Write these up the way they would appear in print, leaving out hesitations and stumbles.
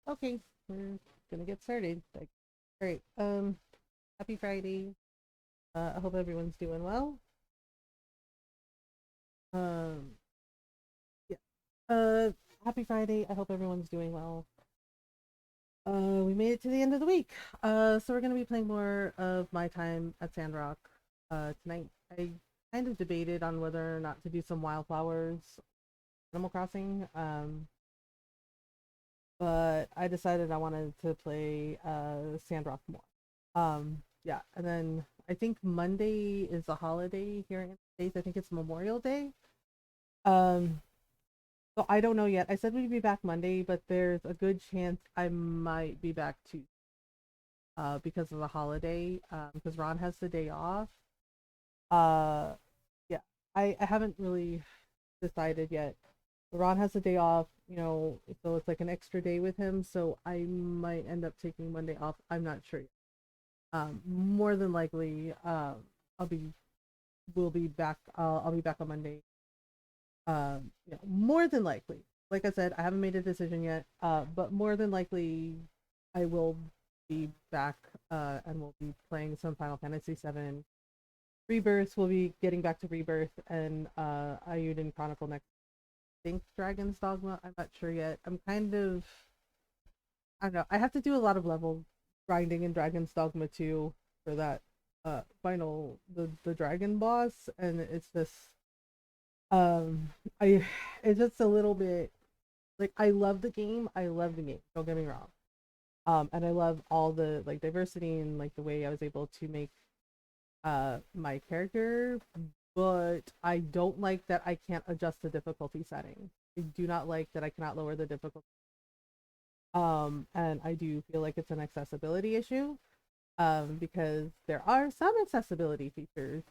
Okay, we're gonna get started. Like, all right. Happy Friday. I hope everyone's doing well. Um, yeah. Uh, Happy Friday. I hope everyone's doing well. We made it to the end of the week. So we're gonna be playing more of my time at Sandrock. Tonight. I kind of debated on whether or not to do some wildflowers, Animal Crossing. But I decided I wanted to play Sandrock more. Yeah, and then I think Monday is a holiday here in the States. I think it's Memorial Day. Um, so I don't know yet. I said we'd be back Monday, but there's a good chance I might be back Tuesday because of the holiday. Because Ron has the day off. Uh, yeah, I haven't really decided yet. Ron has the day off, so it's like an extra day with him. So I might end up taking Monday off. I'm not sure yet. More than likely, I'll be will be back. I'll be back on Monday. More than likely. Like I said, I haven't made a decision yet. But more than likely, I will be back. And we'll be playing some Final Fantasy VII Rebirth. We'll be getting back to Rebirth and Ayuden Chronicle next. I think Dragon's Dogma. I'm not sure yet. I'm kind of. I don't know. I have to do a lot of level grinding in Dragon's Dogma 2 for that final the dragon boss, and it's just I it's just a little bit like I love the game. I love the game. Don't get me wrong. And I love all the like diversity and like the way I was able to make my character, but I don't like that I can't adjust the difficulty setting. I do not like that I cannot lower the difficulty. And I do feel like it's an accessibility issue. Because there are some accessibility features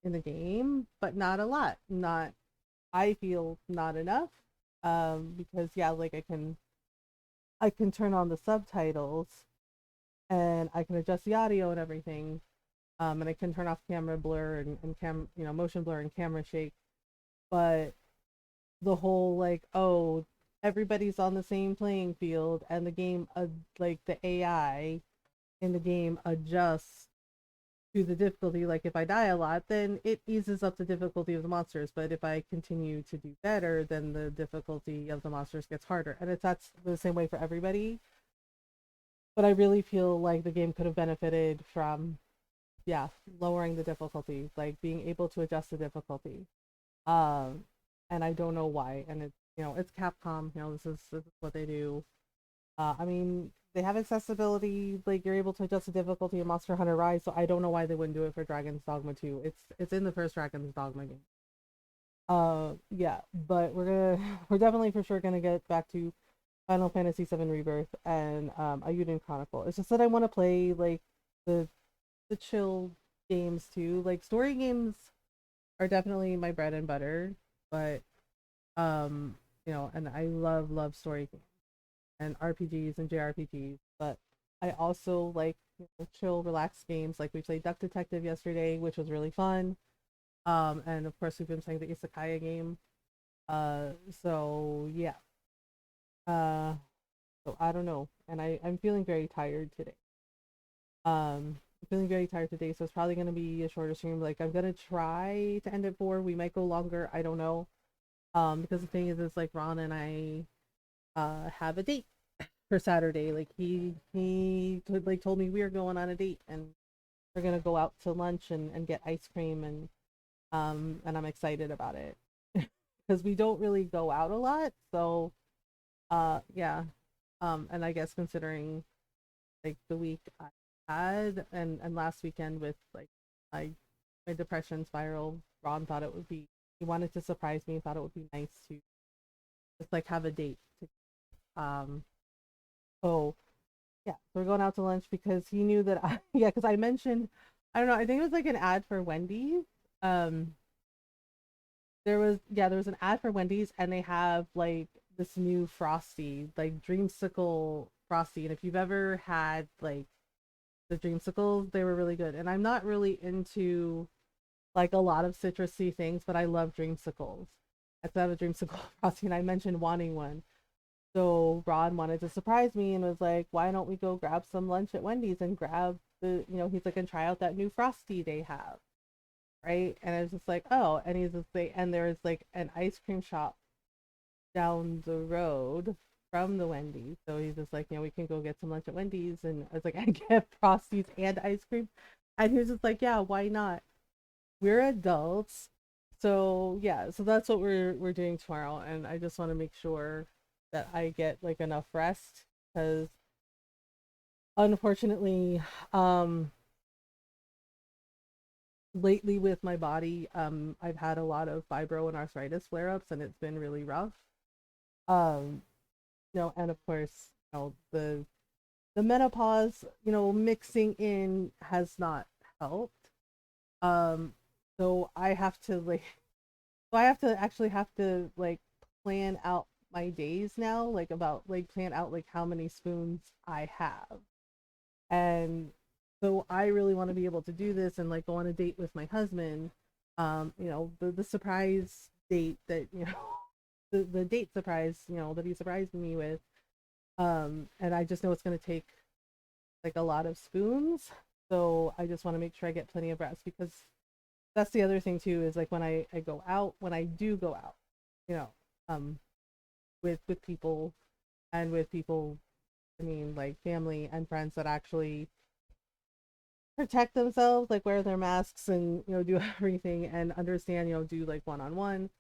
in the game, but not a lot. Not, I feel not enough. Because yeah, like I can turn on the subtitles and I can adjust the audio and everything. And I can turn off camera blur and motion blur and camera shake. But the whole like, oh, everybody's on the same playing field and the game, like the AI in the game adjusts to the difficulty. Like if I die a lot, then it eases up the difficulty of the monsters. But if I continue to do better, then the difficulty of the monsters gets harder. And that's the same way for everybody. But I really feel like the game could have benefited from, yeah, lowering the difficulty, like being able to adjust the difficulty. Um, and I don't know why. And it's Capcom. This is what they do. I mean, they have accessibility, like you're able to adjust the difficulty of Monster Hunter Rise, so I don't know why they wouldn't do it for Dragon's Dogma 2. It's in the first Dragon's Dogma game. Yeah, but we're definitely for sure gonna get back to Final Fantasy VII Rebirth and Ayuden Chronicle. It's just that I want to play like the the chill games too. Like story games are definitely my bread and butter, but and I love story games and RPGs and JRPGs, but I also like chill, relaxed games. Like we played Duck Detective yesterday, which was really fun. And of course we've been playing the Isekai game. So yeah. Uh, so I don't know, and I'm feeling very tired today. I'm feeling very tired today, so it's probably gonna be a shorter stream. Like I'm gonna try to end at 4. We might go longer. I don't know. Because the thing is, it's like Ron and I have a date for Saturday. Like he told me we are going on a date and we're gonna go out to lunch and get ice cream and I'm excited about it because we don't really go out a lot. So yeah. And I guess considering like the week I had and last weekend with like my my depression spiral, Ron thought it would be he wanted to surprise me, thought it would be nice to just like have a date to oh yeah, we're going out to lunch because he knew that yeah, because I mentioned, I don't know, I think it was like an ad for Wendy's. Um, there was an ad for Wendy's and they have like this new Frosty, like Dreamsicle Frosty. And if you've ever had like the Dreamsicles, they were really good. And I'm not really into like a lot of citrusy things, but I love Dreamsicles. I have a Dreamsicle Frosty and I mentioned wanting one. So Ron wanted to surprise me and was like, why don't we go grab some lunch at Wendy's and grab the, he's like, and try out that new Frosty they have. Right. And I was just like, oh, and he's just like, and there's like an ice cream shop down the road from the Wendy's. So he's just like, we can go get some lunch at Wendy's. And I was like, I get Frosties and ice cream. And he was just like, yeah, why not? We're adults. So yeah, so that's what we're doing tomorrow. And I just want to make sure that I get like enough rest because unfortunately, lately with my body, I've had a lot of fibro and arthritis flare-ups and it's been really rough. Um, and of course, the menopause, mixing in has not helped. Um, so I have to like, so I have to actually have to like plan out my days now, like about like plan out like how many spoons I have. And so I really want to be able to do this and like go on a date with my husband. The surprise date that, the date surprise, that he surprised me with. And I just know it's going to take like a lot of spoons. So I just want to make sure I get plenty of rest because that's the other thing too, is like when I go out, when I do go out, you know, um, with people and with people, I mean, like family and friends that actually protect themselves, like wear their masks and, do everything and understand, do like one-on-one.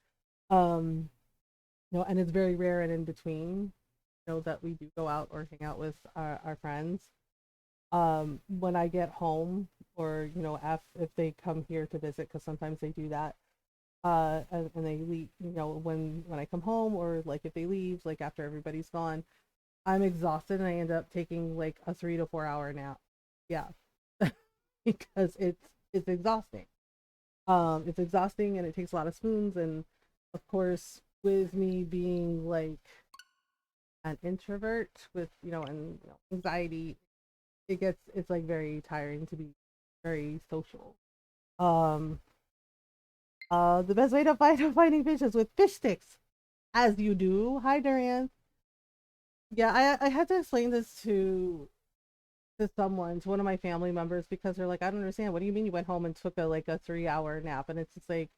Um, and it's very rare and in between, that we do go out or hang out with our friends. When I get home or, if they come here to visit, because sometimes they do that, and they leave, when I come home or like if they leave, like after everybody's gone, I'm exhausted and I end up taking like a 3 to 4 hour nap. Yeah. Because it's exhausting. It's exhausting and it takes a lot of spoons. And of course, with me being like an introvert with, and anxiety, it's like very tiring to be very social. Um, the best way to fight fighting fish is with fish sticks, as you do. Hi, Durian. Yeah, I had to explain this to someone, to one of my family members, because they're like, I don't understand. What do you mean you went home and took a 3 hour nap? And it's just like,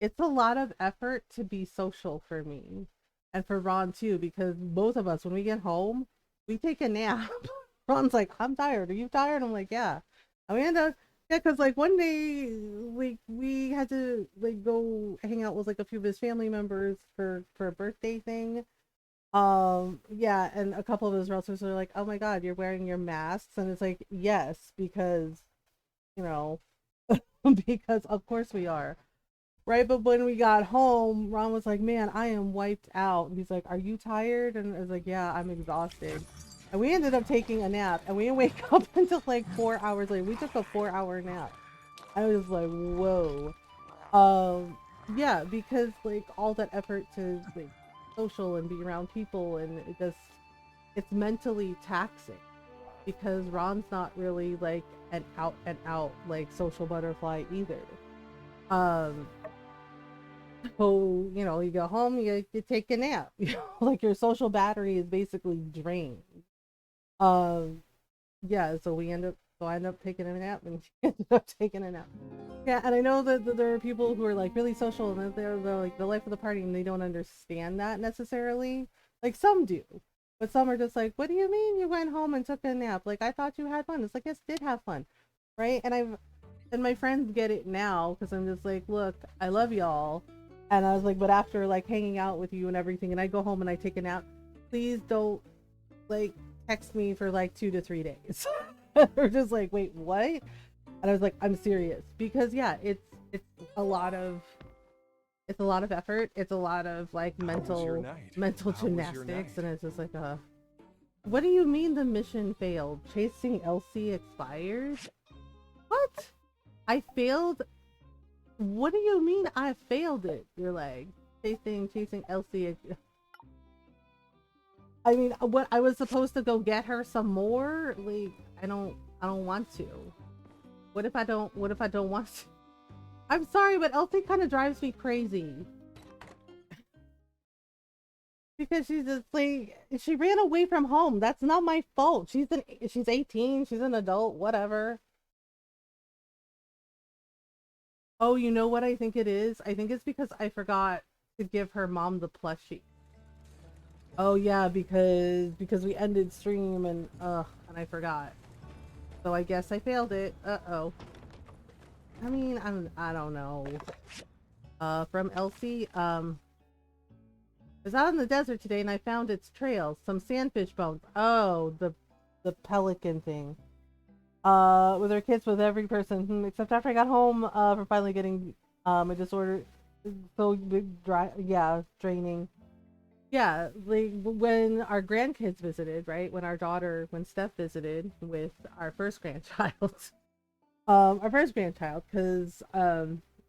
it's a lot of effort to be social for me and for Ron too, because both of us, when we get home, we take a nap. Ron's like, I'm tired. Are you tired? I'm like, yeah. And we end up, yeah, because like one day, like we had to like go hang out with like a few of his family members for a birthday thing. Yeah, and a couple of his relatives are like, "Oh my God, you're wearing your masks," and it's like, yes, because you know, because of course we are, right? But when we got home, Ron was like, "Man, I am wiped out." And he's like, "Are you tired?" And I was like, "Yeah, I'm exhausted." And we ended up taking a nap, and we didn't wake up until like 4 hours later. We took a 4 hour nap. I was like, "Whoa." Um, yeah, because like all that effort to like social and be around people, and it's mentally taxing because Ron's not really like an out and out like social butterfly either. Um, so you go home, you take a nap, like your social battery is basically drained. Um, yeah, so I end up taking a nap and she ended up taking a nap. Yeah, and I know that there are people who are like really social and they're like the life of the party and they don't understand that necessarily. Like some do, but some are just like, "What do you mean you went home and took a nap? Like I thought you had fun." It's like, yes, did have fun, right? And my friends get it now because I'm just like, "Look, I love y'all," and I was like, "But after like hanging out with you and everything, and I go home and I take a nap, please don't like text me for like 2 to 3 days." Or just like, "Wait, what?" And I was like, I'm serious because yeah, it's a lot of it's a lot of effort. It's a lot of like mental gymnastics, and it's just like what do you mean the mission failed? Chasing Elsie expired? What? I failed? What do you mean I failed it? You're like chasing Elsie. I mean, what, I was supposed to go get her some more? Like I don't want to. What if I don't want to? I'm sorry, but Elsie kind of drives me crazy because she's just like, she ran away from home. That's not my fault. She's 18, she's an adult, whatever. Oh, you know what I think it is? I think it's because I forgot to give her mom the plushie. Oh yeah, because we ended stream and I forgot. So I guess I failed it. Uh-oh. I mean, I don't know. From Elsie, I was out in the desert today and I found its trails, some sandfish bones. Oh, the pelican thing. With her kids, with every person, except after I got home, from finally getting, a disorder, so big, dry, yeah, draining. Yeah, like when our grandkids visited, right? When Steph visited with our first grandchild, because,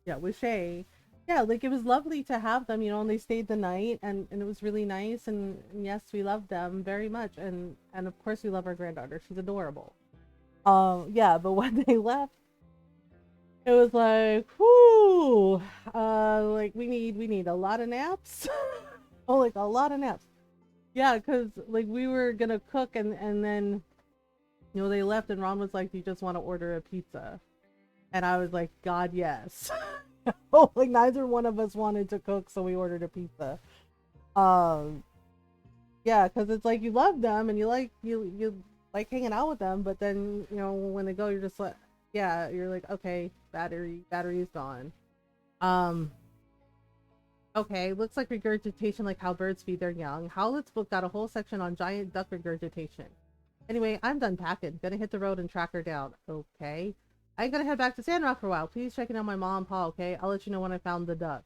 yeah, with Shay, yeah, like it was lovely to have them, and they stayed the night, and it was really nice, and yes, we loved them very much, and of course we love our granddaughter. She's adorable. Yeah, but when they left, it was like, whoo, like we need a lot of naps. Oh, like a lot of naps. Yeah, because like we were gonna cook and then they left and Ron was like, "Do you just want to order a pizza?" And I was like, "God, yes." Oh, like neither one of us wanted to cook, so we ordered a pizza. Um, yeah, because it's like you love them and you like hanging out with them, but then when they go, you're just like, yeah, you're like, okay, battery's gone. Um. Okay, looks like regurgitation, like how birds feed their young. Howlett's book got a whole section on giant duck regurgitation. Anyway, I'm done packing. Gonna hit the road and track her down. Okay. I'm gonna head back to Sandrock for a while. Please check in on my mom and pa, okay? I'll let you know when I found the duck.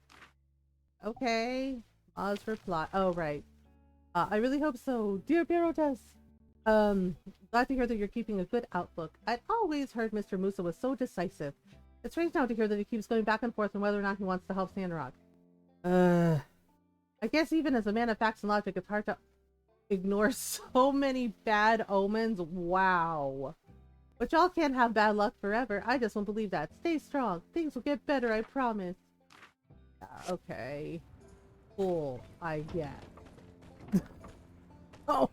Okay. Ma's reply. Oh, right. I really hope so. Dear Barotes. Glad to hear that you're keeping a good outlook. I'd always heard Mr. Musa was so decisive. It's strange now to hear that he keeps going back and forth on whether or not he wants to help Sandrock. I guess even as a man of facts and logic, it's hard to ignore so many bad omens. Wow. But y'all can't have bad luck forever. I just won't believe that. Stay strong. Things will get better, I promise. Okay. Cool, I get. Oh.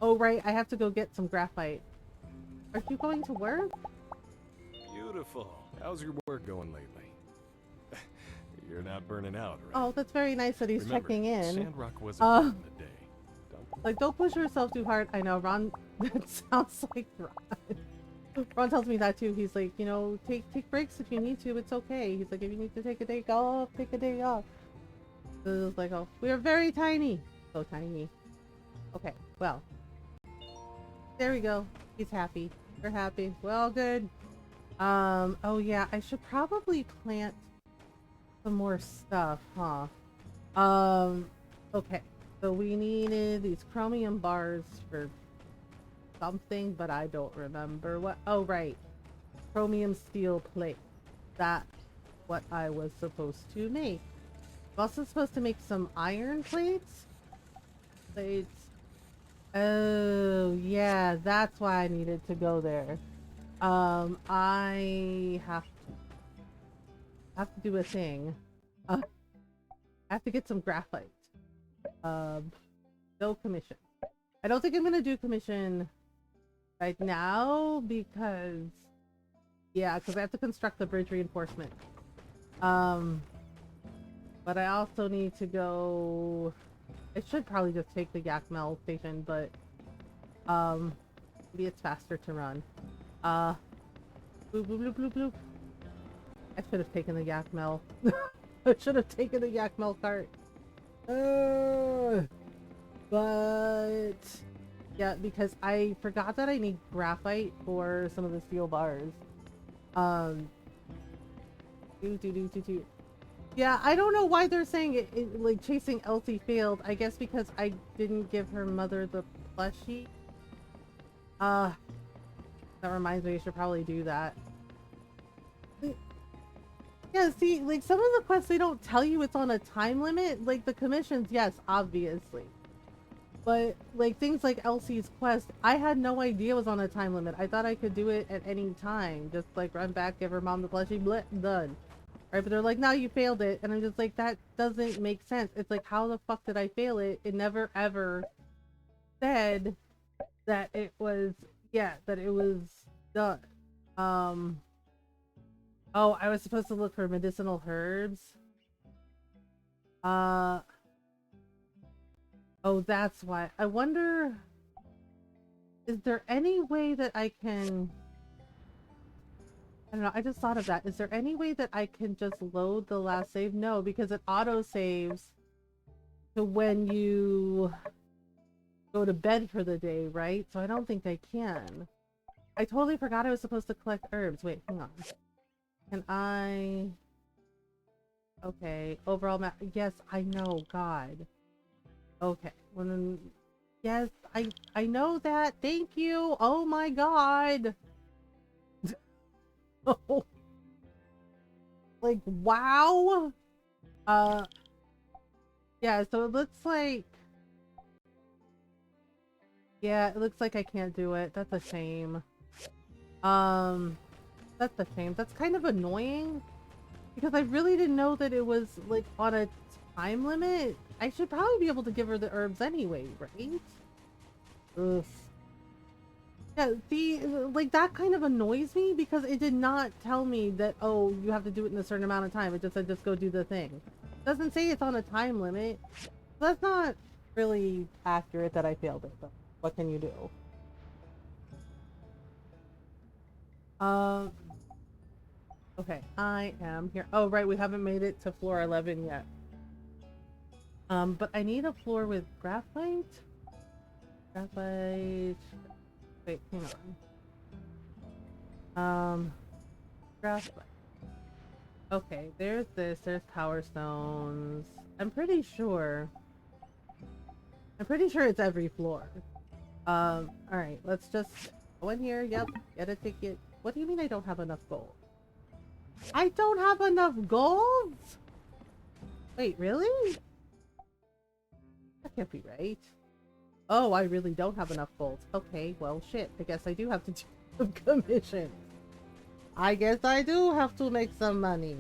Oh, right. I have to go get some graphite. Are you going to work? Beautiful. How's your work going lately? You're not burning out, right? Oh, that's very nice that he's checking in. Sandrock wasn't in the day. Like, don't push yourself too hard. I know, Ron. That sounds like Ron. Ron tells me that too. He's like, take breaks if you need to. It's okay. He's like, if you need to take a day off, take a day off. So it's like, oh, we are very tiny. So tiny. Okay, well. There we go. He's happy. We're happy. Well, good. Oh yeah, I should probably plant some more stuff, huh? Okay. So we needed these chromium bars for something, but I don't remember what. Oh, right. Chromium steel plate. That's what I was supposed to make. I'm also supposed to make some iron plates. Oh, yeah. That's why I needed to go there. I have to do a thing. I have to get some graphite. No commission. I don't think I'm gonna do commission right now because I have to construct the bridge reinforcement. But I also need to go. I should probably just take the Yakmel station, but maybe it's faster to run. Bloop, bloop, bloop, bloop, bloop. I should have taken the Yakmel. I should have taken the Yakmel cart. But yeah, because I forgot that I need graphite for some of the steel bars. Yeah, I don't know why they're saying it like chasing Elsie failed. I guess because I didn't give her mother the plushie. That reminds me, I should probably do that. Yeah, see, like some of the quests, they don't tell you it's on a time limit. Like the commissions, yes, obviously. But like things like Elsie's quest, I had no idea it was on a time limit. I thought I could do it at any time. Just like run back, give her mom the plushie, bleh, done. right? But they're like, no, you failed it. And I'm just like, that doesn't make sense. It's like, how the fuck did I fail it? It never ever said that it was, yeah, that it was done. Oh, I was supposed to look for medicinal herbs. Oh, that's why. I wonder, is there any way that I can, I don't know, I just thought of that. Is there any way that I can just load the last save? No, because it auto saves to when you go to bed for the day, right? So I don't think I can. I totally forgot I was supposed to collect herbs. Wait, hang on. Can I... Okay, overall map. Yes, I know, God. Okay, well then... Yes, I know that. Thank you. Oh my God. Like, wow. Yeah, so it looks like... Yeah, it looks like I can't do it. That's a shame. That's a shame. That's kind of annoying. Because I really didn't know that it was, like, on a time limit. I should probably be able to give her the herbs anyway, right? Ugh. Yeah, see, like, that kind of annoys me because it did not tell me that, oh, you have to do it in a certain amount of time. It just said, just go do the thing. It doesn't say it's on a time limit. So that's not really accurate that I failed it, but what can you do? Okay, I am here. Oh, right, we haven't made it to floor 11 yet. But I need a floor with graphite? Graphite... Wait, hang on. Graphite. Okay, there's this, there's power stones. I'm pretty sure it's every floor. Alright, let's just go in here. Yep, get a ticket. What do you mean I don't have enough gold? I don't have enough gold? Wait, really? That can't be right. Oh, I really don't have enough gold. Okay, well, shit. I guess I do have to do some commission. I guess I do have to make some money.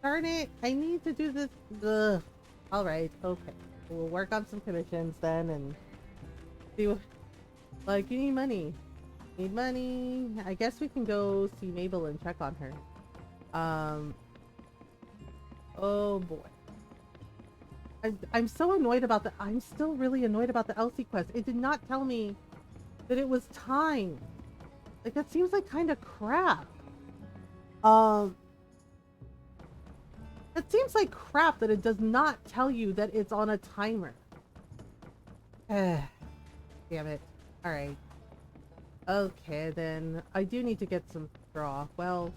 Darn it. I need to do this. Ugh. Alright, okay. We'll work on some commissions then and see what... Like, you need money. Need money. I guess we can go see Mabel and check on her. Oh boy. I'm so annoyed about the... I'm still really annoyed about the Elsie quest. It did not tell me that it was timed. Like, that seems like kind of crap. It seems like crap that it does not tell you that it's on a timer. Damn it. Alright. Okay, then. I do need to get some straw. Well,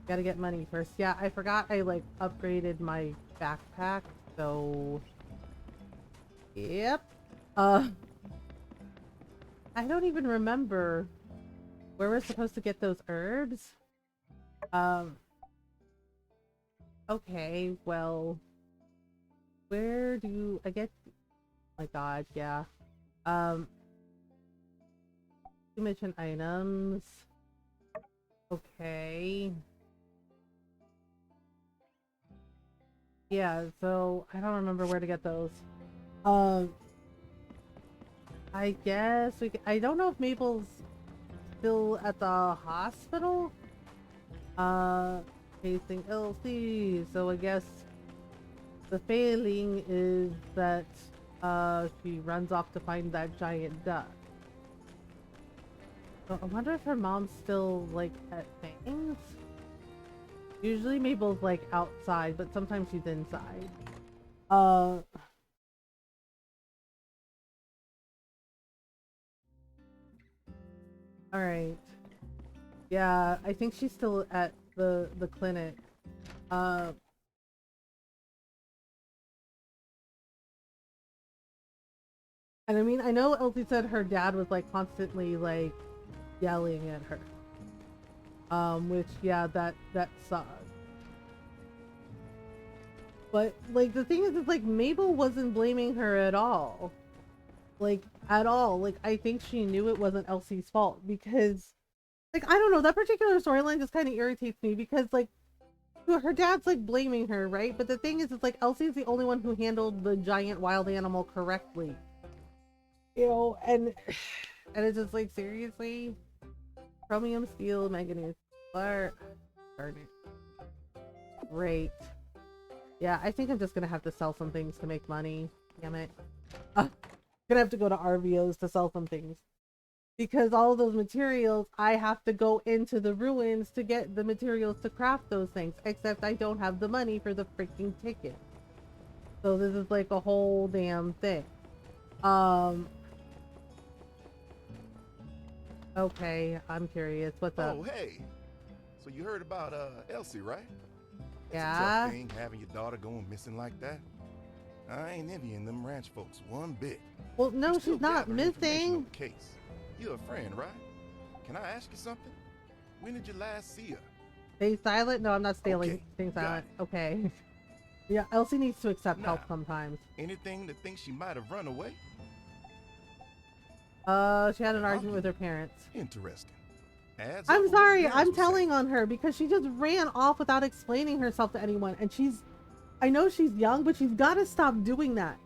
gotta get money first. Yeah, I forgot I, like, upgraded my backpack, so... Yep. I don't even remember where we're supposed to get those herbs. Okay, well... Where do I get... Oh my god, yeah. Mission items. Okay. Yeah, so I don't remember where to get those. I guess we can, I don't know if Mabel's still at the hospital. Facing LC, so I guess the failing is that she runs off to find that giant duck. So I wonder if her mom's still, like, at things? Usually Mabel's, like, outside, but sometimes she's inside. Alright. Yeah, I think she's still at the clinic. And I mean, I know Elsie said her dad was, like, constantly, like, yelling at her. Which, yeah, that sucks. But, like, the thing is, like, Mabel wasn't blaming her at all. Like, at all. Like, I think she knew it wasn't Elsie's fault, because Like, I don't know, that particular storyline just kind of irritates me because, like, her dad's, like, blaming her, right? But the thing is, it's like, Elsie's the only one who handled the giant wild animal correctly. You know, and it's just like, seriously? Chromium, steel, manganese, darn it. Great. Yeah, I think I'm just gonna have to sell some things to make money. Damn it. Gonna have to go to RVOs to sell some things. Because all of those materials, I have to go into the ruins to get the materials to craft those things. Except I don't have the money for the freaking ticket. So this is like a whole damn thing. Okay, I'm curious. What's up? Oh, hey. So you heard about Elsie, right? It's a Yeah? tough thing having your daughter going missing like that. I ain't envying them ranch folks one bit. Well, no, You still she's not gather information on missing. the case. You're a friend, right? Can I ask you something? When did you last see her? Stay silent? No, I'm not staying Okay, staying got silent. Okay. Yeah, Elsie needs to accept help Now, sometimes. Anything that thinks she might have run away? She had an argument with her parents. Interesting. Adds up I'm with what sorry, the parents I'm would say. telling on her because she just ran off without explaining herself to anyone. And I know she's young, but she's got to stop doing that.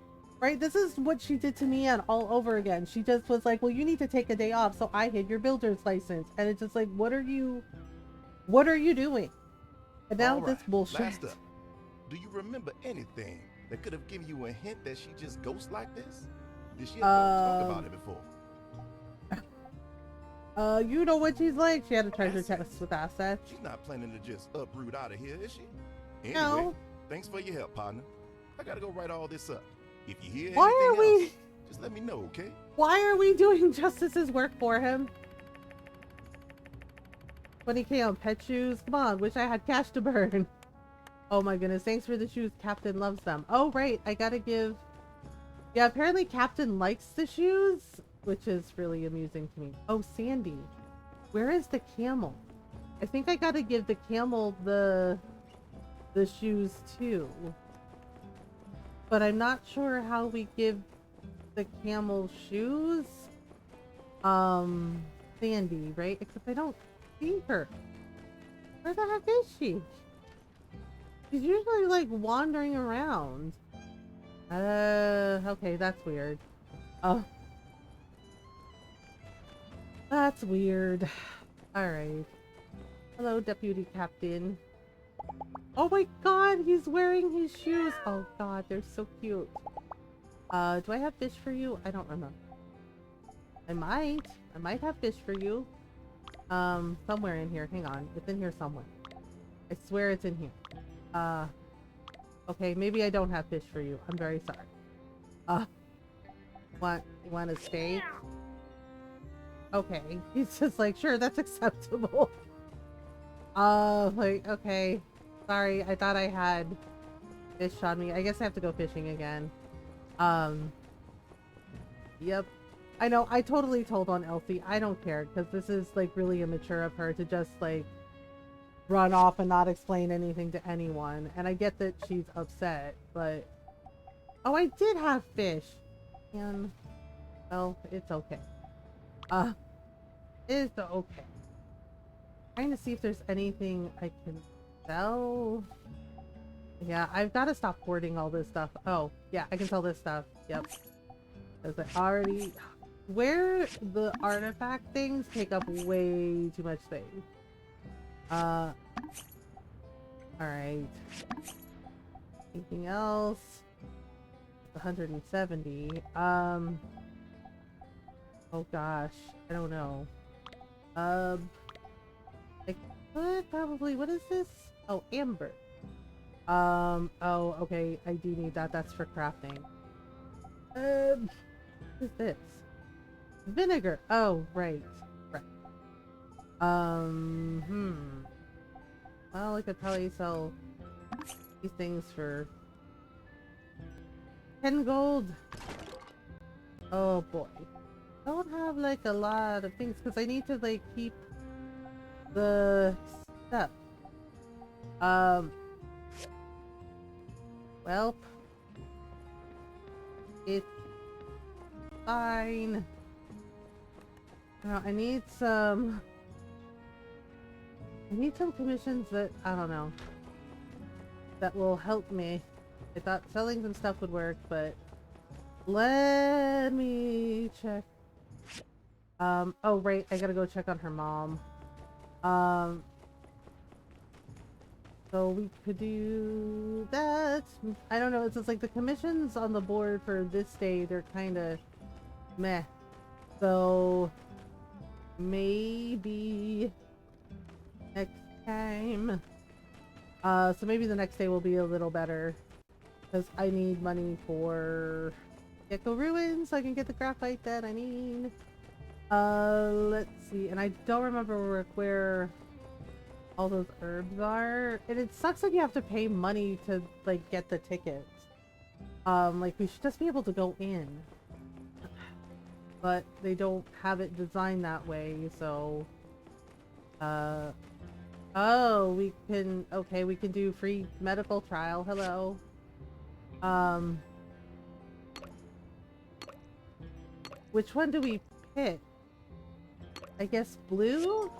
Right? This is what she did to me all over again. She just was like, well, you need to take a day off. So I hid your builder's license. And it's just like, what are you doing? And now All this right, bullshit. last up. Do you remember anything that could have given you a hint that she just ghosts like this? Did she ever talk about it before? You know what she's like. She had a treasure Assets. chest with assets. She's not planning to just uproot out of here, is she? Anyway, No. thanks for your help, partner. I gotta go write all this up. If you hear Why anything are we- else, just let me know, okay? Why are we doing Justice's work for him? 20K on pet shoes? Come on, wish I had cash to burn. Oh my goodness, thanks for the shoes. Captain loves them. Oh, right, I gotta give... Yeah, apparently Captain likes the shoes, which is really amusing to me. Oh, Sandy. Where is the camel? I think I gotta give the camel the shoes too. But I'm not sure how we give the camel shoes. Sandy, right? Except I don't see her. Where the heck is she? She's usually like wandering around. Okay, that's weird. Oh. That's weird. Alright. Hello, Deputy Captain. Oh my god, he's wearing his shoes. Oh god, they're so cute. Do I have fish for you? I don't remember. I might have fish for you. Somewhere in here. Hang on. It's in here somewhere. I swear it's in here. Okay, maybe I don't have fish for you. I'm very sorry. You want a steak? Okay. He's just like, sure, that's acceptable. Like, okay. Sorry, I thought I had fish on me. I guess I have to go fishing again. Yep. I know, I totally told on Elsie. I don't care, because this is, like, really immature of her to just, like, run off and not explain anything to anyone. And I get that she's upset, but... Oh, I did have fish! And... Well, it's okay. It's okay. Trying to see if there's anything I can sell. Yeah, I've got to stop hoarding all this stuff. Oh, yeah, I can sell this stuff. Yep. Because I already... Where the artifact things take up way too much space. Alright. Anything else? 170. Oh gosh. I don't know. I could probably... What is this? Oh, amber. Oh, okay. I do need that. That's for crafting. What is this? Vinegar. Oh, right. Right. Well, I could probably sell these things for 10 gold. Oh boy. I don't have like a lot of things because I need to like keep the stuff. Well, it's fine. Now I need some I need some commissions that, I don't know, that will help me. I thought selling some stuff would work, but let me check. Oh right, I gotta go check on her mom. So we could do that. I don't know, it's just like the commissions on the board for this day, they're kind of meh. So maybe next time. So maybe the next day will be a little better. Because I need money for Gecko Ruins so I can get the graphite that I need. Let's see. And I don't remember where all those herbs are. And it sucks that you have to pay money to, like, get the tickets. Like, we should just be able to go in. But they don't have it designed that way, so... Oh, we can... Okay, we can do free medical trial. Hello. Which one do we pick? I guess blue?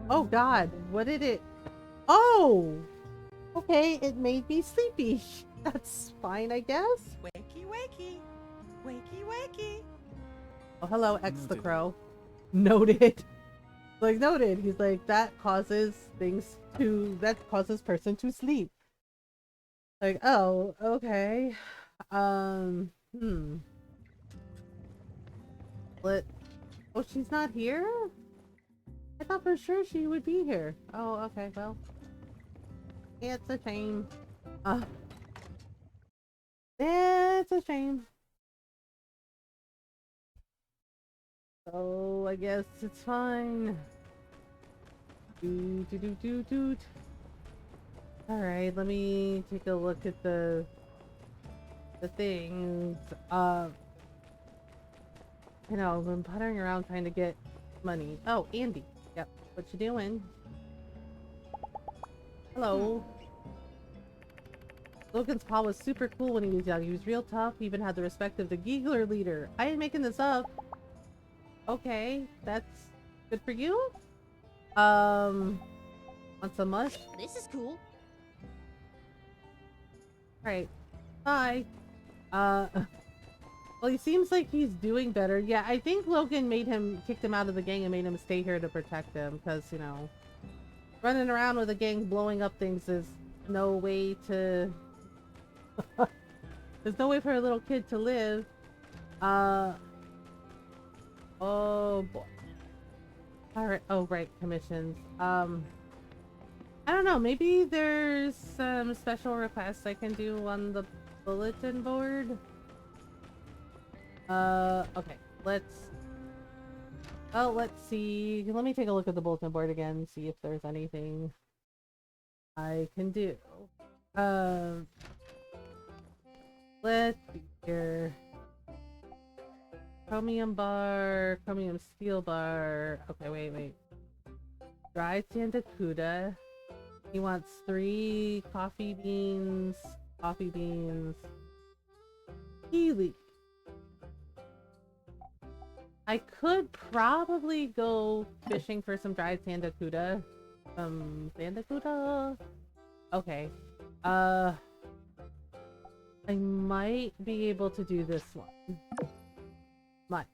Oh god, what did it... Oh! Okay, it made me sleepy. That's fine, I guess. Wakey, wakey. Wakey, wakey. Oh, hello, X the Crow. Noted. Like, noted. He's like, that causes things to... That causes person to sleep. Like, oh, okay. What? Oh, she's not here? I thought for sure she would be here. Oh, okay, well. It's a shame. It's a shame. So, I guess it's fine. Doot. Alright, let me take a look at the things. You know, I've been puttering around trying to get money. Oh, Andy. Yep. What you doing? Hello. Logan's paw was super cool when he was young. He was real tough. He even had the respect of the Giggler leader. I ain't making this up. Okay, that's good for you. Want some mush? This is cool. Right. Bye. Well, he seems like he's doing better. Yeah, I think Logan kicked him out of the gang and made him stay here to protect him. Because, you know, running around with a gang blowing up things is no way to... There's no way for a little kid to live. Oh, boy. Alright. Oh, right. Commissions. I don't know. Maybe there's some special requests I can do on the bulletin board. Okay, let's see. Let me take a look at the bulletin board again, see if there's anything I can do. Let's see here. Chromium bar, chromium steel bar. Okay, wait. Dried sandakuda. He wants 3 coffee beans. Tea leaf. I could probably go fishing for some dried sandakuda. Sandakuda? Okay. I might be able to do this one. Might.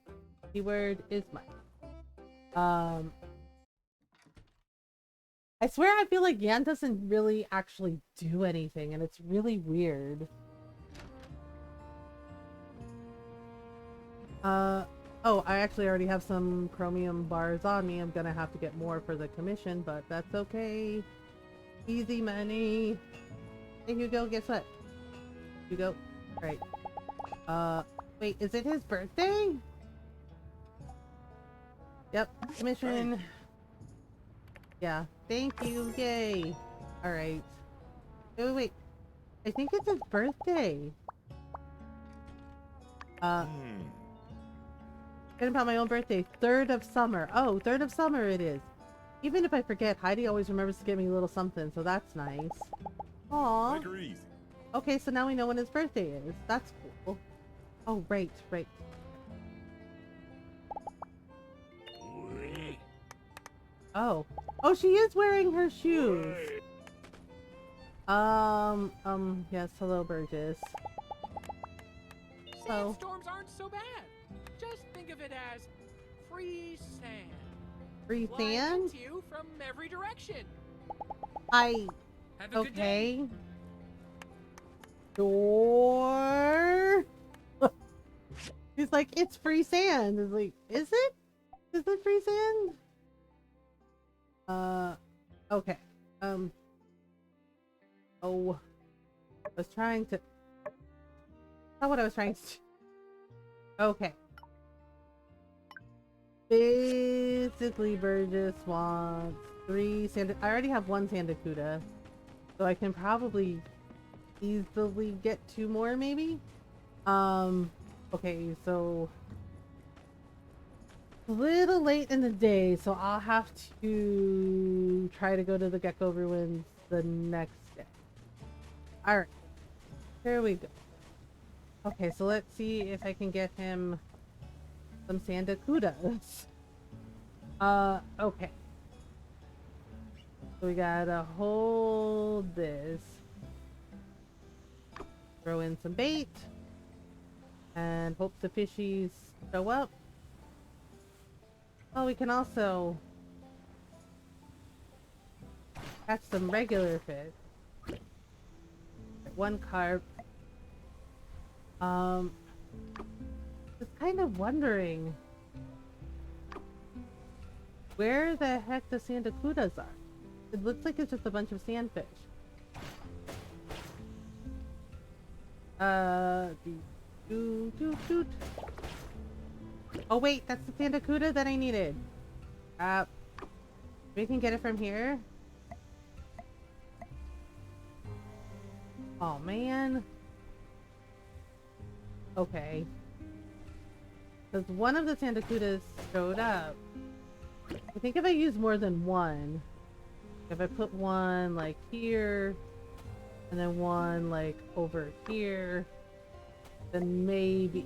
Keyword is might. I swear I feel like Yan doesn't really actually do anything, and it's really weird. Oh, I actually already have some chromium bars on me. I'm gonna have to get more for the commission, but that's okay. Easy money. Hey, Hugo, guess what? Hugo. Right. Wait, is it his birthday? Yep, commission. Yeah, thank you, yay. Alright. Wait. I think it's his birthday. Forgetting about my own birthday. 3rd of summer. Oh, 3rd of summer it is. Even if I forget, Heidi always remembers to give me a little something, so that's nice. Aww. Take her easy. Okay, so now we know when his birthday is. That's cool. Oh, right. Oh. Oh, she is wearing her shoes. Yes, hello, Burgess. So, Sandstorms aren't so bad. Just think of it as free sand. free Flying sand? into you from every direction. Have a good day. Okay. Sure. He's like, it's free sand. It's like, is it? Is it free sand? Okay. Oh. I was trying to... Not what I was trying to do. Okay. Basically, Burgess wants 3 sand... I already have 1 Sandacuda. So I can probably easily get 2 more, maybe? Okay, so... A little late in the day, so I'll have to try to go to the Gecko Ruins the next day. Alright. Here we go. Okay, so let's see if I can get him some Sandacudas. Okay. So we gotta hold this. Throw in some bait. And hope the fishies show up. Oh, we can also catch some regular fish. 1 carp. Just kind of wondering where the heck the Sandacudas are. It looks like it's just a bunch of sandfish. Oh wait, that's the Sandacuda that I needed. We can get it from here. Oh man. Okay. Because one of the Sandacudas showed up. I think if I use more than 1, if I put 1 like here, and then 1 like over here, then maybe.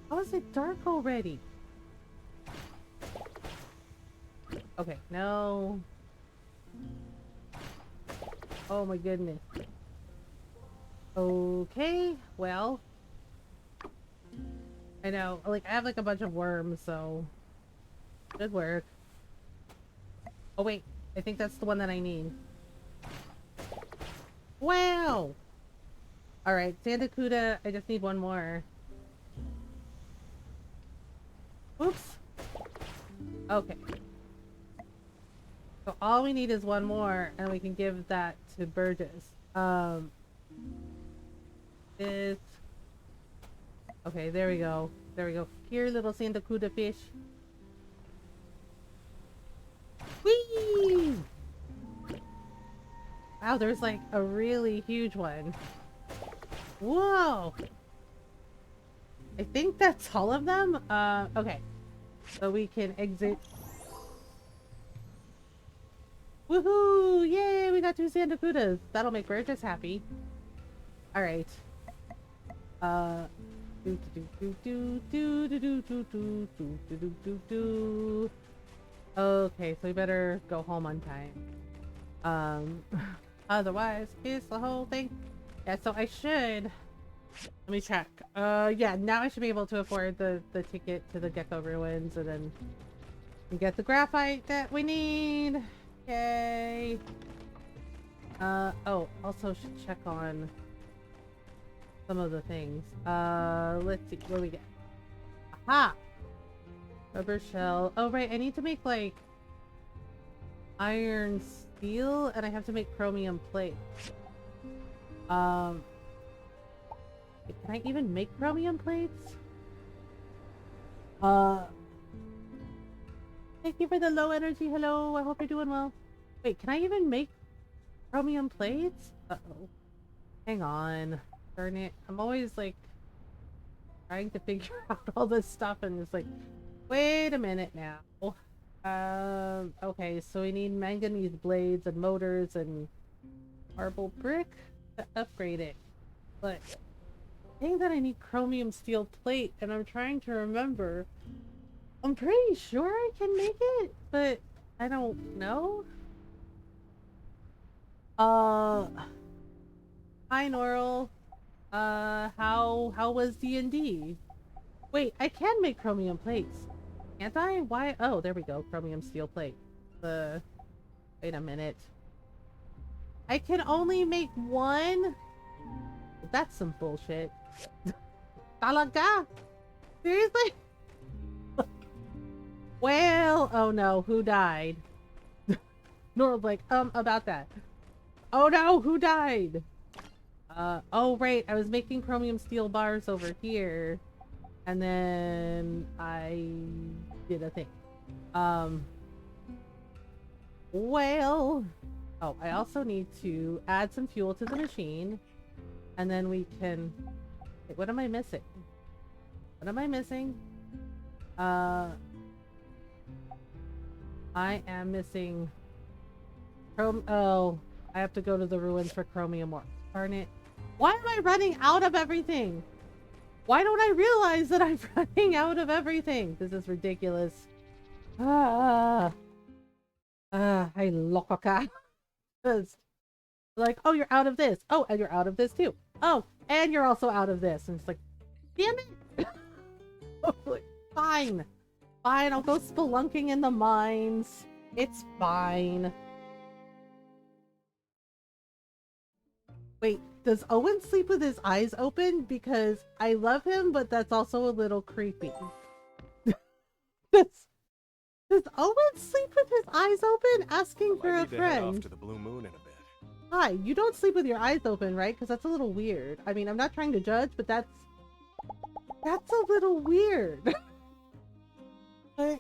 How is it dark already? Okay, no. Oh my goodness. Okay, well. I know, like, I have like a bunch of worms, so. Good work. Oh wait, I think that's the one that I need. Wow! Alright, Sandacuda, I just need 1 more. Oops. Okay. So all we need is 1 more, and we can give that to Burgess. Okay, there we go. There we go. Here, little Sandacuda fish. Whee! Wow, there's like a really huge one. Whoa! I think that's all of them. Okay. So we can exit. Woohoo! Yay! We got 2 Sandacudas. That'll make Burgess happy. Alright. Okay, so we better go home on time. Otherwise, it's the whole thing. Yeah, so I should... Let me check. Yeah, now I should be able to afford the ticket to the Gecko Ruins, and then we get the graphite that we need. Yay! Oh, also should check on some of the things. Let's see, what do we get? Aha! Rubber shell. Oh, right, I need to make, like, iron steel, and I have to make chromium plate. Can I even make chromium plates? Thank you for the low energy. Hello, I hope you're doing well. Wait, can I even make chromium plates? Uh-oh. Hang on. Darn it. I'm always, like, trying to figure out all this stuff, and it's like, wait a minute now. Okay, so we need manganese blades and motors and marble brick to upgrade it. But I think that I need chromium steel plate, and I'm trying to remember I'm pretty sure I can make it, but I don't know. Hi Norl. How was D&D? Wait, I can make chromium plates. Can't I? Why? Oh, there we go. Chromium steel plate. Wait a minute. I can only make one? That's some bullshit. Talaga? Seriously? Well, oh no, who died? Norl's like, about that. Oh no, who died? Oh right, I was making chromium steel bars over here. And then I did a thing. Well, oh, I also need to add some fuel to the machine. And then we can, wait, what am I missing? What am I missing? I am missing oh, I have to go to the ruins for chromium ore. Darn it. Why am I running out of everything? Why don't I realize that I'm running out of everything? This is ridiculous. I lococa. Like, oh, you're out of this. Oh, and you're out of this too. Oh, and you're also out of this. And it's like, damn it. Fine. Fine, I'll go spelunking in the mines. It's fine. Wait, does Owen sleep with his eyes open? Because I love him, but that's also a little creepy. Does Owen sleep with his eyes open? Asking for a Might need to head off friend. to the Blue Moon in a bit. Hi, you don't sleep with your eyes open, right? Because that's a little weird. I mean, I'm not trying to judge, but that's a little weird.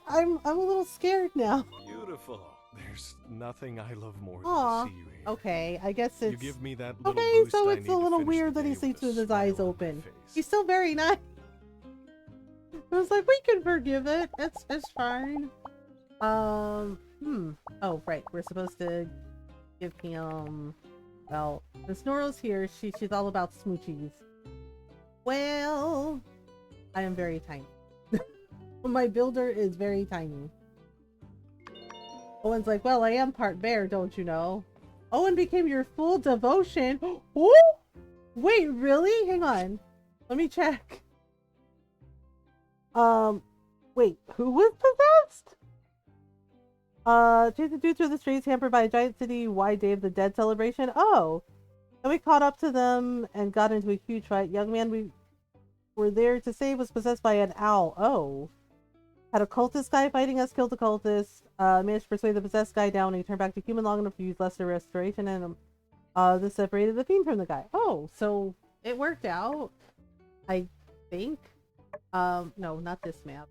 I'm a little scared now. Beautiful. There's nothing I love more Aw, than to see you here. Okay, I guess it's... You give me that little Okay, boost so I it's need a to little finish weird the that he day sleeps a with his eyes smile on my open. face. He's still very nice. I was like, we can forgive it. It's fine. Oh, right. We're supposed to give him... Well, Miss Norrell's here. She's all about smoochies. Well, I am very tiny. My builder is very tiny. Owen's like, well, I am part bear, don't you know? Owen became your full devotion. Ooh! Wait, really? Hang on. Let me check. Wait, who was possessed? Chased the dude through the streets, hampered by a giant city-wide Day of the Dead celebration. Oh! And we caught up to them and got into a huge fight. Young man we were there to save was possessed by an owl. Oh. Had a cultist guy fighting us, killed the cultist, managed to persuade the possessed guy down, and he turned back to human long enough to use lesser restoration, and this separated the fiend from the guy. Oh, so it worked out, I think. No, not this map.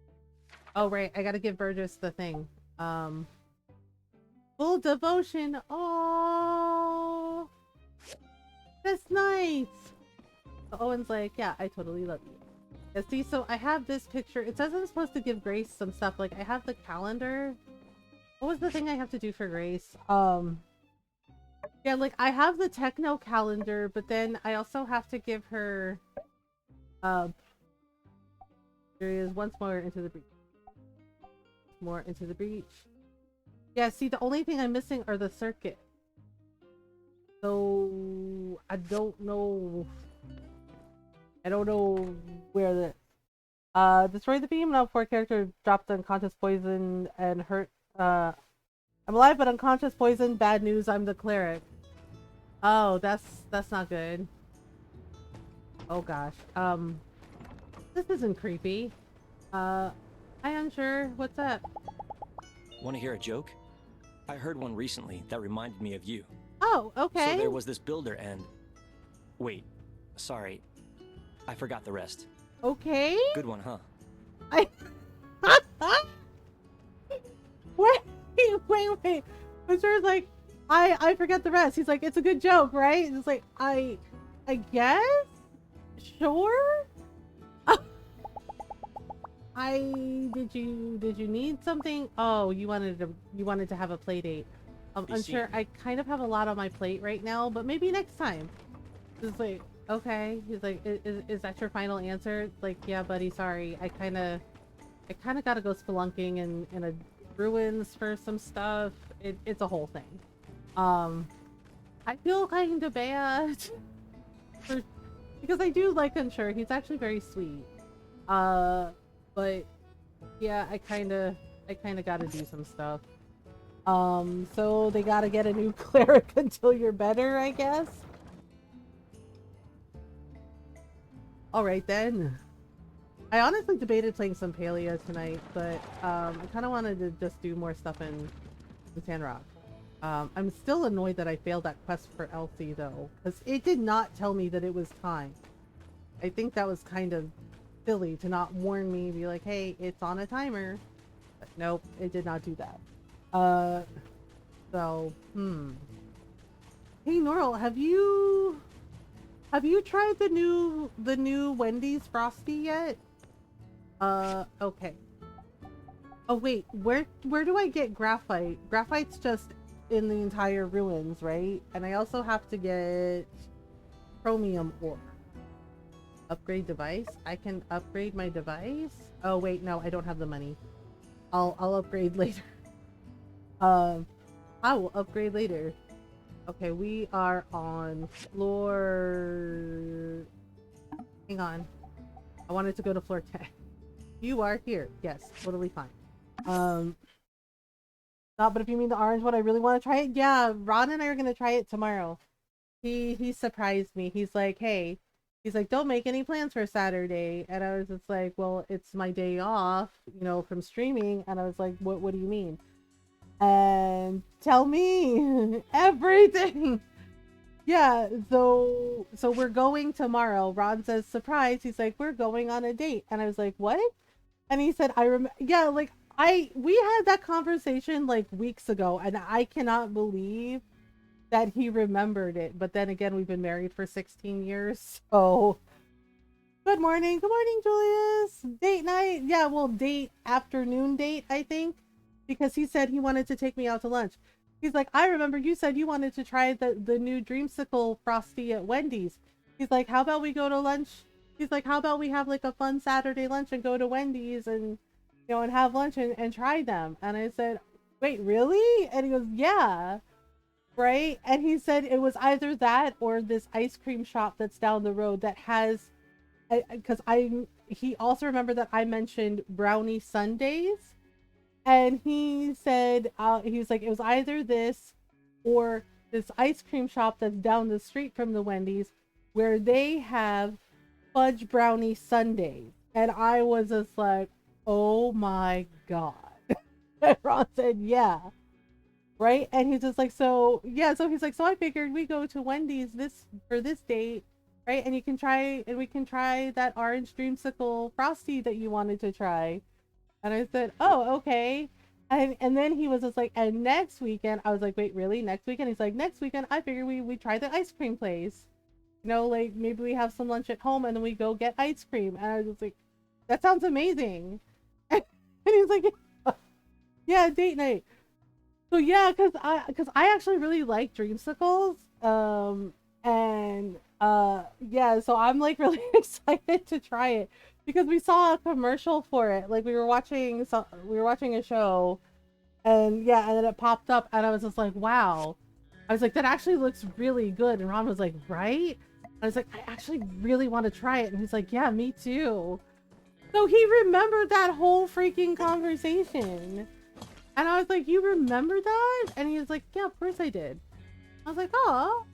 Oh, right, I gotta give Burgess the thing. Full devotion. Oh, that's nice. So Owen's like, yeah, I totally love you. Yeah, see, so I have this picture. It says I'm supposed to give Grace some stuff. Like, I have the calendar. What was the thing I have to do for Grace? Yeah, like, I have the techno calendar, but then I also have to give her, there is once more into the breach. More into the breach. Yeah, see, the only thing I'm missing are the circuit. So, I don't know where the destroy the beam. Now 4 character dropped unconscious poison and hurt. I'm alive but unconscious poison. Bad news, I'm the cleric. Oh, that's not good. Oh gosh. This isn't creepy. Hi Unsure, what's up? Want to hear a joke? I heard one recently that reminded me of you. Oh, okay. So there was this builder and... Wait, sorry. I forgot the rest. Okay. Good one, huh? Wait. Unsure's like, I forget the rest. He's like, it's a good joke, right? And it's like, I guess? Sure? Did you need something? Oh, you wanted to have a play date. Unsure, I kind of have a lot on my plate right now, but maybe next time. Just like, okay. He's like, is that your final answer? It's like, yeah, buddy, sorry. I kind of I kind of got to go spelunking in a ruins for some stuff. It's a whole thing. I feel kind of bad for, because I do like Unsure. He's actually very sweet. But yeah, I kind of got to do some stuff. So they got to get a new cleric until you're better, I guess. All right then. I honestly debated playing some Paleo tonight, but I kind of wanted to just do more stuff in Sandrock. I'm still annoyed that I failed that quest for Elsie though, because it did not tell me that it was time. I think that was kind of silly to not warn me, be like, hey, it's on a timer. But nope, it did not do that. Hey Norl, have you tried the new Wendy's Frosty yet? Okay. Oh wait, where do I get graphite? Graphite's just in the entire ruins, right? And I also have to get chromium ore. Upgrade device? I can upgrade my device? Oh wait, no, I don't have the money. I'll upgrade later. I will upgrade later. Okay, we are on floor... Hang on. I wanted to go to floor 10. You are here. Yes, totally fine. But if you mean the orange one, I really want to try it. Yeah, Ron and I are going to try it tomorrow. He surprised me. He's like, hey, he's like, don't make any plans for Saturday. And I was just like, well, it's my day off, you know, from streaming. And I was like, what do you mean? And tell me everything. Yeah, so we're going tomorrow. Ron says surprise. He's like, we're going on a date. And I was like, what? And he said, yeah, like we had that conversation like weeks ago, and I cannot believe that he remembered it. But then again, we've been married for 16 years. So good morning, Julius. Date night. Yeah, well, afternoon date, I think. Because he said he wanted to take me out to lunch. He's like, I remember you said you wanted to try the new Dreamsicle Frosty at Wendy's. He's like, how about we go to lunch? He's like, how about we have like a fun Saturday lunch and go to Wendy's and, you know, and have lunch and try them. And I said, wait, really? And he goes, yeah. Right? And he said it was either that or this ice cream shop that's down the road that has, because he also remembered that I mentioned brownie sundaes. And he said, he was like, it was either this or this ice cream shop that's down the street from the Wendy's where they have fudge brownie sundaes. And I was just like, oh my God. And Ron said, yeah. Right? And he's just like, so, yeah. So he's like, so I figured we go to Wendy's for this date. Right? And we can try that orange Dreamsicle Frosty that you wanted to try. And I said, oh, okay. And then he was just like, and next weekend, I was like, wait, really? Next weekend? He's like, next weekend, I figured we try the ice cream place. You know, like maybe we have some lunch at home and then we go get ice cream. And I was just like, that sounds amazing. And he was like, yeah, date night. So yeah, cause I actually really like Dreamsicles. Yeah, so I'm like really excited to try it. Because we saw a commercial for it, like we were watching a show, and yeah, and then it popped up, and I was just like, wow. I was like, that actually looks really good, and Ron was like, right? I was like, I actually really want to try it, and he's like, yeah, me too. So he remembered that whole freaking conversation, and I was like, you remember that? And he was like, yeah, of course I did. I was like, oh.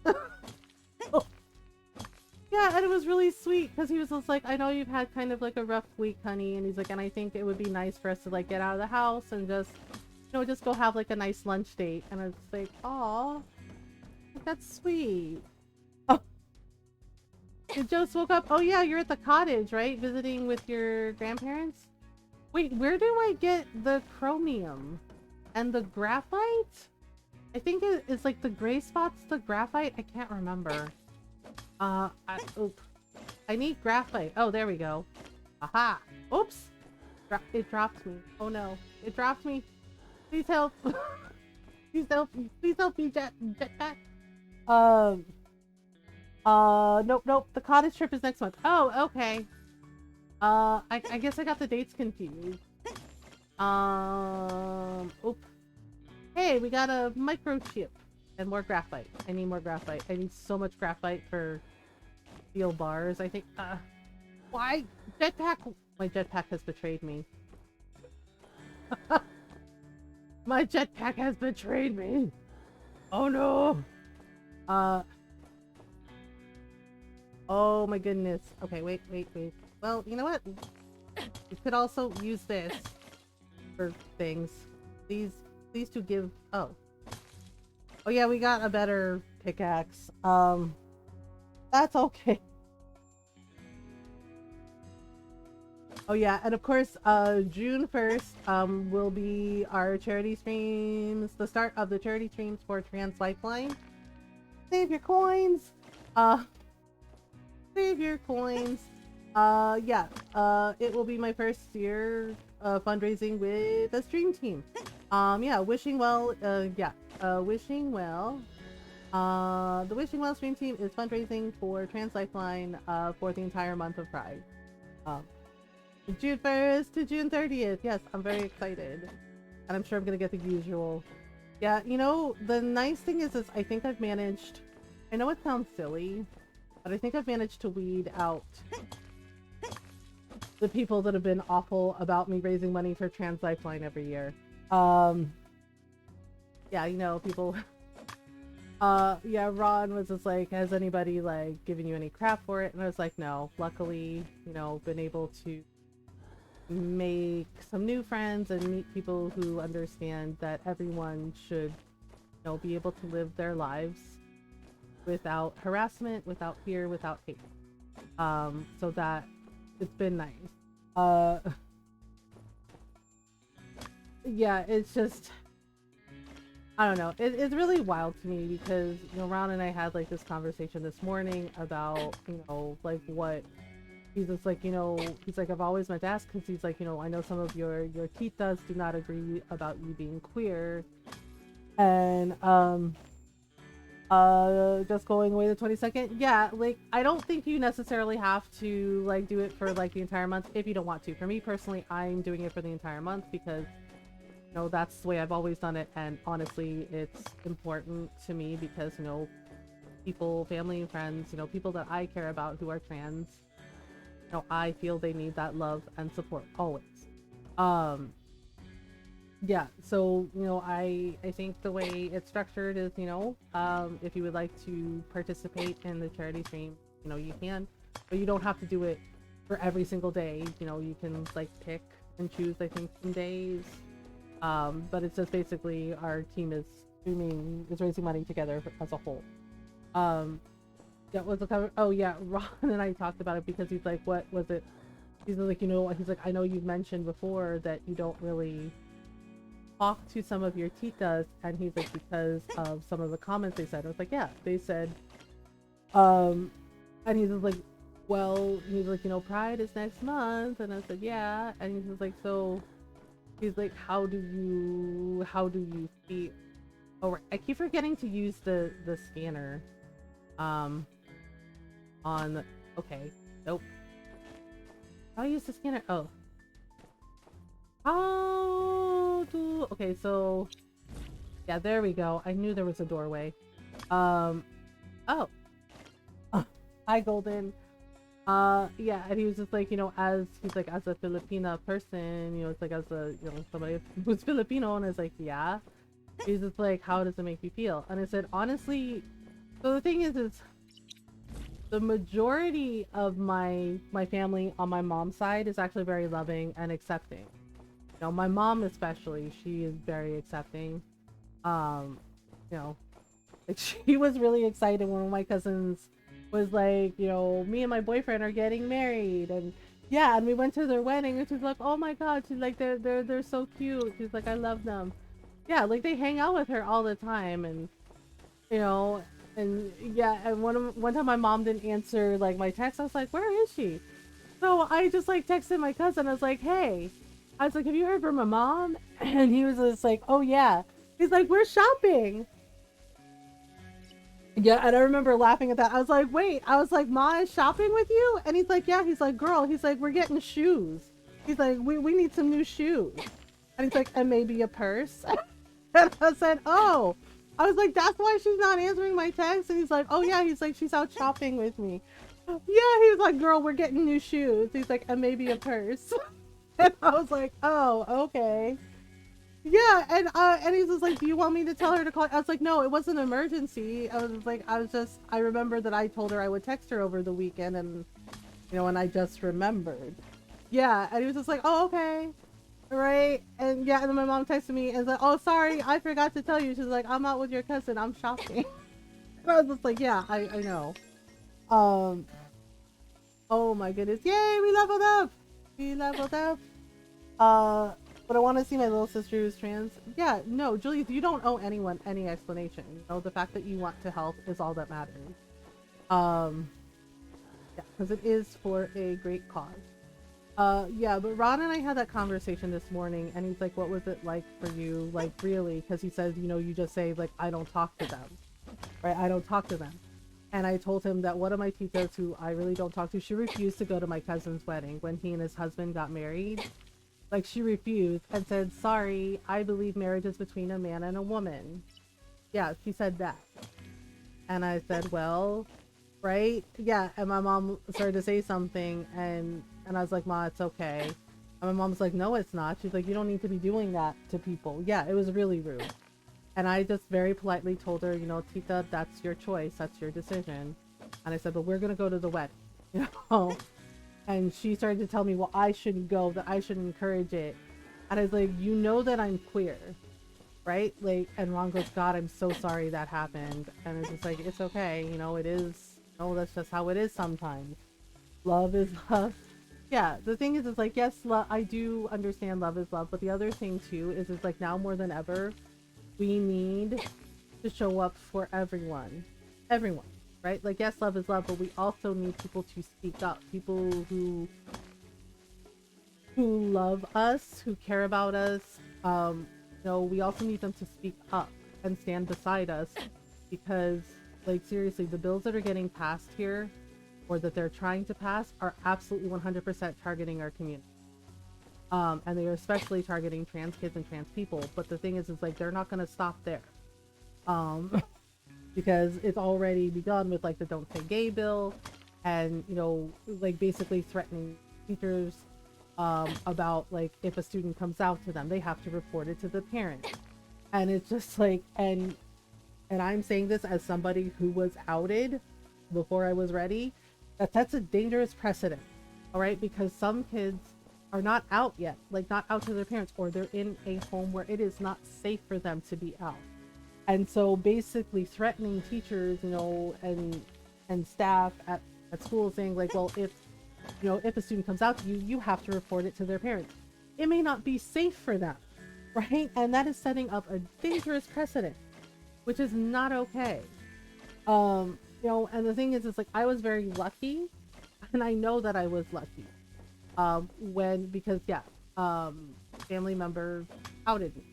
Yeah, and it was really sweet because he was just like, I know you've had kind of like a rough week, honey. And he's like, and I think it would be nice for us to like get out of the house and just, you know, just go have like a nice lunch date. And I was like, aw, that's sweet. Oh, did Joe woke up? Oh yeah, you're at the cottage, right? Visiting with your grandparents? Wait, where do I get the chromium and the graphite? I think it's like the gray spots, the graphite. I can't remember. I need graphite. Oh, there we go. Aha! Oops! It dropped me. Oh no. It dropped me. Please help. Please help me. Please help me, jetpack. Nope. The cottage trip is next month. Oh, okay. I guess I got the dates confused. Oop. Hey, we got a microchip and more graphite. I need more graphite. I need so much graphite for steel bars. I think. Why jetpack? My jetpack has betrayed me. My jetpack has betrayed me. Oh no. Oh my goodness. Okay, wait. Well, you know what? You could also use this for things. These two give. Oh yeah, we got a better pickaxe. That's okay. Oh yeah, and of course, June 1st will be our charity streams, the start of the charity streams for Trans Lifeline. Save your coins. Save your coins. Yeah, it will be my first year fundraising with the stream team. Yeah, Wishing Well, Wishing Well. The Wishing Well stream team is fundraising for Trans Lifeline for the entire month of Pride. June 1st to June 30th. Yes, I'm very excited. And I'm sure I'm gonna get the usual. Yeah, you know, the nice thing is I think I've managed, I know it sounds silly, but I think I've managed to weed out the people that have been awful about me raising money for Trans Lifeline every year. Yeah, you know, people. Yeah, Ron was just like, has anybody like given you any crap for it? And I was like, no. Luckily, you know, been able to make some new friends and meet people who understand that everyone should, you know, be able to live their lives without harassment, without fear, without hate. So that it's been nice. Yeah, it's just, I don't know. It's really wild to me because, you know, Ron and I had like this conversation this morning about, you know, like what he's just like, you know, he's like, I've always meant to ask because he's like, you know, I know some of your titas do not agree about you being queer. And, just going away the 22nd. Yeah, like, I don't think you necessarily have to, like, do it for, like, the entire month if you don't want to. For me, personally, I'm doing it for the entire month because, you know, that's the way I've always done it. And honestly, it's important to me because, you know, people, family and friends, you know, people that I care about who are trans, you know, I feel they need that love and support always. Yeah, so, you know, I think the way it's structured is, you know, if you would like to participate in the charity stream, you know, you can, but you don't have to do it for every single day. You know, you can like pick and choose, I think, some days. But it's just basically our team is raising money together as a whole. That was the cover. Oh yeah, Ron and I talked about it because he's like, what was it? He's like, you know, he's like, I know you've mentioned before that you don't really talk to some of your titas, and he's like, because of some of the comments they said. I was like, yeah, they said, and he's just like, well, he's like, you know, Pride is next month, and I said, yeah, and he's just like, so, he's like, how do you see? Oh, I keep forgetting to use the scanner, on the, okay, nope. How do I use the scanner? Oh. Okay, so yeah, there we go. I knew there was a doorway. Oh. Hi, Golden. Yeah, and he was just like, you know, as he's like, as a Filipina person, you know, it's like, as a, you know, somebody who's Filipino, and it's like, yeah. He's just like, how does it make you feel? And I said, honestly, so the thing is the majority of my family on my mom's side is actually very loving and accepting. You know, my mom especially, she is very accepting. You know, like, she was really excited when one of my cousins was like, you know, me and my boyfriend are getting married, and yeah, and we went to their wedding, and she's like, oh my god, she's like, they're so cute. She's like, I love them. Yeah, like, they hang out with her all the time, and you know, and yeah, and one time my mom didn't answer like my text. I was like, where is she? So I just like texted my cousin. I was like, hey. I was like, have you heard from my mom? And he was just like, oh yeah. He's like, we're shopping. Yeah, and I remember laughing at that. I was like, wait. I was like, Ma is shopping with you? And he's like, yeah. He's like, girl. He's like, we're getting shoes. He's like, we need some new shoes. And he's like, and maybe a purse. And I said, oh. I was like, that's why she's not answering my text. And he's like, oh yeah. He's like, she's out shopping with me. Yeah, he was like, girl, we're getting new shoes. He's like, and maybe a purse. And I was like, oh, okay. Yeah, and he's just like, do you want me to tell her to call? I was like, no, it wasn't an emergency. I remember that I told her I would text her over the weekend, and and I just remembered. Yeah, and he was just like, oh, okay. Right? And yeah, and then my mom texted me and was like, oh, sorry, I forgot to tell you. She's like, I'm out with your cousin, I'm shopping. And I was just like, yeah, I know. Oh my goodness. Yay, we leveled up! We leveled up. But I want to see my little sister who's trans. Yeah, no, Julius, you don't owe anyone any explanation. The fact that you want to help is all that matters. Yeah, because it is for a great cause. Yeah, but Ron and I had that conversation this morning, and he's like, what was it like for you? Like, really? Because he says, you just say, like, I don't talk to them. Right? I don't talk to them. And I told him that one of my teachers who I really don't talk to, she refused to go to my cousin's wedding when he and his husband got married. Like, she refused and said, sorry, I believe marriage is between a man and a woman. Yeah, she said that. And I said, well, right? Yeah, and my mom started to say something, and I was like, Ma, it's okay. And my mom's like, no, it's not. She's like, you don't need to be doing that to people. Yeah, it was really rude. And I just very politely told her, Tita, that's your choice. That's your decision. And I said, but we're going to go to the wedding, And she started to tell me, well, I shouldn't go, that I shouldn't encourage it. And I was like, you know that I'm queer, right? Like, and Ron goes, God, I'm so sorry that happened. And it's just like, it's okay. It is, that's just how it is sometimes. Love is love. Yeah, the thing is, it's like, yes, I do understand love is love. But the other thing, too, is it's like now more than ever, we need to show up for everyone. Everyone. Right? Like, yes, love is love, but we also need people to speak up. People who love us, who care about us. We also need them to speak up and stand beside us, because, like, seriously, the bills that are getting passed here, or that they're trying to pass, are absolutely 100% targeting our community. And they are especially targeting trans kids and trans people. But the thing is like, they're not going to stop there. Because it's already begun with, like, the Don't Say Gay bill, and, like, basically threatening teachers about, like, if a student comes out to them, they have to report it to the parent. And it's just like, and I'm saying this as somebody who was outed before I was ready, that's a dangerous precedent, all right? Because some kids are not out yet, like, not out to their parents, or they're in a home where it is not safe for them to be out. And so basically threatening teachers, and staff at school, saying, like, well, if a student comes out to you, you have to report it to their parents. It may not be safe for them, right? And that is setting up a dangerous precedent, which is not okay. And the thing is, it's like, I was very lucky, and I know that I was lucky, because family member outed me.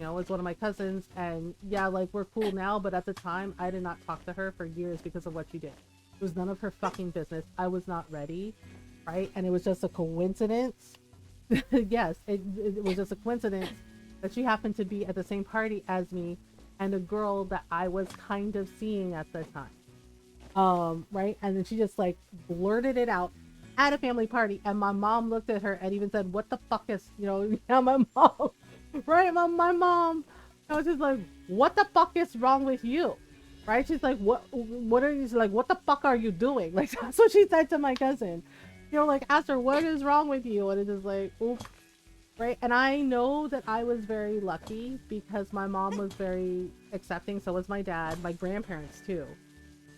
It's one of my cousins, and yeah, like, we're cool now, but at the time, I did not talk to her for years because of what she did. It was none of her fucking business. I was not ready, right? And it was just a coincidence. Yes, it was just a coincidence that she happened to be at the same party as me, and a girl that I was kind of seeing at the time. Right? And then she just, like, blurted it out at a family party, and my mom looked at her and even said, what the fuck is, my mom... Right, my mom, I was just like, what the fuck is wrong with you? Right? She's like, what are you, like, what the fuck are you doing? Like, that's what she said to my cousin. Like, asked her, what is wrong with you? And it's just like, oops. Right? And I know that I was very lucky, because my mom was very accepting. So was my dad, my grandparents too.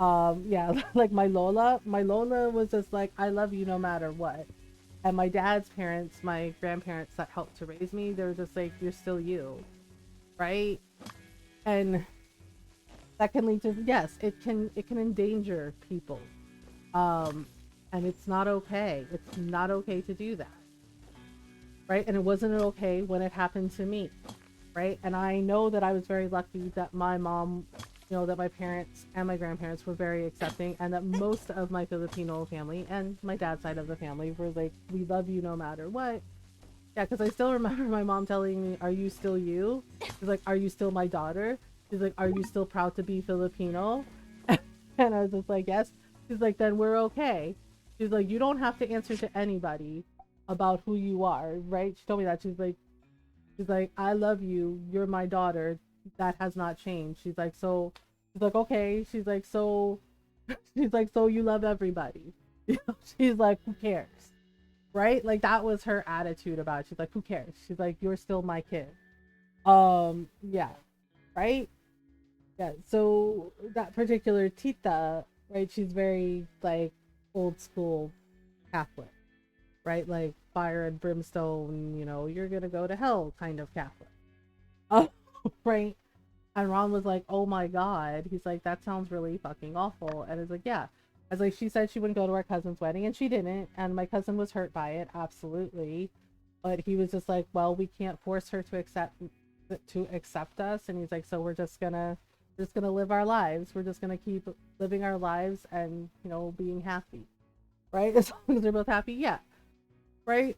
Yeah, like my Lola was just like, I love you no matter what. And my dad's parents, my grandparents that helped to raise me, they're just like, you're still you, right? And that can lead to, yes, it can endanger people. And it's not okay. It's not okay to do that, right? And it wasn't okay when it happened to me, right? And I know that I was very lucky that my mom, that my parents and my grandparents were very accepting, and that most of my Filipino family and my dad's side of the family were like, we love you no matter what. Yeah, because I still remember my mom telling me, "Are you still you?" She's like, "Are you still my daughter?" She's like, "Are you still proud to be Filipino?" And I was just like, "Yes." She's like, "Then we're okay." She's like, "You don't have to answer to anybody about who you are, right?" She told me that. She's like, "I love you. You're my daughter. That has not changed." She's like, "So," she's like, "Okay." She's like, "So," she's like, "So you love everybody." She's like, "Who cares?" Right? Like that was her attitude about it. She's like, "Who cares?" She's like, "You're still my kid." Yeah, right? Yeah. So that particular tita, right? She's very like old school Catholic, right? Like fire and brimstone, you're gonna go to hell kind of Catholic. Oh, right. And Ron was like, "Oh my god." He's like, "That sounds really fucking awful." And it's like, "Yeah." I was like, "She said she wouldn't go to our cousin's wedding, and she didn't. And my cousin was hurt by it, absolutely. But he was just like, well, we can't force her to accept us." And he's like, "So we're just gonna live our lives. We're just gonna keep living our lives and being happy, right? As long as they're both happy, yeah, right."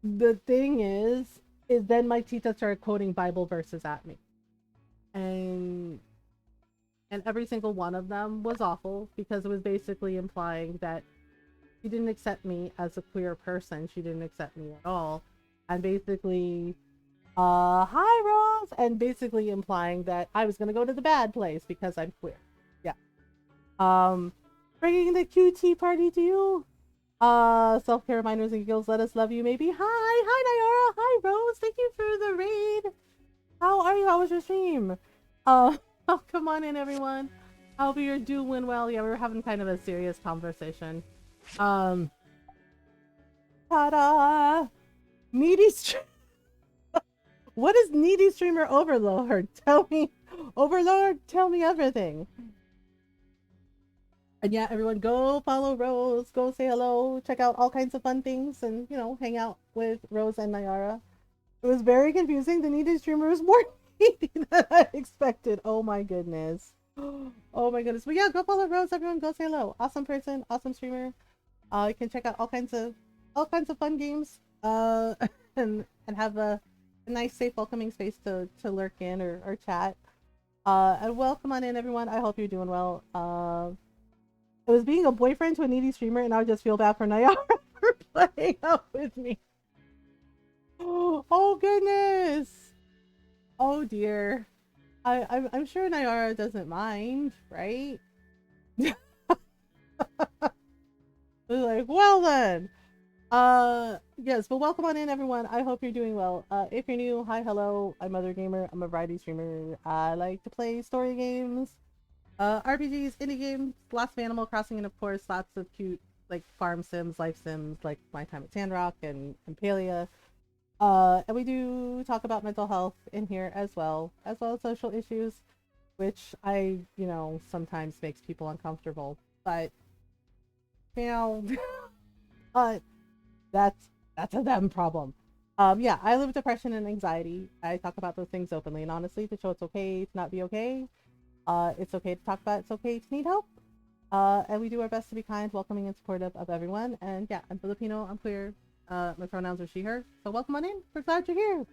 The thing is then my tita started quoting Bible verses at me, and every single one of them was awful because it was basically implying that she didn't accept me as a queer person. She didn't accept me at all. And basically, hi Rose, and basically implying that I was gonna go to the bad place because I'm queer. Yeah. Um, Bringing the QT party to you. Self-care reminders and giggles. Let us love you. Maybe. Hi Nayara. Hi Rose. Thank you for the raid. How are you? How was your stream? Come on in, everyone. I hope you're doing well. Yeah, we were having kind of a serious conversation. Um, Ta-da! Needy What is needy streamer overlord? Tell me, overlord. Tell me everything. And yeah, everyone, go follow Rose. Go say hello. Check out all kinds of fun things, and hang out with Rose and Nayara. It was very confusing. The needy streamer was more needy than I expected. Oh my goodness. Oh my goodness. But yeah, go follow Rose, everyone. Go say hello. Awesome person, awesome streamer. You can check out all kinds of fun games. And have a nice, safe, welcoming space to lurk in or chat. And welcome on in, everyone. I hope you're doing well. It was being a boyfriend to a needy streamer, and I just feel bad for Nayara for playing up with me. Oh goodness. Oh dear. I'm sure Nayara doesn't mind, right? Like, well then. Yes, but welcome on in, everyone. I hope you're doing well. If you're new, hi, hello. I'm Mothergamer. I'm a variety streamer. I like to play story games, RPGs, indie games, lots of Animal Crossing, and of course, lots of cute like farm sims, life sims, like My Time at Sandrock and Palia. And we do talk about mental health in here as well as social issues, which sometimes makes people uncomfortable. But you know, but that's a them problem. Yeah, I live with depression and anxiety. I talk about those things openly and honestly to show it's okay to not be okay. It's okay to talk about it. It's okay to need help. And we do our best to be kind, welcoming, and supportive of everyone. And yeah, I'm Filipino. I'm queer. My pronouns are she, her. So welcome on in. We're glad you're here.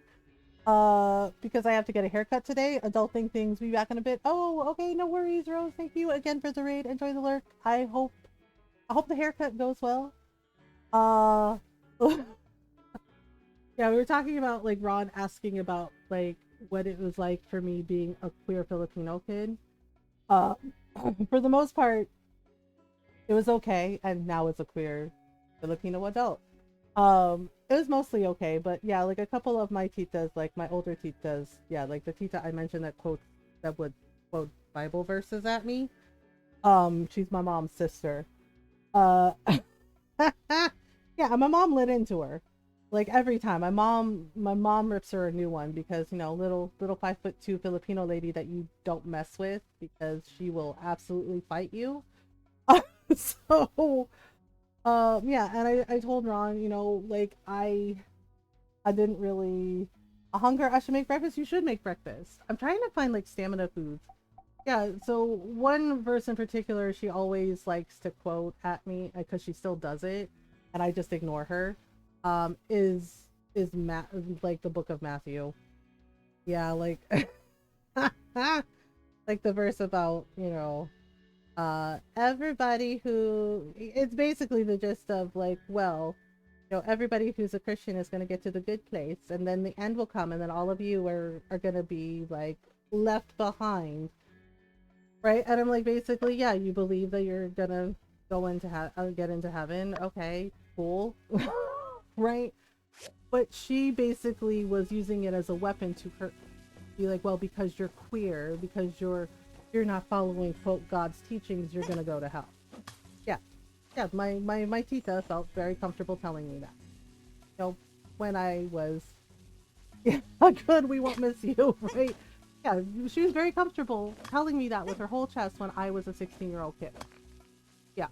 Because I have to get a haircut today. Adulting things. Be back in a bit. Oh, okay. No worries, Rose. Thank you again for the raid. Enjoy the lurk. I hope the haircut goes well. Yeah, we were talking about like Ron asking about like what it was like for me being a queer Filipino kid. Uh, for the most part, it was okay, and now it's a queer Filipino adult. It was mostly okay, but yeah, like a couple of my titas, like my older titas, yeah, like the tita I mentioned that would quote Bible verses at me. She's my mom's sister. Uh, yeah, my mom lit into her. Like every time, my mom rips her a new one because little 5'2" Filipino lady that you don't mess with because she will absolutely fight you. So yeah, and I told Ron, like I didn't really a hunger. I should make breakfast. You should make breakfast. I'm trying to find like stamina foods. Yeah, so one verse in particular she always likes to quote at me because she still does it, and I just ignore her. Is is like the book of Matthew. Yeah, like like the verse about, you know, everybody who, it's basically the gist of like, well, you know, everybody who's a Christian is going to get to the good place, and then the end will come, and then all of you are going to be like left behind, right? And I'm like, basically, yeah, you believe that you're gonna go into get into heaven, okay, cool. Right? But she basically was using it as a weapon to hurt, be like, well, because you're queer, because you're not following quote God's teachings, you're gonna go to hell. Yeah, my tita felt very comfortable telling me that. You know, when I was, yeah, good, we won't miss you, right? Yeah, she was very comfortable telling me that with her whole chest when I was a 16-year-old kid. Yeah.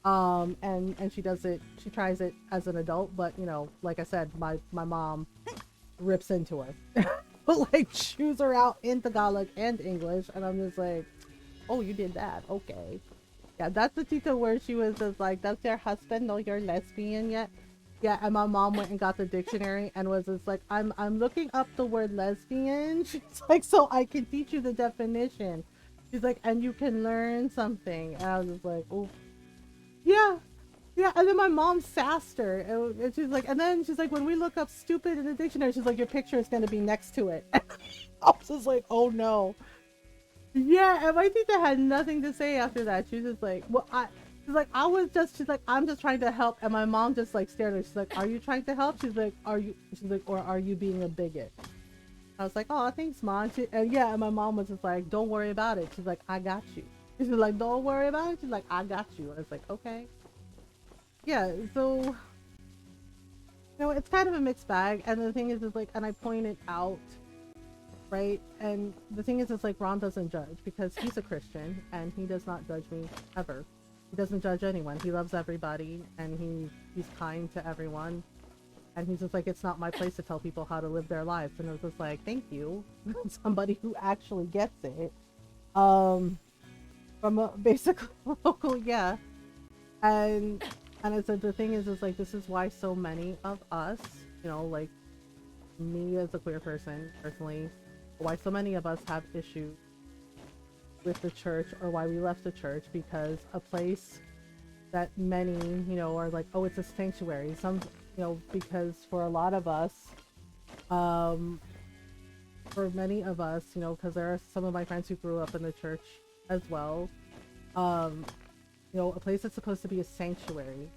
And she does it, she tries it as an adult, but you know, like I said, my mom rips into her. But like chews her out in Tagalog and English, and I'm just like, oh, you did that, okay. Yeah, that's the tita where she was just like, does your husband know you're lesbian yet? Yeah, and my mom went and got the dictionary and was just like, I'm looking up the word lesbian. She's like, so I can teach you the definition. She's like, and you can learn something. And I was just like, oh, yeah. Yeah, and then my mom sassed her. And she's like, and then she's like, when we look up stupid in the dictionary, she's like, your picture is going to be next to it. I was just like, oh no. Yeah, and my teacher had nothing to say after that. She was just like, well, she's like, she's like, I'm just trying to help. And my mom just like stared at her. She's like, are you trying to help? She's like, or are you being a bigot? I was like, oh, thanks, Mom. And my mom was just like, don't worry about it. She's like, I got you. She's like, don't worry about it. She's like, I got you. I was like, okay. Yeah, so, you know, it's kind of a mixed bag. And the thing is like, and I pointed out, right? And the thing is, it's like Ron doesn't judge because he's a Christian and he does not judge me ever. He doesn't judge anyone. He loves everybody and he's kind to everyone. And he's just like, it's not my place to tell people how to live their lives. And it was just like, thank you. Somebody who actually gets it. From a basically local, yeah. And I said, the thing is like, this is why so many of us, you know, like me as a queer person, personally, why so many of us have issues with the church or why we left the church, because a place that many, you know, are like, oh, it's a sanctuary. Some, you know, because for a lot of us, for many of us, you know, because there are some of my friends who grew up in the church as well, you know, a place that's supposed to be a sanctuary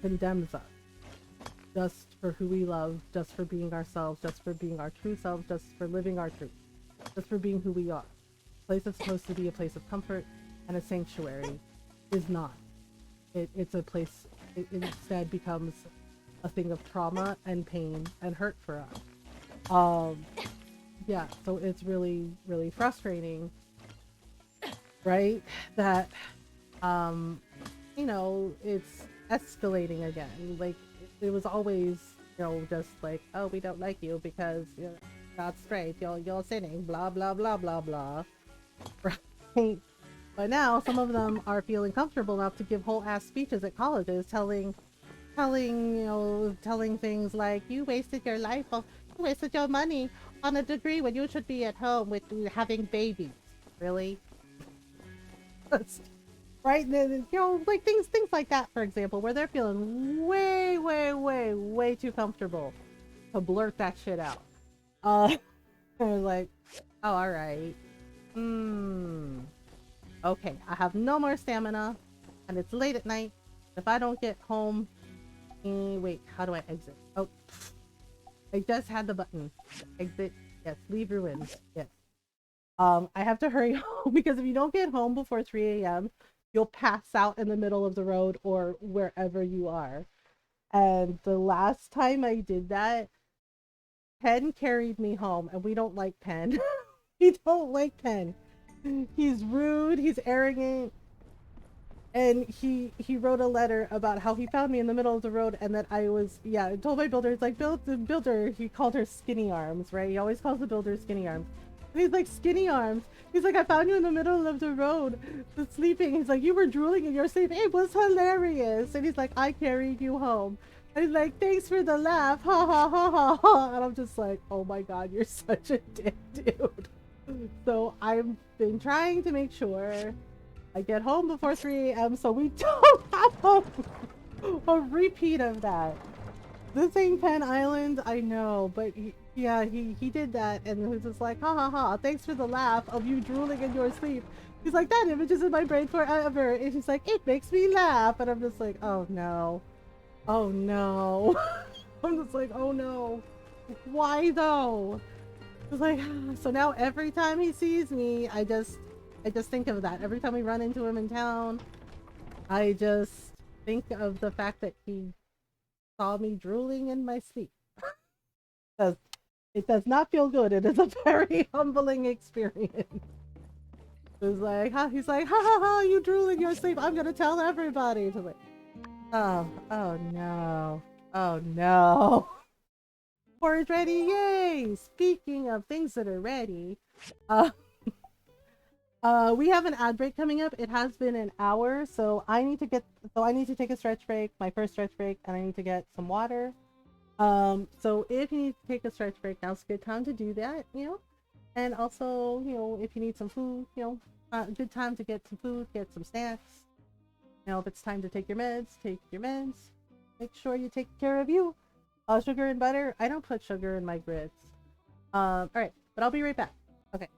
condemns us just for who we love, just for being ourselves, just for being our true selves, just for living our truth, just for being who we are. A place that's supposed to be a place of comfort and a sanctuary is not. It's a place, it instead becomes a thing of trauma and pain and hurt for us. Yeah, so it's really, really frustrating, right? That, you know, it's escalating again. Like, it was always, you know, just like, oh, we don't like you because you're not straight, you're sinning, blah, blah, blah, blah, blah. Right? But now some of them are feeling comfortable enough to give whole ass speeches at colleges telling things like, you wasted your life, you wasted your money on a degree when you should be at home with having babies. Really? Right? You know, like things like that, for example, where they're feeling way too comfortable to blurt that shit out. They're like, oh, all right. Okay, I have no more stamina, and it's late at night. If I don't get home, wait, how do I exit? Oh, I just had the button. Exit. Yes, leave ruins. Yes. I have to hurry home because if you don't get home before 3 a.m., you'll pass out in the middle of the road or wherever you are. And the last time I did that, Penn carried me home, and we don't like Penn. We don't like Penn. He's rude, he's arrogant, and he wrote a letter about how he found me in the middle of the road, and that I was, I told my builder, it's like, the builder, he called her skinny arms, right? He always calls the builder skinny arms. And he's like, skinny arms. He's like, I found you in the middle of the road, sleeping. He's like, you were drooling in your sleep. It was hilarious. And he's like, I carried you home. And like, thanks for the laugh, ha ha ha ha ha. And I'm just like, oh my god, you're such a dick, dude. So I've been trying to make sure I get home before 3 a.m. so we don't have a repeat of that. This ain't Penn Island, I know, but yeah, he did that, and he was just like, ha ha ha, thanks for the laugh of you drooling in your sleep. He's like, that image is in my brain forever. And she's like, it makes me laugh. And I'm just like, oh no. Oh no. I'm just like, oh no. Why though? It's like, so now every time he sees me, I just think of that. Every time we run into him in town, I just think of the fact that he saw me drooling in my sleep. It does not feel good. It is a very humbling experience. It's like, he's like, ha ha ha, you drool in your sleep. I'm gonna tell everybody. It's like, oh no. Oh no. Porridge ready, yay! Speaking of things that are ready, we have an ad break coming up. It has been an hour, so I need to take a stretch break, my first stretch break, and I need to get some water. So if you need to take a stretch break, now's a good time to do that, you know. And also, you know, if you need some food, you know, a good time to get some food, get some snacks. You know, if it's time to take your meds, take your meds. Make sure you take care of you. Sugar and butter. I don't put sugar in my grits. All right, but I'll be right back. Okay.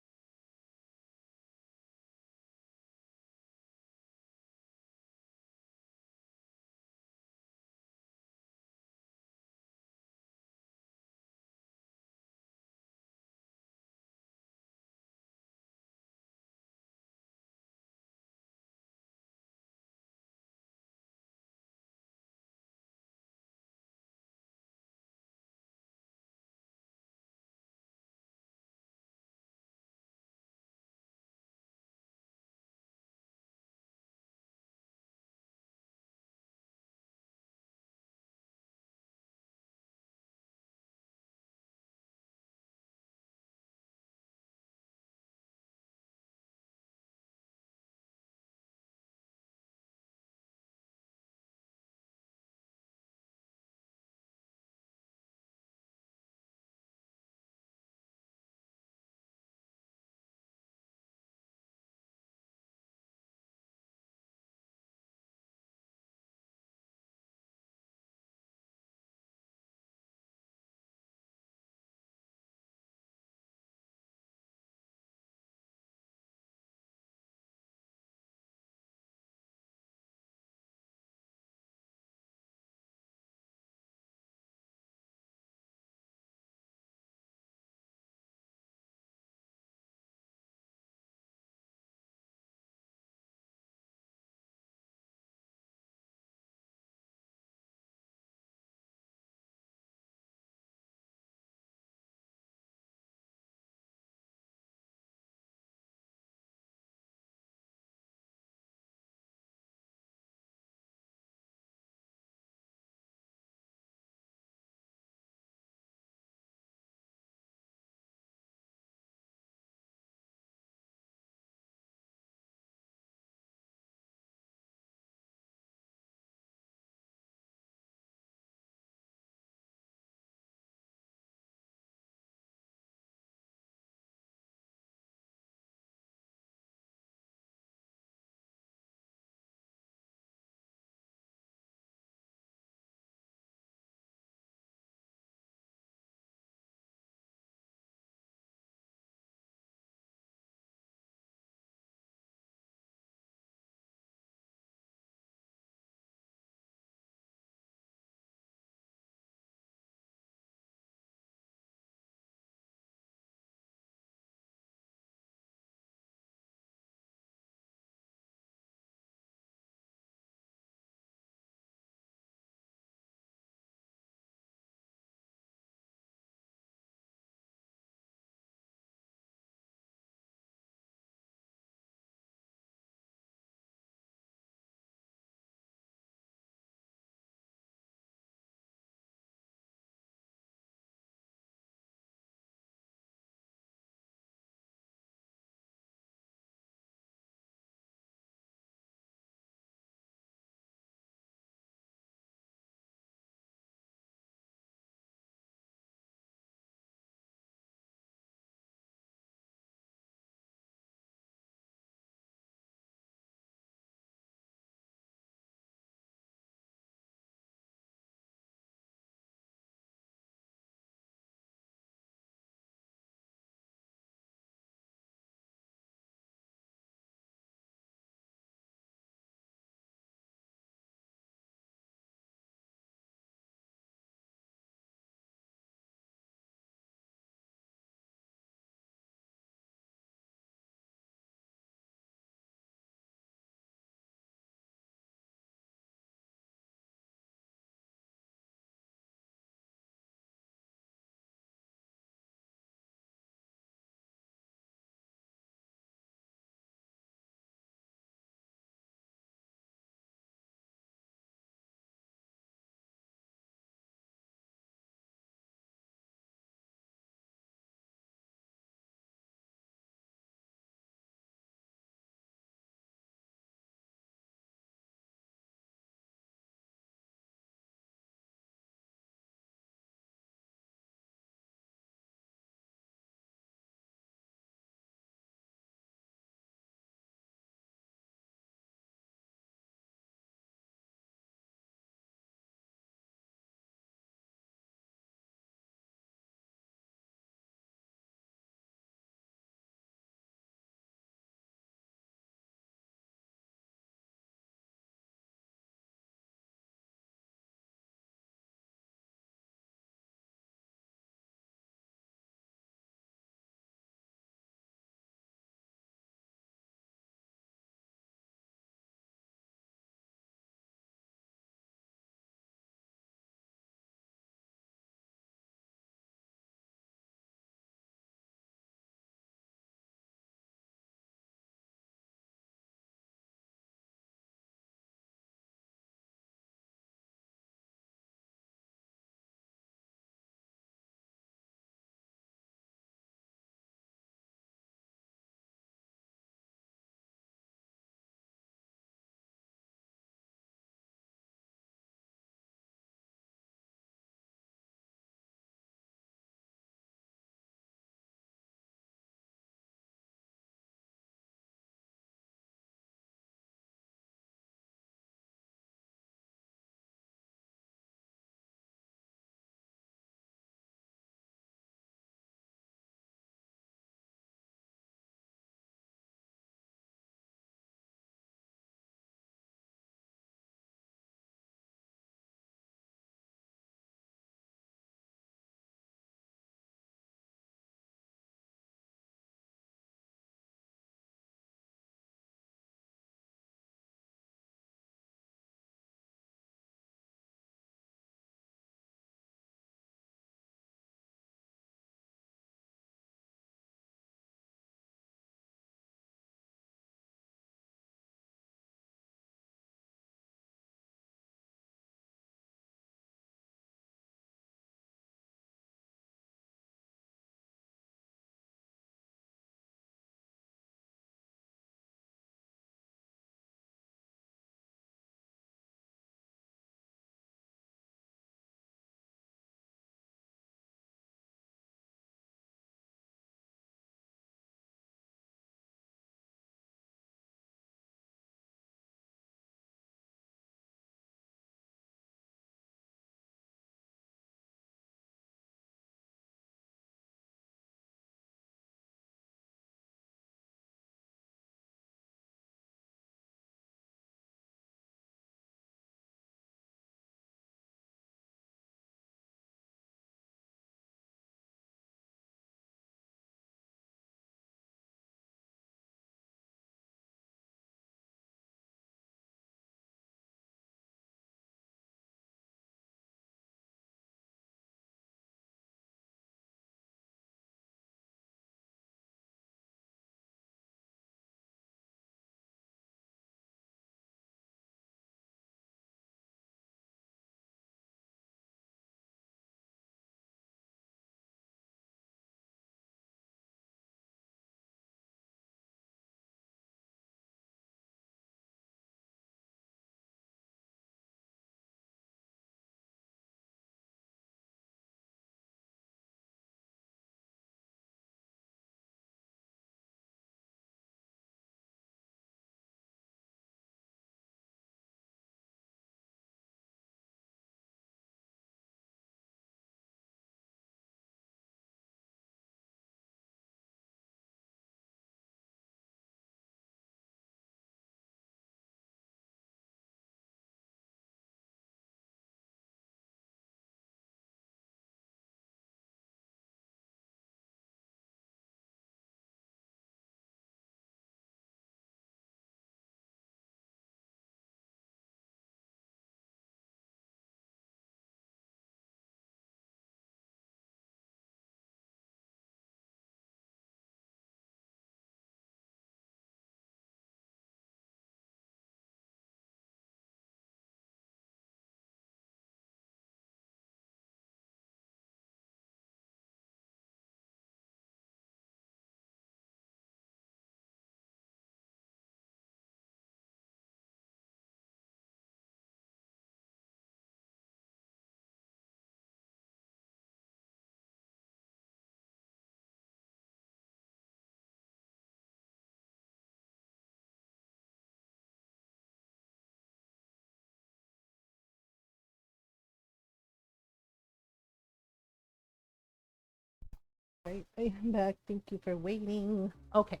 Right, I am back. Thank you for waiting. Okay.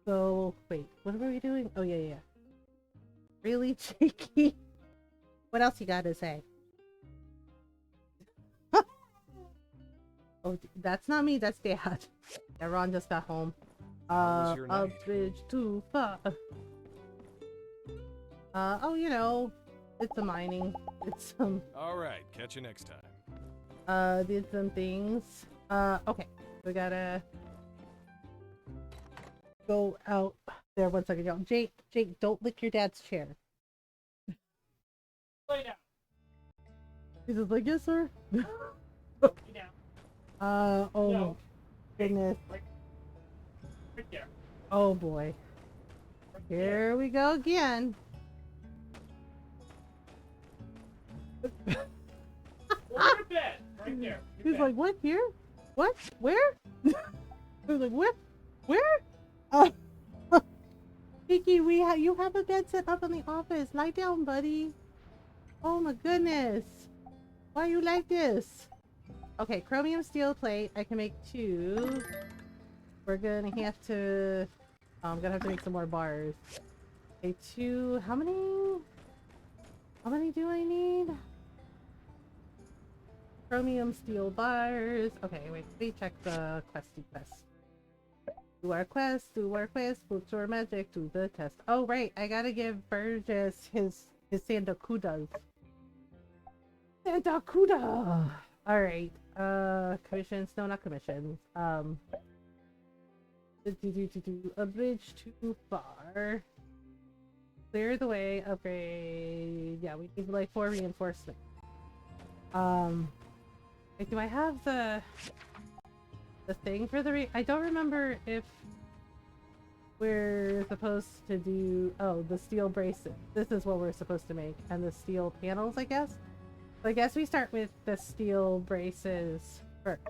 So, wait, what were we doing? Oh, yeah. Really, Jakey? What else you gotta say? Oh, that's not me, that's Dad. Yeah, Ron just got home. How was your A night? bridge too far. Oh, you know, it's some mining. It's some, All right, catch you next time. did some things. Okay. We gotta go out there 1 second, y'all. Jake, don't lick your dad's chair. Lay down. He's just like, yes, sir. Lay down. Oh, No. goodness. Right there. Oh, boy. Here we go again. Go to bed. Right there. He's like, what, here? What? Where? I was like, what? Where? Kiki, you have a bed set up in the office. Lie down, buddy. Oh my goodness. Why are you like this? Okay, chromium steel plate. I can make 2. We're gonna have to... I'm gonna have to make some more bars. Okay, 2... How many do I need? Chromium steel bars. Okay, wait, let me check the questy quest. Do our quest, boots or magic, do the test. Oh right, I gotta give Burgess his Sandakudas. Sandakuda! Alright, commissions, no, not commissions. A bridge too far. Clear the way, upgrade. Yeah, we need like 4 reinforcement. Wait, do I have the thing for the I don't remember if we're supposed to do... Oh, the steel braces. This is what we're supposed to make. And the steel panels, I guess? So I guess we start with the steel braces first.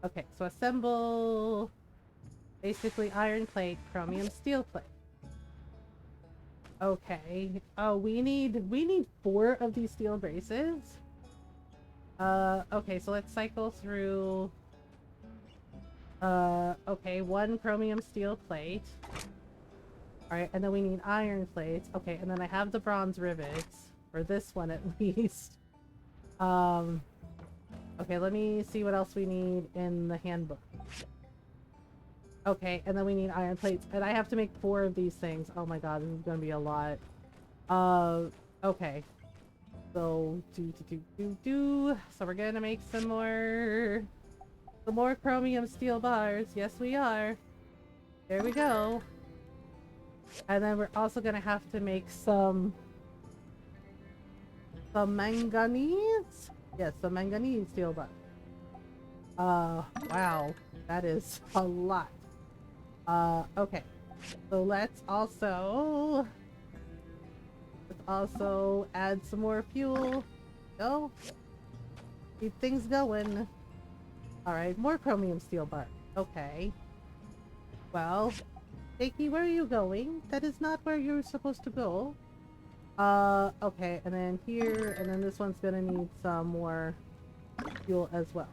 Okay, so assemble... Basically iron plate, chromium steel plate. Okay. Oh, we need 4 of these steel braces. Okay, so let's cycle through... okay, 1 chromium steel plate. Alright, and then we need iron plates. Okay, and then I have the bronze rivets. Or this one at least. Okay, let me see what else we need in the handbook. Okay, and then we need iron plates. And I have to make 4 of these things. Oh my god, this is gonna be a lot. Okay. So, So we're gonna make some more chromium steel bars. Yes, we are. There we go. And then we're also gonna have to make some manganese. Yes, some manganese steel bar. Wow, that is a lot. Okay. So let's also add some more fuel. Go. Keep things going. Alright, more chromium steel bar. Okay. Well, Jakey, where are you going? That is not where you're supposed to go. Okay, and then here, and then this one's gonna need some more fuel as well.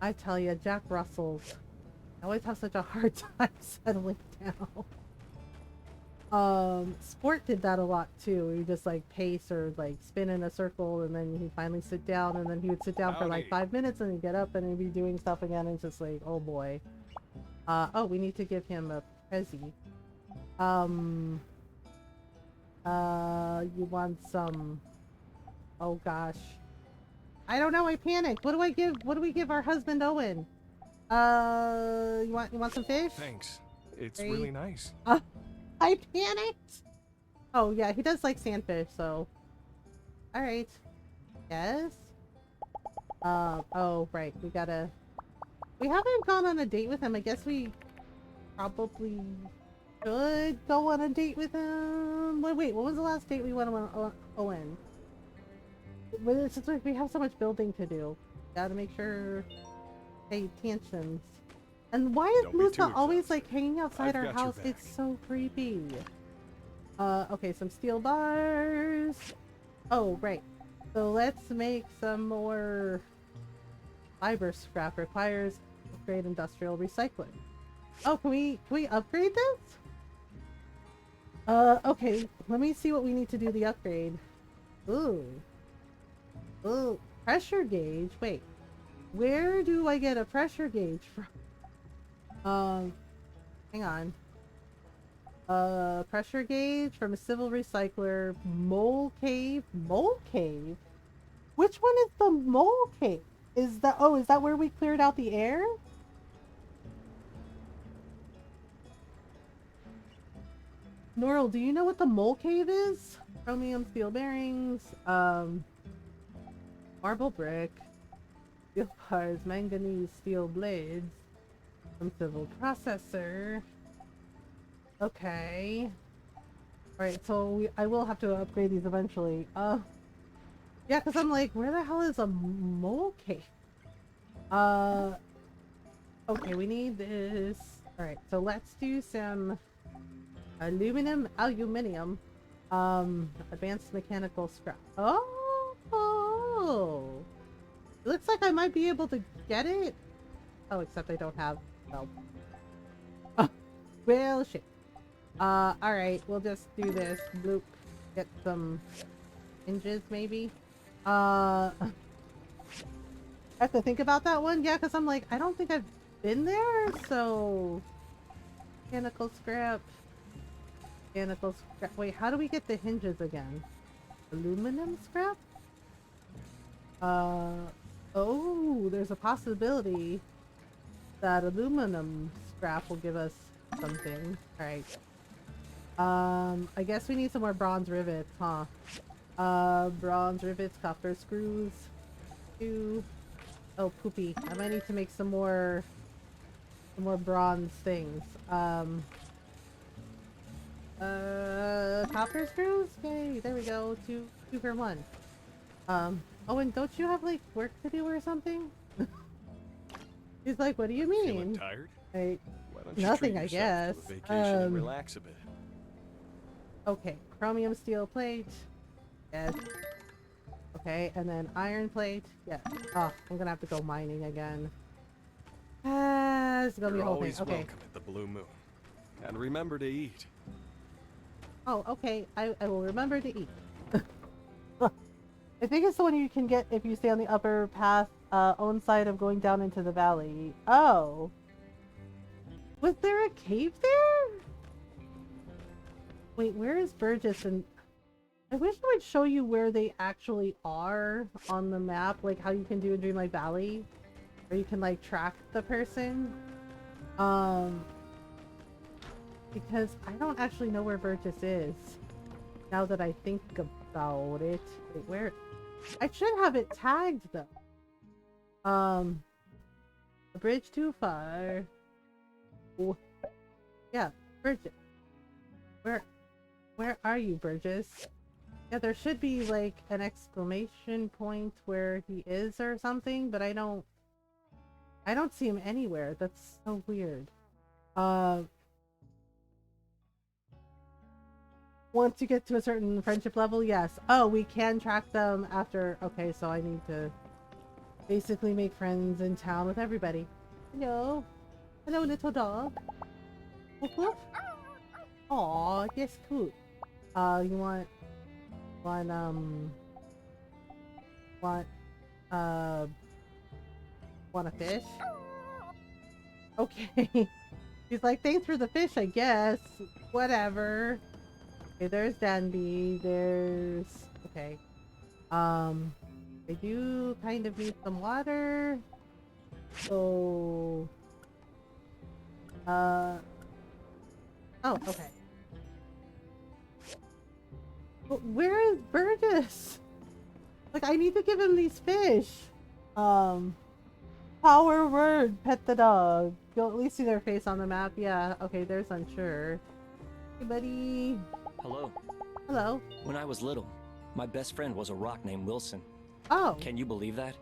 I tell you, Jack Russell's. I always have such a hard time settling down. Sport did that a lot too. He just like pace or like spin in a circle, and then he'd finally sit down, and then he would sit down for like 5 minutes, and he'd get up and he'd be doing stuff again, and it's just like, oh boy. Oh, we need to give him a Prezi. You want some... Oh gosh. I don't know, I panicked. What do we give our husband Owen? You want some fish? Thanks. It's Great. really nice. I panicked! Oh yeah, he does like sandfish, so... Alright. Yes? Oh right, we haven't gone on a date with him. I guess we probably should go on a date with him. Wait, what was the last date we went on Owen? It's just like we have so much building to do. Gotta make sure... Pay attention. And why is Don't be Musa too always exhausted. like hanging outside I've our got your house? back. It's so creepy. Okay, some steel bars. Oh, right. So let's make some more fiber scrap requires upgrade industrial recycling. Oh, can we upgrade this? Okay, let me see what we need to do the upgrade. Ooh. Ooh, pressure gauge. Wait, where do I get a pressure gauge from? Hang on. Pressure gauge from a civil recycler. Mole cave. Mole cave? Which one is the mole cave? Is that, oh, is that where we cleared out the air? Norl, do you know what the mole cave is? Chromium steel bearings, marble brick, steel bars, manganese steel blades, some civil processor. Okay. Alright, so I will have to upgrade these eventually. Yeah, because I'm like, where the hell is a mole cave? Okay, we need this. Alright, so let's do some aluminium, advanced mechanical scrap. Oh! It looks like I might be able to get it. Oh, except I don't have, well. Well, shit. Alright, we'll just do this. Bloop. Get some hinges, maybe. I have to think about that one. Yeah, because I'm like, I don't think I've been there, so... Mechanical scrap. Mechanical scrap. Wait, how do we get the hinges again? Aluminum scrap? Oh, there's a possibility that aluminum scrap will give us something. Alright. I guess we need some more bronze rivets, huh? Bronze rivets, copper screws. Oh, poopy. I might need to make some more bronze things. Copper screws? Yay, there we go. Two for one. Oh, and don't you have, like, work to do or something? He's like, what do you mean? Feeling tired? Like, Why don't you nothing, treat I yourself guess. to a vacation and relax a bit. Okay, chromium steel plate. Yes. Okay, and then iron plate. Yes. Oh, I'm gonna have to go mining again. It's gonna be a You're whole thing. always Okay. welcome at the Blue Moon. And remember to eat. Oh, okay. I will remember to eat. I think it's the one you can get if you stay on the upper path, own side of going down into the valley. Oh. Was there a cave there? Wait, where is Burgess? And I wish it would show you where they actually are on the map, like how you can do in Dreamlight Valley, where you can like track the person. Because I don't actually know where Burgess is. Now that I think about it. Wait, where? I should have it tagged though. The bridge too far. Oh. Yeah, Burgess. Where are you, Burgess? Yeah, there should be like an exclamation point where he is or something, but I don't see him anywhere. That's so weird. Once you get to a certain friendship level, yes. Oh, we can track them after. Okay, so I need to basically make friends in town with everybody. Hello. Hello, little dog. Woof woof. Aw, yes, cute. You want a fish? Okay. He's like, thanks for the fish, I guess. Whatever. Okay, there's Danby. There's... Okay. I do kind of need some water. So... Oh, okay. But where is Burgess? Like, I need to give him these fish. Power word, pet the dog. You'll at least see their face on the map. Yeah, okay, there's unsure. Hey, buddy. Hello. Hello. When I was little, my best friend was a rock named Wilson. Oh. Can you believe that?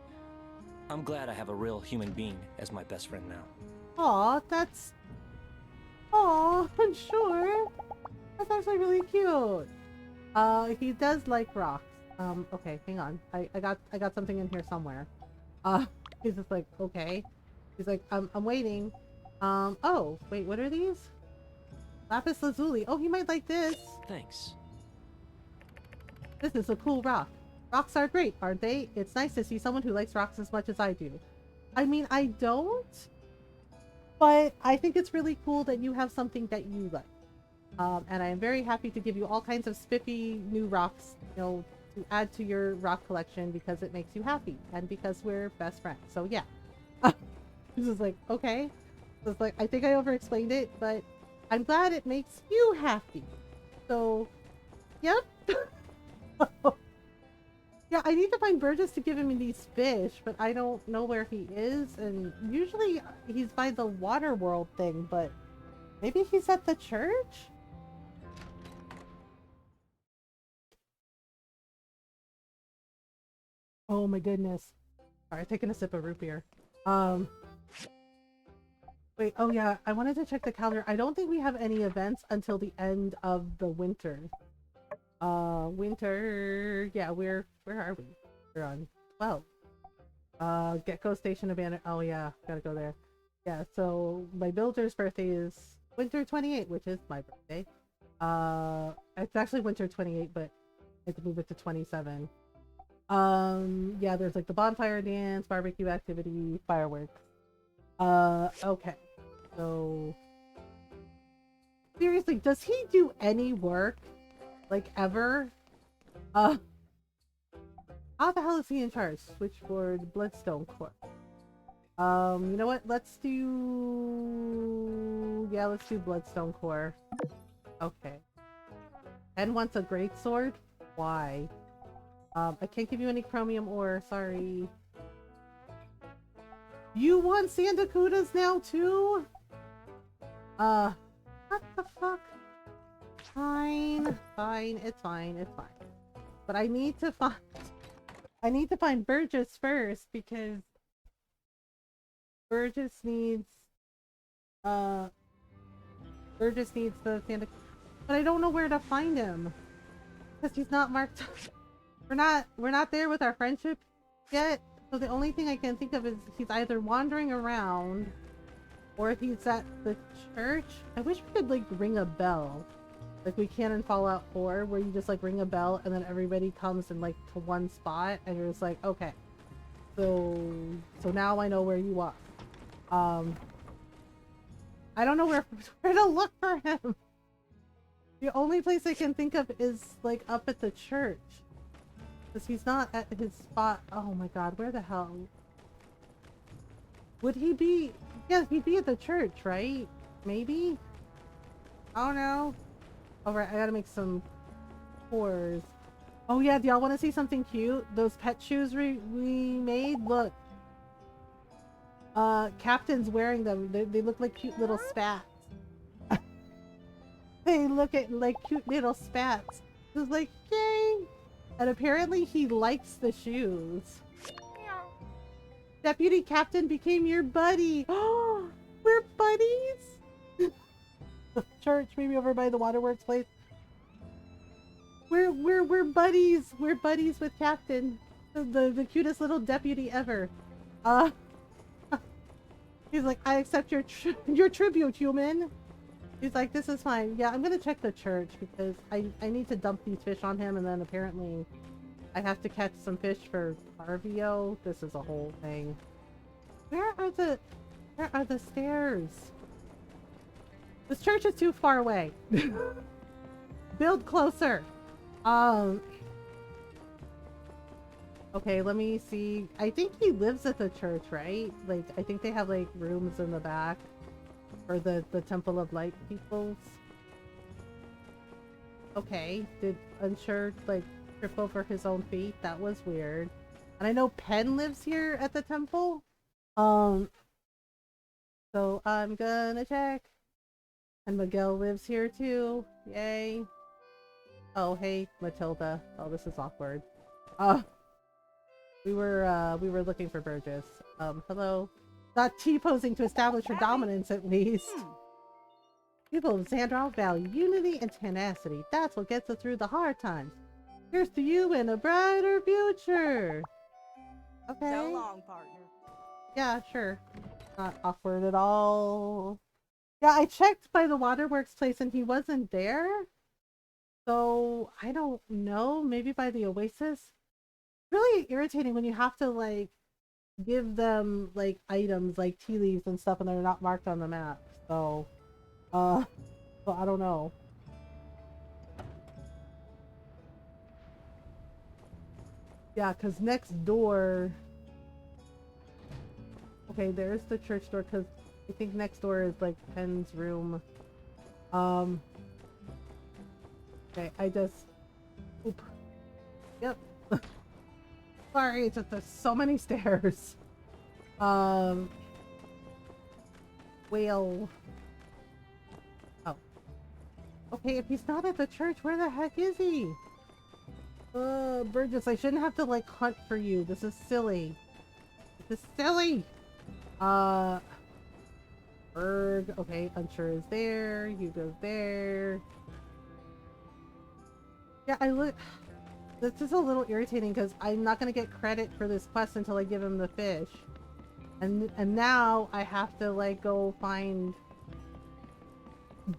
I'm glad I have a real human being as my best friend now. Aw, that's... Aw, I'm sure. That's actually really cute. He does like rocks. Okay, hang on. I got something in here somewhere. He's just like, okay. He's like, I'm waiting. Oh, wait, what are these? Lapis lazuli. Oh, he might like this. Thanks. This is a cool rock. Rocks are great, aren't they? It's nice to see someone who likes rocks as much as I do. I mean, I don't, but I think it's really cool that you have something that you like. And I am very happy to give you all kinds of spiffy new rocks, you know, to add to your rock collection because it makes you happy and because we're best friends. So yeah. This is like, okay. It's like, I think I over-explained it, but I'm glad it makes you happy. So, yep. Yeah, I need to find Burgess to give him these fish, but I don't know where he is. And usually he's by the water world thing, but maybe he's at the church? Oh my goodness. Alright, taking a sip of root beer. Wait, oh yeah, I wanted to check the calendar. I don't think we have any events until the end of the winter. Winter, yeah, where are we? We're on 12. Gecko Station abandoned. Oh yeah, gotta go there. Yeah, so my builder's birthday is winter 28, which is my birthday. It's actually winter 28, but I had to move it to 27. Yeah, there's like the bonfire dance, barbecue activity, fireworks. Okay. So seriously, does he do any work? Like ever? How the hell is he in charge? Switchboard, Bloodstone Core. You know what? Let's do... Yeah, let's do Bloodstone Core. Okay. Ed wants a great sword? Why? I can't give you any chromium ore, sorry. You want Sandakudas now too? What the fuck? Fine, fine, it's fine, it's fine. But I need to find Burgess first because Burgess needs the Sandakuda. But I don't know where to find him. Because he's not marked. We're not there with our friendship yet. So the only thing I can think of is he's either wandering around or he's at the church. I wish we could like ring a bell. Like we can in Fallout 4 where you just like ring a bell and then everybody comes in like to one spot and you're just like, okay. So now I know where you are. I don't know where to look for him. The only place I can think of is like up at the church. Because he's not at his spot. Oh my god, where the hell? Would he be? Yeah, he'd be at the church, right? Maybe? I don't know. Alright, I gotta make some cores. Oh yeah, do y'all want to see something cute? Those pet shoes we made? Look. Captain's wearing them. They look like cute little spats. They look at like cute little spats. It's like, yay! And apparently he likes the shoes. Deputy Captain became your buddy. Oh, we're buddies. The church, maybe over by the waterworks place. We're buddies. We're buddies with Captain, the cutest little deputy ever. He's like, I accept your tribute, human. He's like, this is fine. Yeah, I'm gonna check the church because I need to dump these fish on him and then apparently I have to catch some fish for RVO. This is a whole thing. Where are the stairs? This church is too far away. Build closer. Okay, let me see. I think he lives at the church, right? Like, I think they have like rooms in the back. Or the Temple of Light peoples. Okay, did Unsure like trip over his own feet? That was weird. And I know Penn lives here at the temple. So I'm gonna check. And Miguel lives here too. Yay. Oh hey, Matilda. Oh, this is awkward. We were looking for Burgess. Hello. Not T-posing to establish her dominance, at least. People of Xandral value unity and tenacity. That's what gets us through the hard times. Here's to you and a brighter future. Okay. So long, partner. Yeah, sure. Not awkward at all. Yeah, I checked by the waterworks place and he wasn't there. So I don't know. Maybe by the Oasis. Really irritating when you have to like give them like items like tea leaves and stuff and they're not marked on the map. Uh, so I don't know. Yeah, because next door. Okay, there's the church door because I think next door is like Pen's room. Okay, I just. Oop. Yep. Sorry, it's just there's so many stairs. Well. Oh. Okay, if he's not at the church, where the heck is he? Burgess, I shouldn't have to like hunt for you. This is silly. This is silly. Berg. Okay, unsure is there. Hugo's there. Yeah, I look. This is a little irritating because I'm not gonna get credit for this quest until I give him the fish, and now I have to like go find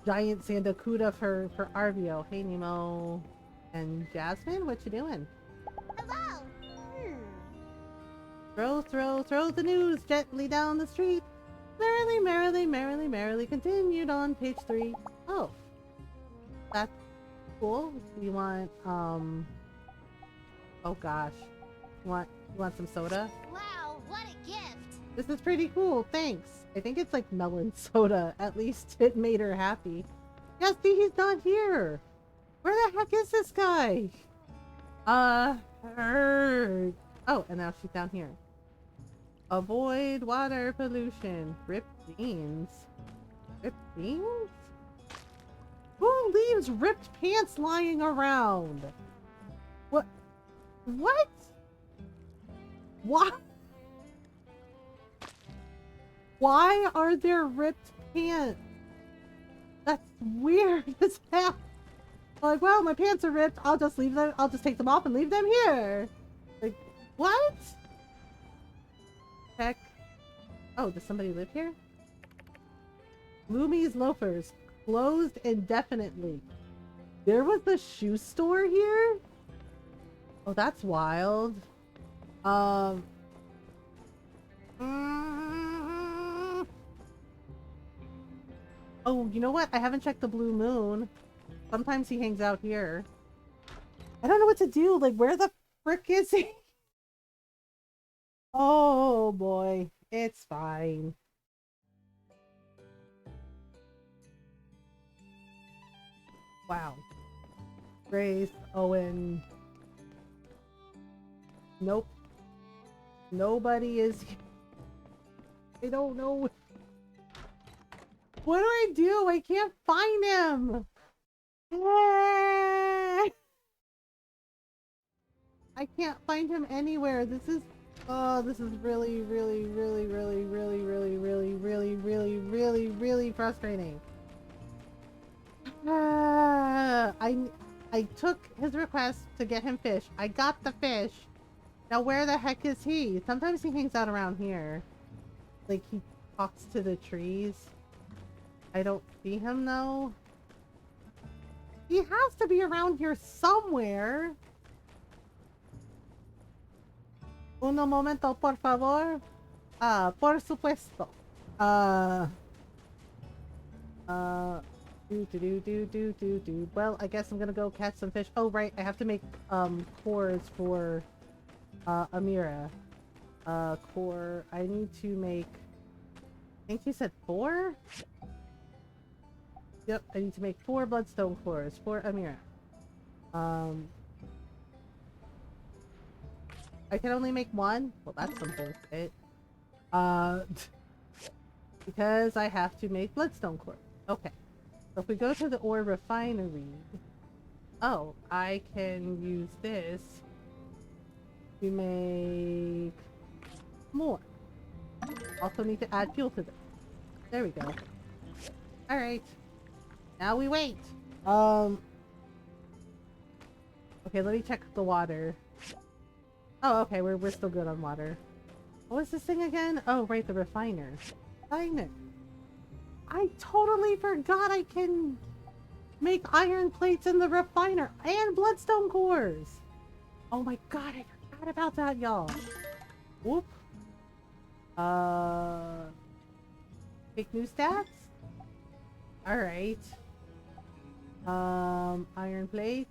giant Sandakuda for Arvio. Hey Nemo and Jasmine, what you doing? Hello. Throw the news gently down the street. Merrily, merrily, merrily, merrily continued on page 3. Oh, that's cool. You want oh gosh, you want some soda? Wow, what a gift. This is pretty cool, thanks. I think it's like melon soda. At least it made her happy. Yeah, see, he's not here. Where the heck is this guy? Oh, and now she's down here. Avoid water pollution. Ripped jeans. Ripped jeans? Who leaves ripped pants lying around? What? What? What? Why are there ripped pants? That's weird as hell. Like, well, my pants are ripped. I'll just leave them. I'll just take them off and leave them here. Like, what? Heck. Oh, does somebody live here? Loomy's Loafers. Closed indefinitely. There was a shoe store here? Oh, that's wild. Mm. Oh, you know what? I haven't checked the Blue Moon. Sometimes he hangs out here. I don't know what to do. Like, where the frick is he? Oh boy. It's fine. Wow. Grace, Owen. Nope. Nobody is here. I don't know. What do I do? I can't find him. I can't find him anywhere. This is really, really, really, really, really, really, really, really, really, really, really frustrating. I took his request to get him fish. I got the fish. Now where the heck is he? Sometimes he hangs out around here. Like he talks to the trees. I don't see him though. He has to be around here somewhere. Uno momento, por favor. Por supuesto. Do. Well, I guess I'm gonna go catch some fish. Oh, right. I have to make, cores for, Amira. Core. I need to make, I think you said 4? Yep, I need to make 4 bloodstone cores for Amira. I can only make 1? Well, that's some bullshit. Because I have to make bloodstone cores. Okay. So if we go to the ore refinery... Oh, I can use this to make more. Also need to add fuel to this. There we go. Alright. Now we wait. Okay, let me check the water. Oh, okay, we're still good on water. What was this thing again? Oh, right, the refiner. Refiner. I totally forgot I can make iron plates in the refiner and bloodstone cores. Oh my god, I forgot about that, y'all. Whoop. Take new stats? Alright. Iron plate.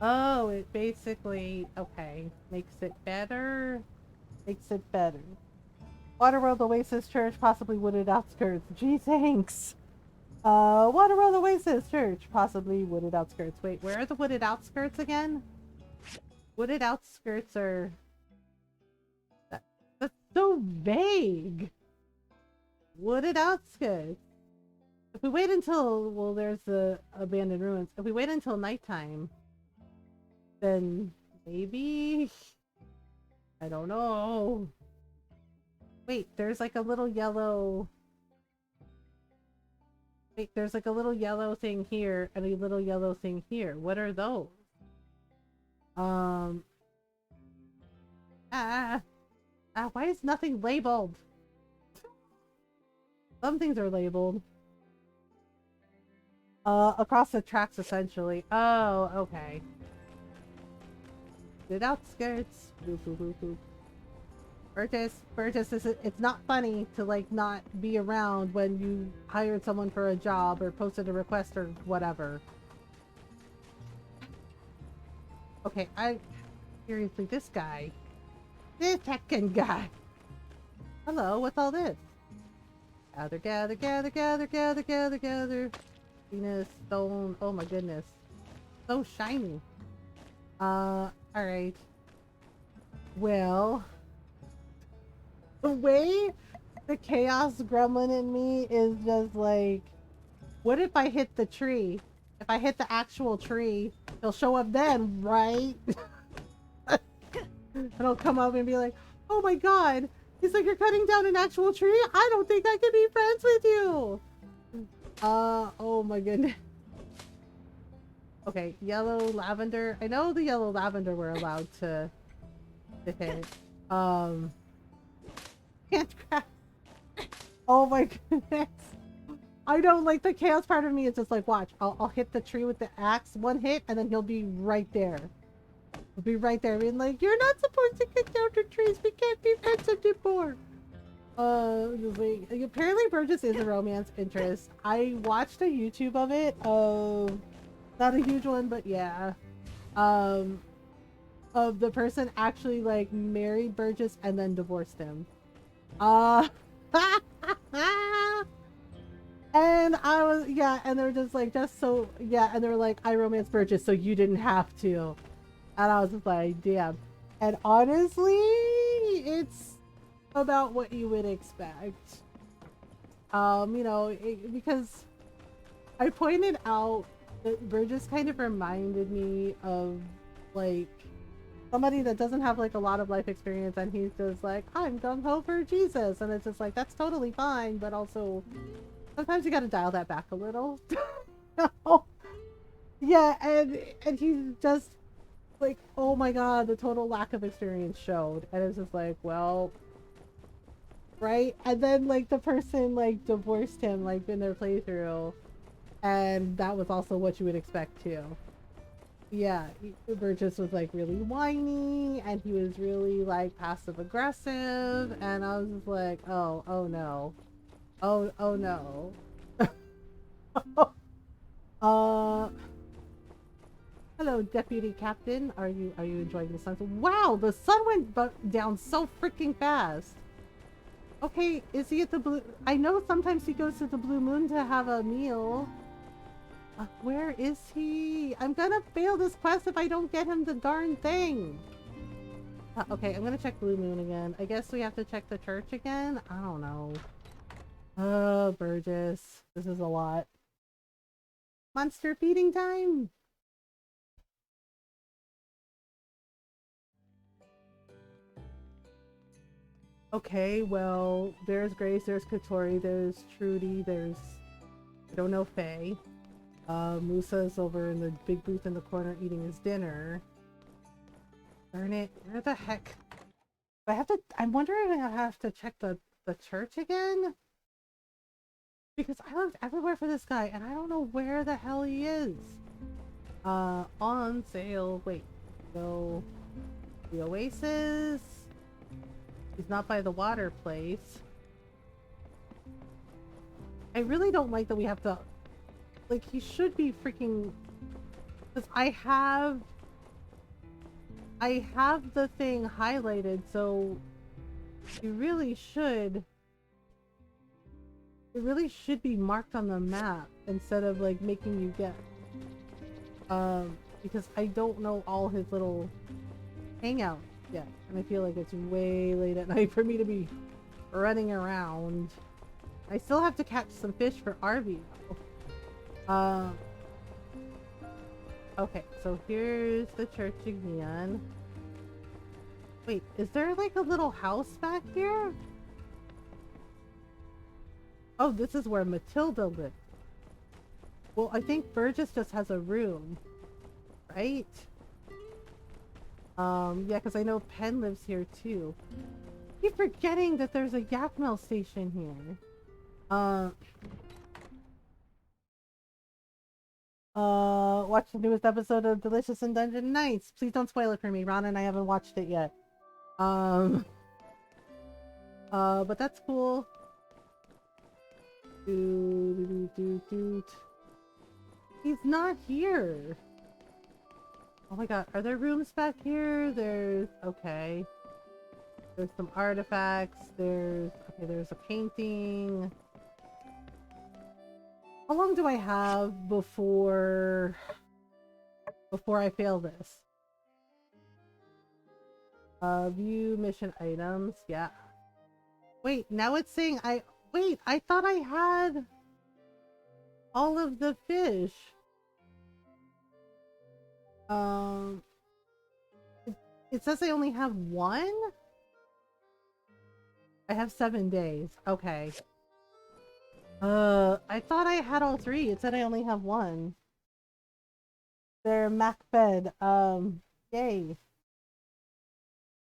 Oh, it basically, okay, makes it better. Makes it better. Waterworld Oasis Church, possibly wooded outskirts. Gee, thanks. Waterworld Oasis Church, possibly wooded outskirts. Wait, where are the wooded outskirts again? Wooded outskirts are... That's so vague. Wooded outskirts. If we wait until, well, there's the abandoned ruins. If we wait until nighttime, then maybe... I don't know. Wait, there's like a little yellow... Wait, there's like a little yellow thing here and a little yellow thing here. What are those? Why is nothing labeled? Some things are labeled. Across the tracks, essentially. Oh, okay. Good outskirts. Boop, boop, boop, boop. Burgess, it's not funny to, like, not be around when you hired someone for a job or posted a request or whatever. Okay, seriously, this guy. This heckin' guy. Hello, what's all this? Gather, gather, gather, gather, gather, gather, gather. Venus, stone, oh my goodness. So shiny. Alright. Well... The way the chaos gremlin in me is just like, what if I hit the tree? If I hit the actual tree, he'll show up then, right? And I'll come up and be like, oh my god, he's like, you're cutting down an actual tree? I don't think I can be friends with you. Oh my goodness. Okay, yellow lavender. I know the yellow lavender we're allowed to hit. Can't craft. Oh my goodness. I don't like the chaos part of me. It's just like, watch, I'll hit the tree with the axe, one hit, and then he'll be right there. He'll be right there being like, you're not supposed to cut down the trees. We can't be friends anymore. Apparently Burgess is a romance interest. I watched a YouTube of it. Not a huge one, but yeah. Of the person actually like married Burgess and then divorced him. And I was, yeah, and they were just like, just so, yeah, and they were like, I romance Burgess, so you didn't have to. And I was just like, damn. And honestly, it's about what you would expect. You know, because I pointed out that Burgess kind of reminded me of, like, somebody that doesn't have like a lot of life experience, and he's just like, I'm gung-ho for Jesus, and it's just like, that's totally fine, but also sometimes you gotta dial that back a little. Yeah, and he's just like, oh my god, the total lack of experience showed, and it's just like, well, right? And then like the person like divorced him like in their playthrough, and that was also what you would expect too. Yeah, Burgess was like really whiny, and he was really like passive aggressive, and I was just like, oh no, oh no. Hello, Deputy Captain. Are you enjoying the sun? Wow, the sun went down so freaking fast. Okay, is he at the blue? I know sometimes he goes to the Blue Moon to have a meal. Where is he? I'm gonna fail this quest if I don't get him the darn thing. Okay, I'm gonna check Blue Moon again. I guess we have to check the church again? I don't know. Oh, Burgess. This is a lot. Monster feeding time! Okay, well, there's Grace, there's Katori, there's Trudy, there's... I don't know, Faye. Musa's over in the big booth in the corner eating his dinner. Darn it, where the heck? I'm wondering if I have to check the church again? Because I looked everywhere for this guy and I don't know where the hell he is. On sale. Wait. So, the Oasis. He's not by the water place. I really don't like that we have to... Like, he should be freaking... Because I have the thing highlighted, so you really should... It really should be marked on the map instead of like making you get... because I don't know all his little hangouts yet, and I feel like it's way late at night for me to be running around. I still have to catch some fish for RV though. Okay, so here's the church again. Wait, is there like a little house back here? Oh, this is where Matilda lived. Well, I think Burgess just has a room, right? Yeah, because I know Penn lives here too. I keep forgetting that there's a Yakmel station here. Watch the newest episode of Delicious in Dungeon Nights. Please don't spoil it for me. Ron and I haven't watched it yet. But that's cool. He's not here. Oh my god, are there rooms back here? There's... okay. There's some artifacts. There's... okay, there's a painting. How long do I have before I fail this? View mission items. Yeah. Wait, now it's saying wait, I thought I had all of the fish. It says I only have one? I have 7 days. Okay. I thought I had all 3. It said I only have 1. They're Macbeth. Yay.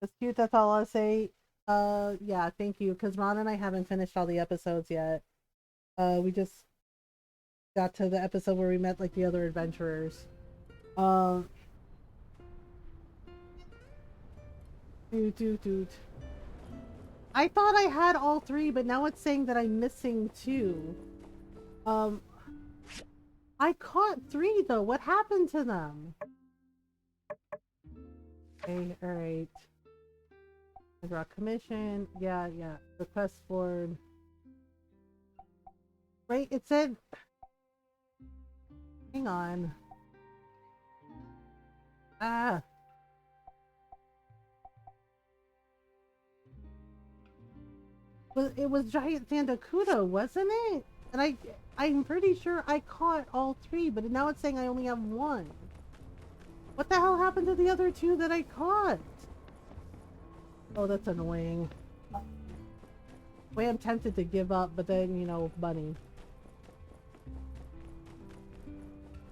That's cute, that's all I'll say. Yeah, thank you, because Ron and I haven't finished all the episodes yet. We just got to the episode where we met, like, the other adventurers. Dude. I thought I had all 3, but now it's saying that I'm missing 2. I caught 3, though. What happened to them? Okay, alright. I draw commission. Yeah. Request for... Right, it said... Hang on. Ah! Well, it was Giant Sandakuda, wasn't it? And I'm pretty sure I caught all 3, but now it's saying I only have 1. What the hell happened to the other 2 that I caught? Oh, that's annoying. Wait, I'm tempted to give up, but then, you know, money.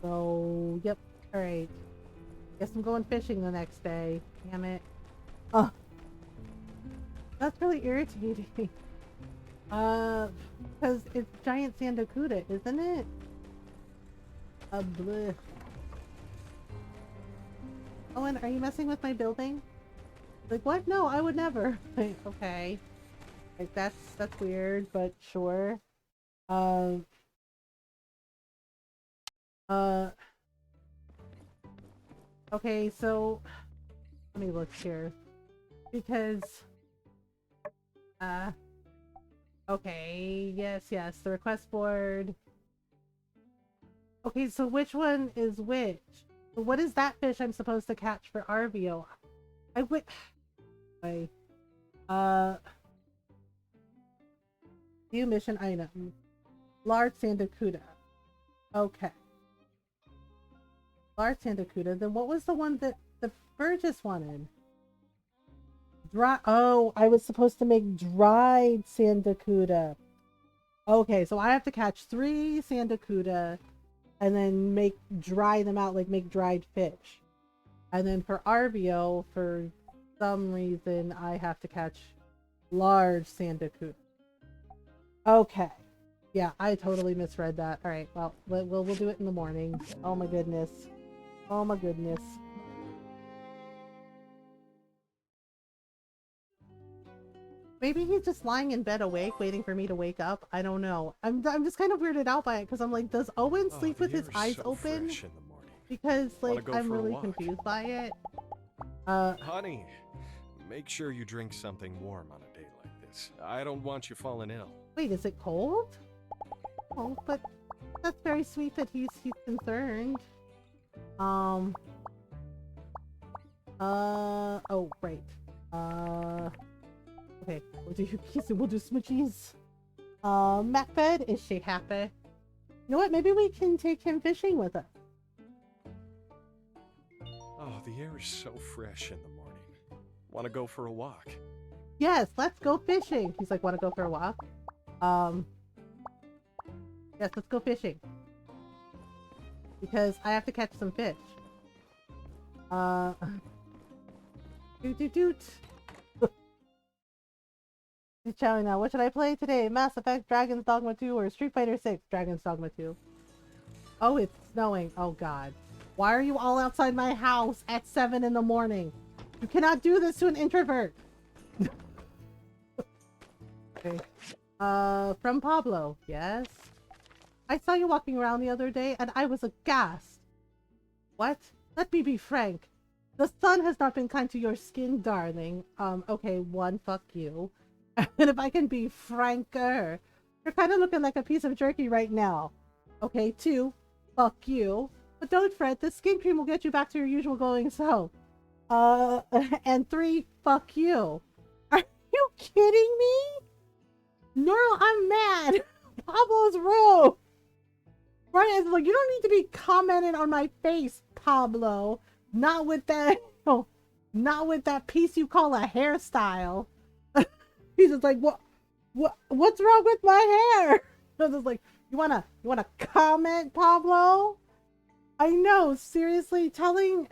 So, yep. Alright. Guess I'm going fishing the next day. Damn it. Oh. That's really irritating. Because it's Giant Sandakuda, isn't it? Bleh. Owen, are you messing with my building? Like, what? No, I would never. Okay. Like, that's weird, but sure. Okay, so... let me look here. Because... okay, yes, the request board. Okay, so which one is which? What is that fish I'm supposed to catch for RVO? I would... Wait. View mission item. Large Sandakuda. Okay. Large Sandakuda. Then what was the one that the Burgess wanted? Dry... oh, I was supposed to make dried Sandakuda. Okay, so I have to catch 3 Sandakuda and then dry them out, like make dried fish. And then for RVO, for some reason I have to catch large sandakuda. Okay. Yeah, I totally misread that. All right, well, we'll do it in the morning. Oh my goodness. Oh my goodness. Maybe he's just lying in bed awake, waiting for me to wake up. I don't know. I'm just kind of weirded out by it because I'm like, does Owen sleep with his eyes open? Fresh in the morning. Because like go I'm for a really walk? confused by it. Honey, make sure you drink something warm on a day like this. I don't want you falling ill. Wait, is it cold? Oh, but that's very sweet that he's concerned. Oh, right. Okay, we'll do kisses, we'll do smoochies. Macbeth, is she happy? You know what, maybe we can take him fishing with us. Oh, the air is so fresh in the morning. Want to go for a walk? Yes, let's go fishing. He's like, want to go for a walk? Yes, let's go fishing. Because I have to catch some fish. Doot. He's chowing now. What should I play today? Mass Effect, Dragon's Dogma 2, or Street Fighter 6, Dragon's Dogma 2? Oh, it's snowing. Oh, God. Why are you all outside my house at 7 in the morning? You cannot do this to an introvert. Okay. From Pablo. Yes. I saw you walking around the other day and I was aghast. What? Let me be frank. The sun has not been kind to your skin, darling. Okay, one, fuck you. And if I can be franker, you're kind of looking like a piece of jerky right now. Okay, two, fuck you. But don't fret, the skin cream will get you back to your usual going self. And three, fuck you. Are you kidding me? No, I'm mad. Pablo's rude. Right? It's like, you don't need to be commenting on my face, Pablo. Not with that, not with that piece you call a hairstyle. He's just like, what's wrong with my hair? I'm just like, you wanna comment, Pablo? I know, seriously, telling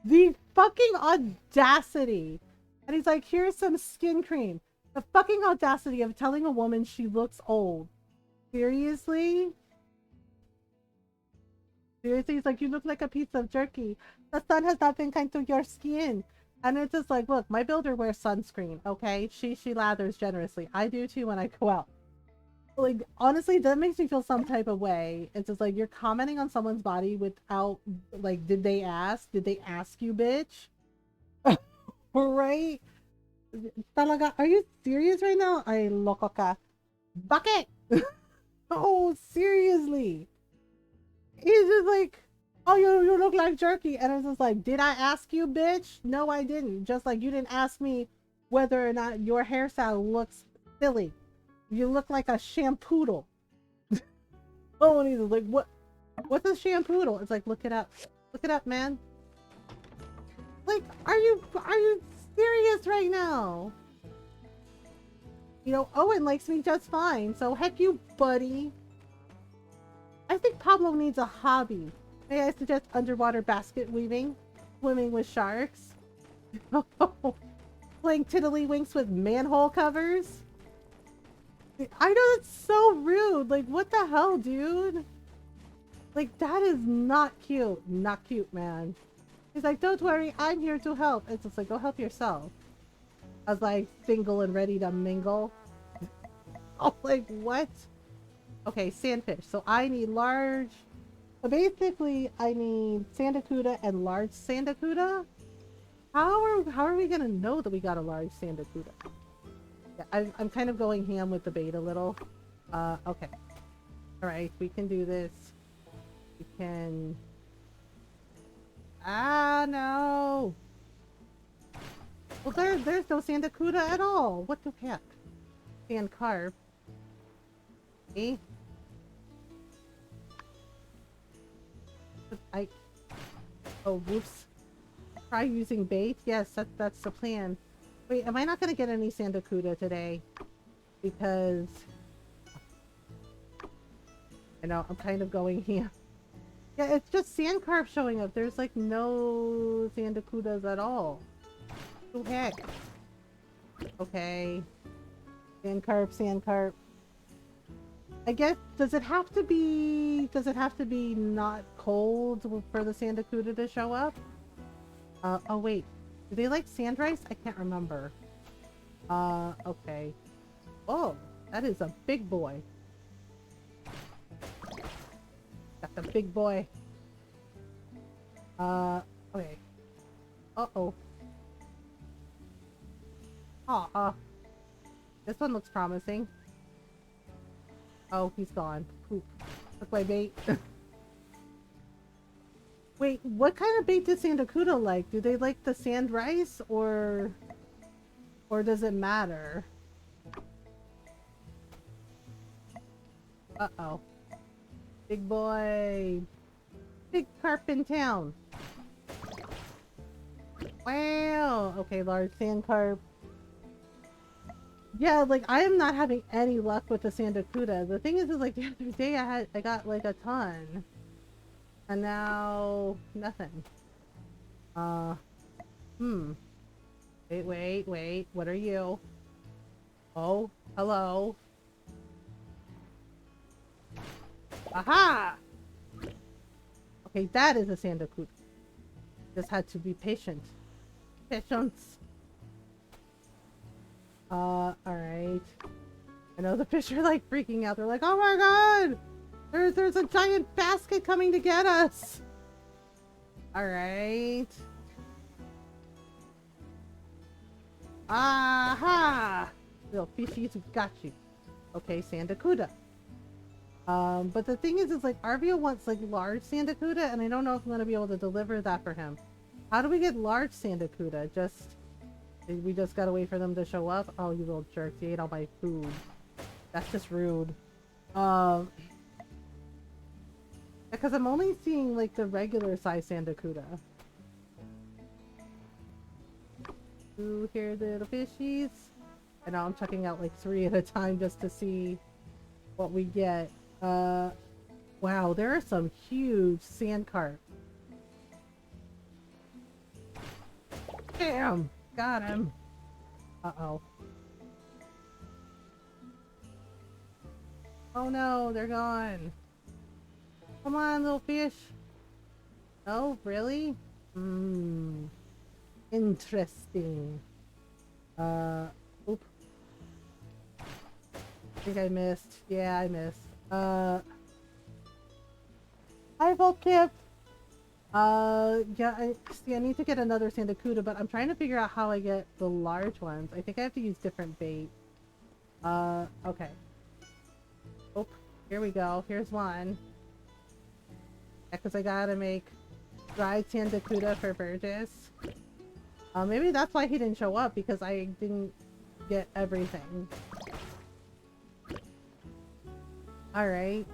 the fucking audacity. And he's like, here's some skin cream. The fucking audacity of telling a woman she looks old. Seriously? Seriously, he's like, you look like a piece of jerky. The sun has not been kind to your skin. And it's just like, look, my builder wears sunscreen, okay? She lathers generously. I do too when I go out. Like, honestly, that makes me feel some type of way. It's just like, you're commenting on someone's body without, like, did they ask? Did they ask you, bitch? Right? Talaga, are you serious right now? Ay, loko ka. Bucket! Oh, seriously. He's just like, oh, you look like jerky. And it's just like, did I ask you, bitch? No, I didn't. Just like you didn't ask me whether or not your hairstyle looks silly. You look like a shampoodle. Oh, and he's like, what's a shampoodle? It's like, look it up. Look it up, man. Like, are you serious right now? You know, Owen likes me just fine, so heck you, buddy. I think Pablo needs a hobby. May I suggest underwater basket weaving? Swimming with sharks? Playing tiddlywinks with manhole covers? I know it's so rude. Like, what the hell, dude? Like, that is not cute. Not cute, man. He's like, don't worry, I'm here to help. It's just like, go help yourself. I was like, single and ready to mingle. Oh, like, what? Okay, sandfish. So I need large... So basically, I need sandakuda and large sandakuda. How are we gonna know that we got a large sandakuda? Yeah, I'm kind of going ham with the bait a little. Okay. Alright, we can do this. We can... Ah, no! Well, there's no sandakuda at all. What the heck? Sand carp. Okay. Oh, whoops. Try using bait? Yes, that's the plan. Wait, am I not gonna get any sandakuda today? Because... I know, I'm kind of going here. Yeah, it's just sand carp showing up. There's like no sandakudas at all. Oh heck. Okay. Sand carp, sand carp. I guess, does it have to be not cold for the Sandacuda to show up? Oh wait. Do they like sand rice? I can't remember. Okay. Oh, that is a big boy. Got the big boy. Okay. Uh-oh. This one looks promising. Oh, he's gone. Poop. Took my bait. Wait, what kind of bait does Sandacuda like? Do they like the sand rice or does it matter? Uh-oh. Big boy. Big carp in town. Wow. Okay, large sand carp. Yeah, like I am not having any luck with the Sandacuda. The thing is like the other day I got like a ton. And now nothing. Wait. What are you? Oh, hello. Aha! Okay, that is a Sandacuda. Just had to be patient. Patience. Alright. I know the fish are like freaking out. They're like, oh my god! There's a giant basket coming to get us! Alright. Aha! Little fishies, we got you. Okay, Sandacuda. But the thing is like Arvio wants like large Sandacuda, and I don't know if I'm gonna be able to deliver that for him. How do we get large Sandacuda? We just gotta wait for them to show up? Oh, you little jerks, you ate all my food. That's just rude. Because I'm only seeing like the regular size Sandacuda. Ooh, here the little fishies. I know I'm checking out like 3 at a time just to see what we get. Wow, there are some huge sand carp. Damn! Got him. Uh-oh. Oh no, they're gone. Come on, little fish. Oh, really? Interesting. Oop. I think I missed. Yeah, I missed. Hi, Volkip. Yeah, I need to get another Sandacuda, but I'm trying to figure out how I get the large ones. I think I have to use different bait. Okay. Oh, here we go. Here's one. Yeah, because I gotta make dried Sandacuda for Burgess. Maybe that's why he didn't show up, because I didn't get everything. Alright.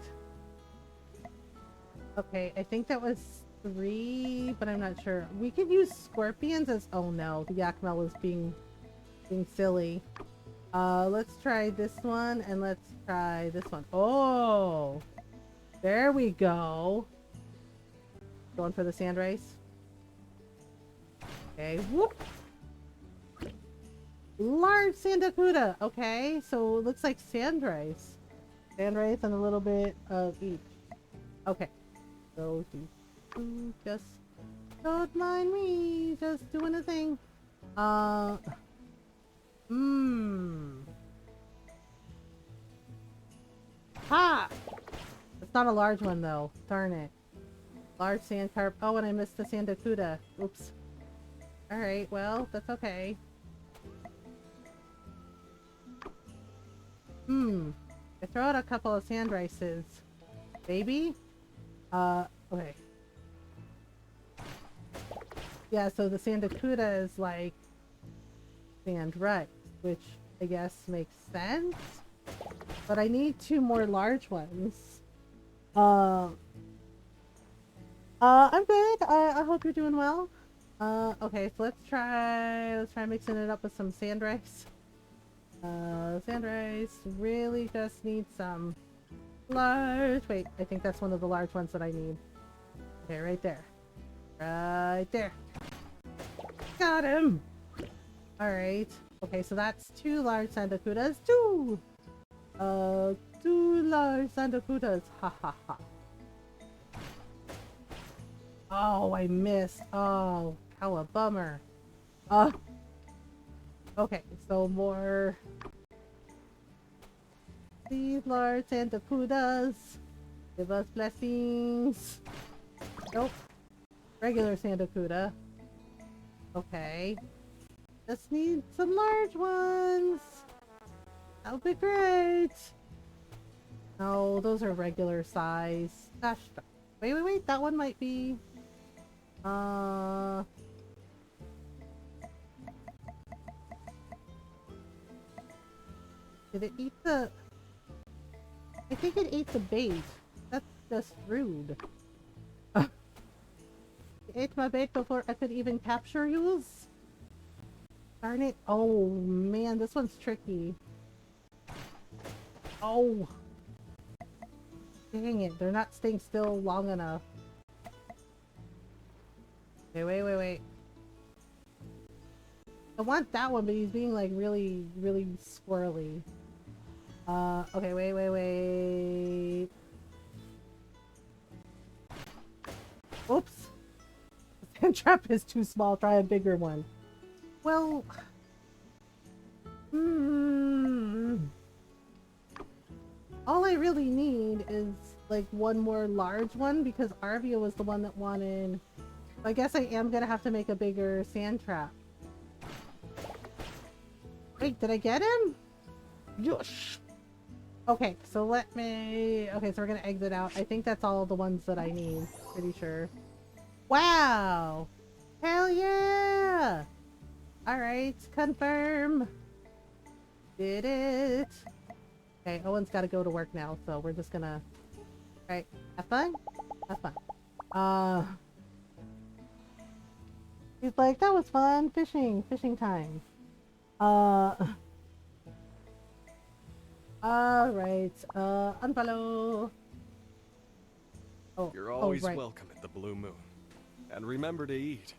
Okay, I think that was 3, but I'm not sure. We could use scorpions as— oh no, the Yakmel was being silly. Let's try this one, and let's try this one. Oh! There we go! Going for the sand rice. Okay, whoop! Large Sandacuda! Okay, so it looks like sand rice. Sand rice and a little bit of each. Okay. So, just don't mind me, just doing a thing. Ha! It's not a large one though. Darn it. Large sand carp. Oh, and I missed the Sandacuda. Oops. Alright, well, that's okay. I throw out a couple of sand rices. Maybe? Okay. Yeah, so the Sandacuda is like sand rice, which I guess makes sense. But I need 2 more large ones. I'm good. I hope you're doing well. Okay, so let's try mixing it up with some sand rice. Sand rice really just needs some large— wait, I think that's one of the large ones that I need. Okay, right there. Right there. Got him! Alright. Okay, so that's 2 large Sandakudas. 2! 2 large Sandakudas. Ha ha ha. Oh, I missed. Oh, how a bummer. Okay, so more. These large Sandakudas. Give us blessings. Nope. Regular Sandakuda. Okay. Just need some large ones. That'll be great. No, those are regular size. Gosh. Wait. That one might be. Did it eat the? I think it ate the bait. That's just rude. It ate my bait before I could even capture you. Darn it. Oh man, this one's tricky. Oh. Dang it, they're not staying still long enough. Okay, wait. I want that one, but he's being like really squirrely. Okay, wait. Oops. The sand trap is too small, try a bigger one. Well... all I really need is like one more large one because Arvia was the one that wanted... I guess I am gonna have to make a bigger sand trap. Wait, did I get him? Yosh! Okay, so let me... Okay, so we're gonna exit out. I think that's all the ones that I need. Pretty sure. Wow! Hell yeah! Alright, confirm! Did it! Okay, Owen's gotta go to work now, so we're just gonna... Alright, have fun? Have fun. He's like, that was fun! Fishing time. Alright, unfollow. Oh, You're always right. welcome at the Blue Moon. And remember to eat.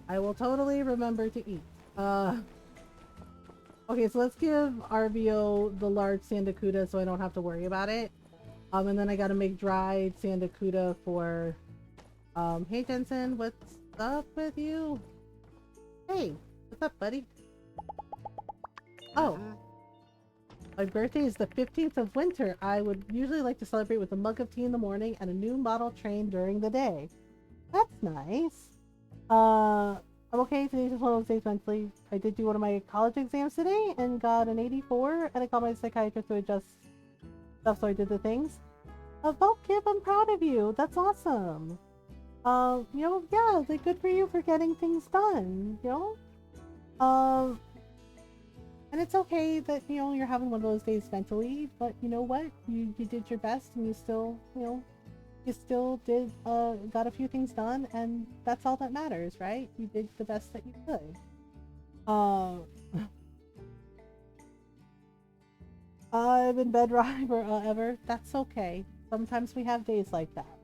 I will totally remember to eat. Okay, so let's give Arvio the large Sandakuda so I don't have to worry about it. And then I gotta make dried Sandakuda for... hey Jensen, what's up with you? Hey, what's up, buddy? Oh. My birthday is the 15th of winter. I would usually like to celebrate with a mug of tea in the morning and a new model train during the day. That's nice. I'm okay. Today's just one of those days mentally. I did do one of my college exams today and got an 84, and I called my psychiatrist to adjust stuff, so I did the things. Well, Kip, I'm proud of you. That's awesome. You know, yeah, like, good for you for getting things done, you know? And it's okay that, you know, you're having one of those days mentally, but you know what? You did your best, and you still, you know, you still did, got a few things done, and that's all that matters, right? You did the best that you could. I've been bedridden forever. That's okay. Sometimes we have days like that.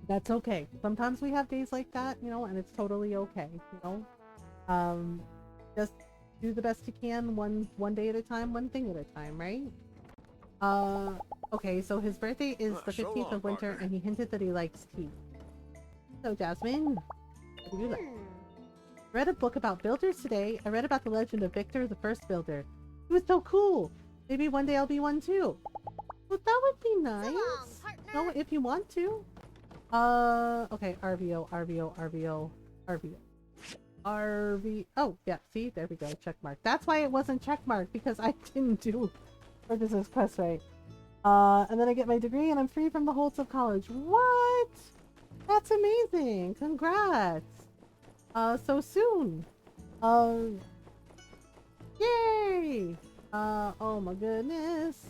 That's okay. Sometimes we have days like that, you know, and it's totally okay, you know? Just do the best you can, one day at a time, one thing at a time, right? Okay, so his birthday is the 15th of winter, and he hinted that he likes tea. So, Jasmine, what do you like? I read a book about builders today. I read about the legend of Victor, the first builder. He was so cool! Maybe one day I'll be one too. Well, that would be nice. So long, partner. No, if you want to. Okay, RVO. Oh, yeah, see? There we go, check mark. That's why it wasn't check mark, because I didn't do Burgess's quest right. And then I get my degree and I'm free from the holds of college. What? That's amazing! Congrats! So soon! Yay! Oh my goodness.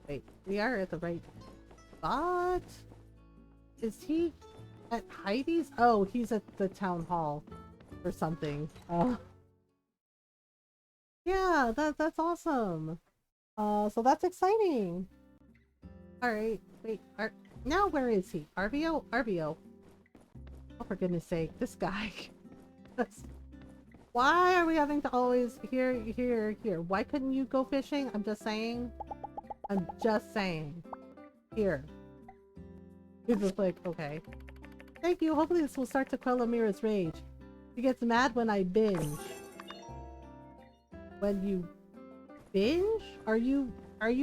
Wait, we are at the right spot? Is he at Heidi's? Oh, he's at the town hall or something. Yeah, that's awesome. So that's exciting. Alright, wait, now where is he? RVO? Oh Oh, for goodness sake, this guy. Why are we having to always here? Why couldn't you go fishing? I'm just saying. I'm just saying. Here. He's just like, okay. Thank you. Hopefully this will start to quell Amira's rage. She gets mad when I binge. When you binge? Are you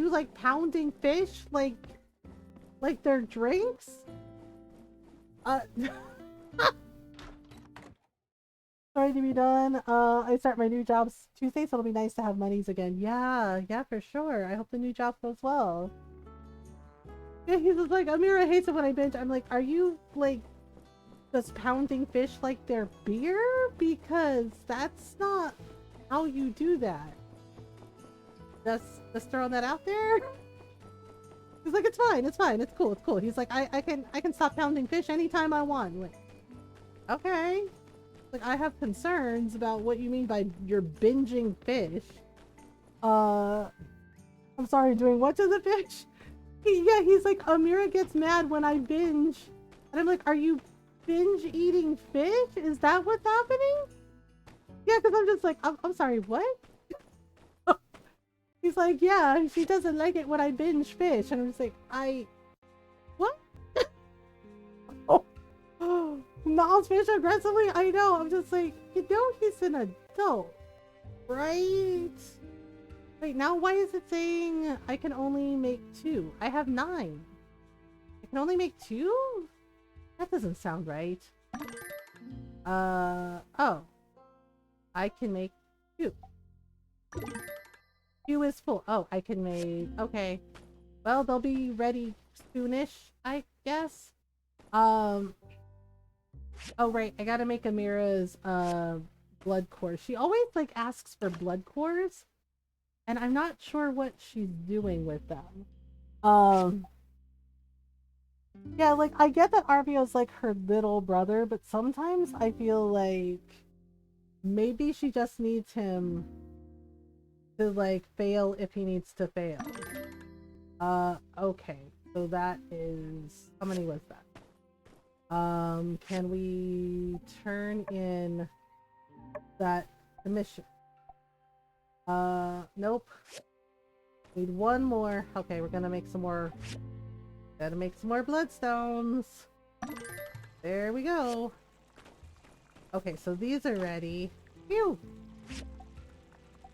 like pounding fish like they're drinks? Sorry to be done. I start my new jobs Tuesday, so it'll be nice to have monies again. Yeah, for sure. I hope the new job goes well. Yeah, he's just like, Amira hates it when I binge. I'm like, are you like just pounding fish like they're beer? Because that's not how you do that. Just throwing that out there. He's like, it's fine, it's cool. He's like, I can stop pounding fish anytime I want. Like, okay. Like, I have concerns about what you mean by you're binging fish. I'm sorry, doing what to the fish? He's like, Amira gets mad when I binge. And I'm like, are you binge eating fish? Is that what's happening? Yeah, because I'm just like, I'm sorry, what? He's like, yeah, she doesn't like it when I binge fish. And I'm just like, what? Not fish aggressively? I know. I'm just like, you know he's an adult, right? Wait, now why is it saying I can only make 2? I have 9. I can only make 2? That doesn't sound right. Oh. I can make 2. 2 is full. Oh, I can make... Okay. Well, they'll be ready soonish, I guess. Oh, right. I gotta make Amira's, blood cores. She always, like, asks for blood cores. And I'm not sure what she's doing with them. Yeah, like, I get that Arvio's, like, her little brother, but sometimes I feel like maybe she just needs him to, like, fail if he needs to fail. Okay. So that is... How many was that? Can we turn in that mission? Nope. Need 1 more. Okay, we're gonna make some more. Gotta make some more bloodstones. There we go. Okay, so these are ready. Phew!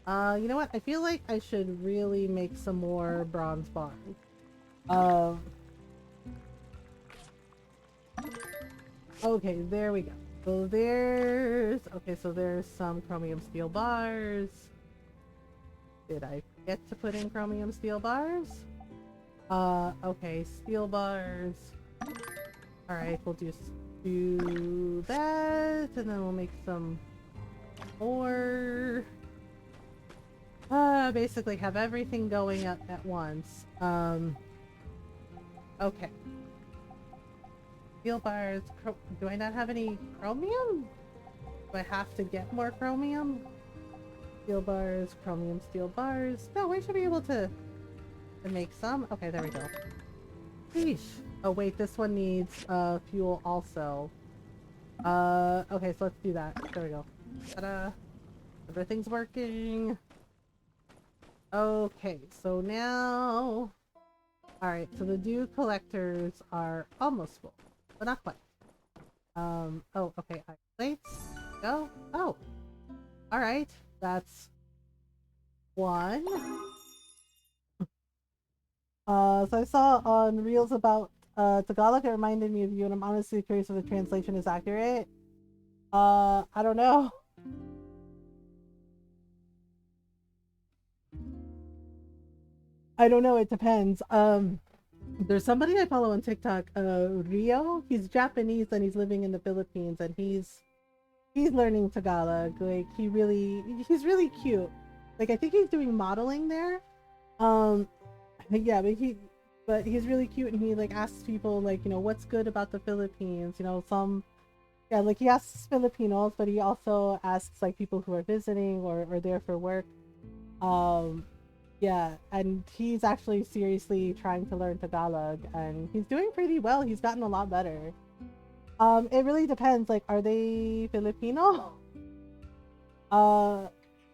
You know what? I feel like I should really make some more bronze bars. Okay, there we go. So there's... Okay, so there's some chromium steel bars. Did I forget to put in chromium steel bars? Okay, steel bars. Alright, we'll just do that, and then we'll make some more. Basically have everything going up at once. Okay. Steel bars. Do I not have any chromium? Do I have to get more chromium? Steel bars, chromium steel bars. No, I should be able to make some. Okay, there we go. Sheesh. Oh wait, this one needs fuel also. Okay, so let's do that. There we go. Ta-da! Everything's working. Okay, so now... Alright, so the dew collectors are almost full, but not quite. Oh, okay, plates. Go. Oh! Alright, that's 1. So I saw on Reels about Tagalog, it reminded me of you, and I'm honestly curious if the translation is accurate. I don't know. I don't know, it depends. There's somebody I follow on TikTok, Rio. He's Japanese and he's living in the Philippines, and he's learning Tagalog. Like, he's really cute. Like, I think he's doing modeling there. Yeah, but he's really cute, and he like asks people, like, you know, what's good about the Philippines, you know, like he asks Filipinos, but he also asks like people who are visiting or there for work. Yeah, and he's actually seriously trying to learn Tagalog, and he's doing pretty well. He's gotten a lot better. It really depends. Like, are they Filipino? Uh,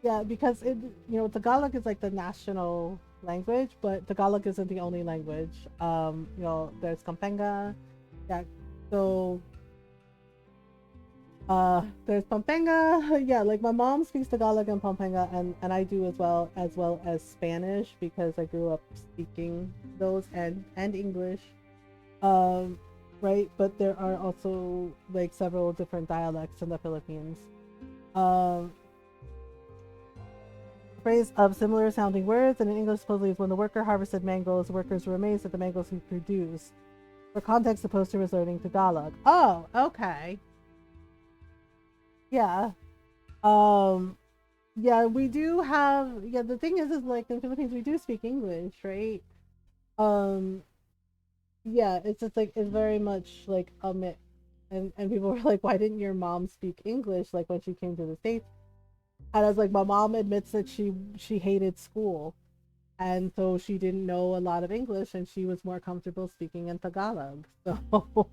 yeah, because Tagalog is like the national language, but Tagalog isn't the only language. There's Kampenga. Yeah, so there's Pampenga. Yeah, like my mom speaks Tagalog and Pampenga, and I do as well as Spanish because I grew up speaking those and English. Um, right, but there are also like several different dialects in the Philippines. Um, phrase of similar sounding words, and in English supposedly is when the worker harvested mangoes, workers were amazed at the mangoes he produced. For context, the poster was learning Tagalog. Oh, okay. Yeah. Um, yeah, we do have, yeah, the thing is like in the Philippines, we do speak English, right? Um, yeah, it's just like, it's very much like a mix. And people were like, why didn't your mom speak English like when she came to the States? And I was like, my mom admits that she hated school. And so she didn't know a lot of English and she was more comfortable speaking in Tagalog. So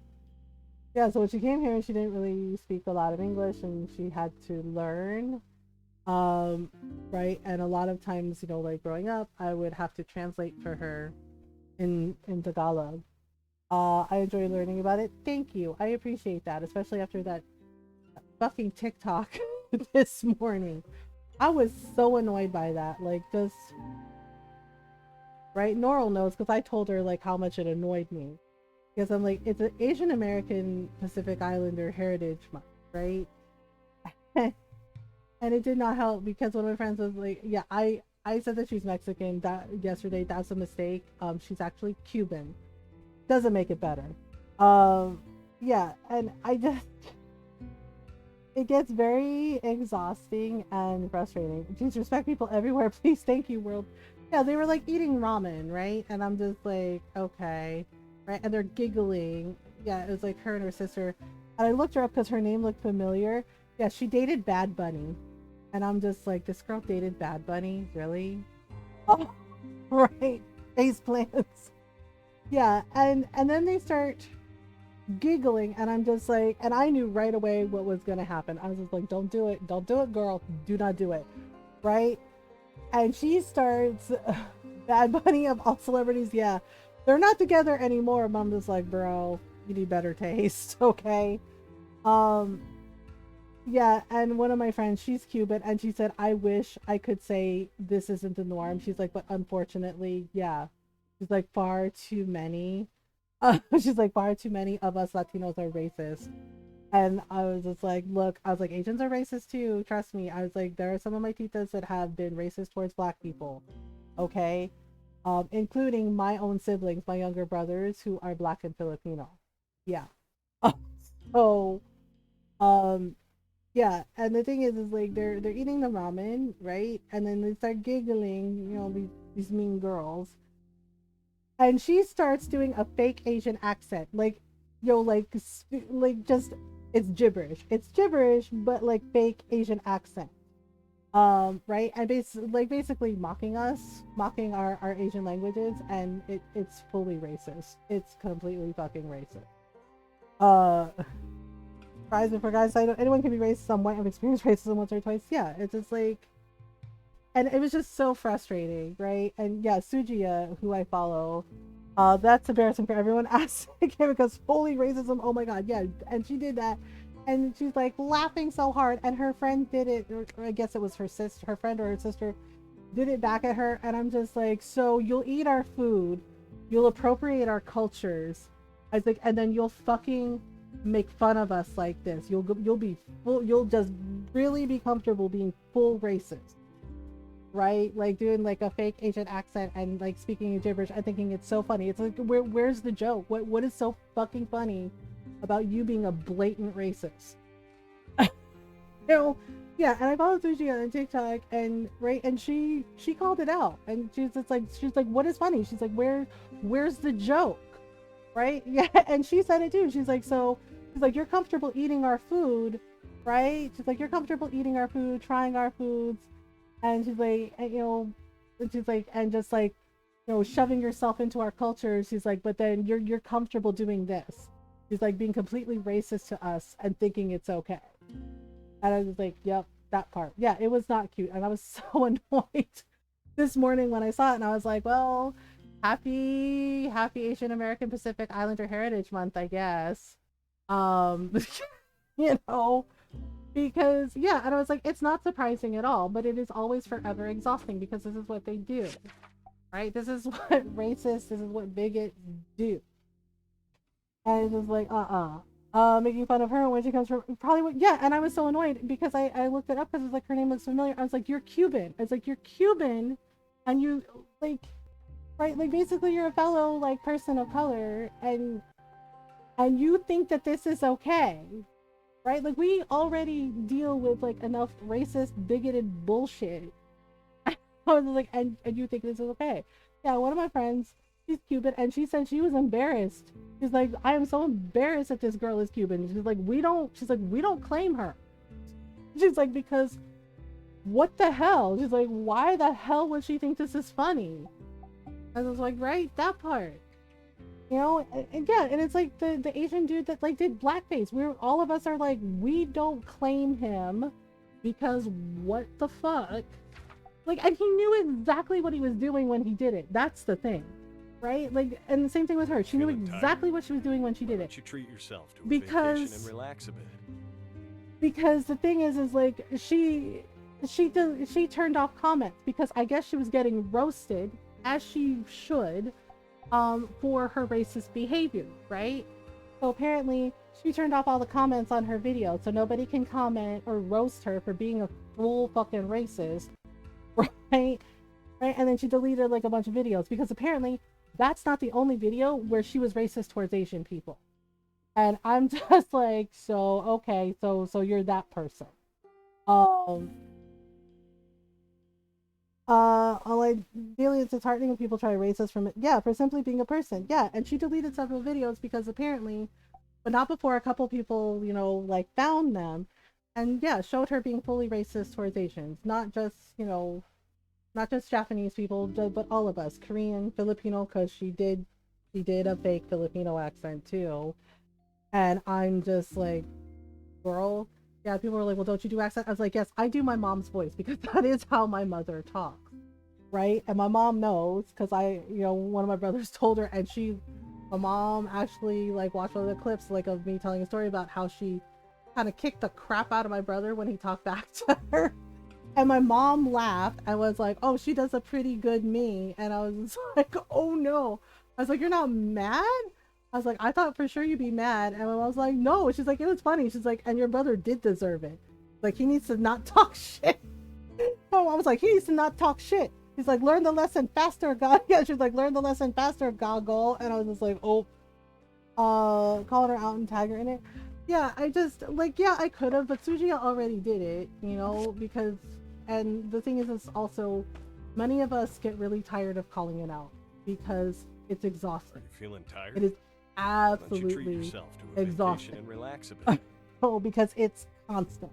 yeah, so when she came here, she didn't really speak a lot of English and she had to learn. Um, right? And a lot of times, like growing up, I would have to translate for her in Tagalog. I enjoy learning about it. Thank you. I appreciate that, especially after that fucking TikTok this morning. I was so annoyed by that. Like, just right. Norral knows because I told her like how much it annoyed me because I'm like, it's an Asian American Pacific Islander Heritage Month, right? And it did not help because one of my friends was like, yeah, I said that she's Mexican that yesterday. That's a mistake. She's actually Cuban. Doesn't make it better. Yeah, and I just it gets very exhausting and frustrating. Please respect people everywhere. Please, thank you, world. Yeah, they were like eating ramen, right? And I'm just like, okay, right? And they're giggling. Yeah, it was like her and her sister. And I looked her up because her name looked familiar. Yeah, she dated Bad Bunny. And I'm just like, this girl dated Bad Bunny? Really? Oh, right. Face plants. Yeah, and then they start giggling and I'm just like, and I knew right away what was gonna happen. I was just like, don't do it, girl, do not do it, right? And she starts Bad Bunny of all celebrities, yeah, they're not together anymore. I'm just like, bro, you need better taste. Okay. Yeah, and one of my friends, she's Cuban, and she said, I wish I could say this isn't the norm. She's like, but unfortunately, yeah. She's like, far too many. She's like, far too many of us Latinos are racist. And I was just like, look, I was like, Asians are racist too. Trust me. I was like, there are some of my titas that have been racist towards black people. Okay. Including my own siblings, my younger brothers who are black and Filipino. Yeah. So, um, yeah, and the thing is like they're eating the ramen, right? And then they start giggling, these mean girls. And she starts doing a fake Asian accent, like, like just it's gibberish. It's gibberish, but like fake Asian accent. Right? And basically mocking us, mocking our Asian languages, and it's fully racist. It's completely fucking racist. Surprising for guys, I know anyone can be racist. Some white have experienced racism once or twice. Yeah, it's just like, and it was just so frustrating, right? And yeah, Sujia, who I follow, that's embarrassing for everyone asking him because fully racism. Oh my god, yeah, and she did that, and she's like laughing so hard, and her friend did it, or I guess it was her friend or her sister, did it back at her, and I'm just like, so you'll eat our food, you'll appropriate our cultures, I was like, and then you'll fucking make fun of us like this. You'll be full. You'll just really be comfortable being full racist, right? Like doing like a fake Asian accent and like speaking in gibberish and thinking it's so funny. It's like where's the joke? What is so fucking funny about you being a blatant racist? Yeah. And I followed Sushi on TikTok and she called it out and she's like, what is funny? She's like, where's the joke? Right? Yeah, and she said it too. She's like, you're comfortable eating our food, right? She's like, you're comfortable eating our food, trying our foods, and she's like, and she's like, and just like, shoving yourself into our culture. She's like, but then you're comfortable doing this, She's like being completely racist to us and thinking it's okay. And I was like, yep, that part. Yeah, it was not cute. And I was so annoyed this morning when I saw it. And I was like, well, happy Asian American Pacific Islander Heritage Month, I guess. You know, because yeah, and I was like, it's not surprising at all, but it is always forever exhausting because this is what they do, right? This is what racists, this is what bigots do. And it's just like, making fun of her when she comes from probably, yeah. And I was so annoyed because I looked it up because it's like her name looks familiar. I was like, you're Cuban. I was like, you're Cuban, and you like, right? Like basically, you're a fellow like person of color, and you think that this is okay, right? Like we already deal with like enough racist, bigoted bullshit. I was like, and you think this is okay? Yeah, one of my friends, she's Cuban, and she said she was embarrassed. She's like, I am so embarrassed that this girl is Cuban. She's like, we don't claim her. She's like, because what the hell? She's like, why the hell would she think this is funny? I was like, right, that part. You know, and yeah, and it's like the Asian dude that like did blackface. All of us are like, we don't claim him because what the fuck? Like, and he knew exactly what he was doing when he did it. That's the thing, right? Like, and the same thing with her. She knew exactly what she was doing when she did it. You treat yourself to a vacation and relax a bit. Because the thing is like she turned off comments because I guess she was getting roasted, as she should, for her racist behavior, right? So apparently she turned off all the comments on her video so nobody can comment or roast her for being a full fucking racist, right? And then she deleted like a bunch of videos because apparently that's not the only video where she was racist towards Asian people. And I'm just like, so okay, so you're that person. Like, really, it's disheartening when people try to raise us from it. Yeah, for simply being a person. Yeah, and she deleted several videos because apparently, but not before a couple people, you know, like found them, and yeah, showed her being fully racist towards Asians, not just, you know, not just Japanese people, but all of us, Korean, Filipino, because she did a fake Filipino accent too, and I'm just like, girl. Yeah, people were like, well, don't you do accent? I was like, yes, I do my mom's voice because that is how my mother talks, right? And my mom knows because one of my brothers told her, and my mom actually like watched one of the clips like of me telling a story about how she kind of kicked the crap out of my brother when he talked back to her. And my mom laughed and was like, oh, she does a pretty good me. And I was like, oh no. I was like, you're not mad? I was like, I thought for sure you'd be mad. And I was like, no. She's like, it was funny. She's like, and your brother did deserve it. Like, he needs to not talk shit. Oh, I was like, he needs to not talk shit. He's like, learn the lesson faster, God. Yeah, she's like, learn the lesson faster, goggle. And I was just like, oh, calling her out and tag her in it. Yeah, I just, like, yeah, I could have, but Tsujiya already did it, you know, because, and the thing is also, many of us get really tired of calling it out because it's exhausting. Are you feeling tired? It is absolutely exhausting. And relax a bit. Oh, because it's constant.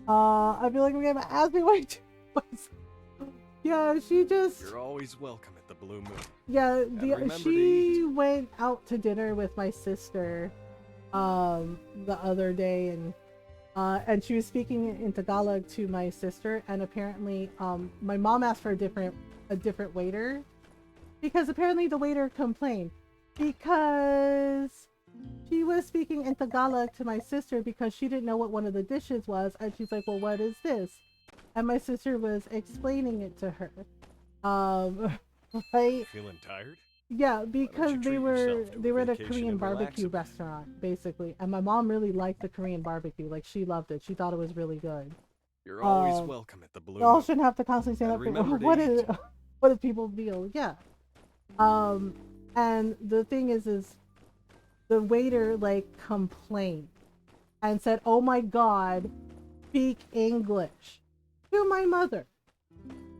I feel like we're gonna ask me what yeah, she just. You're always welcome at the Blue Moon. Yeah, she went out to dinner with my sister, the other day, and she was speaking in Tagalog to my sister, and apparently, my mom asked for a different waiter, because apparently the waiter complained because she was speaking in Tagalog to my sister because she didn't know what one of the dishes was, and she's like, well, what is this? And my sister was explaining it to her. Right? Feeling tired? Yeah, because they were at a Korean barbecue restaurant, basically, and my mom really liked the Korean barbecue. Like, she loved it. She thought it was really good. You're always welcome at the Blue Moon. Y'all shouldn't have to constantly say that. What does people feel? Yeah. And the thing is the waiter like complained and said, oh my God, speak English to my mother.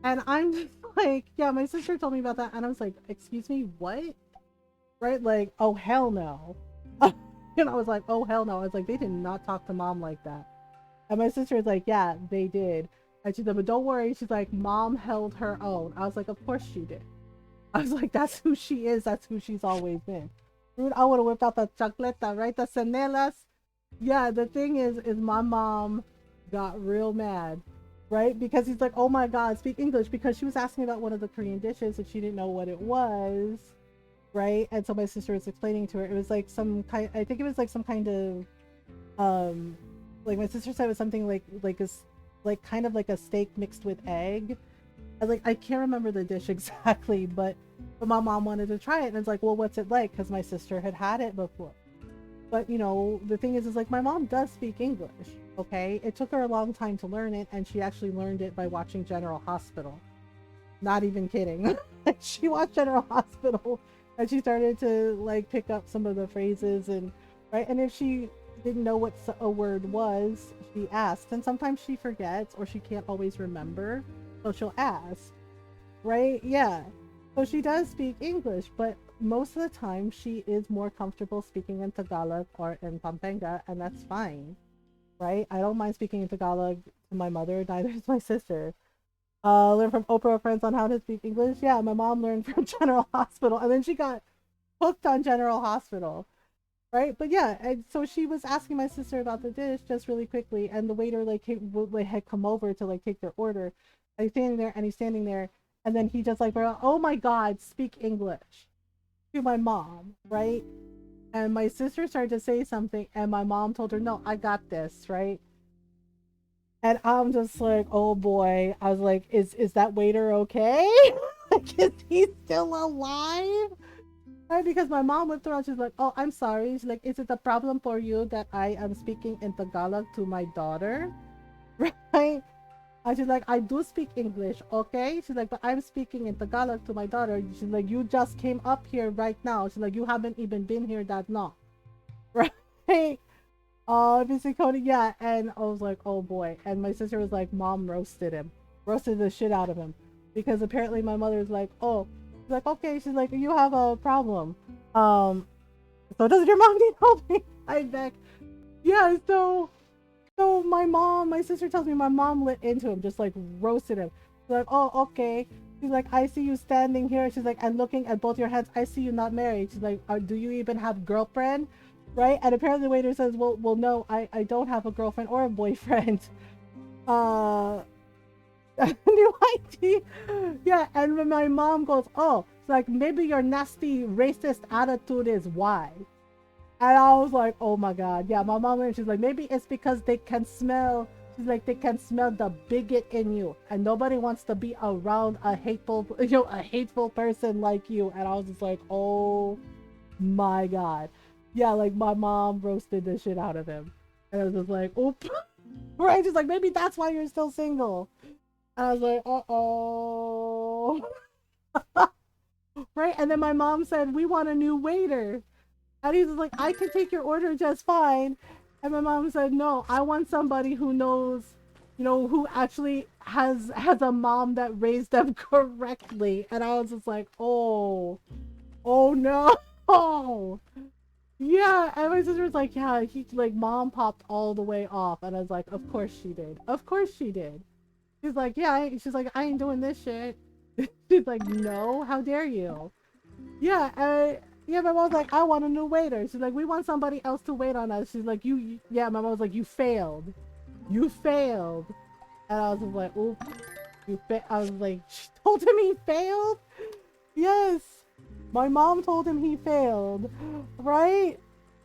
And I'm just like, yeah, my sister told me about that, and I was like, excuse me, what? Right? Like, oh hell no. And I was like, oh hell no. I was like, they did not talk to mom like that. And my sister was like, yeah, they did. And she said, but don't worry. She's like, mom held her own. I was like, of course she did. I was like, that's who she is. That's who she's always been. Dude, I would have whipped out the chocleta, right? The cenelas. Yeah, the thing is my mom got real mad, right? Because he's like, oh my God, speak English. Because she was asking about one of the Korean dishes and she didn't know what it was, right? And so my sister was explaining to her. It was like some kind, I think it was like some kind of, like my sister said it was something like kind of like a steak mixed with egg. I can't remember the dish exactly, but my mom wanted to try it, and it's like, well, what's it like? Because my sister had it before. But you know, the thing is like my mom does speak English. Okay, it took her a long time to learn it, and she actually learned it by watching General Hospital. Not even kidding. She watched General Hospital, and she started to like pick up some of the phrases and right. And if she didn't know what a word was, she asked, and sometimes she forgets or she can't always remember. So she'll ask, right? Yeah. So she does speak English, but most of the time she is more comfortable speaking in Tagalog or in Pampanga, and that's fine, right? I don't mind speaking in Tagalog to my mother, neither is my sister. Learn from Oprah friends on how to speak English. Yeah, my mom learned from General Hospital, and then she got hooked on General Hospital, right? But yeah, and so she was asking my sister about the dish just really quickly, and the waiter had come over to like take their order. And he's standing there, and then he just like, oh my God, speak English to my mom, right? And my sister started to say something, and my mom told her, no, I got this, right? And I'm just like, oh boy. I was like, is that waiter okay? Like, is he still alive? Right? Because my mom went through and she's like, oh, I'm sorry. She's like, is it a problem for you that I am speaking in Tagalog to my daughter? Right? And she's like, I do speak English, okay? She's like, but I'm speaking in Tagalog to my daughter. She's like, you just came up here right now. She's like, you haven't even been here that long. Right? Oh, Missy Cody, yeah. And I was like, oh boy. And my sister was like, mom roasted him. Roasted the shit out of him. Because apparently my mother's like, oh. She's like, okay. She's like, you have a problem. So does your mom need help? I beg. Yeah, so my sister tells me my mom lit into him, just like roasted him. She's like, oh, okay. She's like, I see you standing here. She's like, and looking at both your hands. I see you not married. She's like, do you even have girlfriend? Right? And apparently the waiter says, well, no, I don't have a girlfriend or a boyfriend. New ID. Yeah, and when my mom goes, oh, it's like, maybe your nasty racist attitude is why. And I was like, oh my God. Yeah, my mom, and she's like, maybe it's because they can smell, she's like, they can smell the bigot in you. And nobody wants to be around a hateful, a hateful person like you. And I was just like, oh my God. Yeah, like my mom roasted the shit out of him. And I was just like, oop. Right? She's like, maybe that's why you're still single. And I was like, uh-oh. Right? And then my mom said, we want a new waiter. And he was like, I can take your order just fine. And my mom said, no, I want somebody who knows, who actually has a mom that raised them correctly. And I was just like, oh no. Yeah. And my sister was like, yeah, mom popped all the way off. And I was like, of course she did. Of course she did. She's like, yeah. She's like, I ain't doing this shit. She's like, no, how dare you? Yeah. Yeah, my mom was like, I want a new waiter. She's like, we want somebody else to wait on us. She's like, yeah, my mom was like, you failed. You failed. And I was just like, oop. I was like, she told him he failed? Yes. My mom told him he failed. Right?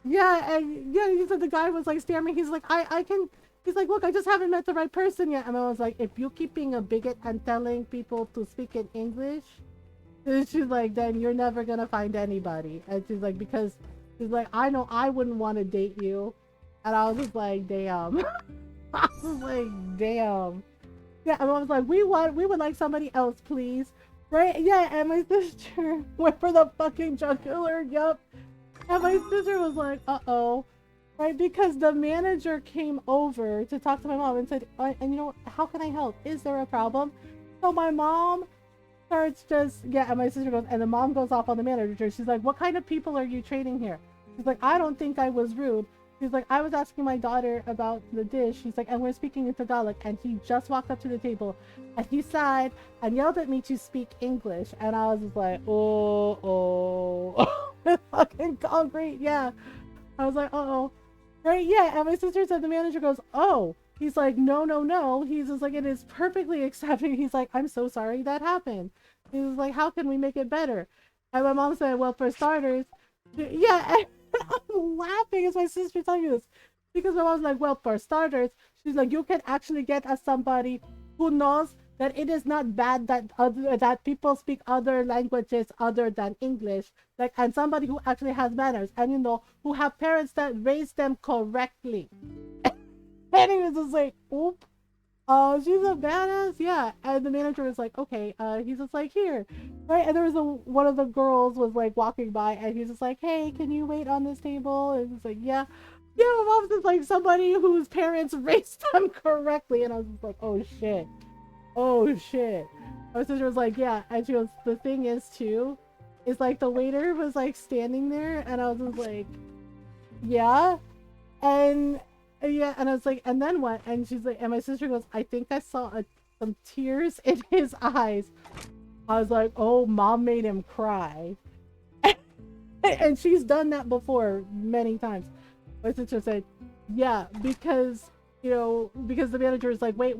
Yeah, and yeah, he said the guy was like staring. He's like, he's like, look, I just haven't met the right person yet. And I was like, if you keep being a bigot and telling people to speak in English, she's like, then you're never gonna find anybody. And she's like, because she's like, I know I wouldn't want to date you. And I was just like, damn. I was like, damn. Yeah, and I was like, we would like somebody else, please. Right? Yeah, and my sister went for the fucking jugular, yup. And my sister was like, uh-oh. Right? Because the manager came over to talk to my mom and said, and how can I help? Is there a problem? So my mom starts and my sister goes, and the mom goes off on the manager. She's like, what kind of people are you training here? She's like, I don't think I was rude. She's like, I was asking my daughter about the dish. She's like, and we're speaking in Tagalog. And he just walked up to the table and he sighed and yelled at me to speak English. And I was just like, oh. fucking concrete. Yeah. I was like, uh-oh. Right? Yeah. And my sister said, the manager goes, oh. He's like, no, no, no. He's just like, it is perfectly accepted. He's like, I'm so sorry that happened. He was like, how can we make it better? And my mom said, well, for starters, yeah. And I'm laughing as my sister telling me this. Because my mom's like, well, for starters, she's like, you can actually get us somebody who knows that it is not bad that people speak other languages other than English, like, and somebody who actually has manners, and you know, who have parents that raise them correctly. And he was just like, oop, she's a badass, yeah. And the manager was like, okay, he's just like, here, right? And there was one of the girls was like walking by, and he's just like, hey, can you wait on this table? And he's like, yeah. Yeah, my mom's just like somebody whose parents raised them correctly, and I was just like, oh shit. Oh shit. My sister was like, yeah, and she goes, the thing is too, is like the waiter was like standing there, and I was just like, yeah, and yeah, and I was like, and then what? And she's like, and my sister goes, I think I saw some tears in his eyes. I was like, oh, mom made him cry. And she's done that before many times. My sister said, yeah, because, you know, because the manager is like, wait,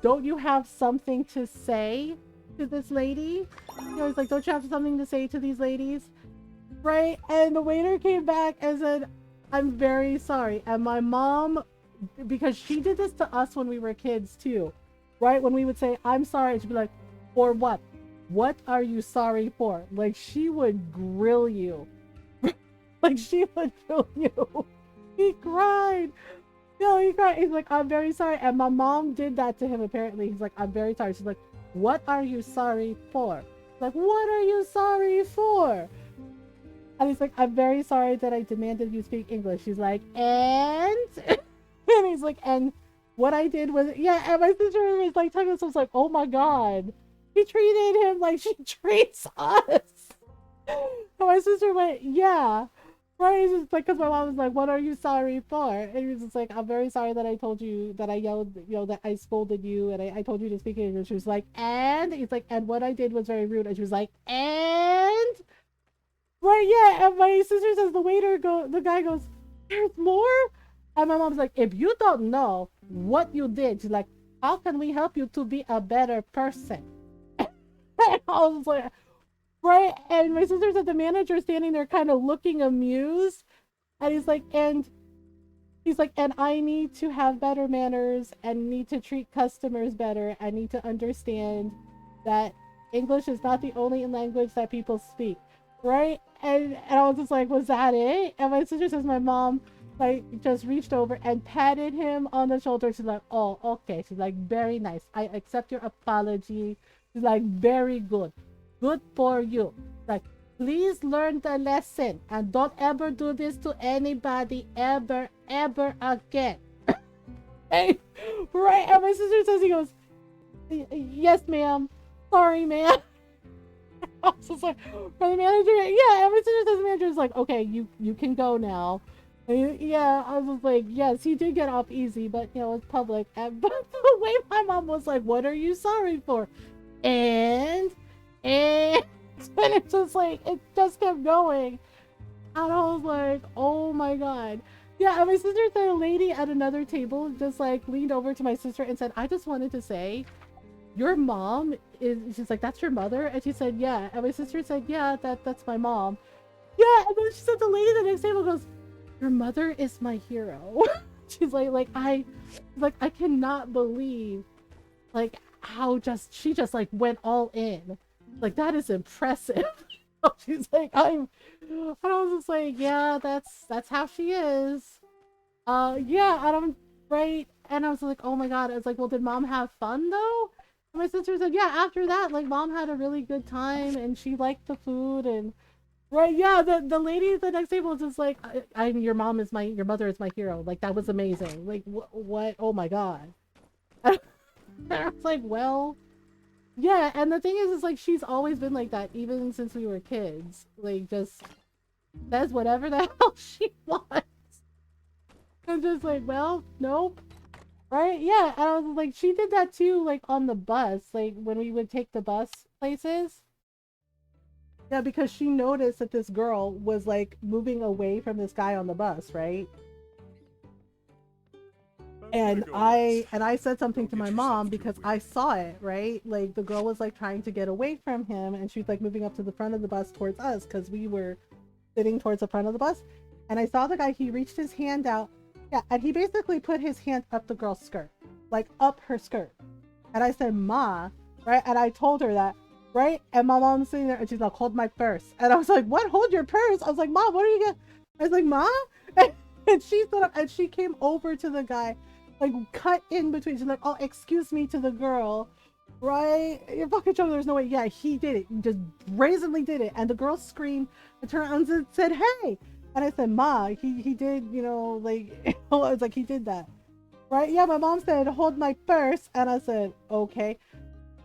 don't you have something to say to this lady? You know, it's like, don't you have something to say to these ladies? Right? And the waiter came back and said, I'm very sorry. And my mom, because she did this to us when we were kids too, right? When we would say, I'm sorry, she'd be like, for what? What are you sorry for? Like, she would grill you. Like, she would grill you. He cried. No, he cried. He's like, I'm very sorry. And my mom did that to him, apparently. He's like, I'm very sorry. She's like, what are you sorry for? Like, what are you sorry for? And he's like, I'm very sorry that I demanded you speak English. She's like, and? And he's like, and what I did was, yeah. And my sister was like, telling us, I was like, oh my God. She treated him like she treats us. And my sister went, yeah. Right? It's just like, because my mom was like, what are you sorry for? And he was just like, I'm very sorry that I told you, that I yelled, you know, that I scolded you, and I told you to speak English. She was like, and? He's like, and what I did was very rude. And she was like, and? Right, yeah. And my sister says, the guy goes, there's more? And my mom's like, if you don't know what you did, she's like, how can we help you to be a better person? And I was like, right? And my sister said the manager standing there kind of looking amused. And he's like, and I need to have better manners and need to treat customers better. I need to understand that English is not the only language that people speak. Right? And I was just like, was that it? And my sister says my mom like just reached over and patted him on the shoulder. She's like, oh, okay. She's like, very nice. I accept your apology. She's like, very good. Good for you. Like, please learn the lesson and don't ever do this to anybody ever again. Hey, right? And my sister says, he goes, yes, ma'am. Sorry, ma'am. I was just like, for the manager, yeah. And my sister says the manager is like, okay, you can go now. And yeah, I was just like, yes, he did get off easy, but you know, it's public. And but the way my mom was like, what are you sorry for? And it's just like, it just kept going. And I was like, oh my God. Yeah, and my sister said a lady at another table just like leaned over to my sister and said, I just wanted to say, your mom is, she's like, that's your mother? And she said, yeah. And my sister said, yeah, that's my mom. Yeah, and then she said the lady at the next table goes, your mother is my hero. She's like I cannot believe like how she just like went all in. Like, that is impressive. She's like, and I was just like, yeah, that's how she is. Yeah, I don't, right? And I was like, oh my God. I was like, well, did mom have fun though? And my sister said, yeah, after that, like, mom had a really good time and she liked the food and, right, yeah, the lady at the next table was just like, your mother is my hero. Like, that was amazing. Like, what? Oh my God. And I was like, well, yeah, and the thing is like, she's always been like that, even since we were kids. Like, just says whatever the hell she wants. I'm just like, well, nope. Right? Yeah, and I was like, she did that too, like, on the bus. Like, when we would take the bus places. Yeah, because she noticed that this girl was like moving away from this guy on the bus, right? And I said something to my mom because I saw it, right? Like the girl was like trying to get away from him, and she was like moving up to the front of the bus towards us because we were sitting towards the front of the bus. And I saw the guy, he reached his hand out, yeah, and he basically put his hand up the girl's skirt, like up her skirt. And I said, Ma, right? And I told her that, right? And my mom's sitting there and she's like, hold my purse. And I was like, what? Hold your purse? I was like, Mom, what are you getting? I was like, Ma? And she stood up and she came over to the guy, like cut in between. She's like, oh, excuse me, to the girl, right? You're fucking joking. There's no way. Yeah, he did it. He just brazenly did it. And the girl screamed and turned around and said, hey. And I said, Ma, he did, you know, like, I was like, he did that. Right? Yeah, my mom said, hold my purse. And I said, okay.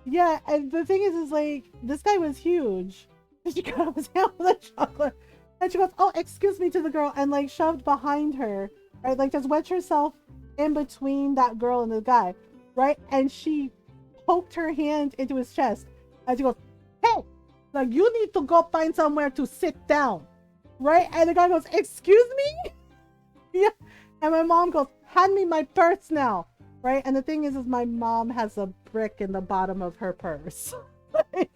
Yeah, and the thing is like, this guy was huge. She got up his hand with a chocolate. And she goes, oh, excuse me, to the girl. And like shoved behind her. Right? Like just wedged herself in between that girl and the guy. Right? And she poked her hand into his chest. And she goes, hey, like you need to go find somewhere to sit down. Right? And the guy goes, excuse me? Yeah. And my mom goes, hand me my purse now. Right? And the thing is my mom has a brick in the bottom of her purse. Like,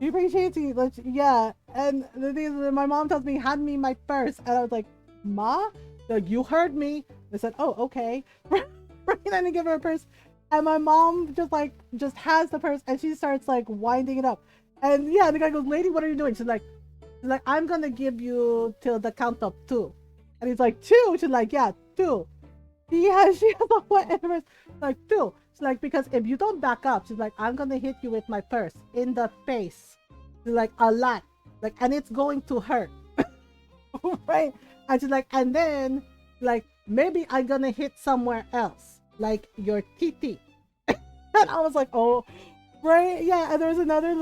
she appreciates you. Like, yeah. And the thing is my mom tells me, hand me my purse. And I was like, Ma? Like, you heard me. I said, oh, okay. Right? And I give her a purse. And my mom just has the purse and she starts like winding it up. And yeah, the guy goes, lady, what are you doing? She's like, I'm gonna give you till the count of 2. And he's like, 2? She's like, yeah, 2. Yeah, she has a what in her, like 2. She's like, because if you don't back up, she's like, I'm gonna hit you with my purse in the face. She's like, a lot. Like, and it's going to hurt. Right? And she's like, and then, like, maybe I'm gonna hit somewhere else. Like your titi. And I was like, oh. Right? Yeah, and there's another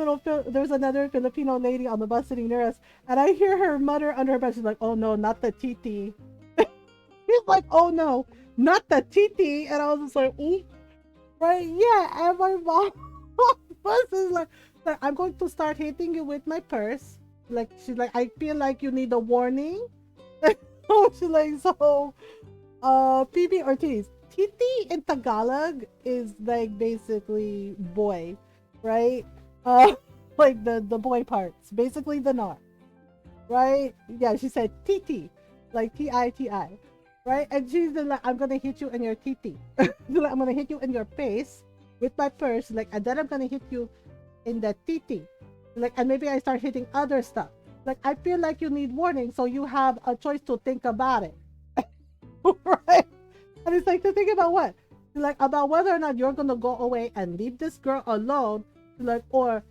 Filipino lady on the bus sitting near us, and I hear her mutter under her breath. She's like, "Oh no, not the titi." He's like, "Oh no, not the titi," and I was just like, "Ooh." Right? Yeah, and my mom was like, "I'm going to start hitting you with my purse." Like she's like, "I feel like you need a warning." She's like, "So, PB or titties." Titi in Tagalog is like basically boy, right? Like the boy parts, basically the knot, right? Yeah, she said titi, like T-I-T-I, right? And she's like, I'm gonna hit you in your titi. Like, I'm gonna hit you in your face with my purse, like, and then I'm gonna hit you in the titi, like, and maybe I start hitting other stuff. Like, I feel like you need warning, so you have a choice to think about it, right? And it's like to think about what? Like about whether or not you're gonna go away and leave this girl alone, like, or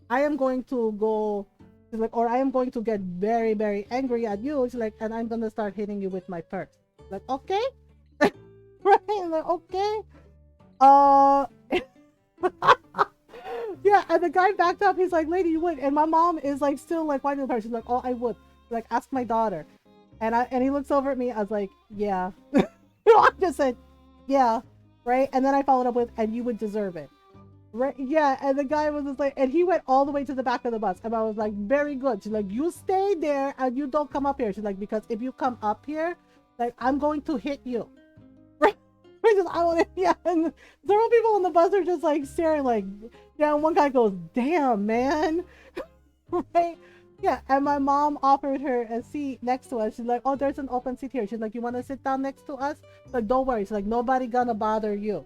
I am going to go, like, or I am going to get very, very angry at you. It's like, and I'm gonna start hitting you with my purse. Like, okay, right? Like, okay, yeah. And the guy backed up. He's like, lady, you would. And my mom is like still like winding the purse. She's like, oh, I would. Like, ask my daughter. And he looks over at me. I was like, yeah. I just said, yeah, right? And then I followed up with, and you would deserve it. Right? Yeah, and the guy was just like, and he went all the way to the back of the bus. And I was like, very good. She's like, you stay there and you don't come up here. She's like, because if you come up here, like, I'm going to hit you. Right? Yeah, and several people on the bus are just like staring like, yeah, and one guy goes, damn, man. Right? Yeah, and my mom offered her a seat next to us. She's like, oh, there's an open seat here. She's like, you want to sit down next to us? Like, don't worry. She's like, nobody gonna bother you.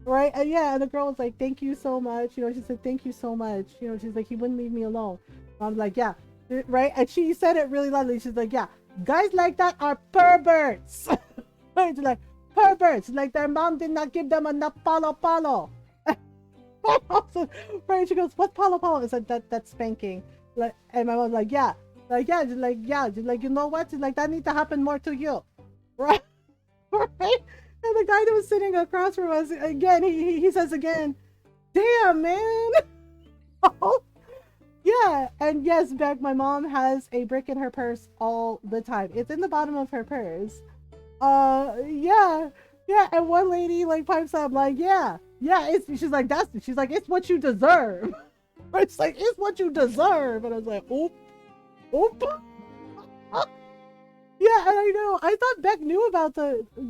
Right? And yeah, and the girl was like, thank you so much. You know, she said, thank you so much. You know, she's like, he wouldn't leave me alone. I'm like, yeah. Right? And she said it really loudly. She's like, yeah, guys like that are perverts. Right? She's like, perverts. Like, their mom did not give them enough palo. Right? She goes, what's palo? I said, that's spanking. Like, and my mom's like, yeah, just like, you know what? She's like, that needs to happen more to you, right? Right? And the guy that was sitting across from us again, he says again, damn, man. Oh, yeah, and yes, Beck, my mom has a brick in her purse all the time. It's in the bottom of her purse. Yeah, and one lady like pipes up like, yeah, she's like, it's what you deserve. It's like, it's what you deserve. And I was like, oop, oop. Yeah, and I know. I thought Beck knew about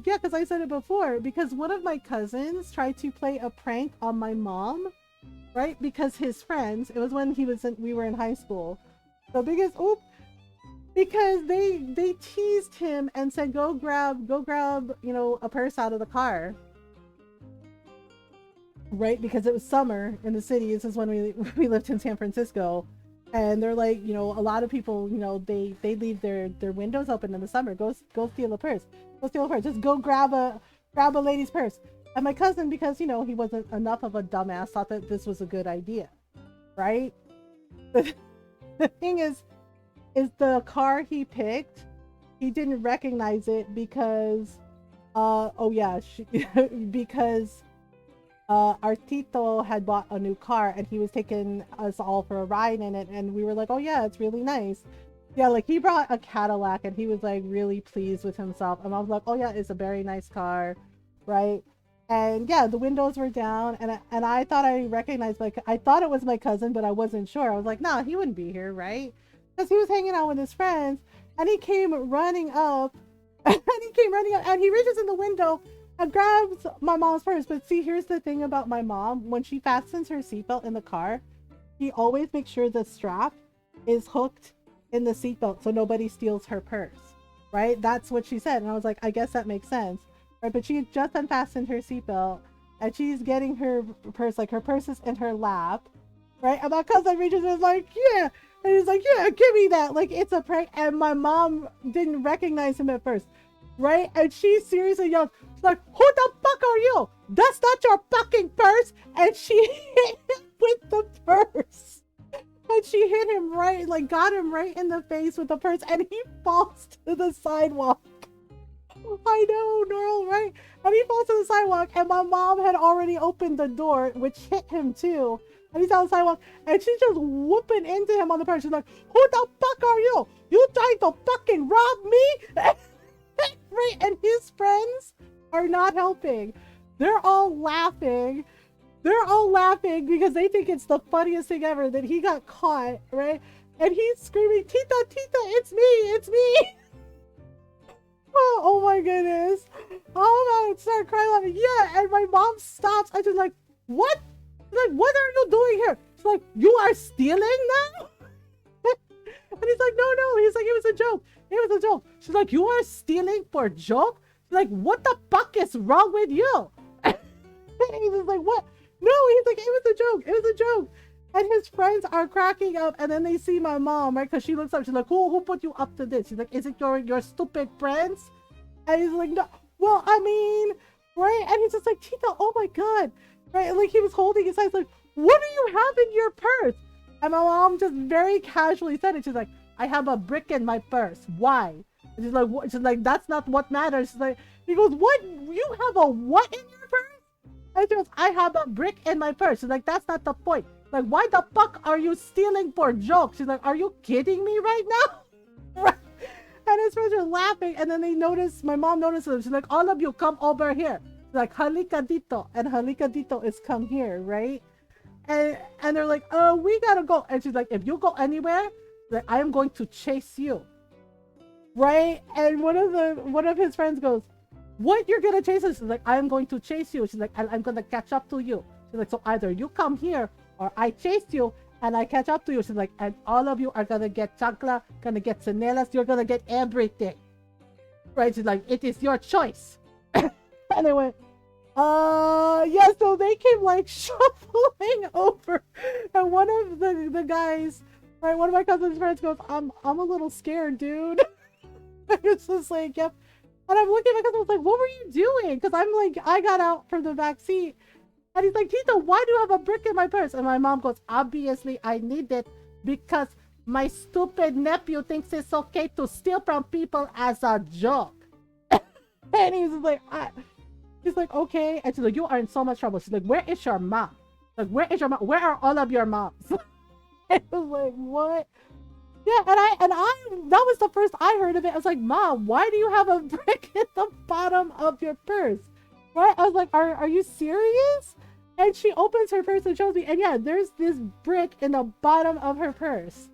because I said it before. Because one of my cousins tried to play a prank on my mom, right? Because his friends, it was when we were in high school. The biggest oop. Because they teased him and said, go grab, a purse out of the car. Right? Because it was summer in the city. This is when we lived in San Francisco. And they're like, a lot of people, they leave their windows open in the summer. Go steal a purse. Go steal a purse. Just go grab a lady's purse. And my cousin, because, he wasn't enough of a dumbass, thought that this was a good idea. Right? The thing is the car he picked, he didn't recognize it because, because our Tito had bought a new car and he was taking us all for a ride in it, and we were like, oh yeah, it's really nice. Yeah, like he brought a Cadillac and he was like really pleased with himself, and I was like, oh yeah, it's a very nice car, right? And yeah, the windows were down, and I thought I recognized I thought it was my cousin, but I wasn't sure. I was like, nah, he wouldn't be here, right? Because he was hanging out with his friends, and he came running up, and he reaches in the window and grabs my mom's purse. But see, here's the thing about my mom. When she fastens her seatbelt in the car, she always makes sure the strap is hooked in the seatbelt so nobody steals her purse, right? That's what she said. And I was like, I guess that makes sense, right? But she just unfastened her seatbelt, and she's getting her purse, like her purse is in her lap, right? And my cousin reaches and is like, yeah. And he's like, yeah, give me that. Like, it's a prank. And my mom didn't recognize him at first, right? And she seriously yelled, she's like, who the fuck are you? That's not your fucking purse. And she hit him with the purse. And she hit him right, like got him right in the face with the purse. And he falls to the sidewalk. I know, Norl, right? And he falls to the sidewalk. And my mom had already opened the door, which hit him too. And he's on the sidewalk, and she's just whooping into him on the purse. She's like, who the fuck are you? You trying to fucking rob me? Right? And his friends are not helping. They're all laughing. Because they think it's the funniest thing ever that he got caught, right? And he's screaming, Tita, it's me. Oh my goodness. Oh my, start crying laughing. Yeah, and my mom stops and she's like, what? Like, what are you doing here? She's like, you are stealing now? And he's like, no. He's like, it was a joke. She's like, you are stealing for a joke? She's like, what the fuck is wrong with you? And he's just like, what? No, he's like, it was a joke. And his friends are cracking up, and then they see my mom, right? Because she looks up, she's like, who put you up to this? She's like, is it your stupid friends? And he's like, no, well, I mean, right? And he's just like, Tita, oh my God. Right, like he was holding his eyes, like, what do you have in your purse? And my mom just very casually said it. She's like, I have a brick in my purse. Why? And she's like, what? She's like, that's not what matters. She's like, he goes, what? You have a what in your purse? And she goes, I have a brick in my purse. She's like, that's not the point. Like, why the fuck are you stealing for jokes? She's like, are you kidding me right now? Right? And his friends are laughing, and then my mom notices them. She's like, all of you come over here. Like halika dito, and halika dito is come here, right? And they're like, oh, we gotta go. And she's like, if you go anywhere, like I am going to chase you, right? And one of his friends goes, what, you're gonna chase us? She's like, I am going to chase you. She's like, and I'm gonna catch up to you. She's like, so either you come here or I chase you and I catch up to you. She's like, and all of you are gonna get chancla, gonna get cinelas, you're gonna get everything, right? She's like, it is your choice. And they went, yeah, so they came like shuffling over. And one of the guys, right, one of my cousin's friends goes, I'm a little scared, dude. It's just like, yep. And I'm looking at my cousin, I was like, what were you doing? Because I'm like, I got out from the back seat. And he's like, Tito, why do you have a brick in my purse? And my mom goes, obviously I need it because my stupid nephew thinks it's okay to steal from people as a joke. And he's like, he's like, okay. And she's like, you are in so much trouble. She's like, where is your mom? Like, where is your mom? Where are all of your moms? I was like, what? Yeah, and I that was the first I heard of it. I was like, Mom, why do you have a brick at the bottom of your purse? Right? I was like, are you serious? And she opens her purse and shows me, and yeah, there's this brick in the bottom of her purse.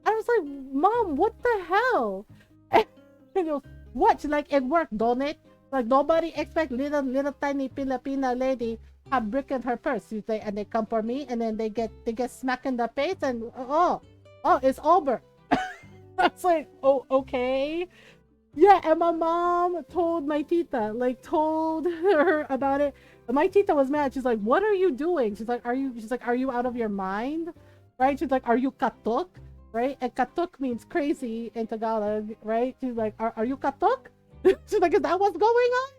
I was like, Mom, what the hell? And she goes, what? She's like, it worked, don't it? Like, nobody expect little tiny Filipina lady have brick in her purse. She's like, and they come for me, and then they get smacked in the face, and oh, it's over. I was like, oh, okay. Yeah, and my mom told my tita, like, told her about it. And my tita was mad. She's like, what are you doing? She's like, are you out of your mind? Right? She's like, are you katok? Right? And katok means crazy in Tagalog, right? She's like, are you katok? She's like, is that what's going on?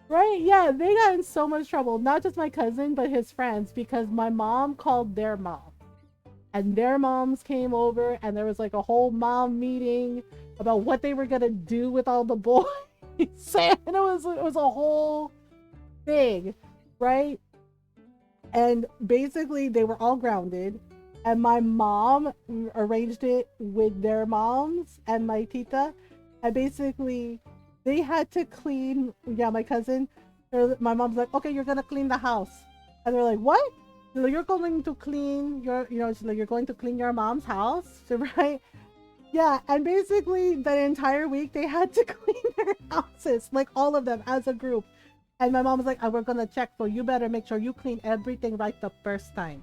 Right? Yeah, they got in so much trouble. Not just my cousin, but his friends, because my mom called their mom. And their moms came over, and there was like a whole mom meeting about what they were gonna do with all the boys. And it was a whole thing, right? And basically they were all grounded, and my mom arranged it with their moms and my tita, and basically they had to clean. Yeah, my cousin, my mom's like, okay, you're gonna clean the house, and they're like, what? So you're going to clean your, she's like, you're going to clean your mom's house, right? Yeah, and basically the entire week they had to clean their houses, like all of them as a group. And my mom was like, we're gonna check, so you better make sure you clean everything right the first time.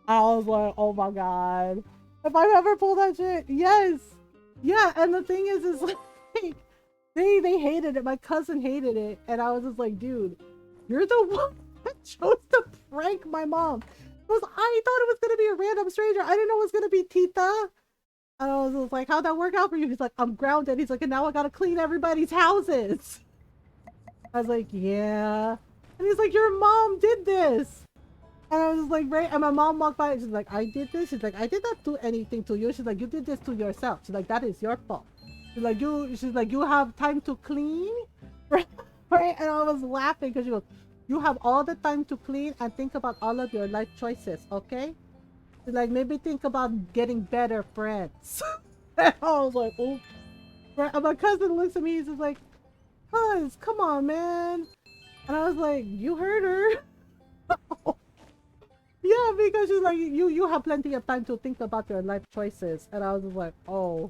I was like, oh my god. If I ever pull that shit, yes. Yeah, and the thing is like, they hated it. My cousin hated it. And I was just like, dude, you're the one that chose to prank my mom. I thought it was gonna be a random stranger. I didn't know it was gonna be Tita. And I was just like, how'd that work out for you? He's like, I'm grounded. He's like, and now I gotta clean everybody's houses. I was like, yeah. And he's like, your mom did this. And I was like, right. And my mom walked by and she's like, I did this. She's like, I did not do anything to you. She's like, you did this to yourself. She's like, that is your fault. She's like, you have time to clean. Right? And I was laughing because she goes, you have all the time to clean and think about all of your life choices, okay? She's like, maybe think about getting better friends. And I was like, oh. Right? And my cousin looks at me, he's just like, cuz, come on, man. And I was like, you heard her. Yeah, because she's like, you have plenty of time to think about your life choices. And I was just like, oh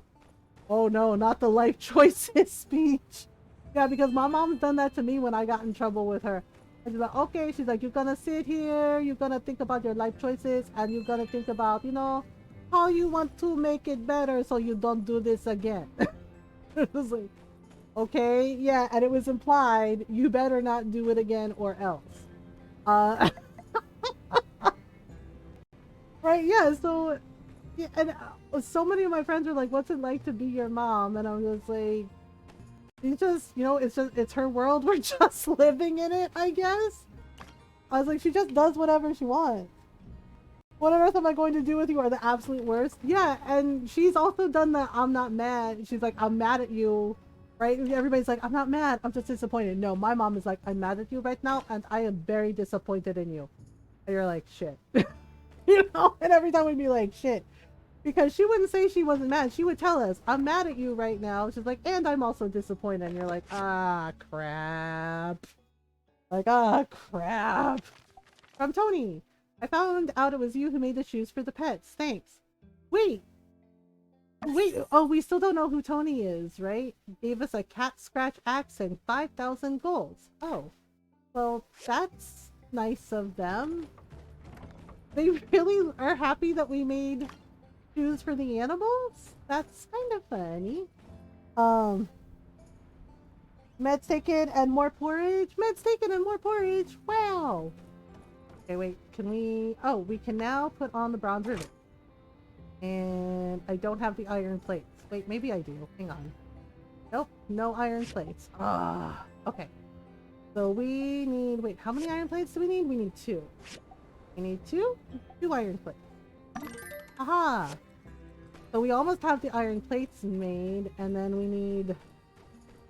no, not the life choices speech. Yeah, because my mom's done that to me when I got in trouble with her. And she's like, okay, she's like, you're gonna sit here, you're gonna think about your life choices, and you're gonna think about, how you want to make it better so you don't do this again. It was like, okay, yeah, and it was implied, you better not do it again or else. Right, yeah, so, yeah, and so many of my friends were like, what's it like to be your mom? And I was just like, it's just, it's her world, we're just living in it, I guess. I was like, she just does whatever she wants. What on earth am I going to do with you are the absolute worst? Yeah, and she's also done the I'm not mad. She's like, I'm mad at you, right? Everybody's like, I'm not mad, I'm just disappointed. No, my mom is like, I'm mad at you right now, and I am very disappointed in you. And you're like, shit. And every time we'd be like, shit. Because she wouldn't say she wasn't mad. She would tell us, I'm mad at you right now. She's like, and I'm also disappointed. And you're like, ah, crap. Like, ah, crap. From Tony. I found out it was you who made the shoes for the pets. Thanks. Wait. Oh, we still don't know who Tony is, right? Gave us a cat scratch axe and 5,000 golds. Oh. Well, that's nice of them. They really are happy that we made shoes for the animals? That's kind of funny. Meds taken and more porridge? Meds taken and more porridge? Wow! Okay, wait, can we... Oh, we can now put on the bronze ribbon. And I don't have the iron plates. Wait, maybe I do. Hang on. Nope, no iron plates. Ah, okay. So we need... Wait, how many iron plates do we need? We need 2. We need 2 iron plates. Aha! So we almost have the iron plates made, and then we need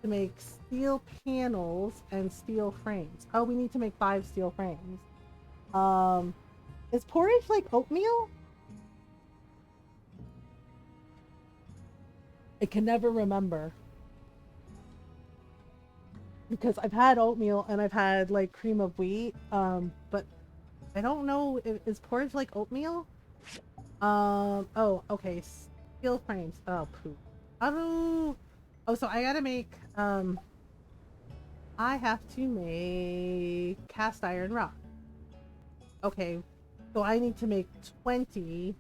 to make steel panels and steel frames. Oh, we need to make 5 steel frames. Is porridge like oatmeal? I can never remember. Because I've had oatmeal and I've had like cream of wheat, but I don't know if is porridge like oatmeal? Oh, okay. Steel frames. Oh, poop. Oh, so I gotta make, I have to make cast iron rock. Okay, so I need to make 20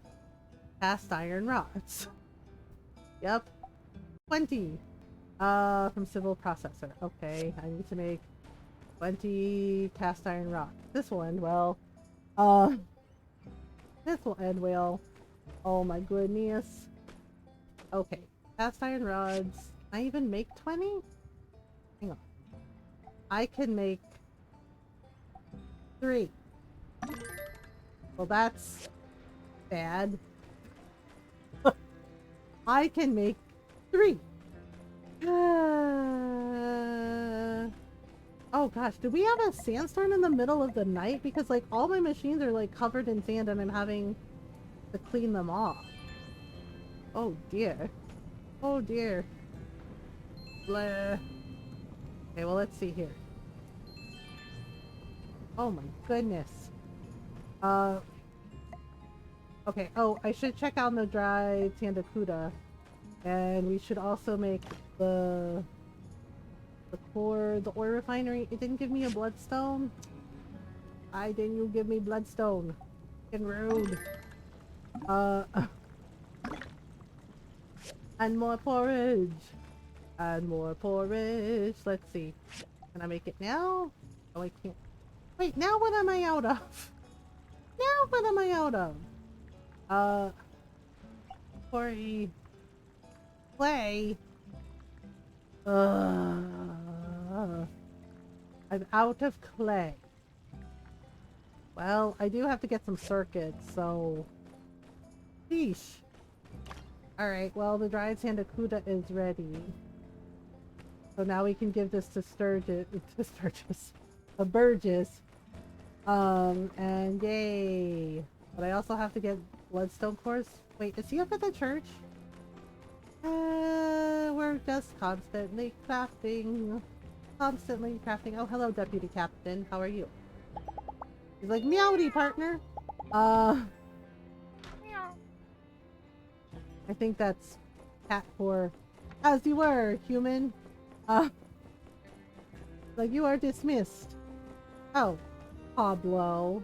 cast iron rods. Yep, 20. From civil processor. Okay, I need to make 20 cast iron rock. This will end well. This will end well. Oh my goodness. Okay, cast iron rods. Can I even make 20? Hang on. I can make 3. Well, that's bad. I can make 3. Oh gosh, do we have a sandstorm in the middle of the night? Because like all my machines are like covered in sand and I'm having to clean them off. Oh dear. Oh dear. Blah. Okay, well let's see here. Oh my goodness. Okay, oh, I should check out the dry Tandakuda. And we should also make the ore refinery. It didn't give me a bloodstone. Why didn't you give me bloodstone? Fucking rude. And more porridge. And more porridge. Let's see. Can I make it now? Oh, I can't. Wait, now what am I out of? Now what am I out of? Quarry. Clay. I'm out of clay. Well, I do have to get some circuits, so... Sheesh. Alright, well, the dried Sandakuda is ready. So now we can give this to Burgess. And yay. But I also have to get bloodstone cores. Wait, is he up at the church? We're just constantly crafting. Constantly crafting. Oh, hello, Deputy Captain. How are you? He's like, meowdy, partner. Meow. I think that's cat for as you were, human. Like you are dismissed. Oh, Pablo.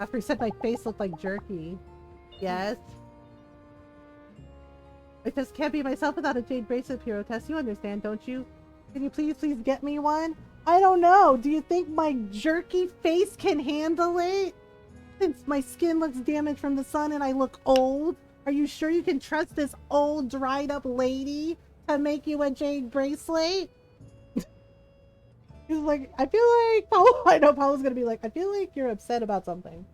After he said my face looked like jerky. Yes. I just can't be myself without a jade bracelet, Hero Test. You understand, don't you? Can you please get me one? I don't know. Do you think my jerky face can handle it? Since my skin looks damaged from the sun and I look old, are you sure you can trust this old, dried up lady to make you a jade bracelet? He's like, I feel like Paolo, I know Paolo's gonna be like, I feel like you're upset about something.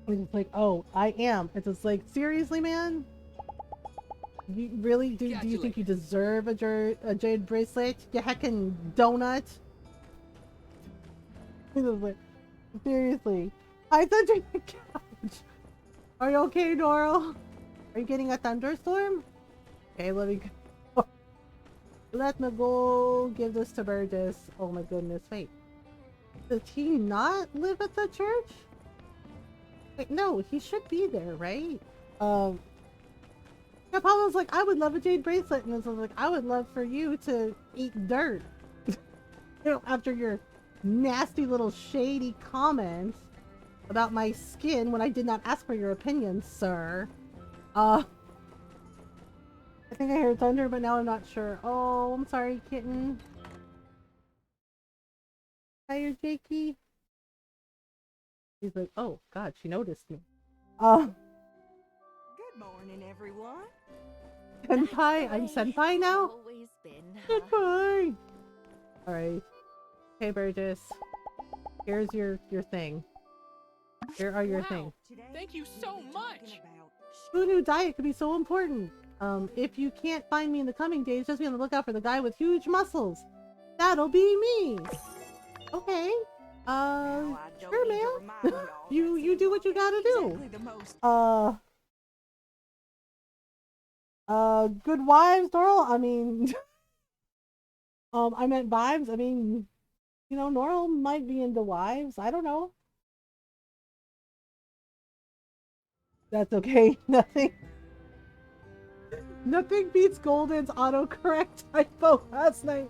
And it's like, oh, I am. It's just like, seriously, man? You really do you think you deserve a jade bracelet? You heckin' donut? He's just like, seriously. I thought you were couch. Are you okay, Doral? Are you getting a thunderstorm? Okay, let me go. Let me go give this to Burgess. Oh my goodness, wait. Does he not live at the church? Wait, no, he should be there, right? Yeah, Paolo's like, I would love a jade bracelet, and I was like, I would love for you to eat dirt. You know, after your nasty little shady comments about my skin when I did not ask for your opinion, sir. I think I heard thunder, but now I'm not sure. Oh, I'm sorry, kitten. Tired, Jakey? He's like, oh, God, she noticed me. Good morning, everyone. Senpai? I'm Senpai now? Always been. Senpai! Alright. Hey, Burgess. Here's your thing. Here are your Wow. things. Thank you so much. Who knew diet could be so important? If you can't find me in the coming days, just be on the lookout for the guy with huge muscles. That'll be me. Okay. Sure, man. You do what you gotta do. Good wives, Doral? I mean, I meant vibes. I mean, you know, Norl might be into wives. I don't know. That's okay. Nothing beats Golden's autocorrect typo last night.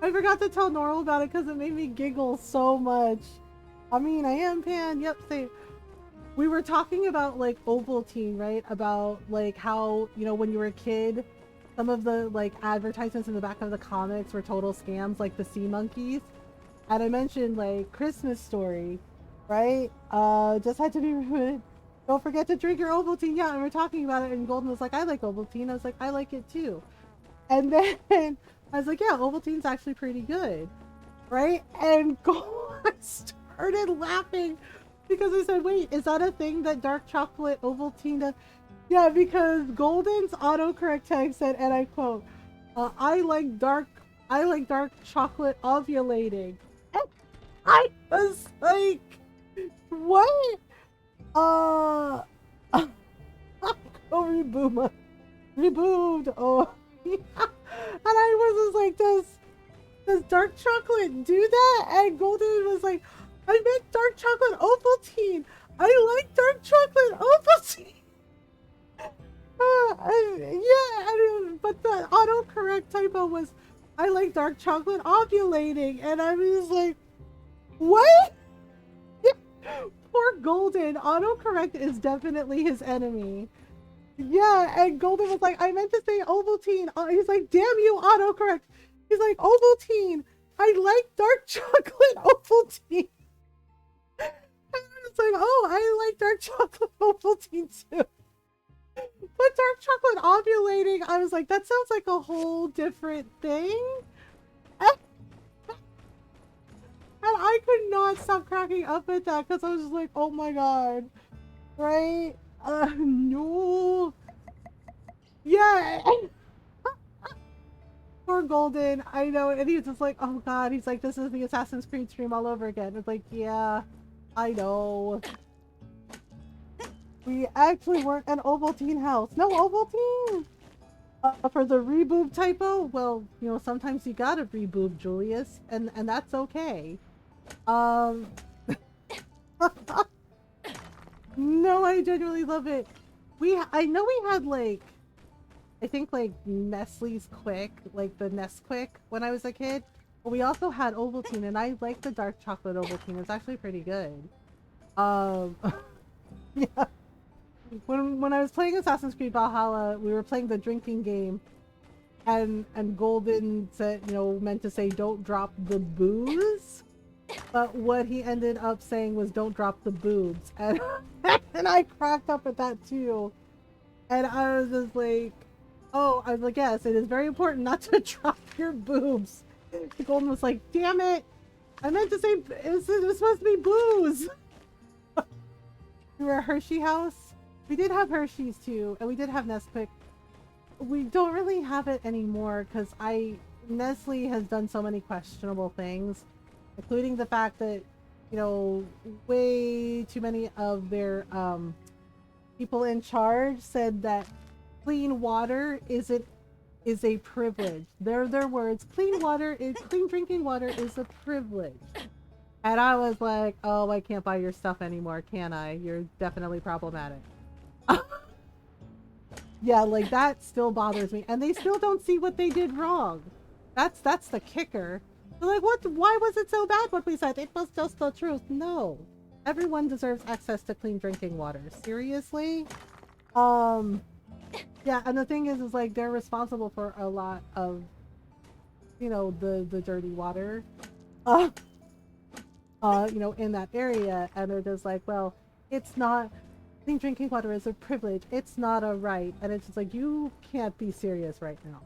I forgot to tell Norl about it because it made me giggle so much. I mean, I am Pan. Yep, same. We were talking about like Ovaltine, right? About like how, you know, when you were a kid, some of the like advertisements in the back of the comics were total scams, like the sea monkeys. And I mentioned like Christmas Story, right? Just had to be ruined. Don't forget to drink your Ovaltine. Yeah, and we're talking about it, and Golden was like, I like Ovaltine. I was like, I like it too. And then I was like, yeah, Ovaltine's actually pretty good, right? And Golden started laughing because I said, wait, is that a thing that dark chocolate Ovaltine does? Yeah, because Golden's autocorrect tag said, and I quote, I like dark chocolate ovulating. And I was like, what? Oh, reboobed. Oh, yeah. And I was just like, does dark chocolate do that? And Golden was like, I meant dark chocolate Ovaltine. I like dark chocolate Ovaltine. Yeah, but the autocorrect typo was, I like dark chocolate ovulating. And I was like, what? Poor Golden. Autocorrect is definitely his enemy. Yeah, and Golden was like, I meant to say Ovaltine. He's like, damn you, autocorrect. He's like, Ovaltine. I like dark chocolate Ovaltine. And I was like, oh, I like dark chocolate Ovaltine too. But dark chocolate ovulating, I was like, that sounds like a whole different thing. And I could not stop cracking up at that because I was just like, oh my god. Right? No. Yeah. Poor Golden. I know. And he's just like, oh god. He's like, this is the Assassin's Creed stream all over again. It's like, yeah, I know. We actually weren't an Ovaltine house. No, Ovaltine! For the reboob typo, well, you know, sometimes you gotta reboob, Julius. And that's okay. No, I genuinely love it. I know we had like, I think like Nestle's Quick, like the Nesquik when I was a kid. But we also had Ovaltine, and I like the dark chocolate Ovaltine. It's actually pretty good. Yeah. When I was playing Assassin's Creed Valhalla, we were playing the drinking game, and Golden said, you know, meant to say don't drop the booze. But what he ended up saying was don't drop the boobs. And, and I cracked up at that too. And I was just like, oh, I was like, yes, it is very important not to drop your boobs. The Golden was like, damn it. I meant to say it was supposed to be booze. We were a Hershey house. We did have Hershey's too. And we did have Nesquik. We don't really have it anymore because Nestle has done so many questionable things. Including the fact that, you know, way too many of their people in charge said that clean water is a privilege. They're their words. Clean drinking water is a privilege. And I was like, oh, I can't buy your stuff anymore, can I? You're definitely problematic. Yeah, like that still bothers me. And they still don't see what they did wrong. That's the kicker. They're like, what? Why was it so bad what we said? It was just the truth. No. Everyone deserves access to clean drinking water. Seriously? Yeah, and the thing is like, they're responsible for a lot of, you know, the dirty water, you know, in that area. And they're just like, well, it's not, clean drinking water is a privilege. It's not a right. And it's just like, you can't be serious right now.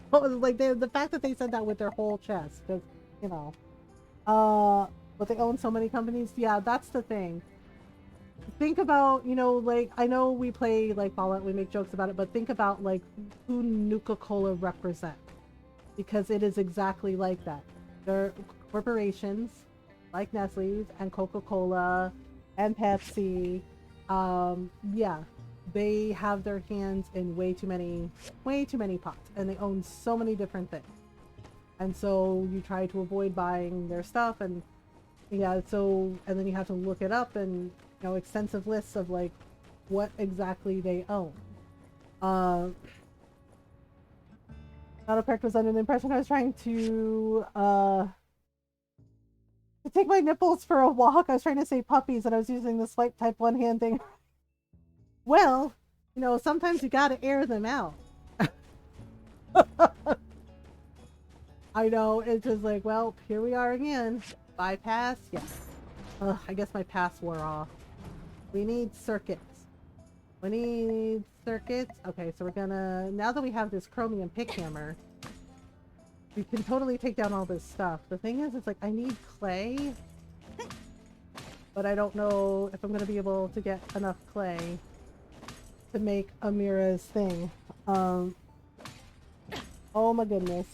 Like the fact that they said that with their whole chest, because, you know, but they own so many companies. Yeah, that's the thing. Think about, you know, like, I know we play like Fallout, we make jokes about it, but think about like who Nuka-Cola represent, because it is exactly like that. They're corporations like Nestle's and Coca-Cola and Pepsi. Yeah. They have their hands in way too many pots, and they own so many different things. And so you try to avoid buying their stuff, and yeah, so, and then you have to look it up, and, you know, extensive lists of, like, what exactly they own. Autocorrect was under the impression I was trying to take my nipples for a walk. I was trying to say puppies, and I was using the swipe type one hand thing. Well, you know, sometimes you gotta air them out. I know, it's just like, well, here we are again. Bypass? Yes. I guess my pass wore off. We need circuits. We need circuits. Okay, so we're gonna, now that we have this chromium pick hammer, we can totally take down all this stuff. The thing is, it's like, I need clay, but I don't know if I'm gonna be able to get enough clay to make Amira's thing. Oh my goodness.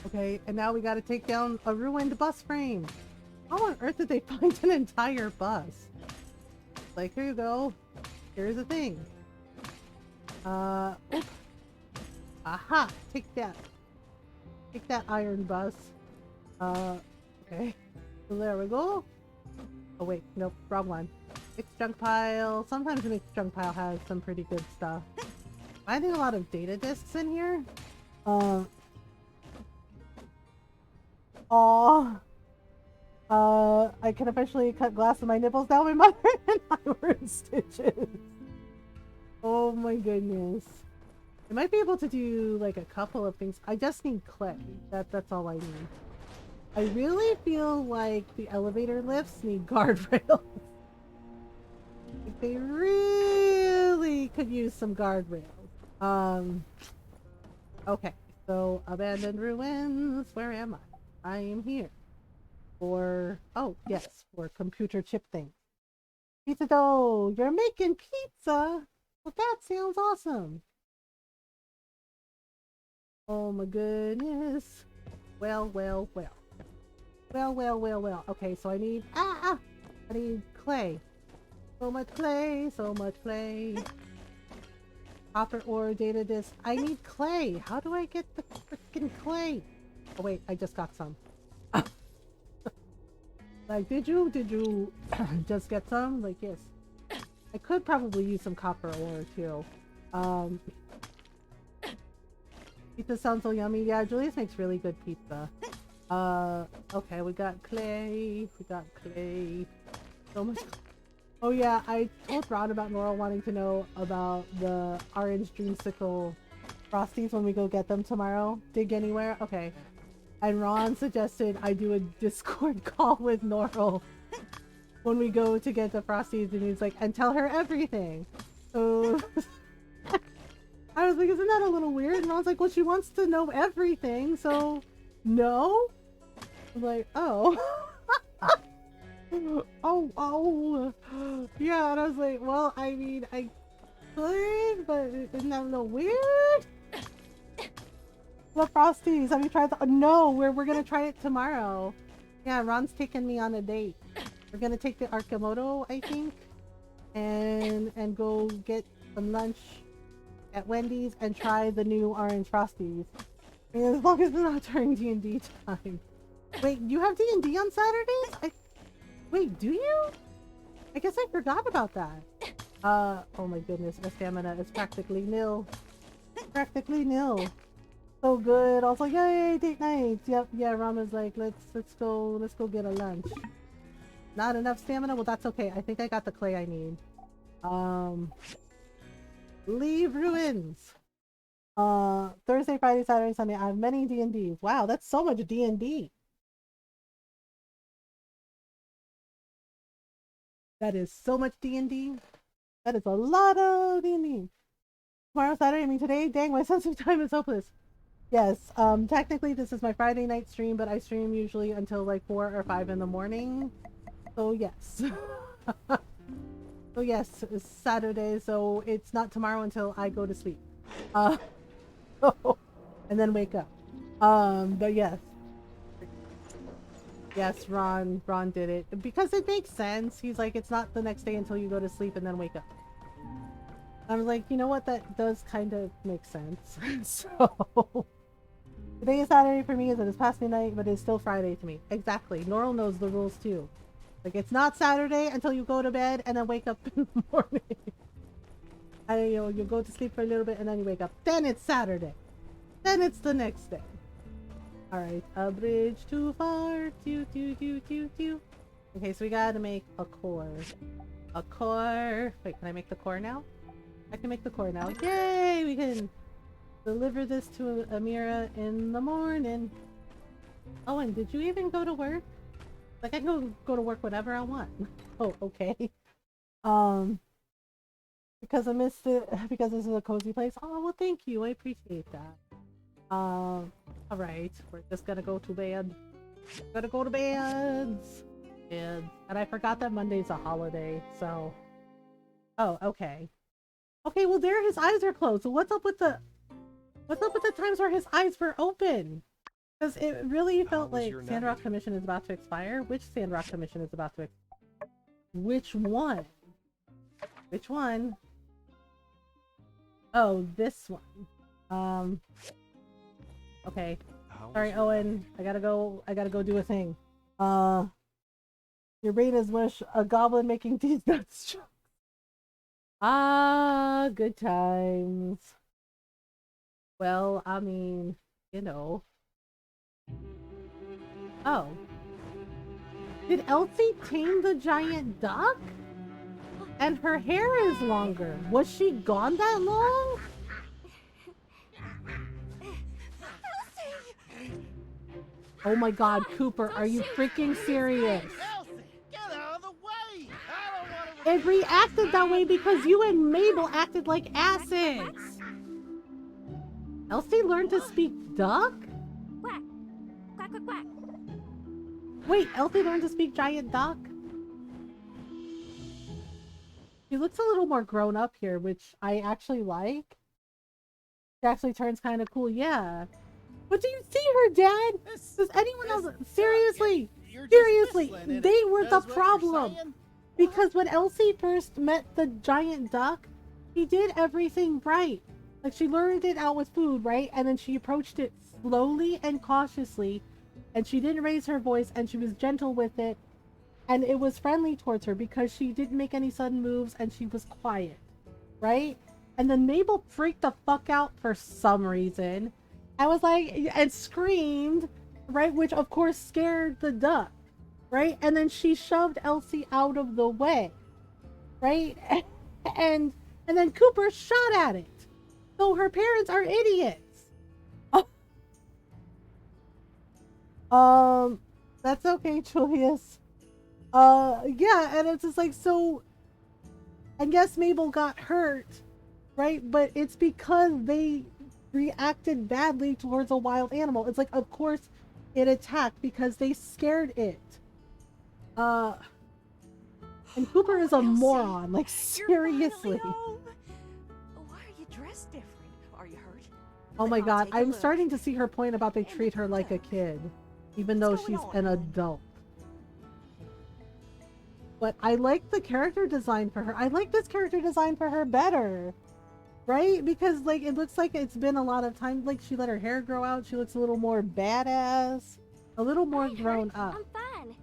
Okay, and now we gotta take down a ruined bus frame. How on earth did they find an entire bus? Like, here you go. Here's the thing. Oop. Aha! Take that. Take that iron bus. Okay. So there we go. Oh wait, nope, wrong one. Mixed junk pile. Sometimes the mixed junk pile has some pretty good stuff. Finding a lot of data discs in here. Aww. I can officially cut glass with my nipples now. My mother and I were in stitches. Oh my goodness. I might be able to do like a couple of things. I just need clay. That's all I need. I really feel like the elevator lifts need guardrails. Like they really could use some guardrails. Okay, so abandoned ruins. Where am I? I am here. For, oh yes, for computer chip thing. Pizza dough, you're making pizza? Well, that sounds awesome. Oh my goodness. Well. Okay, so I need, I need clay. So much clay, so much clay. Copper ore, data disk. I need clay. How do I get the freaking clay? Oh wait, I just got some. Like, did you just get some? Like, yes. I could probably use some copper ore too. Pizza sounds so yummy. Yeah, Julius makes really good pizza. Okay, we got clay. So much. Oh yeah, I told Ron about Nora wanting to know about the orange dreamsicle frosties when we go get them tomorrow. Dig anywhere? Okay. And Ron suggested I do a Discord call with Norl when we go to get the frosties, and he's like, and tell her everything. So I was like, isn't that a little weird? And I was like, well, she wants to know everything, so no. I was like, oh. oh. Yeah, and I was like, well, I mean, I could, but isn't that a little weird? The frosties, have you tried the— no, we're gonna try it tomorrow. Yeah, Ron's taking me on a date. We're gonna take the Arcimoto, I think, and go get some lunch at Wendy's and try the new orange frosties. I mean, as long as it's not during D&D time. Wait, you have D&D on Saturdays? Wait, do you? I guess I forgot about that. Oh my goodness, my stamina is practically nil. Practically nil. So good. Also, yay, date nights. Yep, yeah, Ron was like, let's go get a lunch. Not enough stamina? Well, that's okay. I think I got the clay I need. Leave ruins. Thursday, Friday, Saturday, Sunday. I have many D&Ds. Wow, that's so much D&D. That is so much D&D. That is a lot of D&D. Tomorrow, Saturday, I mean today, dang, my sense of time is hopeless. Yes, technically this is my Friday night stream, but I stream usually until like 4 or 5 in the morning. So yes. So yes, it's Saturday, so it's not tomorrow until I go to sleep. And then wake up. But yes. Yes, Ron did it. Because it makes sense. He's like, it's not the next day until you go to sleep and then wake up. I was like, you know what? That does kind of make sense. So today is Saturday for me, as it is past midnight, but it's still Friday to me. Exactly. Norl knows the rules too. Like, it's not Saturday until you go to bed and then wake up in the morning. And you know, you go to sleep for a little bit and then you wake up. Then it's Saturday. Then it's the next day. Alright, a bridge too far. Doo, doo, doo, doo, doo. Okay, so we gotta make a core. A core. Wait, can I make the core now? I can make the core now. Yay! We can deliver this to Amira in the morning. Oh, and did you even go to work? Like, I can go to work whenever I want. Oh, okay. Because I missed it, because this is a cozy place. Oh, well, thank you. I appreciate that. Alright. We're just gonna go to bed. Gotta go to bed. And I forgot that Monday's a holiday, so... Oh, okay. Okay, well, there his eyes are closed. So what's up with the times where his eyes were open? Because it really felt was like your Sandrock night? Commission is about to expire. Which Sandrock Commission is about to expire? Which one? Which one? Oh, this one. Okay. How was Sorry, your Owen. night? I gotta go do a thing. Your brain is mush. A goblin making these nuts jokes. Ah, good times. Well, I mean, you know. Oh. Did Elsie tame the giant duck? And her hair is longer. Was she gone that long? Oh my god, Cooper, are you freaking serious? Elsie, get out of the way! I don't want to. It reacted that way because you and Mabel acted like asses. Elsie learned to speak duck? Quack. Quack, quack, quack. Wait, Elsie learned to speak giant duck? She looks a little more grown up here, which I actually like. She actually turns kind of cool, yeah. But do you see her, Dad? Does anyone else... Seriously, seriously, they were the problem. Because when Elsie first met the giant duck, she did everything right. Like, she learned it out with food, right? And then she approached it slowly and cautiously. And she didn't raise her voice, and she was gentle with it. And it was friendly towards her because she didn't make any sudden moves and she was quiet, right? And then Mabel freaked the fuck out for some reason. I was like, and screamed, right? Which of course scared the duck, right? And then she shoved Elsie out of the way, right? And then Cooper shot at it. So her parents are idiots. That's okay, Julius. Yeah, and it's just like, so I guess Mabel got hurt, right? But it's because they reacted badly towards a wild animal. It's like, of course it attacked because they scared it. And Cooper is a moron, like, seriously. Why are you dressed different? Are you hurt? Oh my I'll god, take a I'm look. starting to see her point about they treat her like a kid, even though What's she's going an on? adult. But I like the character design for her. I like this character design for her better. Right? Because, like, it looks like it's been a lot of time. Like, she let her hair grow out. She looks a little more badass. A little more Hi, grown Hurt. up. I'm fine.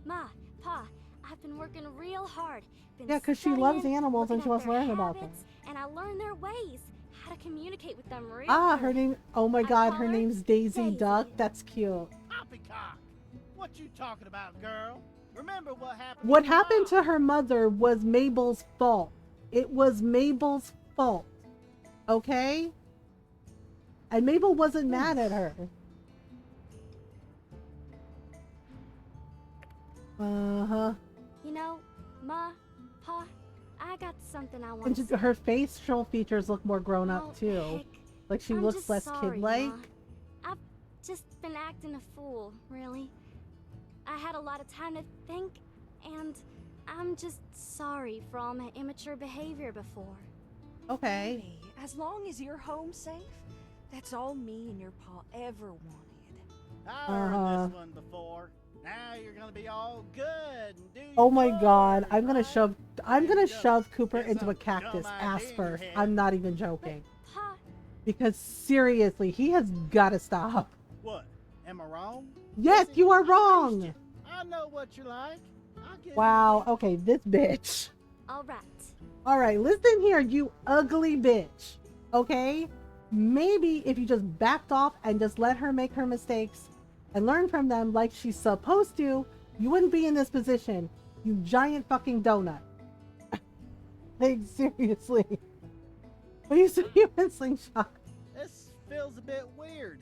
Ma, Pa, I've been working real hard. Been Yeah, because she loves studying, animals and looking she wants at to their learn about them. habits, and I learned their ways, how to communicate with them real Ah, good. her name... Oh my I god, call her her name's Daisy Daisy. Duck. That's cute. Poppycock! What you talking about, girl? Remember what happened? What to your happened mom? to her mother was Mabel's fault. It was Mabel's fault. Okay? And Mabel wasn't mad at her. Uh-huh. You know, Ma, Pa, I got something I want And to just, her facial features look more grown Oh, up too. heck. Like she I'm looks just less sorry, kid-like. Ma. I've just been acting a fool, really. I had a lot of time to think, and I'm just sorry for all my immature behavior before. Okay. Hey, as long as you're home safe, that's all me and your pa ever wanted. I heard Uh-huh. this one before. Now you're gonna be all good and do your Oh my god, chores, I'm gonna right? shove I'm gonna Dumb. shove Cooper Get into a some cactus dumb ass idea in your first. head. I'm not even joking. Pa, Because seriously, he has gotta stop. What? Am I wrong? Yes, Listen, you are I raised wrong. you. I know what you like. I'll give you Wow, that. okay, this bitch. all right. Alright, listen here, you ugly bitch. Okay? Maybe if you just backed off and just let her make her mistakes and learn from them like she's supposed to, you wouldn't be in this position. You giant fucking donut. Like, seriously. But you said you in slingshot. This feels a bit weird.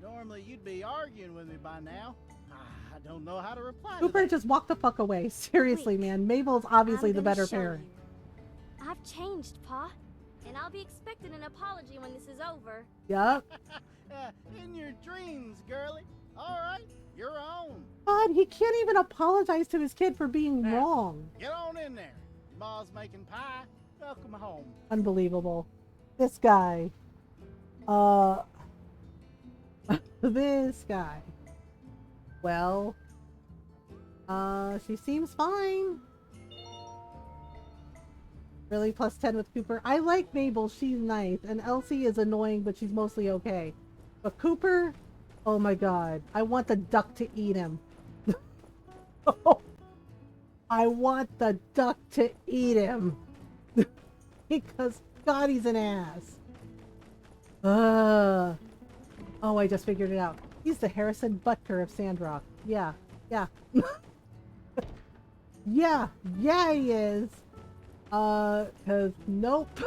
Normally you'd be arguing with me by now. I don't know how to reply to Cooper, that. just walk the fuck away. Seriously, Wait. man. Mabel's obviously I'm the gonna better show parent. you. I've changed, Pa. And I'll be expecting an apology when this is over. Yup. In your dreams, girlie. All right, you're on. God, he can't even apologize to his kid for being Now, wrong. Get on in there. Your ma's making pie. Welcome home. Unbelievable. This guy. This guy. Well, she seems fine. Really, plus 10 with Cooper. I like Mabel, she's nice. And Elsie is annoying, but she's mostly okay. But Cooper, oh my god. I want the duck to eat him. I want the duck to eat him. Because, God, he's an ass. Oh, I just figured it out. He's the Harrison Butker of Sandrock. Yeah, yeah. Yeah, he is. Cause nope.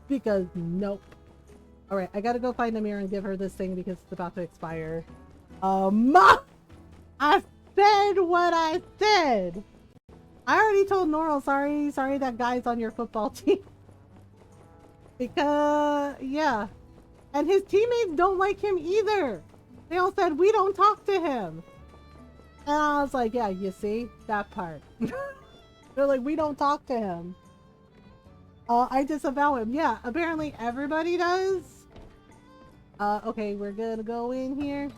Because nope. Alright, I gotta go find Amira and give her this thing because it's about to expire. Ma! I said what I said! I already told Norl, sorry that guy's on your football team. Because, yeah. And his teammates don't like him either. They all said, we don't talk to him. And I was like, yeah, you see? That part. They're like, we don't talk to him. I disavow him. Yeah, apparently everybody does. Okay, we're gonna go in here.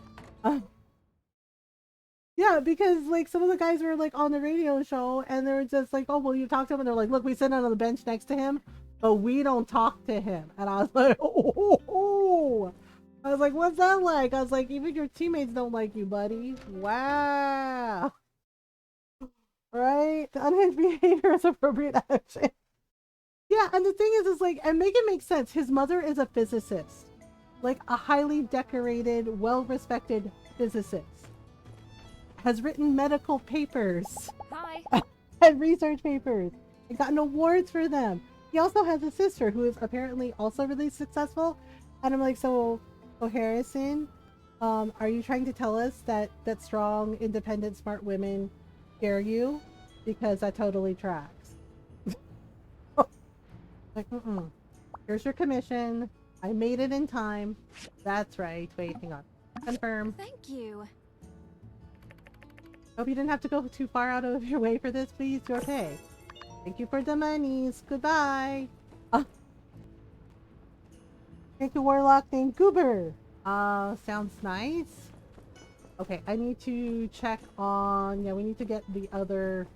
Yeah, because like some of the guys were like on the radio show and they were just like, oh, well, you talk to him? And they're like, look, we sit on the bench next to him, but we don't talk to him. And I was like, oh. I was like, what's that like? I was like, even your teammates don't like you, buddy. Wow. Right? The unhinged behavior is appropriate action. Yeah, and the thing is like, and make it make sense. His mother is a physicist. Like a highly decorated, well-respected physicist. Has written medical papers. Hi. And research papers. And gotten awards for them. He also has a sister who is apparently also really successful. And I'm like, so Harrison, are you trying to tell us that strong, independent, smart women scare you? Because that totally tracks. Like, here's your commission. I made it in time. That's right. Wait, hang on. Confirm. Thank you. Hope you didn't have to go too far out of your way for this, please. Your pay. Thank you for the monies. Goodbye. Thank you, Warlock named Goober. Sounds nice. Okay, I need to check on... Yeah, we need to get the other...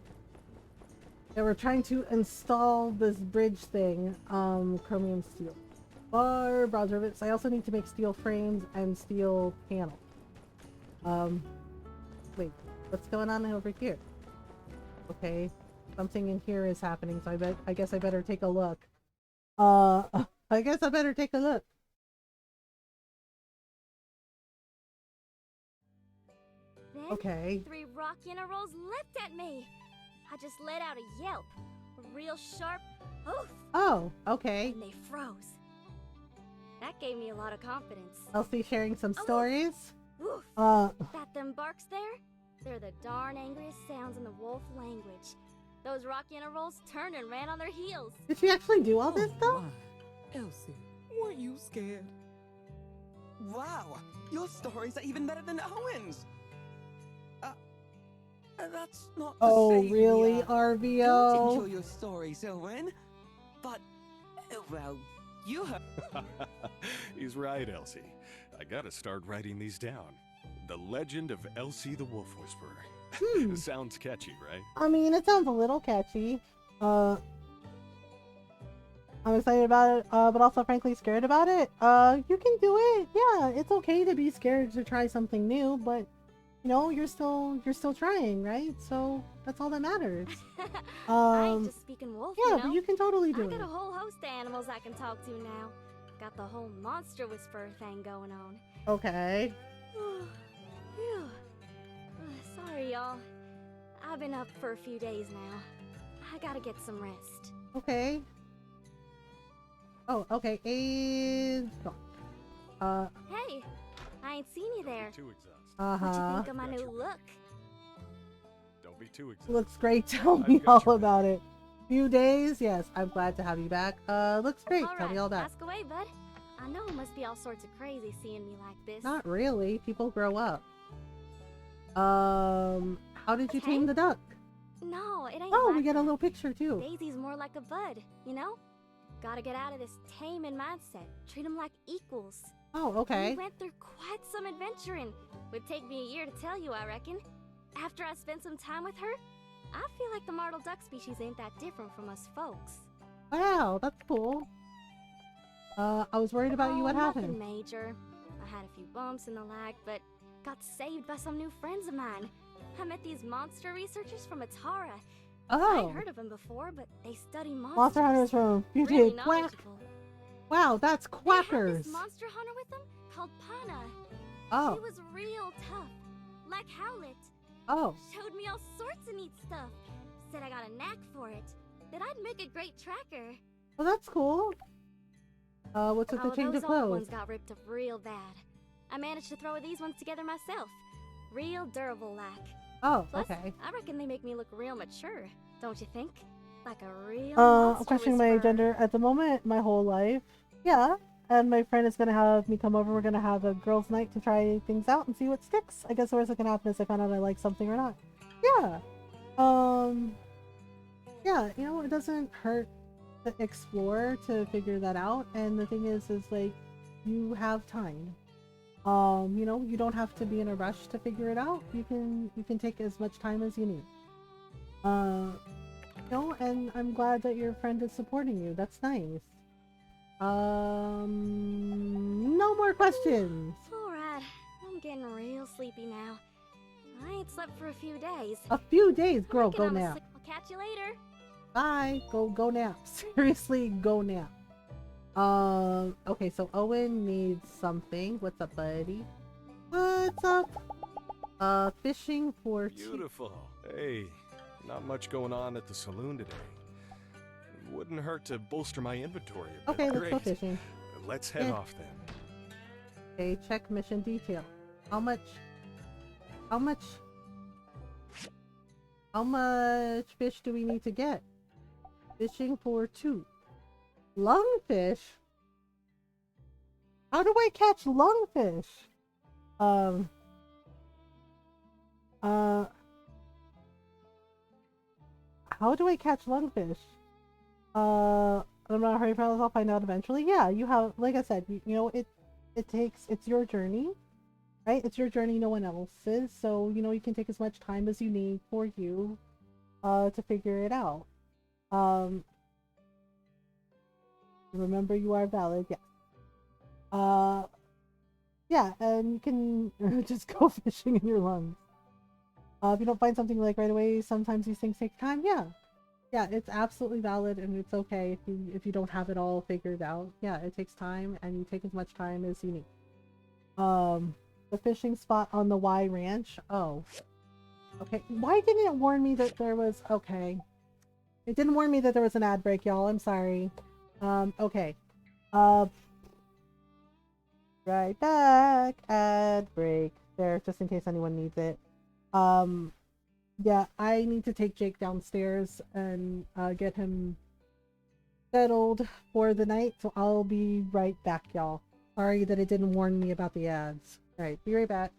Yeah, we're trying to install this bridge thing. Chromium steel. Browser bits. I also need to make steel frames and steel panels. Wait, what's going on over here? Okay, something in here is happening, so I guess I better take a look. I guess I better take a look. Then, Okay. 3 rocky rolls leapt at me. I just let out a yelp. A real sharp oof. Oh, okay. And they froze. That gave me a lot of confidence. Elsie sharing some stories. Oof. Uh, That them barks there? They're the darn angriest sounds in the wolf language. Those rocky rolls turned and ran on their heels. did she actually do all this stuff? My. Elsie, weren't you scared? Wow, your stories are even better than Owen's. That's not to Oh, say really, we, don't enjoy RVO? your stories, Owen. But, well, you heard. He's right, Elsie. I gotta start writing these down. The Legend of Elsie the Wolf Whisperer. Sounds catchy, right? I mean, it sounds a little catchy. Uh, I'm excited about it, but also frankly scared about it. You can do it. Yeah, it's okay to be scared to try something new, but you know, you're still trying, right? So that's all that matters. I ain't just speaking wolf, Yeah, you know? but you can totally do I got it. a whole host of animals I can talk to now. Got the whole monster whisperer thing going on. Okay. Phew. Sorry, y'all. I've been up for a few days now. I gotta get some rest. Okay. Oh, okay. And Hey, I ain't seen you there. Too exhausted. What'd you think of my new look? Don't be too exhausted. looks great. Tell I've me got all your back. about it. Few days, yes. I'm glad to have you back. Looks great. All Tell me right, all about it. ask away, bud. I know it must be all sorts of crazy seeing me like this. Not really. People grow up. How did you Okay. tame the duck? No, it ain't Oh, like we get a that. little picture too. Daisy's more like a bud, you know? Gotta get out of this taming mindset. Treat them like equals. Oh, okay. We went through quite some adventuring. Would take me a year to tell you, I reckon. After I spent some time with her, I feel like the martel duck species ain't that different from us folks. Wow, that's cool. I was worried about you. What Nothing happened? major. I had a few bumps and the like, but got saved by some new friends of mine. I met these monster researchers from Atara. I Oh, ain't heard of them before, but they study monsters. monster hunters from Really Beauty Quack. knowledgeable. Wow, that's They had quackers. this monster hunter with them called Pana. Oh, She was real tough, like Howlet. oh, Showed me all sorts of neat stuff. Said I got a knack for it. That I'd make a great tracker. well, that's cool. What's with the change those of old clothes? ones got ripped up real bad. I managed to throw these ones together myself. Real durable like. Oh, Plus, okay. I reckon they make me look real mature, don't you think? Like a real I'm monster questioning my whisperer. gender at the moment, my whole life. Yeah, and my friend is gonna have me come over. We're gonna have a girls' night to try things out and see what sticks. I guess the worst that can happen is I find out I like something or not. Yeah. Yeah, you know, it doesn't hurt to explore to figure that out. And the thing is like, you have time. You know, you don't have to be in a rush to figure it out. You can take as much time as you need. You know, and I'm glad that your friend is supporting you. That's nice. No more questions. Alright, I'm getting real sleepy now. I ain't slept for a few days. A few days, girl. Reckon Go I'm nap. asleep. I'll catch you later. Bye. Go nap. Seriously, go nap. Okay, so Owen needs something. What's up, buddy? What's up? Fishing for Beautiful. Hey, not much going on at the saloon today. Wouldn't hurt to bolster my inventory a bit. Okay, let's go Great. fishing. Let's head Yeah. off then. Okay, check mission detail. How much fish do we need to get? Fishing for 2. Lungfish? How do I catch lungfish? How do I catch lungfish? I'm not hurry for this. I'll find out eventually. Yeah, you have, like I said, you know, it's your journey, right? It's your journey, no one else's. So, you know, you can take as much time as you need for you, to figure it out. Remember you are valid, yes. Yeah, and you can just go fishing in your lungs. If you don't find something like right away, sometimes these things take time. Yeah, it's absolutely valid, and it's okay if you don't have it all figured out. Yeah, it takes time, and you take as much time as you need. The fishing spot on the Y Ranch. Oh, okay. Why didn't it warn me that there was? Okay, it didn't warn me that there was an ad break, y'all. I'm sorry. Okay. Right back. Ad break. There, just in case anyone needs it. Yeah, I need to take Jake downstairs and get him settled for the night, so I'll be right back, y'all. Sorry that it didn't warn me about the ads. Alright, be right back.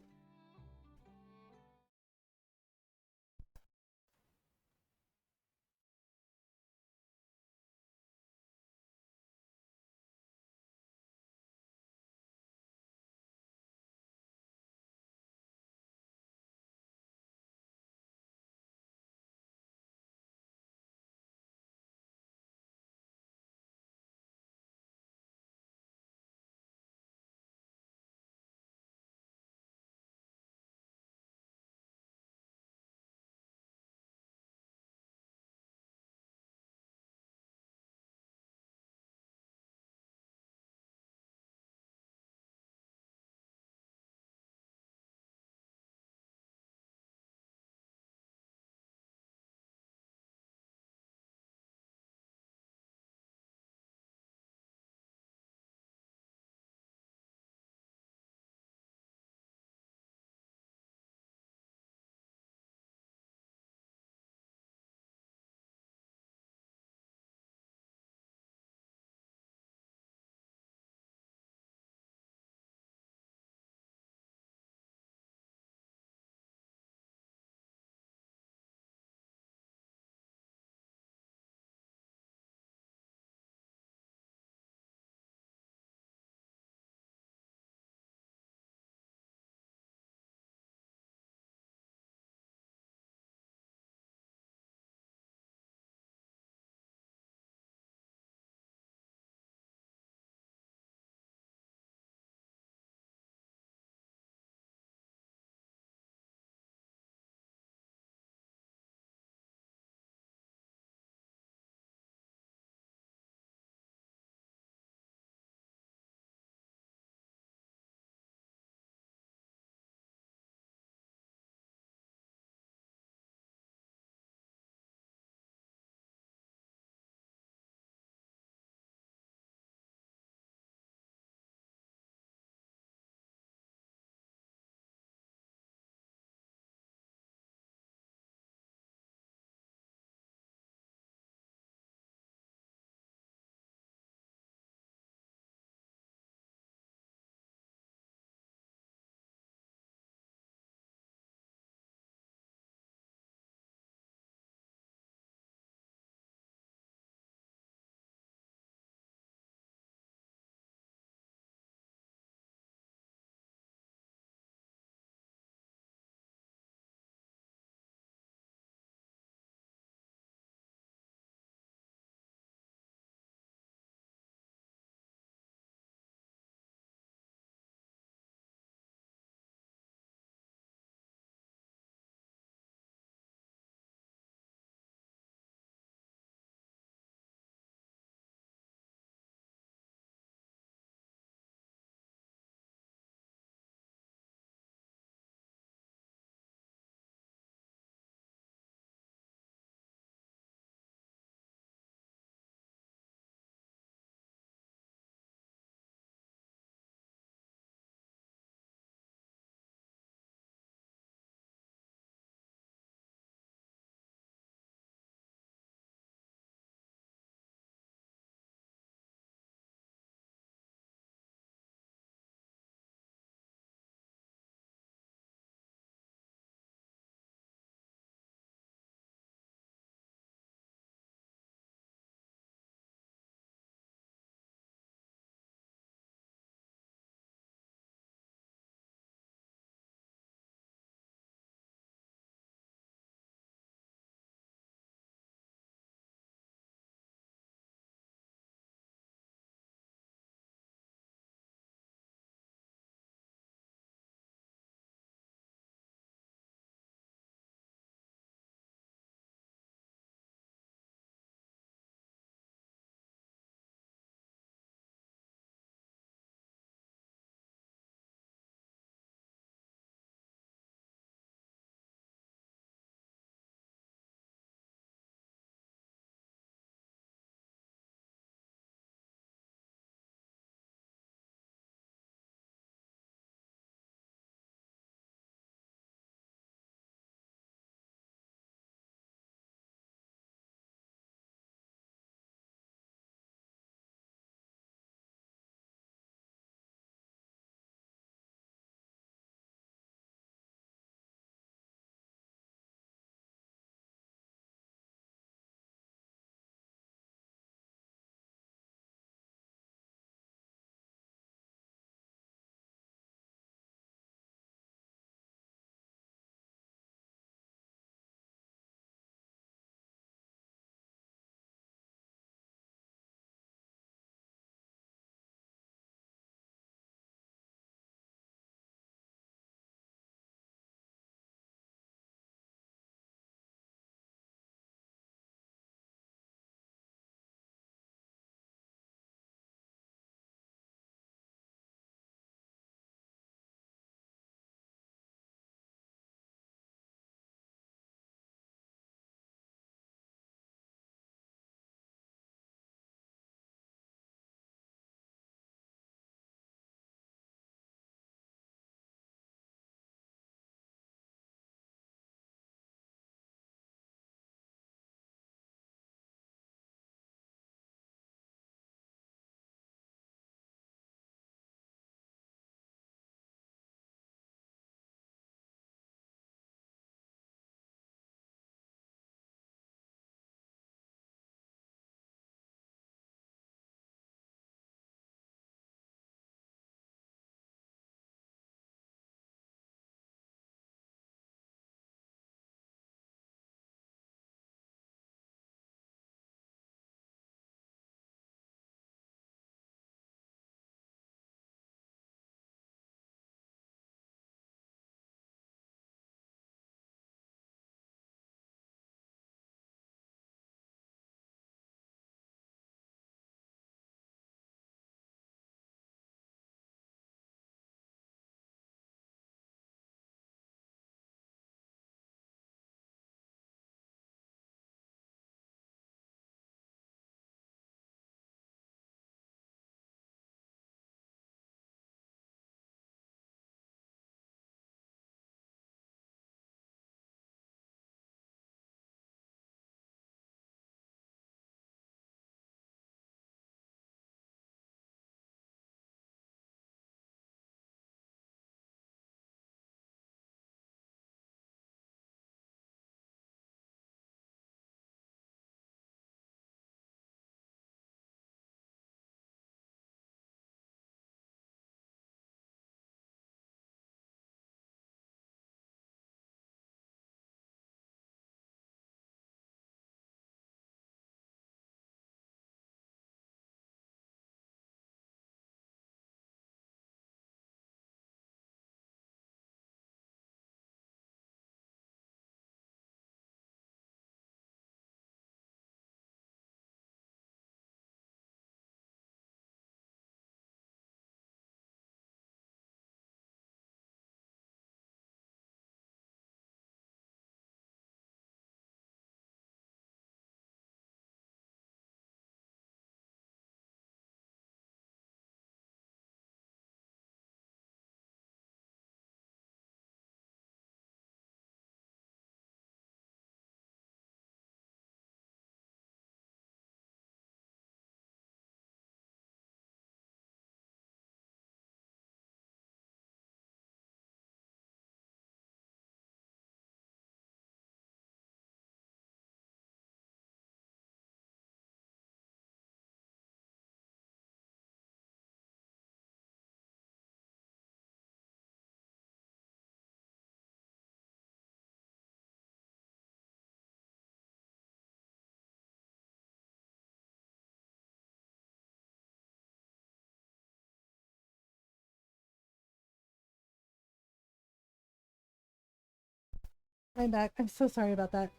I'm back. I'm so sorry about that.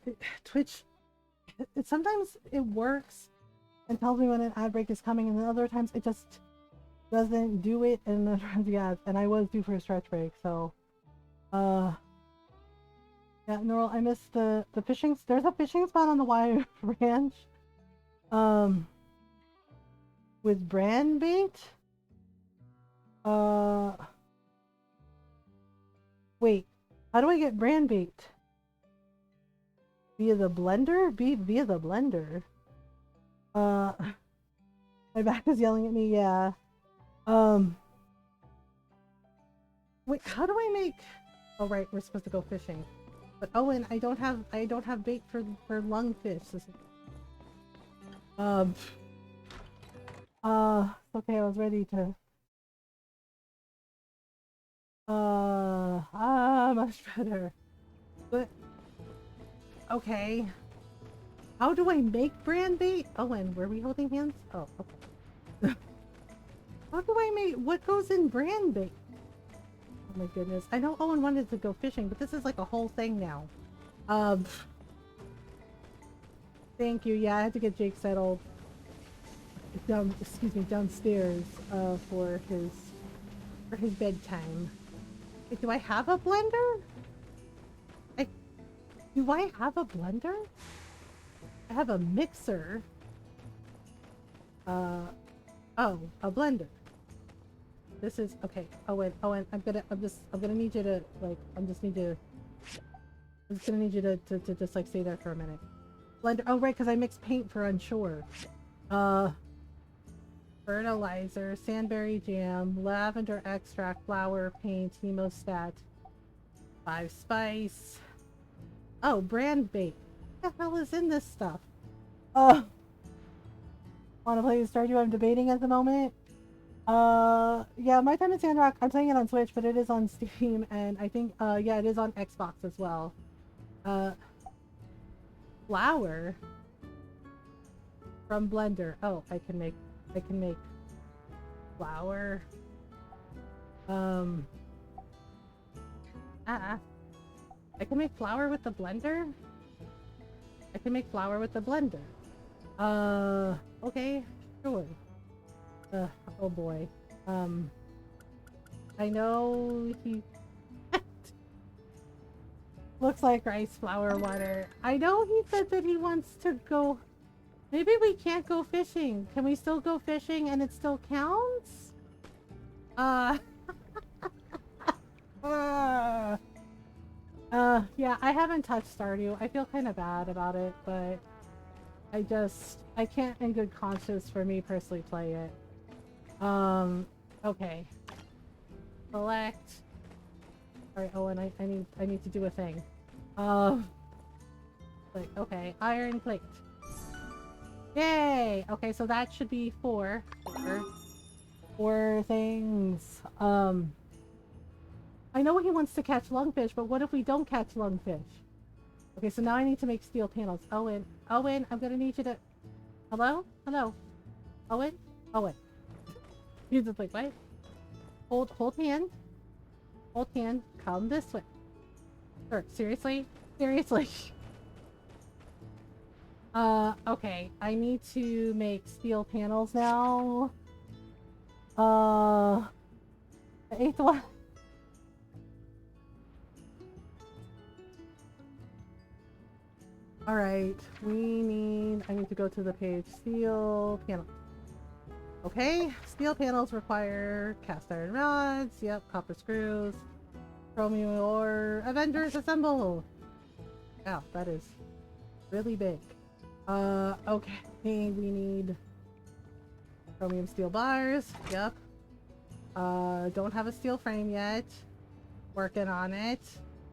Twitch, sometimes it works and tells me when an ad break is coming, and then other times it just doesn't do it and then runs the ads. And I was due for a stretch break, so yeah, Neural, I missed the fishing. There's a fishing spot on the Y Ranch, with brand bait. Wait, how do I get brand bait? Via the blender? Via the blender. My back is yelling at me, yeah. Wait, how do I make... Oh right, we're supposed to go fishing. But Owen, I don't have bait for lungfish. This is... okay, I was ready to... much better. But... Okay. How do I make brand bait? Owen, were we holding hands? Oh, okay. How do I make... What goes in brand bait? Oh my goodness. I know Owen wanted to go fishing, but this is like a whole thing now. Thank you. Yeah, I had to get Jake settled. Downstairs, for his bedtime. Wait, do I have a blender? Do I have a blender? I have a mixer. Oh, a blender. This is okay. Owen, I'm gonna need you to I'm just gonna need you to just like stay there for a minute. Blender. Oh right, because I mixed paint for unsure. Fertilizer, sandberry jam, lavender extract, flour, paint, hemostat, 5 spice. Oh, brand bait. What the hell is in this stuff? Wanna play Stardew? I'm debating at the moment. Yeah, My Time in Sandrock, I'm playing it on Switch, but it is on Steam, and I think, yeah, it is on Xbox as well. Flour from blender. Oh, I can make flour. I can make flour with the blender? I can make flour with the blender. Okay, sure. Oh boy. I know he... Looks like rice, flour, water. I know he said that he wants to go... Maybe we can't go fishing. Can we still go fishing and it still counts? Yeah, I haven't touched Stardew. I feel kind of bad about it, but I can't in good conscience for me personally play it. Okay. Select. Alright, Owen, I need to do a thing. Like, okay, iron plate. Yay! Okay, so that should be four things. I know he wants to catch lungfish, but what if we don't catch lungfish? Okay, so now I need to make steel panels. Owen, I'm gonna need you to... Hello? Owen? He's just like, what? Hold hand. Hold hand. Come this way. Sir, seriously? Okay. I need to make steel panels now. The 8th one. Alright, I need to go to the page. Steel panel. Okay, steel panels require cast iron rods, yep, copper screws, chromium ore, Avengers assemble! Wow, that is really big. Okay, we need chromium steel bars, yep. Don't have a steel frame yet. Working on it.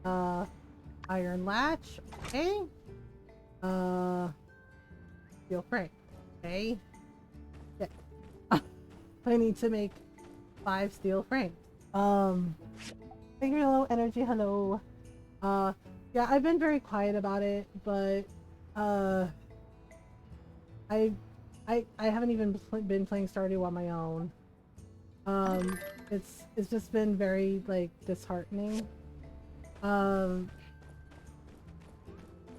Iron latch, okay. Steel frame, okay. Yeah. I need to make 5 steel frames. Thank you, hello, energy, hello. Yeah, I've been very quiet about it, but, I haven't even been playing Stardew on my own. It's just been very, like, disheartening.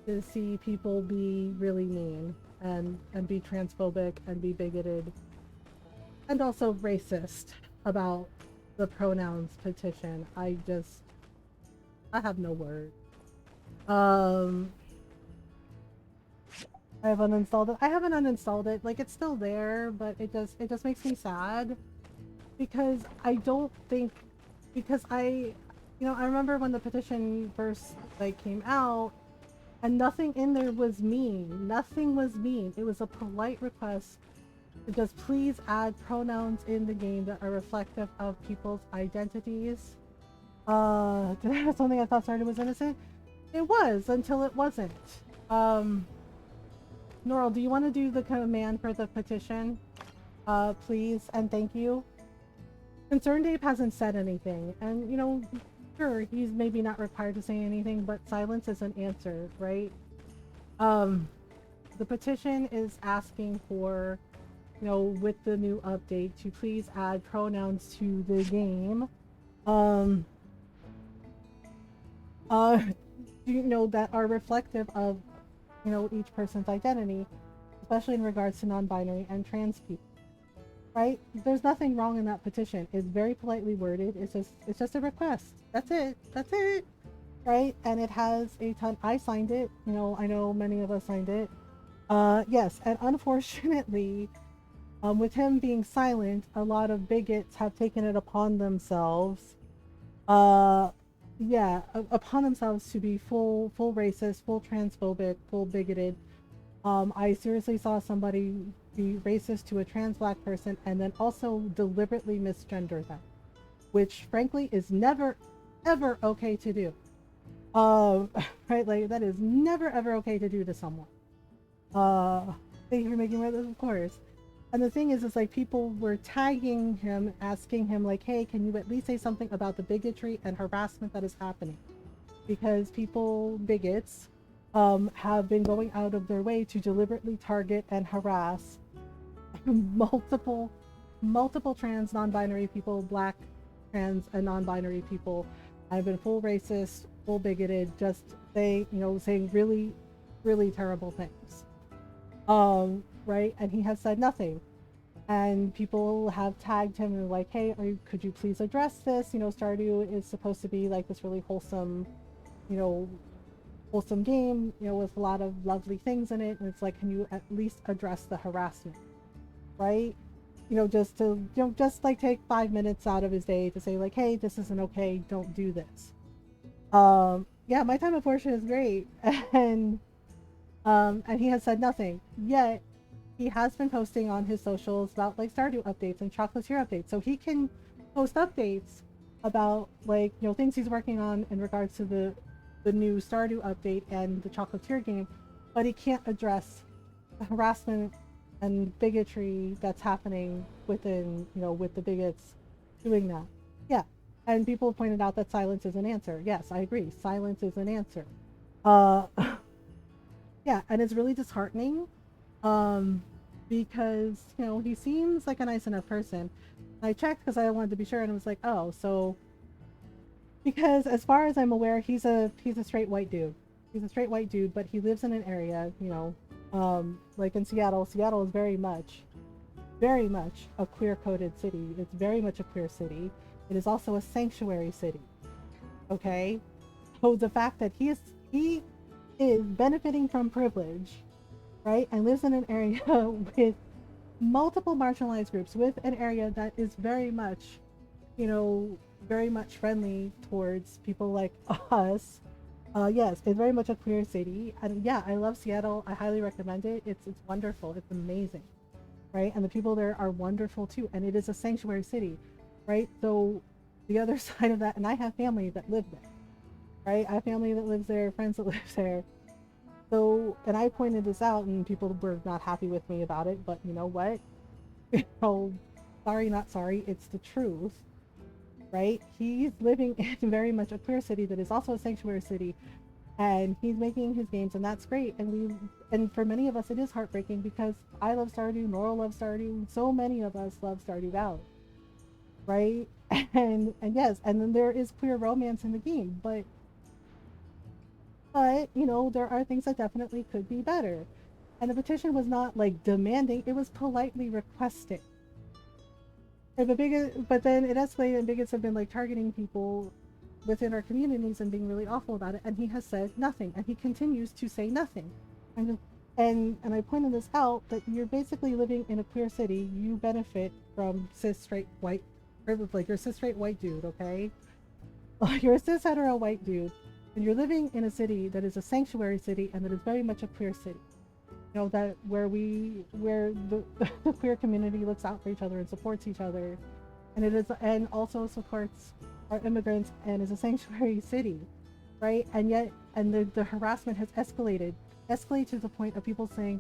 to see people be really mean and be transphobic and be bigoted and also racist about the pronouns petition. I have no words. I have uninstalled it. I haven't uninstalled it. Like, it's still there, but it just makes me sad because I don't think, because I remember when the petition first like came out, and nothing in there was mean. Nothing was mean. It was a polite request to just please add pronouns in the game that are reflective of people's identities. Did I have something I thought started was innocent? It was, until it wasn't. Noral, do you want to do the command for the petition? Please, and thank you. Concerned Ape hasn't said anything, and sure, he's maybe not required to say anything, but silence is an answer, right? The petition is asking for, with the new update, to please add pronouns to the game. That are reflective of, each person's identity, especially in regards to non-binary and trans people. Right? There's nothing wrong in that petition. It's very politely worded. It's just a request. That's it. That's it. Right? And it has a ton. I signed it. I know many of us signed it. Yes, and unfortunately, with him being silent, a lot of bigots have taken it upon themselves. Upon themselves to be full racist, full transphobic, full bigoted. I seriously saw somebody be racist to a trans black person and then also deliberately misgender them, which frankly is never ever okay to do. Right, like that is never ever okay to do to someone. Thank you for making this, of course. And the thing is like people were tagging him, asking him like, hey, can you at least say something about the bigotry and harassment that is happening? Because bigots, have been going out of their way to deliberately target and harass multiple trans, non-binary people, black, trans, and non-binary people. I've been full racist, full bigoted, just saying really, really terrible things. Right? And he has said nothing. And people have tagged him and like, hey, could you please address this? Stardew is supposed to be like this really wholesome, wholesome game, with a lot of lovely things in it. And it's like, can you at least address the harassment? Right? Just to, just like take 5 minutes out of his day to say like, hey, this isn't okay. Don't do this. Yeah, my time of worship is great. And he has said nothing yet. He has been posting on his socials about like Stardew updates and Chocolatier updates, so he can post updates about like things he's working on in regards to the new Stardew update and the Chocolatier game, but he can't address the harassment and bigotry that's happening within with the bigots doing that. Yeah, and people pointed out that silence is an answer. Yes, I agree. Silence is an answer. Yeah, and it's really disheartening. Because he seems like a nice enough person. I checked because I wanted to be sure, and it was like, oh, so because as far as I'm aware, he's a straight white dude. He's a straight white dude, but he lives in an area, like in Seattle. Seattle is very much a queer-coded city. It's very much a queer city. It is also a sanctuary city. Okay, so the fact that he is benefiting from privilege, right, and lives in an area with multiple marginalized groups, with an area that is very much friendly towards people like us. Yes, it's very much a queer city, and yeah, I love Seattle. I highly recommend it. It's wonderful. It's amazing, right? And the people there are wonderful too, and it is a sanctuary city, right? So the other side of that, and I have family that live there, right? I have family that lives there, friends that live there. So, and I pointed this out and people were not happy with me about it, but you know what? Sorry, not sorry, it's the truth, right? He's living in very much a queer city that is also a sanctuary city, and he's making his games, and that's great. And for many of us, it is heartbreaking because I love Stardew, Nora loves Stardew, so many of us love Stardew Valley, right? And yes, and then there is queer romance in the game, but but you know, there are things that definitely could be better. And the petition was not like demanding, it was politely requesting. And but then it escalated, and bigots have been like targeting people within our communities and being really awful about it. And he has said nothing, and he continues to say nothing. And I pointed this out that you're basically living in a queer city. You benefit from cis straight white privilege, like you're a cis straight white dude, okay? You're a cis hetero white dude, and you're living in a city that is a sanctuary city and that is very much a queer city. You know, that where the the queer community looks out for each other and supports each other, and also supports our immigrants, and is a sanctuary city, right? And yet, the harassment has escalated to the point of people saying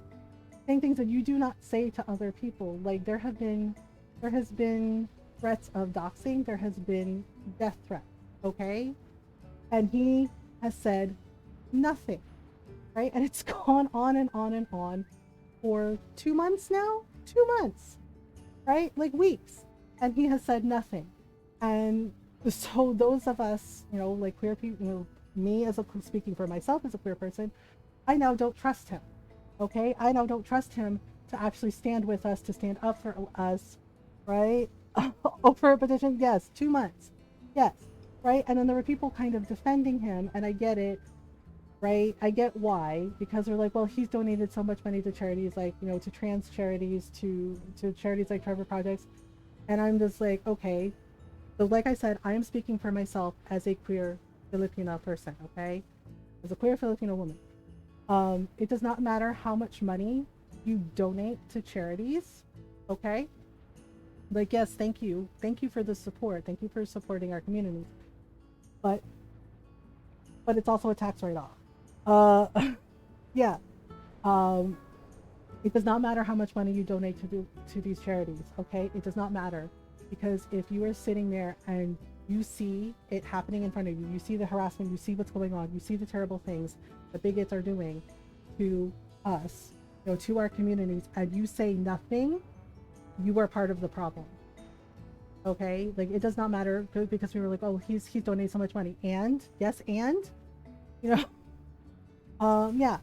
things that you do not say to other people. Like there has been threats of doxing, there has been death threats, okay? And he has said nothing, right? And it's gone on and on and on for 2 months now. 2 months, right? Like weeks. And he has said nothing. And so those of us, you know, like queer people, you know, me speaking for myself as a queer person, I now don't trust him. Okay? I now don't trust him to actually stand with us, to stand up for us, right? For a petition, yes. 2 months, yes, right? And then there were people kind of defending him, and I get it, right? I get why, because they're like, well, he's donated so much money to charities, like, you know, to trans charities, to charities like Trevor Projects, and I'm just like, okay. So like I said, I am speaking for myself as a queer Filipino person, okay? As a queer Filipino woman. It does not matter how much money you donate to charities, okay? Like, yes, thank you for the support, thank you for supporting our communities, but it's also a tax write-off. Yeah. It does not matter how much money you donate to these charities, okay? It does not matter, because if you are sitting there and you see it happening in front of you, you see the harassment, you see what's going on, you see the terrible things the bigots are doing to us, you know, to our communities, and you say nothing, you are part of the problem. Okay? Like, it does not matter, because we were like, oh, he's donating so much money, and yes, and you know, yeah,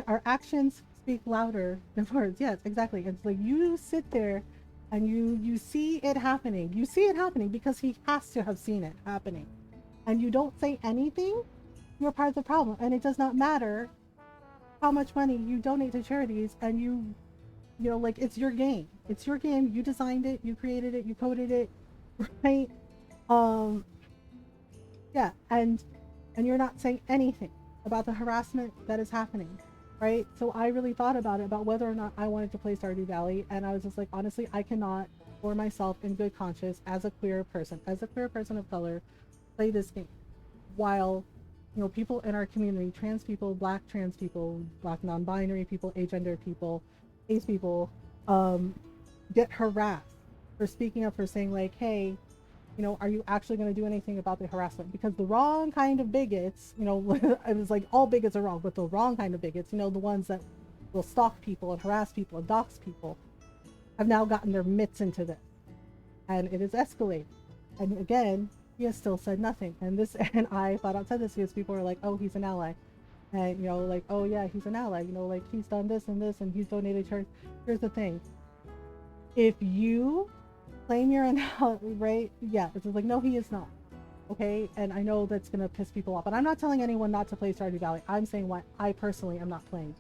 our actions speak louder than words. Yes, exactly. It's like you sit there and you see it happening. You see it happening because he has to have seen it happening, and you don't say anything, you're part of the problem. And it does not matter how much money you donate to charities, and you know, like, it's your game. It's your game. You designed it, you created it, you coded it, right? Yeah, and you're not saying anything about the harassment that is happening, right? So I really thought about it, about whether or not I wanted to play Stardew Valley, and I was just like, honestly, I cannot, for myself, in good conscience, as a queer person of color, play this game while, you know, people in our community, trans people, black non-binary people, agender people, ace people, get harassed for speaking up, for saying like, hey, you know, are you actually going to do anything about the harassment? Because the wrong kind of bigots, you know, I was like, all bigots are wrong, but the wrong kind of bigots, you know, the ones that will stalk people and harass people and dox people, have now gotten their mitts into this, and it has escalated. And again, he has still said nothing. And I flat out said this because people were like, oh, he's an ally, and you know, like, oh yeah, he's an ally, you know, like, he's done this and this, and he's donated church. Here's the thing: if you claim you're an ally, right? Yeah, it's like, no, he is not. Okay, and I know that's gonna piss people off, but I'm not telling anyone not to play Stardew Valley. I'm saying what I personally am not playing.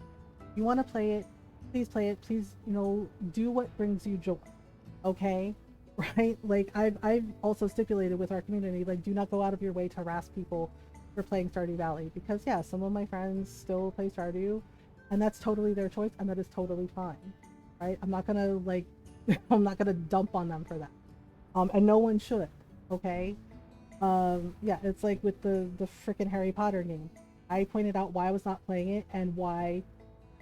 If you want to play it, please play it. Please, you know, do what brings you joy. Okay, right? Like, I've also stipulated with our community, like, do not go out of your way to harass people for playing Stardew Valley, because yeah, some of my friends still play Stardew, and that's totally their choice, and that is totally fine, right? I'm not gonna like I'm not gonna dump on them for that, and no one should. Okay, yeah, it's like with the freaking Harry Potter game. I pointed out why I was not playing it, and why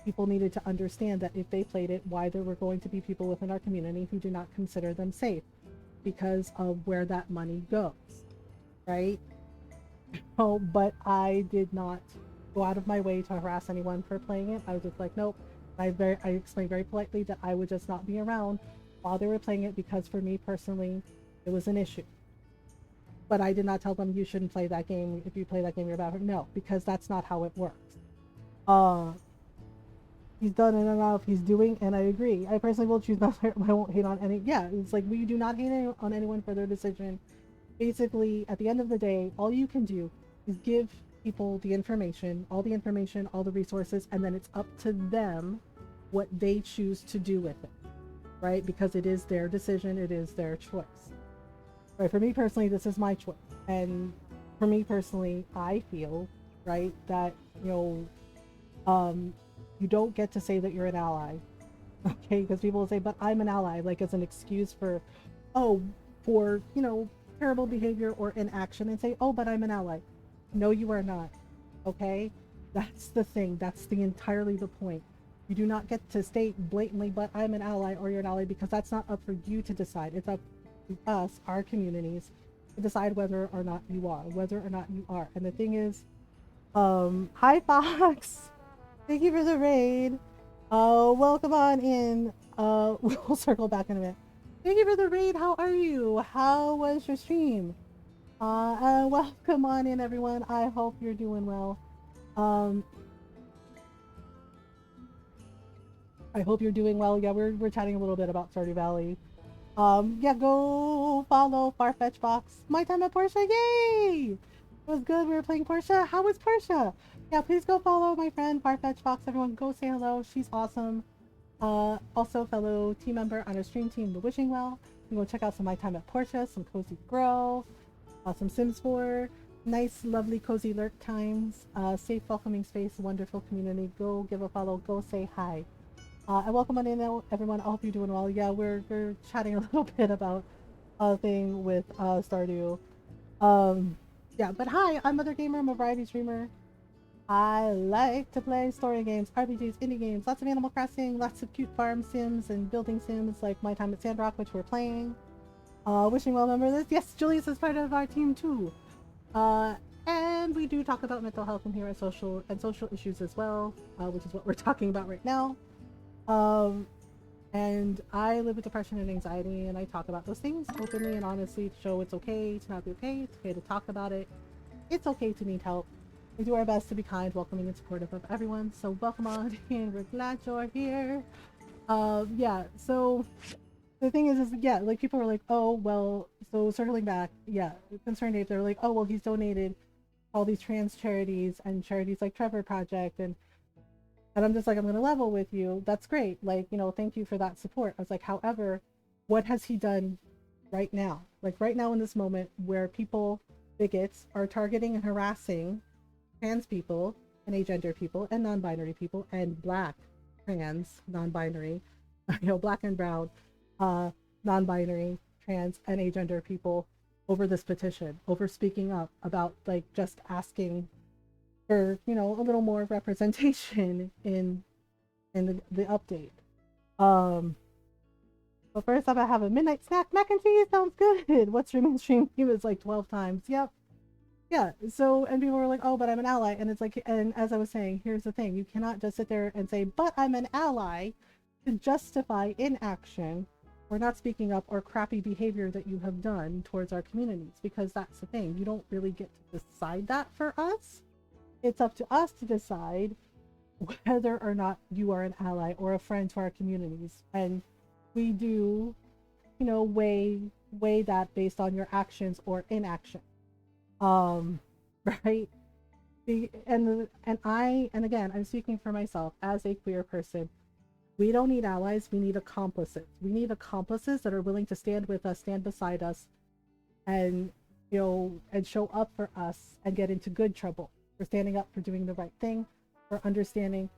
people needed to understand that if they played it, why there were going to be people within our community who do not consider them safe because of where that money goes, right? Oh, but I did not go out of my way to harass anyone for playing it. I was just like, nope. I explained very politely that I would just not be around while they were playing it, because for me personally, it was an issue. but I did not tell them you shouldn't play that game. If you play that game, you're bad. No, because that's not how it works. He's done it enough. He's doing, and I agree. I personally will choose not. I won't hate on any. Yeah, it's like we do not hate on anyone for their decision. Basically, at the end of the day, all you can do is give people the information, all the resources, and then it's up to them what they choose to do with it, right? Because it is their decision, it is their choice. Right? For me personally, this is my choice, and for me personally, I feel right that you don't get to say that you're an ally, okay? Because people will say, "But I'm an ally," like as an excuse for terrible behavior or inaction, and say, "Oh, but I'm an ally." No, you are not. Okay? That's the thing. That's entirely the point. You do not get to state blatantly, "But I'm an ally," or "You're an ally," because that's not up for you to decide. It's up to us, our communities, to decide whether or not you are. And the thing is, hi Fox! Thank you for the raid. Welcome on in. We'll circle back in a minute. Thank you for the raid. How are you? How was your stream? Welcome on in, everyone. I hope you're doing well. I hope you're doing well. Yeah, we're chatting a little bit about Stardew Valley. Yeah, go follow Farfetch Box. My time at Portia, yay! It was good. We were playing Portia. How was Portia? Yeah, please go follow my friend Farfetch Box. Everyone, go say hello. She's awesome. Also fellow team member on our stream team, the Wishing Well. You can go check out some My Time at Portia, some Cozy Grow. Some Sims 4, nice, lovely, cozy lurk times, safe, welcoming space, wonderful community. Go give a follow, go say hi. And welcome on in, everyone. I hope you're doing well. Yeah, we're chatting a little bit about a thing with Stardew. Yeah, but hi, I'm Mothergamer. I'm a variety streamer. I like to play story games, RPGs, indie games, lots of Animal Crossing, lots of cute farm sims and building sims like My Time at Sandrock, which we're playing. Wishing well remember this. Yes, Julius is part of our team too. And we do talk about mental health in here and social issues as well, which is what we're talking about right now. And I live with depression and anxiety, and I talk about those things openly and honestly to show it's okay to not be okay. It's okay to talk about it. It's okay to need help. We do our best to be kind, welcoming, and supportive of everyone. So welcome on in. We're glad you're here. Yeah. So. The thing is yeah, like people were like, "Oh, well," so circling back, yeah, Concerned Ape, they're like, "Oh, well, he's donated all these trans charities and charities like Trevor Project," and I'm just like, I'm gonna level with you. That's great. Like, thank you for that support. I was like, however, what has he done right now? Like right now in this moment where bigots, are targeting and harassing trans people and agender people and non-binary people and black trans non-binary, black and brown non-binary, trans, and agender people over this petition, over speaking up about like just asking for a little more representation in the update. But first up, I have a midnight snack. Mac and cheese sounds good. What's streaming? He was like 12 times. Yep. Yeah. So, and people were like, "Oh, but I'm an ally," and it's like, and as I was saying, here's the thing: you cannot just sit there and say, "But I'm an ally," to justify inaction or not speaking up or crappy behavior that you have done towards our communities, because that's the thing. You don't really get to decide that for us. It's up to us to decide whether or not you are an ally or a friend to our communities. And we do, weigh that based on your actions or inaction. Right? And again, I'm speaking for myself as a queer person. We don't need allies, we need accomplices. We need accomplices that are willing to stand with us, stand beside us, and and show up for us and get into good trouble. For standing up, for doing the right thing, for understanding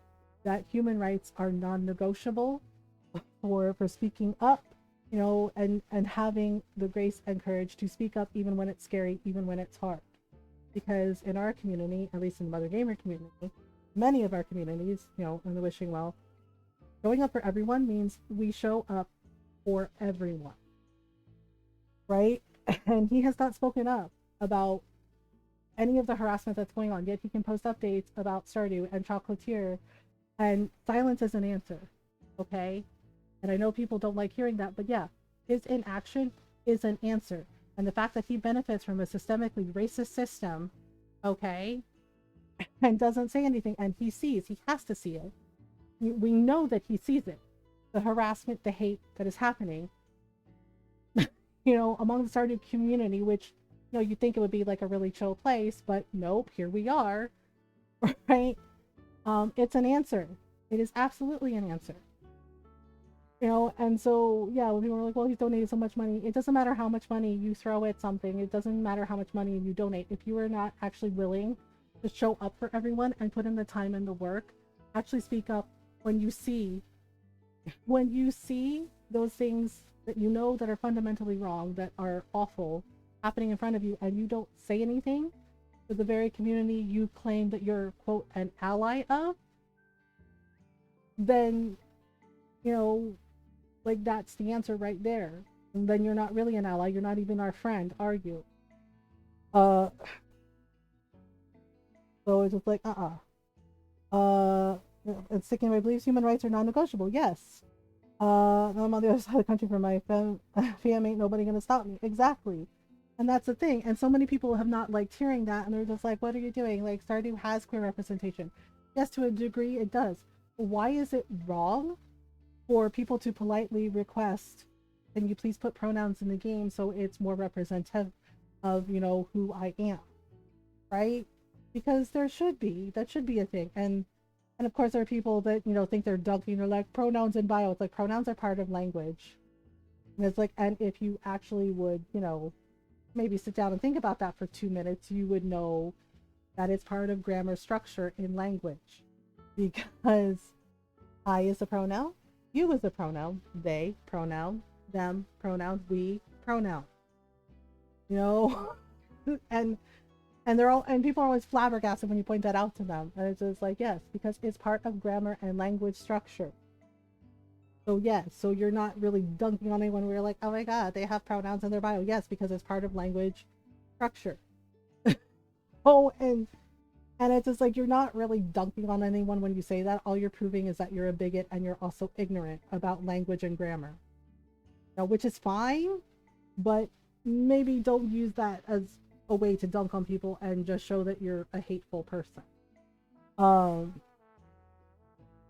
that human rights are non-negotiable, for speaking up, and having the grace and courage to speak up even when it's scary, even when it's hard. Because in our community, at least in the Mothergamer community, many of our communities, in the Wishing Well, showing up for everyone means we show up for everyone, right? And he has not spoken up about any of the harassment that's going on, yet he can post updates about Stardew and Chocolatier, and silence is an answer, okay? And I know people don't like hearing that, but yeah, his inaction is an answer. And the fact that he benefits from a systemically racist system, okay, and doesn't say anything, and he has to see it. We know that he sees it. The harassment, the hate that is happening, among the Stardew community, which, you'd think it would be like a really chill place, but nope, here we are, right? It's an answer. It is absolutely an answer. And so, yeah, when people are like, well, he's donated so much money, it doesn't matter how much money you throw at something. It doesn't matter how much money you donate. If you are not actually willing to show up for everyone and put in the time and the work, actually speak up when you see those things that that are fundamentally wrong, that are awful, happening in front of you, and you don't say anything to the very community you claim that you're, quote, an ally of, then, like, that's the answer right there. And then you're not really an ally. You're not even our friend, are you? So it's just like, and sticking to my beliefs, human rights are non-negotiable. Yes. I'm on the other side of the country for my fam, ain't nobody gonna stop me. Exactly. And that's the thing. And so many people have not liked hearing that, and they're just like, what are you doing? Like, Stardew has queer representation. Yes, to a degree it does. Why is it wrong for people to politely request, can you please put pronouns in the game so it's more representative of, who I am, right? Because that should be a thing. And of course there are people that, think they're dunking, they're like, pronouns in bio. It's like, pronouns are part of language. And it's like, and if you actually would, maybe sit down and think about that for 2 minutes, you would know that it's part of grammar structure in language. Because I is a pronoun, you is a pronoun, they, pronoun, them, pronoun, we, pronoun. And they're all, and people are always flabbergasted when you point that out to them. And it's just like, yes, because it's part of grammar and language structure. So yes, so you're not really dunking on anyone where you're like, oh my god, they have pronouns in their bio. Yes, because it's part of language structure. And it's just like, you're not really dunking on anyone when you say that. All you're proving is that you're a bigot and you're also ignorant about language and grammar. Now, which is fine, but maybe don't use that as a way to dunk on people and just show that you're a hateful person.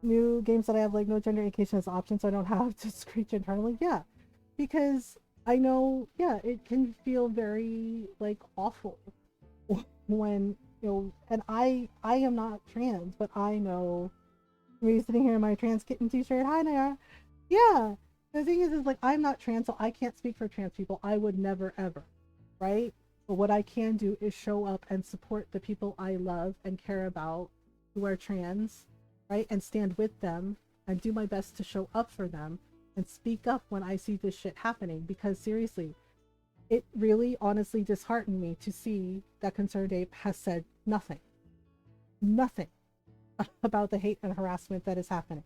New games that I have like no gender indication as option, so I don't have to screech internally. Yeah, because I know, yeah, it can feel very like awful when, and I am not trans, but I know me sitting here in my trans kitten t-shirt. Hi, Naya. Yeah, the thing is like, I'm not trans, so I can't speak for trans people. I would never ever, right? But what I can do is show up and support the people I love and care about who are trans, right? And stand with them and do my best to show up for them and speak up when I see this shit happening. Because seriously, it really honestly disheartened me to see that Concerned Ape has said nothing about the hate and harassment that is happening,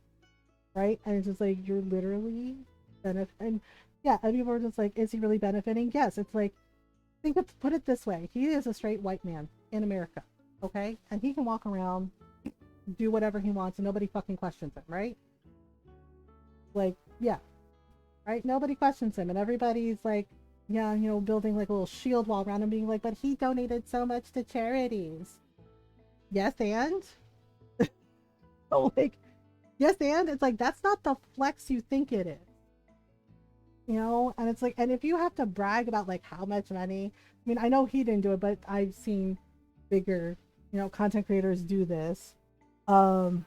right? And it's just like, you're literally and yeah, and people are just like, is he really benefiting? Yes. It's like, put it this way, he is a straight white man in America, okay, and he can walk around, do whatever he wants, and nobody fucking questions him, right? Like, yeah, right, nobody questions him, and everybody's like, yeah, building like a little shield wall around him, being like, but he donated so much to charities. Yes, and oh, like, yes, and it's like, that's not the flex you think it is. And it's like, and if you have to brag about like how much money, I mean, I know he didn't do it, but I've seen bigger, content creators do this, who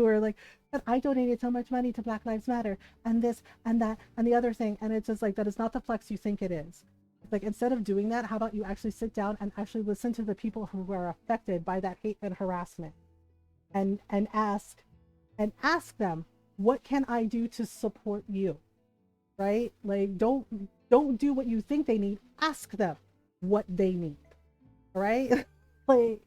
are like, but I donated so much money to Black Lives Matter and this and that and the other thing. And it's just like, that is not the flex you think it is. It's like, instead of doing that, how about you actually sit down and actually listen to the people who are affected by that hate and harassment, and ask them, what can I do to support you? Right? Like, don't do what you think they need. Ask them what they need. Right? Like,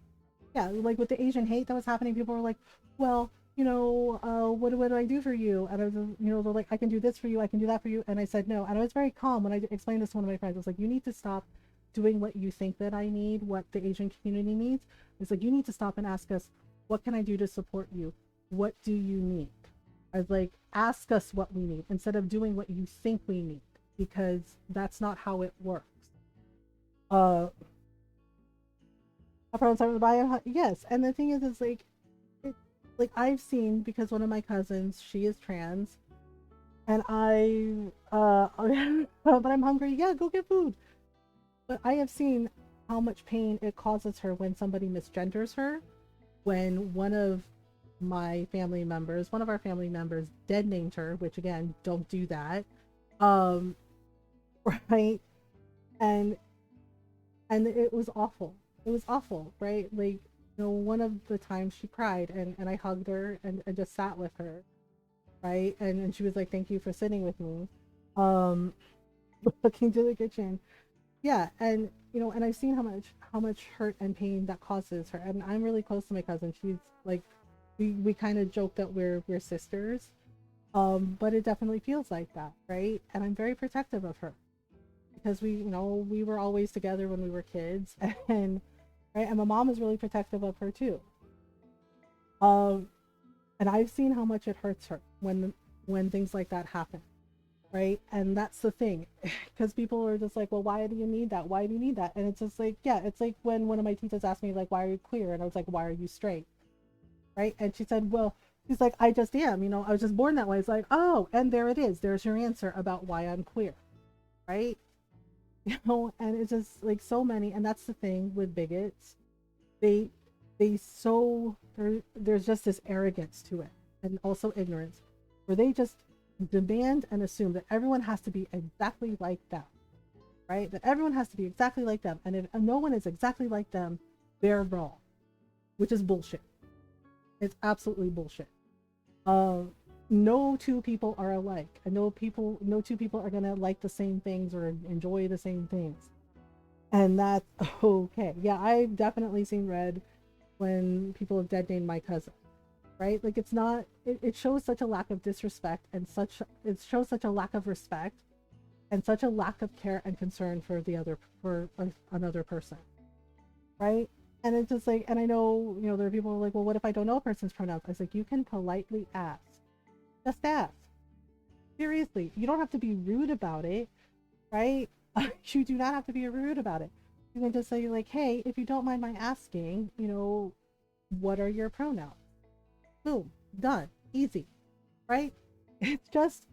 yeah, like with the Asian hate that was happening, people were like, well, what do I do for you? And I was, they're like, I can do this for you, I can do that for you. And I said no. And I was very calm when I explained this to one of my friends. I was like, you need to stop doing what you think that I need, what the Asian community needs. It's like, you need to stop and ask us, what can I do to support you? What do you need? I was like, ask us what we need instead of doing what you think we need, because that's not how it works. Uh, a pronoun starts by yes, and the thing is like, like I've seen, because one of my cousins, she is trans, and but I'm hungry. Yeah, go get food. But I have seen how much pain it causes her when somebody misgenders her, when one of our family members dead named her, which again, don't do that. Um, right? And it was awful. It was awful, right? Like, one of the times she cried, and I hugged her and just sat with her, right? And she was like, thank you for sitting with me. Looking to the kitchen. Yeah, and and I've seen how much hurt and pain that causes her. And I'm really close to my cousin. She's like, we kind of joke that we're sisters. But it definitely feels like that, right? And I'm very protective of her, because we were always together when we were kids, and right, and my mom is really protective of her too. And I've seen how much it hurts her when things like that happen, right? And that's the thing, because people are just like, well, why do you need that? Why do you need that? And it's just like, yeah, it's like when one of my teachers asked me, like, why are you queer? And I was like, why are you straight? Right? And she said, well, she's like, I just am, I was just born that way. It's like, oh, and there it is. There's your answer about why I'm queer, right? And it's just like so many, and that's the thing with bigots. There's just this arrogance to it, and also ignorance, where they just demand and assume that everyone has to be exactly like them, right? That everyone has to be exactly like them, and if no one is exactly like them, they're wrong, which is bullshit. It's absolutely bullshit. No two people are alike, and no two people are gonna like the same things or enjoy the same things, and that's okay. Yeah, I've definitely seen red when people have dead named my cousin, right? Like, it's not, it shows such a lack of disrespect, and it shows such a lack of respect, and such a lack of care and concern for another person, right? And it's just like, and I know, there are people who are like, well, what if I don't know a person's pronouns? I was like, you can politely ask. Just ask. Seriously, you don't have to be rude about it, right? You do not have to be rude about it. You can just say, like, hey, if you don't mind my asking, what are your pronouns? Boom, done, easy, right? It's just,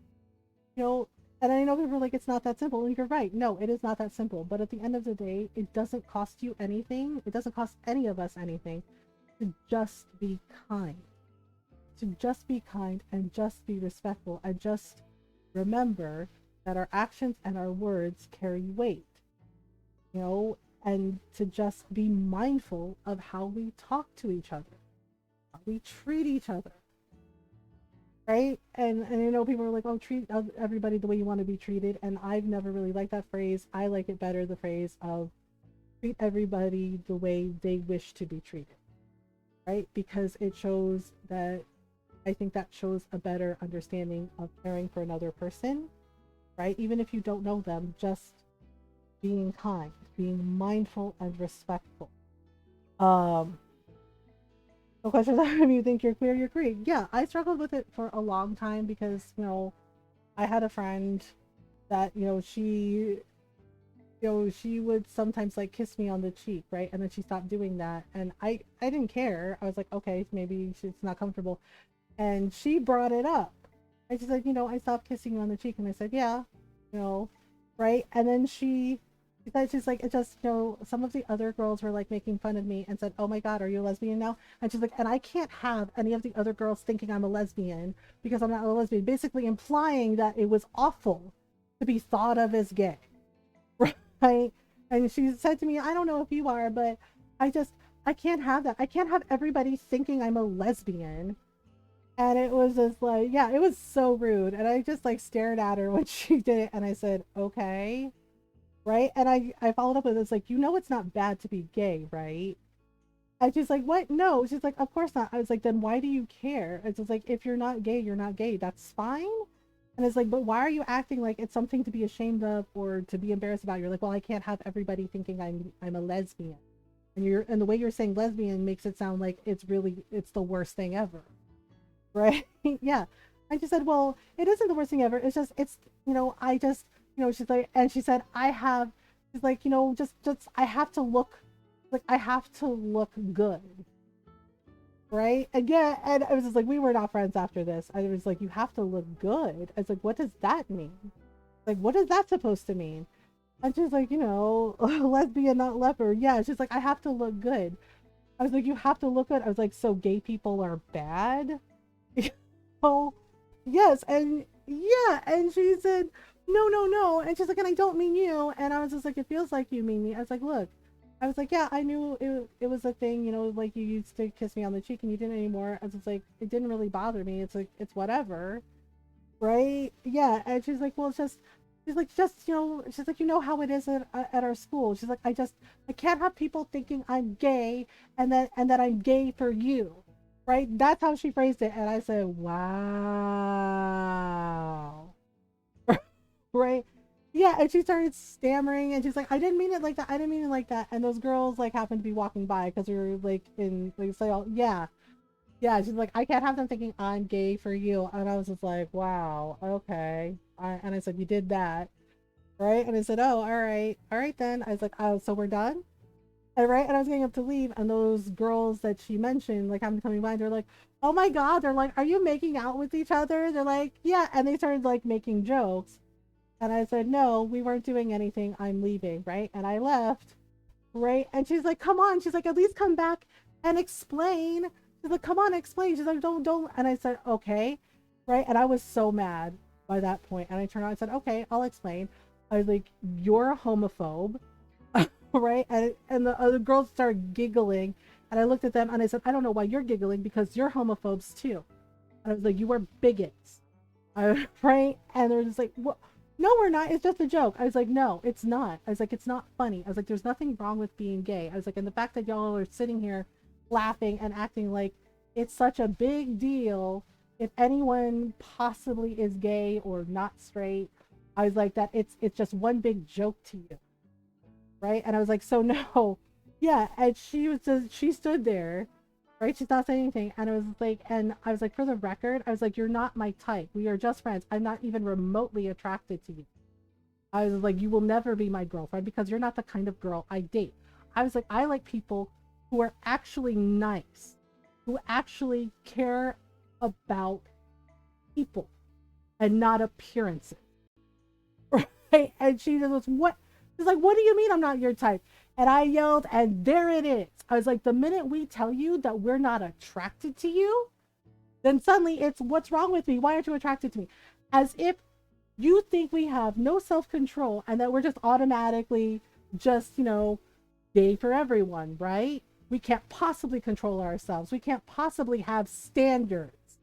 and I know people are like, it's not that simple. And you're right. No, it is not that simple. But at the end of the day, it doesn't cost you anything. It doesn't cost any of us anything to just be kind. To just be kind and just be respectful, and just remember that our actions and our words carry weight, and to just be mindful of how we talk to each other, how we treat each other, right? And people are like, oh, treat everybody the way you want to be treated, and I've never really liked that phrase. I like it better, the phrase of treat everybody the way they wish to be treated, right? Because it shows that, I think that shows a better understanding of caring for another person, right? Even if you don't know them, just being kind, being mindful and respectful. No questions. If you think you're queer, you're queer. Yeah, I struggled with it for a long time, because I had a friend that she would sometimes like kiss me on the cheek, right? And then she stopped doing that, and I didn't care. I was like, okay, maybe she's not comfortable. And she brought it up, and she's like, I stopped kissing you on the cheek. And I said, yeah, right? And then she's like, it just, some of the other girls were like making fun of me and said, oh my God, are you a lesbian now? And she's like, and I can't have any of the other girls thinking I'm a lesbian because I'm not a lesbian, basically implying that it was awful to be thought of as gay, right? And she said to me, I don't know if you are, but I can't have that. I can't have everybody thinking I'm a lesbian. And it was just like, yeah, it was so rude. And I just like stared at her when she did it, and I said, okay, right? And I followed up with this, like, it's not bad to be gay, right? And she's like, what? No. She's like, of course not. I was like, then why do you care? It's just like, if you're not gay, you're not gay. That's fine. And it's like, but why are you acting like it's something to be ashamed of or to be embarrassed about? You're like, well, I can't have everybody thinking I'm a lesbian. And the way you're saying lesbian makes it sound like it's the worst thing ever. Right? Yeah. And she said, well, it isn't the worst thing ever. It's just, she's like, and she said, She's like, just I have to look, like I have to look good, right? Again, and I was just like, we were not friends after this. I was like, you have to look good. I was like, what does that mean? Like, what is that supposed to mean? And she's like, lesbian, not leopard. Yeah, she's like, I have to look good. I was like, you have to look good. I was like, so gay people are bad? Oh, yes. And yeah, and she said, no. And she's like, and I don't mean you. And I was just like, it feels like you mean me. I was like, look, I was like, yeah, I knew it was a thing, like you used to kiss me on the cheek and you didn't anymore. I was just like, it didn't really bother me. It's like, it's whatever. Right? Yeah. And she's like, well, she's like, she's like, how it is at our school. She's like, I can't have people thinking I'm gay and that I'm gay for you. Right? That's how she phrased it. And I said, wow. Right? Yeah. And she started stammering and she's like, I didn't mean it like that. I didn't mean it like that. And those girls like happened to be walking by because we were like in like, so yeah. Yeah. She's like, I can't have them thinking I'm gay for you. And I was just like, wow. Okay. And I said, you did that. Right? And I said, oh, all right then. I was like, oh, so we're done? And right, and I was getting up to leave, and those girls that she mentioned, like, I'm coming by, they're like, oh my god, they're like, are you making out with each other? They're like, yeah, and they started like making jokes. And I said, no, we weren't doing anything, I'm leaving, right? And I left, right? And she's like, come on, she's like, at least come back and explain. She's like, come on, explain. She's like, don't. And I said, okay, right? And I was so mad by that point, and I turned around and said, okay, I'll explain. I was like, you're a homophobe. Right? And the other girls started giggling, and I looked at them and I said, I don't know why you're giggling, because you're homophobes too. And I was like, you are bigots. Right? And they're just like, what? No, we're not. It's just a joke. I was like, no, it's not. I was like, it's not funny. I was like, there's nothing wrong with being gay. I was like, and the fact that y'all are sitting here laughing and acting like it's such a big deal if anyone possibly is gay or not straight. I was like, that it's just one big joke to you. Right? And I was like, so no. Yeah. And she stood there, right? She's not saying anything. And I was like, for the record, I was like, you're not my type. We are just friends. I'm not even remotely attracted to you. I was like, you will never be my girlfriend because you're not the kind of girl I date. I was like, I like people who are actually nice, who actually care about people and not appearances. Right? And she just was, what? She's like, what do you mean I'm not your type? And I yelled, and there it is. I was like, the minute we tell you that we're not attracted to you, then suddenly it's, what's wrong with me? Why aren't you attracted to me? As if you think we have no self-control and that we're just automatically just, gay for everyone, right? We can't possibly control ourselves. We can't possibly have standards.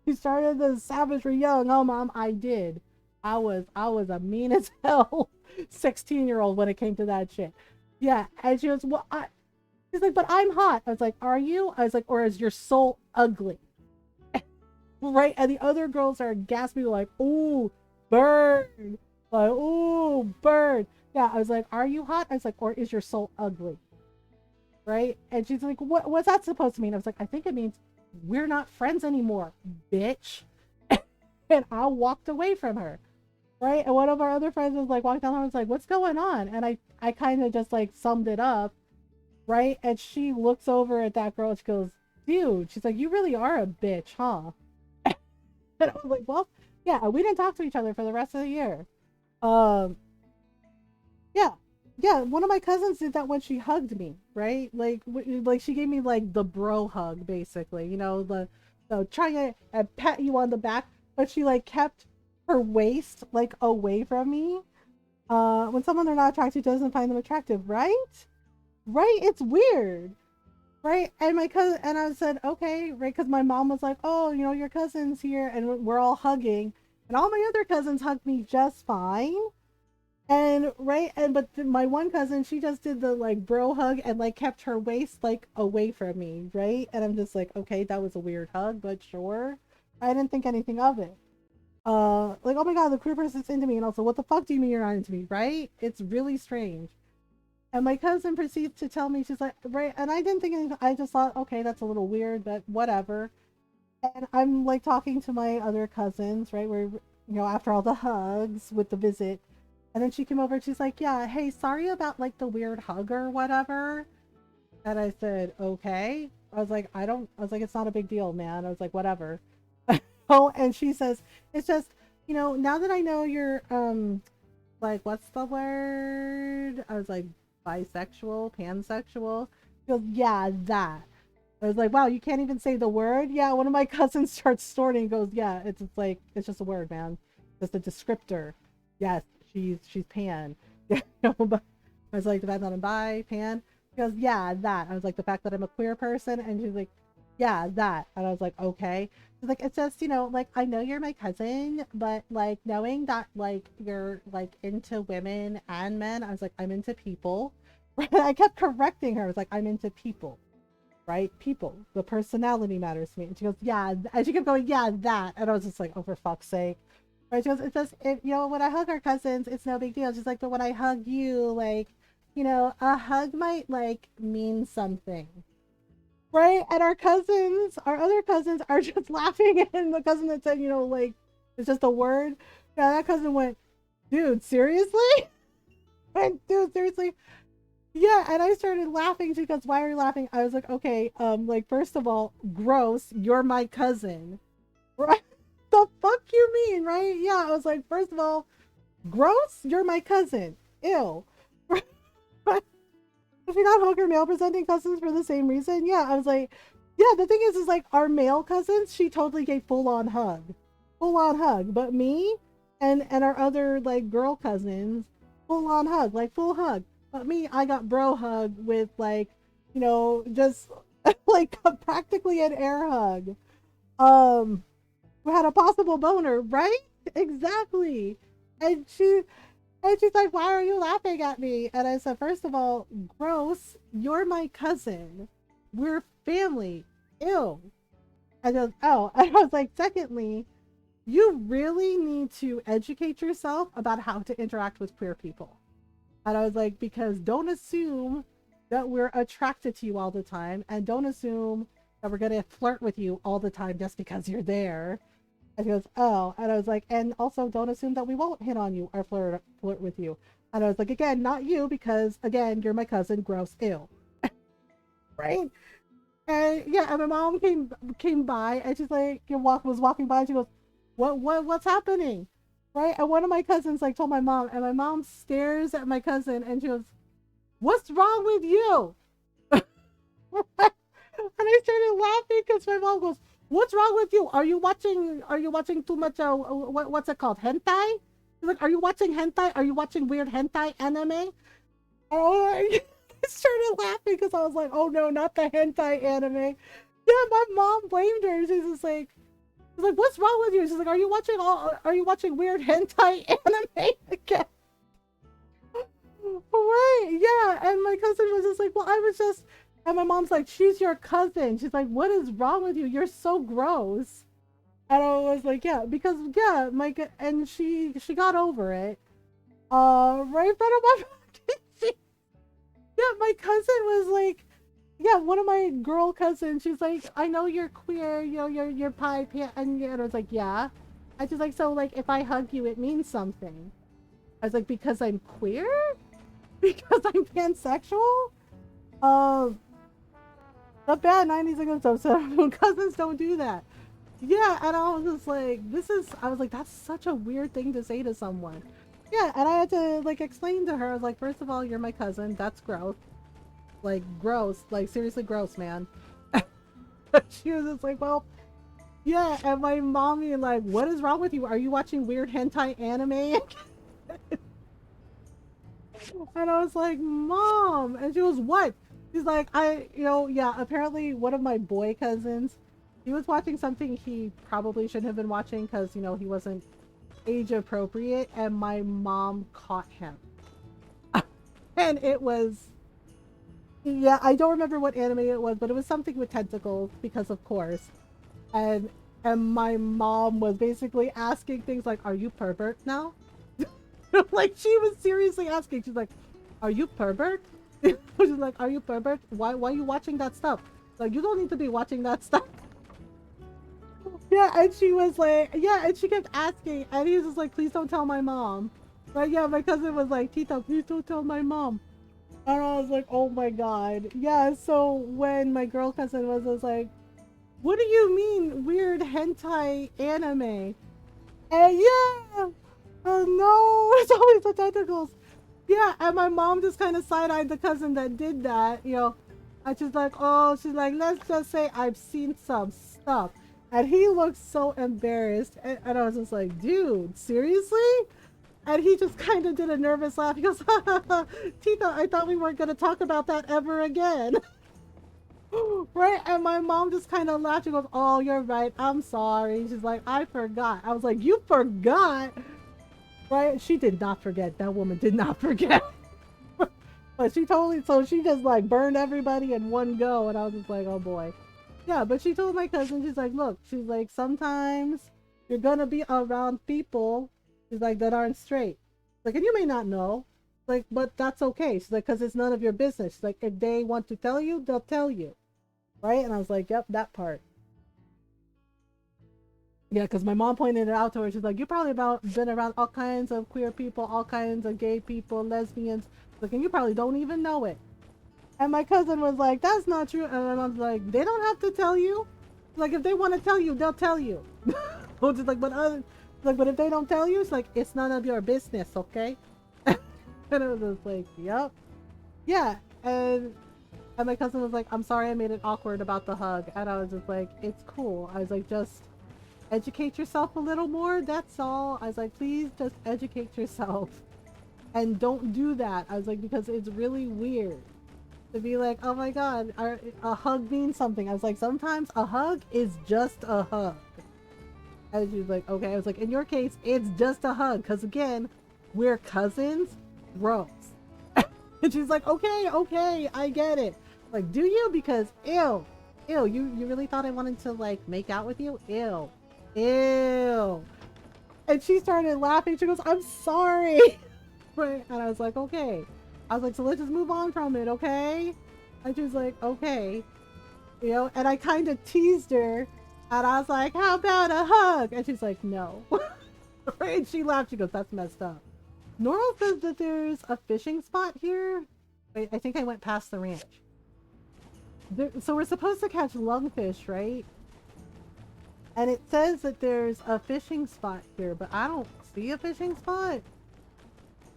You started the savagery young. Oh, Mom, I did. I was a mean as hell 16-year-old when it came to that shit. Yeah. And she was, well, she's like, but I'm hot. I was like, are you? I was like, or is your soul ugly? Right? And the other girls are gasping like, ooh, burn. Like, ooh, burn. Yeah. I was like, are you hot? I was like, or is your soul ugly? Right? And she's like, what's that supposed to mean? I was like, I think it means we're not friends anymore, bitch. And I walked away from her. Right? And one of our other friends was like, walked down and was like, what's going on? And I kind of just like summed it up. Right? And she looks over at that girl and she goes, dude, she's like, you really are a bitch, huh? And I was like, well, yeah, we didn't talk to each other for the rest of the year. Yeah, one of my cousins did that when she hugged me, right? Like she gave me like the bro hug, basically, the trying to pat you on the back, but she like kept her waist like away from me. When someone they're not attracted to doesn't find them attractive, right? It's weird, right? And my cousin, and I said, okay, right? Because my mom was like, oh, your cousin's here, and we're all hugging, and all my other cousins hugged me just fine. And but my one cousin, she just did the like bro hug and like kept her waist like away from me, right? And I'm just like, okay, that was a weird hug, but sure. I didn't think anything of it. Like, oh my god, the queer person's into me, and also, what the fuck do you mean you're not into me, right? It's really strange. And my cousin proceeds to tell me, she's like, right, and I didn't think anything, I just thought, okay, that's a little weird, but whatever. And I'm like talking to my other cousins, right, where, after all the hugs with the visit, And then she came over and she's like, yeah, hey, sorry about like the weird hug or whatever. And I said, okay. I was like, it's not a big deal, man. I was like, whatever. Oh, and she says, it's just, you know, now that I know you're, like, what's the word? I was like, bisexual, pansexual. She goes, yeah, that. I was like, wow, you can't even say the word? Yeah, one of my cousins starts snorting and goes, yeah, it's like, it's just a word, man. Just a descriptor. Yes, she's pan. Yeah, but I was like, the fact that I'm bi, pan. She goes, yeah, that. I was like, the fact that I'm a queer person. And she's like, yeah, that. And I was like, okay. She's like, it's just, you know, like, I know you're my cousin, but like knowing that like you're like into women and men, I was like, I'm into people. I kept correcting her. I was like, I'm into people. Right? People. The personality matters to me. And she goes, yeah. And she kept going, yeah, that. And I was just like, oh, for fuck's sake. Right? She goes, it's just, you know, when I hug our cousins, it's no big deal. She's like, but when I hug you, like, you know, a hug might like mean something. Right? And our cousins, our other cousins are just laughing. And the cousin that said, you know, like, it's just a word. Yeah, that cousin went, dude, seriously? And dude, seriously? Yeah, and I started laughing. She goes, why are you laughing? I was like, okay, like, first of all, gross, you're my cousin. Right? The fuck you mean, right? Yeah, I was like, first of all, gross, you're my cousin. Ew. If you're not hooker male presenting cousins for the same reason, yeah, I was like, yeah, the thing is like, our male cousins, she totally gave full-on hug. Full-on hug. But me and our other, like, girl cousins, full-on hug, like, full hug. But me, I got bro hug with like, you know, just like practically an air hug. We had a possible boner, right? Exactly. And she's like, why are you laughing at me? And I said, first of all, gross, you're my cousin. We're family. Ew. And goes, oh, and I was like, secondly, you really need to educate yourself about how to interact with queer people. And I was like, because don't assume that we're attracted to you all the time, and don't assume that we're going to flirt with you all the time just because you're there. And he goes, oh. And I was like, and also don't assume that we won't hit on you or flirt with you. And I was like, again, not you, because again, you're my cousin, gross, ew. Right? And yeah, and my mom came by, and she's like, was walking by, and she goes, what's happening? Right? And one of my cousins like told my mom, and my mom stares at my cousin and she goes, what's wrong with you? And I started laughing because my mom goes, what's wrong with you? Are you watching too much what's it called? Hentai? She's like, are you watching hentai? Are you watching weird hentai anime? Oh, I started laughing because I was like, oh no, not the hentai anime. Yeah, my mom blamed her. She's just like, she's like, what's wrong with you? She's like, are you watching weird hentai anime again? Right, yeah. And my cousin was just like, well, I was just, and my mom's like, she's your cousin. She's like, what is wrong with you? You're so gross. And I was like, yeah, because yeah, and she got over it. Right in front of my yeah, my cousin was like, yeah, one of my girl cousins, she's like, I know you're queer, you know, you're pi, and I was like, yeah. I was like, so like, if I hug you, it means something. I was like, because I'm queer? Because I'm pansexual? The bad 90s ago stuff, so cousins don't do that. Yeah, and I was just like, I was like, that's such a weird thing to say to someone. Yeah, and I had to like explain to her, I was like, first of all, you're my cousin, that's gross. Like, gross, like seriously gross, man. She was just like, well, yeah, and my mommy like, what is wrong with you? Are you watching weird hentai anime? And I was like, Mom, and she goes, what? She's like, yeah, apparently one of my boy cousins, he was watching something he probably shouldn't have been watching because, you know, he wasn't age appropriate, and my mom caught him. And it was, yeah, I don't remember what anime it was, but it was something with tentacles, because of course. And my mom was basically asking things like, are you pervert now? Like, she was seriously asking. She's like, are you pervert? She's like, are you pervert? Why are you watching that stuff? Like, you don't need to be watching that stuff. Yeah, and she was like, yeah, and she kept asking, and he was just like, please don't tell my mom. But yeah, my cousin was like, Tita, please don't tell my mom. And I was like, oh my god. Yeah, so when my girl cousin was like, what do you mean weird hentai anime? And yeah, oh no, it's always the tentacles. Yeah, and my mom just kind of side-eyed the cousin that did that, you know. And she's like, oh, she's like, let's just say I've seen some stuff. And he looked so embarrassed. And I was just like, dude, seriously? And he just kind of did a nervous laugh. He goes, Tita, I thought we weren't going to talk about that ever again. Right? And my mom just kind of laughed. She goes, oh, you're right. I'm sorry. She's like, I forgot. I was like, you forgot? Right? She did not forget. That woman did not forget. But she totally, so she just like burned everybody in one go. And I was just like, oh boy. Yeah, but she told my cousin, she's like, look, she's like, sometimes you're going to be around people, she's like, that aren't straight. Like, and you may not know. Like, but that's okay. She's like, because it's none of your business. She's like, if they want to tell you, they'll tell you. Right? And I was like, yep, that part. Yeah, because my mom pointed it out to her. She's like, you probably been around all kinds of queer people, all kinds of gay people, lesbians. Like, and you probably don't even know it. And my cousin was like, that's not true. And my mom's like, they don't have to tell you. Like, if they want to tell you, they'll tell you. Just like, but if they don't tell you, it's like, it's none of your business, okay? And I was just like, yep. Yeah. And my cousin was like, I'm sorry I made it awkward about the hug. And I was just like, it's cool. I was like, just educate yourself a little more. That's all. I was like, please just educate yourself. And don't do that. I was like, because it's really weird to be like, oh my god, a hug means something. I was like, sometimes a hug is just a hug. And she was like, okay. I was like, in your case, it's just a hug. Because again, we're cousins. Gross. And she's like, okay, I get it. Like, do you? Because ew, you really thought I wanted to like make out with you? Ew. And she started laughing. She goes, I'm sorry. Right? And I was like, okay. I was like, so let's just move on from it, okay? And she was like, okay. You know, and I kind of teased her. And I was like, how about a hug? And she's like, no. Right? And she laughed. She goes, that's messed up. Normal says that there's a fishing spot here. Wait, I think I went past the ranch. So we're supposed to catch lungfish, right? And it says that there's a fishing spot here, but I don't see a fishing spot.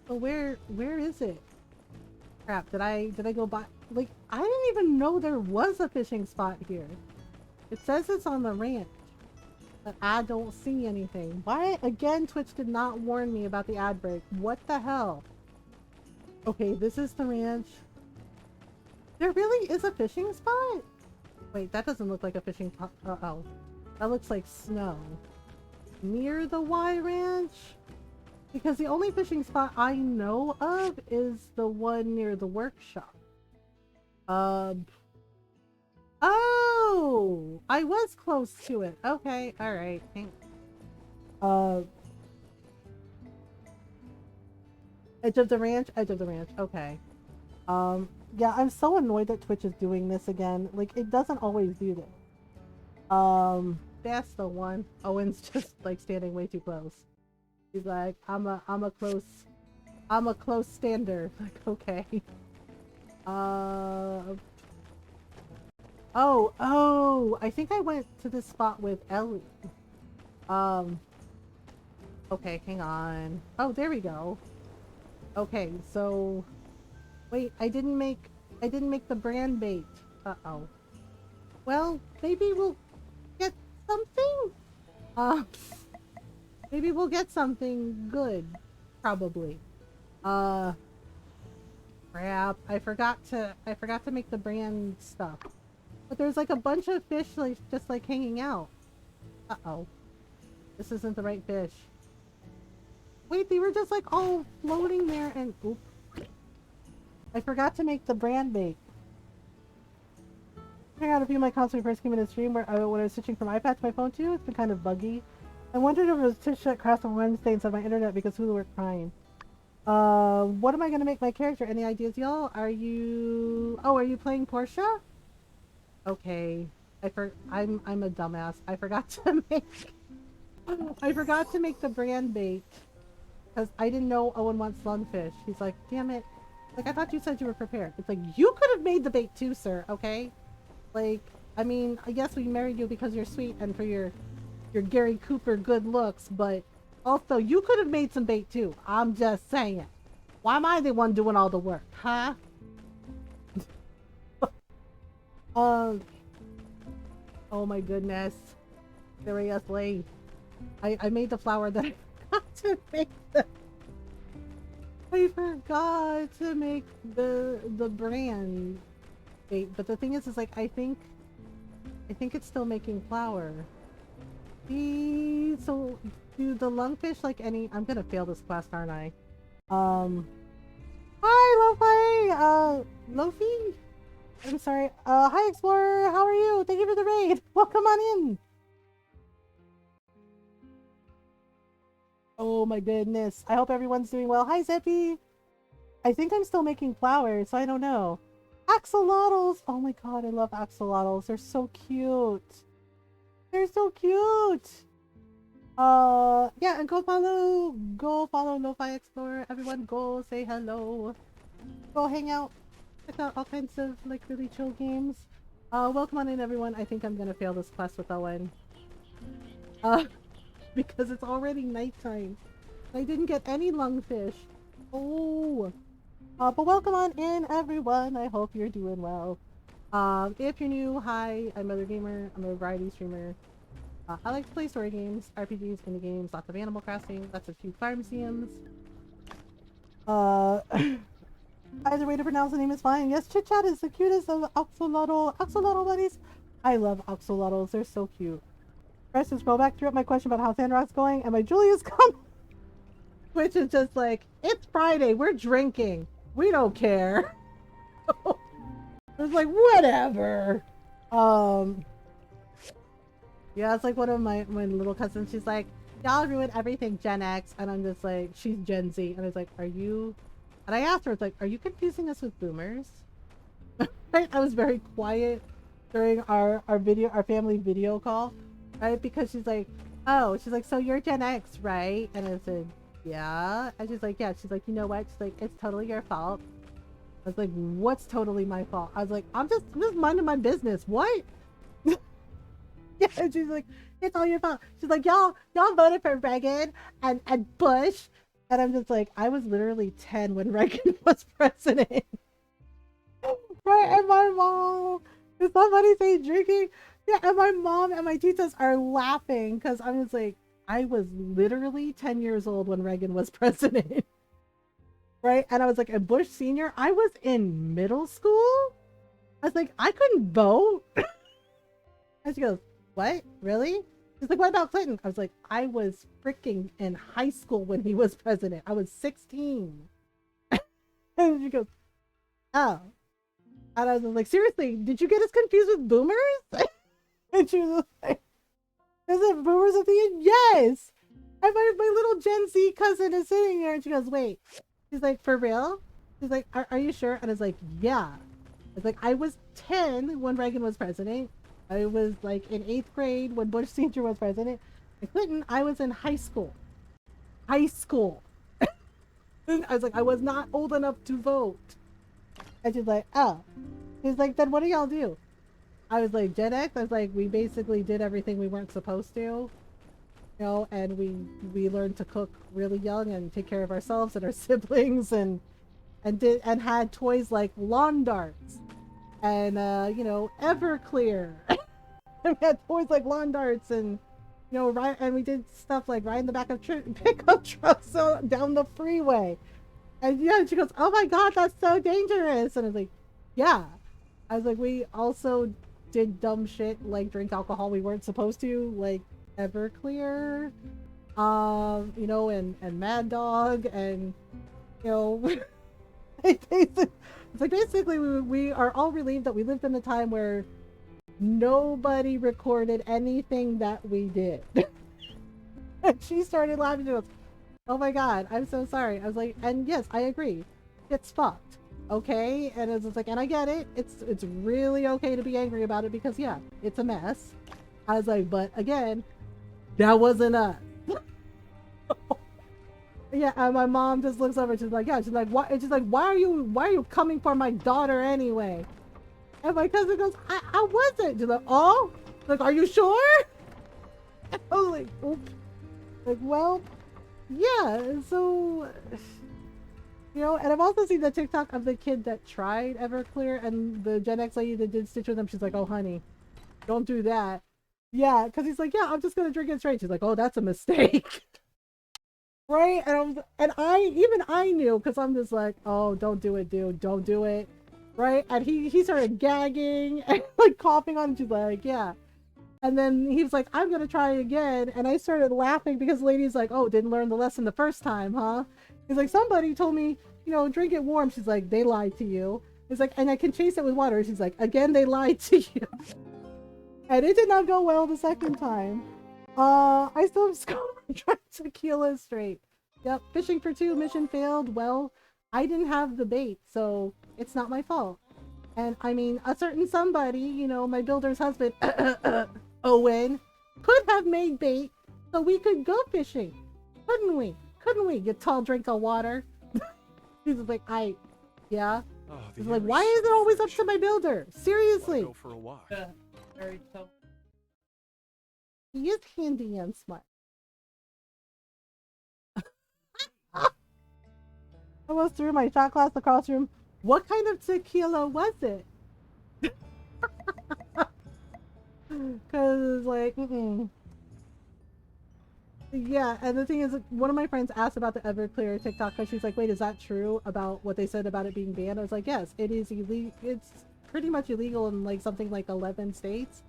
So where is it? Crap, did I go by? Like, I didn't even know there was a fishing spot here. It says it's on the ranch, but I don't see anything. Why? Again, Twitch did not warn me about the ad break. What the hell? Okay, this is the ranch. There really is a fishing spot? Wait, that doesn't look like a fishing spot. Uh-oh. That looks like snow. Near the Y Ranch? Because the only fishing spot I know of is the one near the workshop. Oh! I was close to it. Okay, alright. Edge of the ranch? Edge of the ranch. Okay. Yeah, I'm so annoyed that Twitch is doing this again. Like, it doesn't always do this. That's the one. Owen's just like standing way too close. He's like, I'm a close stander. Like, okay. Oh, I think I went to this spot with Ellie. Okay, hang on. Oh, there we go. Okay, so wait, I didn't make the brand bait. Uh-oh. Well, maybe we'll get something? Maybe we'll get something good. Probably. Crap. I forgot to make the brand stuff. But there's like a bunch of fish like just like hanging out. Uh-oh. This isn't the right fish. Wait, they were just like all floating there and oop. I forgot to make the brand bait. I got a few of my comments when I first came in the stream when I was switching from iPad to my phone too. It's been kind of buggy. I wondered if it was Twitch that crashed on Wednesday instead of my internet because Hulu were crying. What am I gonna make my character? Any ideas, y'all? Are you playing Portia? Okay. I'm a dumbass. I forgot to make the brand bait. because I didn't know Owen wants lungfish. He's like, damn it. Like, I thought you said you were prepared. It's like, you could have made the bait too, sir, okay? Like, I mean, yes, we married you because you're sweet and for your Gary Cooper good looks, but also, you could have made some bait too. I'm just saying. Why am I the one doing all the work, huh? Oh my goodness. Seriously. I made the flower that I forgot to make I forgot to make the brand bait, but the thing is like I think it's still making flour. So do the lungfish like any I'm gonna fail this class, aren't I? Hi Lofi? I'm sorry. Hi Explorer, how are you? Thank you for the raid. Welcome on in. Oh my goodness. I hope everyone's doing well. Hi Zippy. I think I'm still making flowers, so I don't know. Axolotls! Oh my god, I love axolotls. They're so cute. They're so cute. Yeah, and go follow Lo-Fi Explorer. Everyone go say hello. Go hang out. Check out all kinds of like really chill games. Welcome on in everyone. I think I'm gonna fail this quest with Owen. Because it's already nighttime. I didn't get any lungfish. Oh. But welcome on in everyone. I hope you're doing well. If you're new, hi, I'm Mothergamer. I'm a variety streamer. I like to play story games, RPGs, indie games, lots of Animal Crossing, lots of cute fire museums. Either way to pronounce the name is fine. Yes, Chit Chat is the cutest of axolotl buddies. I love axolotls. They're so cute. Press and scroll back through my question about how Sandrock's going, and my Julia's come. Which is just like, it's Friday. We're drinking. We don't care. It's like, whatever. Yeah, it's like one of my little cousins. She's like, y'all ruin everything Gen X. And I'm just like, she's Gen Z. And I was like, are you... And I asked her, it's like, are you confusing us with boomers? Right? I was very quiet during our family video call. Right? Because she's like, oh, she's like, so you're Gen X, right? And I said, yeah. And she's like, yeah. She's like, you know what? She's like, it's totally your fault. I was like, what's totally my fault? I was like, I'm just minding my business. What? Yeah, and she's like, it's all your fault. She's like, y'all voted for Reagan and Bush. And I'm just like, I was literally 10 when Reagan was president. Right? And my mom, is somebody say drinking? Yeah, and my mom and my teachers are laughing because I'm just like, I was literally 10 years old when Reagan was president. Right? And I was like, a Bush senior, I was in middle school. I was like, I couldn't vote. And she goes, what? Really? She's like, what about Clinton? I was like, I was freaking in high school when he was president. I was 16. And she goes, oh. And I was like, seriously, did you get us confused with boomers? And she was like, is it boomers at the end? Yes. And my little Gen Z cousin is sitting here and she goes, wait. She's like, for real? She's like, are you sure? And I was like, yeah. It's like, I was 10 when Reagan was president. I was like in 8th grade when Bush Sr. was president. And Clinton, I was in high school. I was like, I was not old enough to vote. And she's like, oh. She's like, then what do y'all do? I was like, Gen X? I was like, we basically did everything we weren't supposed to. You know, and we learned to cook really young and take care of ourselves and our siblings and had toys like lawn darts. And, you know, Everclear. We had toys like lawn darts and, you know, and we did stuff like riding the back of pickup trucks down the freeway. And yeah, she goes, oh my god, that's so dangerous. And I was like, yeah. I was like, we also did dumb shit like drink alcohol we weren't supposed to, like Everclear, you know, and Mad Dog, and, you know, it's like basically we are all relieved that we lived in a time where nobody recorded anything that we did. And she started laughing. She goes, oh my god, I'm so sorry. I was like, and yes, I agree. It's fucked. Okay? And it's just like, and I get it. It's really okay to be angry about it because yeah, it's a mess. I was like, but again, that wasn't us. Yeah, and my mom just looks over. She's like, yeah. She's like, why? And she's like, why are you coming for my daughter anyway? And my cousin goes, I wasn't. She's like, oh, like, are you sure? I was like, oops. Like, well, yeah. So, you know, and I've also seen the TikTok of the kid that tried Everclear, and the Gen X lady that did Stitch with them. She's like, oh, honey, don't do that. Yeah, because he's like, yeah, I'm just gonna drink it straight. She's like, oh, that's a mistake. Right? And I knew, because I'm just like, oh, don't do it, dude, don't do it. Right? And he started gagging and like coughing on it. She's like, yeah. And then he was like, I'm gonna try again. And I started laughing because the lady's like, oh, didn't learn the lesson the first time, huh? He's like, somebody told me, you know, drink it warm. She's like, they lied to you. He's like, and I can chase it with water. She's like, again, they lied to you. And it did not go well the second time. I still have tried tequila straight. Yep, fishing for 2, mission failed. Well, I didn't have the bait, so it's not my fault. And I mean, a certain somebody, you know, my builder's husband, Owen, could have made bait so we could go fishing. Couldn't we? Couldn't we? You tall drink of water. He's like, yeah. Oh, He's like, why is it always up to my builder? Seriously. Go for a walk. Very so. He is handy and smart. I was through my shot glass across the room. What kind of tequila was it? Cause like, yeah. And the thing is, one of my friends asked about the Everclear TikTok because she's like, wait, is that true about what they said about it being banned? I was like, yes, it is illegal. It's pretty much illegal in like something like 11 states.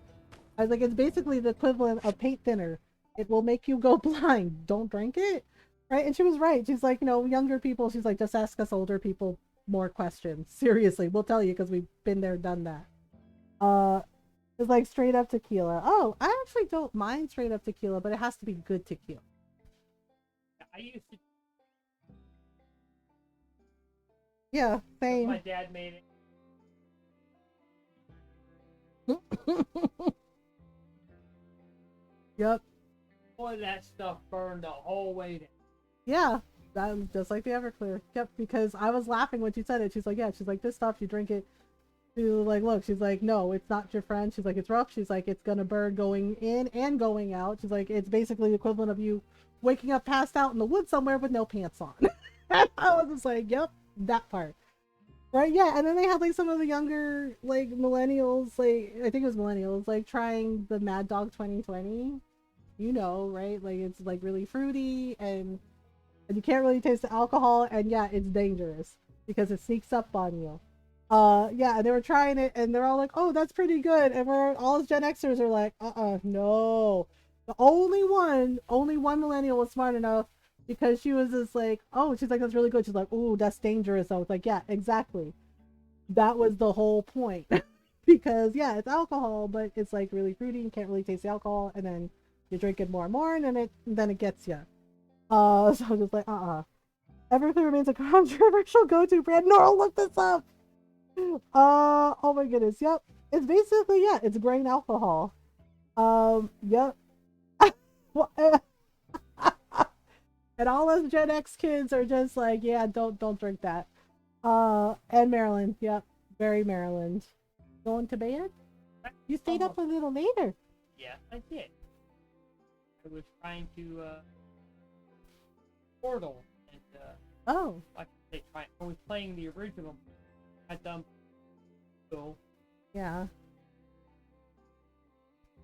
I was like, it's basically the equivalent of paint thinner. It will make you go blind. Don't drink it. Right? And she was right. She's like, you know, younger people, she's like, just ask us older people more questions. Seriously, we'll tell you because we've been there, done that. It's like straight up tequila. Oh, I actually don't mind straight up tequila, but it has to be good tequila. I used to. Yeah, same. My dad made it. Yep. Boy, that stuff burned the whole way down. Yeah, that was just like the Everclear. Yep, because I was laughing when she said it. She's like, yeah, she's like, this stuff, you drink it. She's like, look, she's like, no, it's not your friend. She's like, it's rough. She's like, it's gonna burn going in and going out. She's like, it's basically the equivalent of you waking up passed out in the woods somewhere with no pants on. And I was just like, yep, that part. Right, yeah, and then they had like some of the younger like millennials, like I think it was millennials, like trying the Mad Dog 2020. You know, right? Like it's like really fruity and you can't really taste the alcohol, and yeah, it's dangerous because it sneaks up on you. Yeah, and they were trying it and they're all like, oh, that's pretty good. And we're all as Gen Xers are like, no. The only one millennial was smart enough because she was just like, oh, she's like, that's really good. She's like, ooh, that's dangerous. I was like, yeah, exactly. That was the whole point. Because yeah, it's alcohol, but it's like really fruity. You can't really taste the alcohol, and then you drink it more and more, and then it gets you. So I was just like, Everclear remains a controversial go-to brand. Nora, look this up. Oh my goodness. Yep. It's basically, yeah, it's grain alcohol. Yep. And all us Gen X kids are just like, yeah, don't drink that. And Maryland. Yep. Very Maryland. Going to bed? You stayed up a little later. Yeah, I did. I was trying to Portal and oh, like I say, I was playing the original. I done so yeah.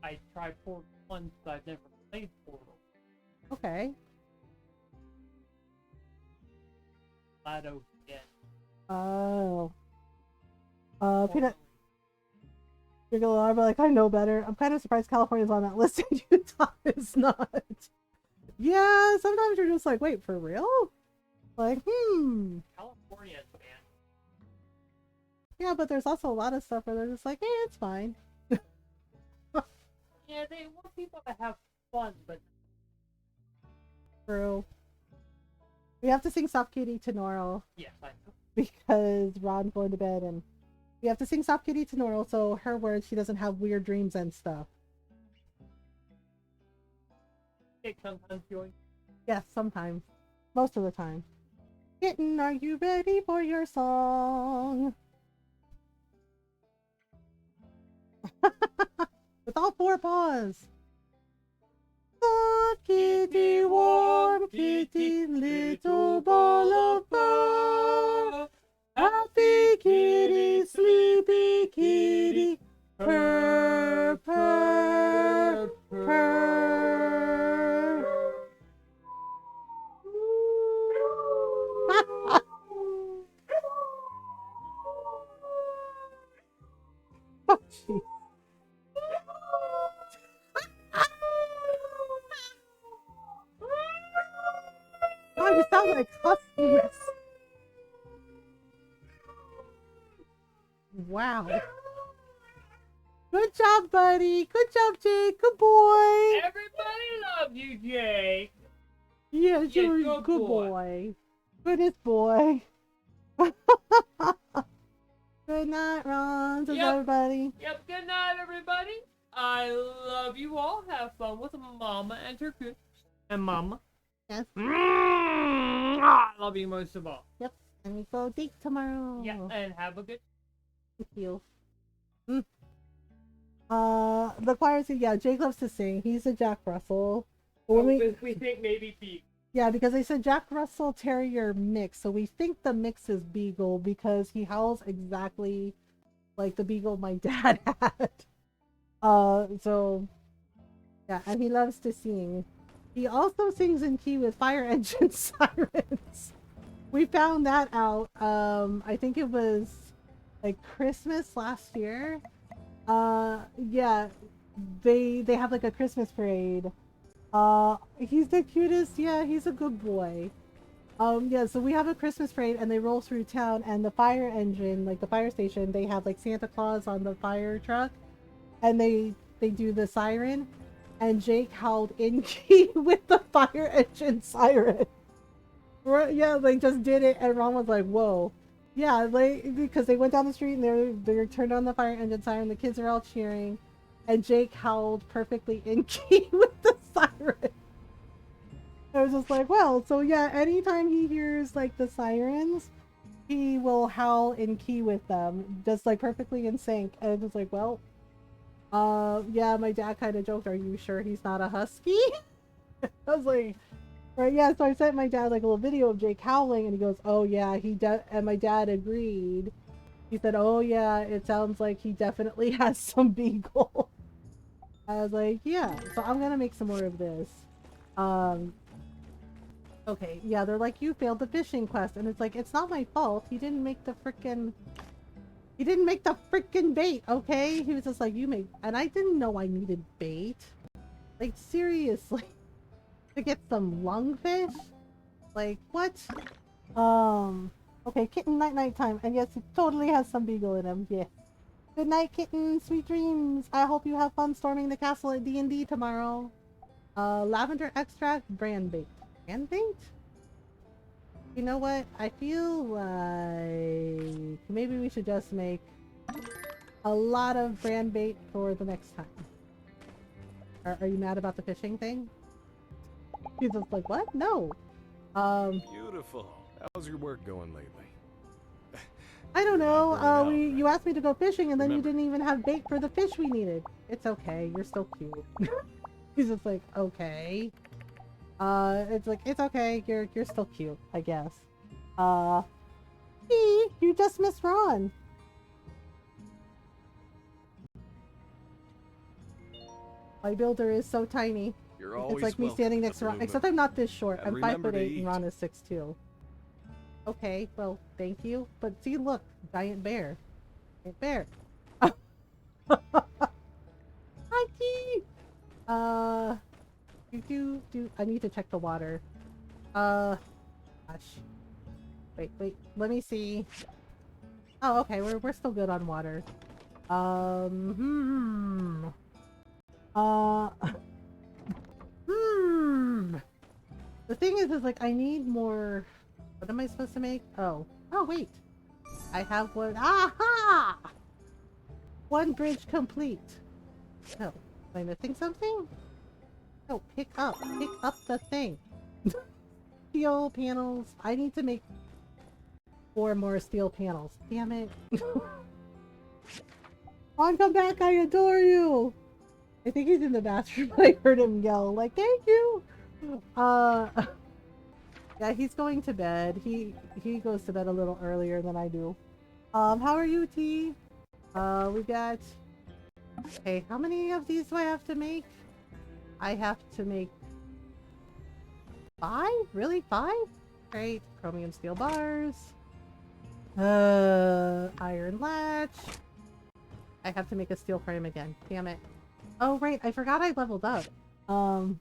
I tried Portal once, but I've never played Portal. Okay. Lado again. Oh. Peanut. You're gonna be like, I know better. I'm kind of surprised California's on that list and Utah is not. Yeah, sometimes you're just like, wait, for real? Like, California's banned. Yeah, but there's also a lot of stuff where they're just like, it's fine. Yeah, they want people to have fun, but True. We have to sing Soft Kitty to Norl. yes, I know. Because Ron's going to bed, and we have to sing Soft Kitty to Norl so her words, she doesn't have weird dreams and stuff. It sometimes join. Yes, sometimes. Most of the time. Kitten, are you ready for your song? With all 4 paws. Oh, kitty, warm kitty, little ball of fur. Happy kitty, sleepy kitty, purr, purr, purr. Oh, jeez. Oh, you sound like huskies. Wow. Good job, buddy. Good job, Jake. Good boy. Everybody loves you, Jake. Yeah, Yeah, you're a good boy. Goodest boy. Good night, Ron. Says Yep. everybody. Yep, good night, everybody. I love you all. Have fun with Mama and her kids. And Mama. Yes. I love you most of all. Yep. And we go date tomorrow. Yeah, and have a good. Thank you. The choir said, yeah, Jake loves to sing. He's a Jack Russell. But when we think maybe Pete. Yeah, because they said Jack Russell Terrier mix, so we think the mix is Beagle because he howls exactly like the Beagle my dad had. So yeah, and he loves to sing. He also sings in key with fire engine sirens. We found that out. I think it was like Christmas last year. Yeah, they have like a Christmas parade. He's the cutest. Yeah, he's a good boy. Yeah, so we have a Christmas parade and they roll through town, and the fire engine, like the fire station, they have like Santa Claus on the fire truck, and they do the siren, and Jake howled in key with the fire engine siren. Right, yeah, they just did it, and Ron was like, whoa. Yeah, like, because they went down the street and they're turned on the fire engine siren, the kids are all cheering, and Jake howled perfectly in key with the siren. I was just like, well, so yeah, anytime he hears like the sirens, he will howl in key with them, just like perfectly in sync. And it's just like, well, yeah, my dad kind of joked, are you sure he's not a husky? I was like, right, yeah, so I sent my dad like a little video of Jake howling, and he goes, oh yeah, and my dad agreed. He said, oh yeah, it sounds like he definitely has some Beagle. I was like, yeah, so I'm gonna make some more of this. Okay, yeah, they're like, you failed the fishing quest, and it's like, it's not my fault. He didn't make the frickin' bait, okay? He was just like, and I didn't know I needed bait. Like, seriously. To get some lungfish? Like, what? Okay, kitten, night time, and yes, it totally has some Beagle in him, yeah. Good night, kitten. Sweet dreams. I hope you have fun storming the castle at D&D tomorrow. Lavender extract, brand bait. Brand bait? You know what? I feel like maybe we should just make a lot of brand bait for the next time. Are you mad about the fishing thing? He's just like, what? No. Beautiful. How's your work going lately? I don't know. Out, You asked me to go fishing, and then Remember. you didn't even have bait for the fish we needed. It's okay. You're still cute. He's just like, okay. It's like, it's okay. You're still cute, I guess. You just missed Ron. My builder is so tiny. You're It's always like me welcome standing at next the to Ron, Blue except Moon. I'm not this short. And I'm remember to 5'8" and eat. Ron is 6'2". Okay, well, thank you. But see, look, giant bear. Giant bear. Hi, Key. I need to check the water. Gosh. Wait, let me see. Oh, okay, we're still good on water. The thing is like, I need more. What am I supposed to make? Oh, wait. I have one. Aha! One bridge complete. Oh, am I missing something? No, pick up the thing. steel panels. I need to make 4 more steel panels. Damn it. Ron, come back, I adore you! I think he's in the bathroom. I heard him yell, like, thank you! Yeah, he's going to bed. He goes to bed a little earlier than I do. How are you, T? We got... Okay, how many of these do I have to make? I have to make 5? Really? 5? Great. Chromium steel bars. Iron latch. I have to make a steel frame again. Damn it. Oh, right. I forgot I leveled up. Ron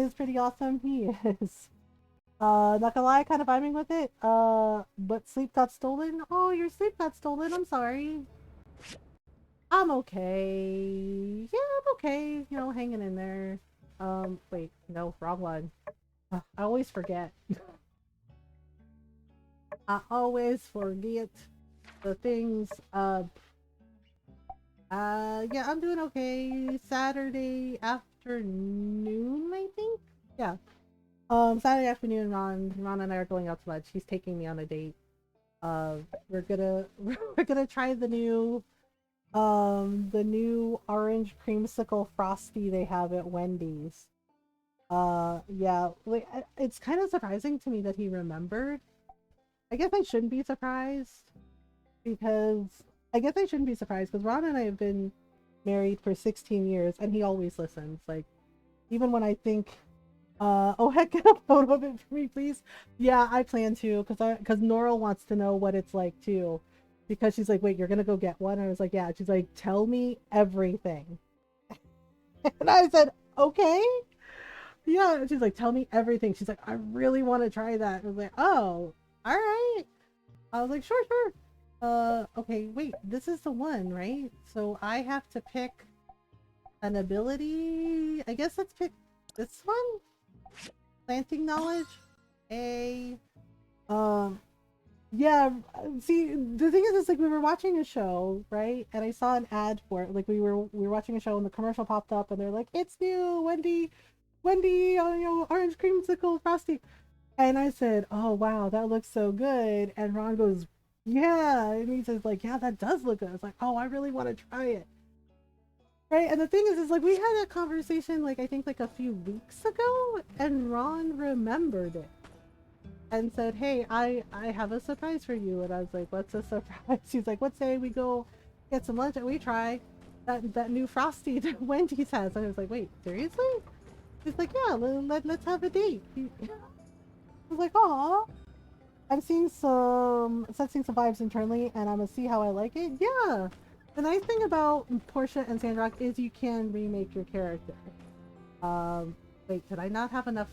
is pretty awesome. He is. Not gonna lie, kind of vibing with it. But sleep got stolen. Oh, your sleep got stolen. I'm sorry. I'm okay. Yeah, I'm okay. You know, hanging in there. Wait. No, wrong one. I always forget. I always forget the things. Yeah, I'm doing okay. Saturday afternoon, I think? Yeah. Saturday afternoon, Ron and I are going out to lunch. He's taking me on a date. We're gonna try the new orange creamsicle frosty they have at Wendy's. Yeah, like, it's kind of surprising to me that he remembered. I guess I shouldn't be surprised because Ron and I have been married for 16 years and he always listens. Like, even when I think, oh heck, get a photo of it for me, please. Yeah, I plan to, because Nora wants to know what it's like too. Because she's like, wait, you're gonna go get one? And I was like, yeah. She's like, tell me everything. And I said, okay. Yeah, she's like, tell me everything. She's like, I really want to try that. I was like, oh, all right. I was like, sure. Okay, wait, this is the one, right? So I have to pick an ability. I guess let's pick this one. Planting knowledge. Yeah, see, the thing is, like, we were watching a show, right? And I saw an ad for it. Like, we were watching a show and the commercial popped up and they're like, it's new, Wendy, you know, orange creamsicle frosty. And I said, oh wow, that looks so good. And Ron goes, yeah. And he says, like, yeah, that does look good. I was like, oh, I really want to try it. Right? And the thing is like, we had a conversation, like, I think like a few weeks ago, and Ron remembered it and said, hey, I have a surprise for you. And I was like, what's a surprise? She's like, let's say we go get some lunch and we try that new frosty that Wendy's has. And I was like, wait, seriously? She's like, yeah, let's have a date. I was like, aw. I'm sensing some vibes internally, and I'm gonna see how I like it. Yeah. The nice thing about Portia and Sandrock is you can remake your character. Wait, did I not have enough?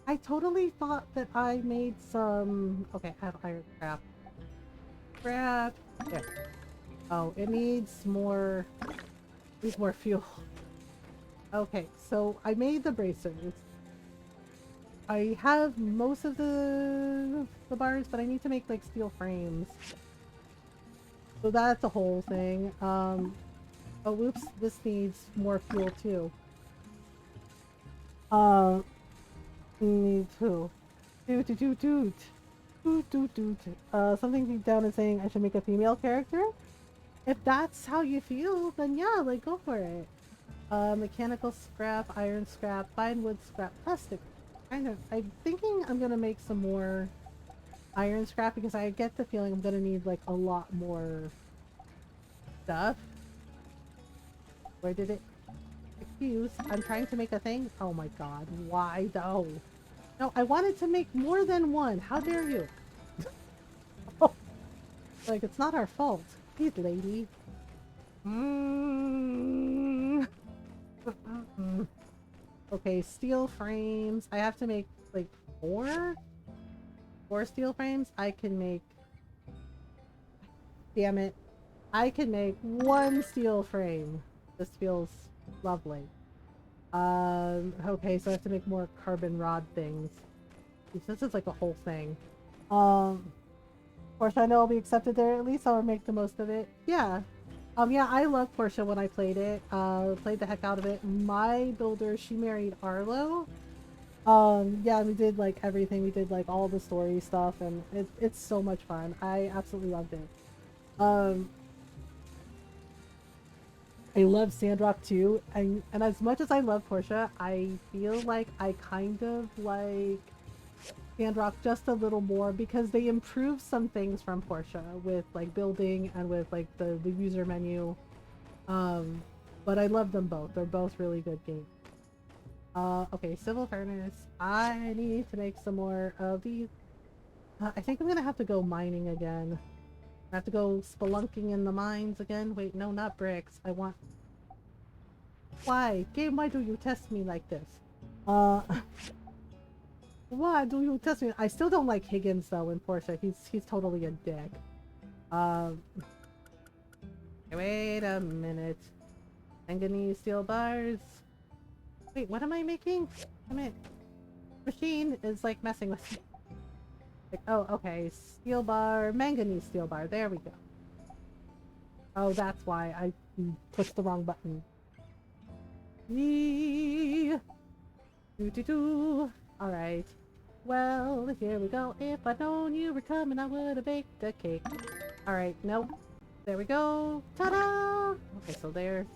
I totally thought that I made some. Okay, I have iron scrap. Scrap. Yeah. Oh, it needs more. Needs more fuel. Okay, so I made the bracers. I have most of the bars, but I need to make like steel frames. So that's a whole thing. Oh whoops, this needs more fuel too. Need to something deep down is saying I should make a female character. If that's how you feel, then yeah, like go for it. Mechanical scrap, iron scrap, fine wood scrap, plastic. I'm thinking I'm gonna make some more iron scrap because I get the feeling I'm gonna need like a lot more stuff. Where did it? Excuse, I'm trying to make a thing. Oh my god, why though? No, I wanted to make more than one. How dare you? Like, it's not our fault. Please, lady. Okay, steel frames. I have to make like 4 steel frames. I can make, damn it, I can make 1 steel frame. This feels lovely. Okay, so I have to make more carbon rod things. This is like a whole thing. Of course, I know I'll be accepted there. At least I'll make the most of it. Yeah. Yeah, I loved Portia when I played it. Played the heck out of it. My builder, she married Arlo. Yeah, we did like everything. We did like all the story stuff, and it's so much fun. I absolutely loved it. I love Sandrock too, and as much as I love Portia, I feel like I kind of like Sandrock just a little more because they improved some things from Portia with like building and with like the user menu. But I love them both. They're both really good games. Okay, civil furnace. I need to make some more of these. I think I'm gonna have to go mining again. I have to go spelunking in the mines again. Wait, no, not bricks. I want... Why? Game, why do you test me like this? Why do you test me? I still don't like Higgins though in Portia. He's totally a dick. Wait a minute. Manganese steel bars. Wait, what am I making? Damn it. Machine is like messing with me. Like, oh, okay. Steel bar, manganese steel bar. There we go. Oh, that's why I pushed the wrong button. Yee. Alright. Well, here we go. If I'd known you were coming, I would have baked a cake. Alright, nope. There we go. Ta-da! Okay, so there.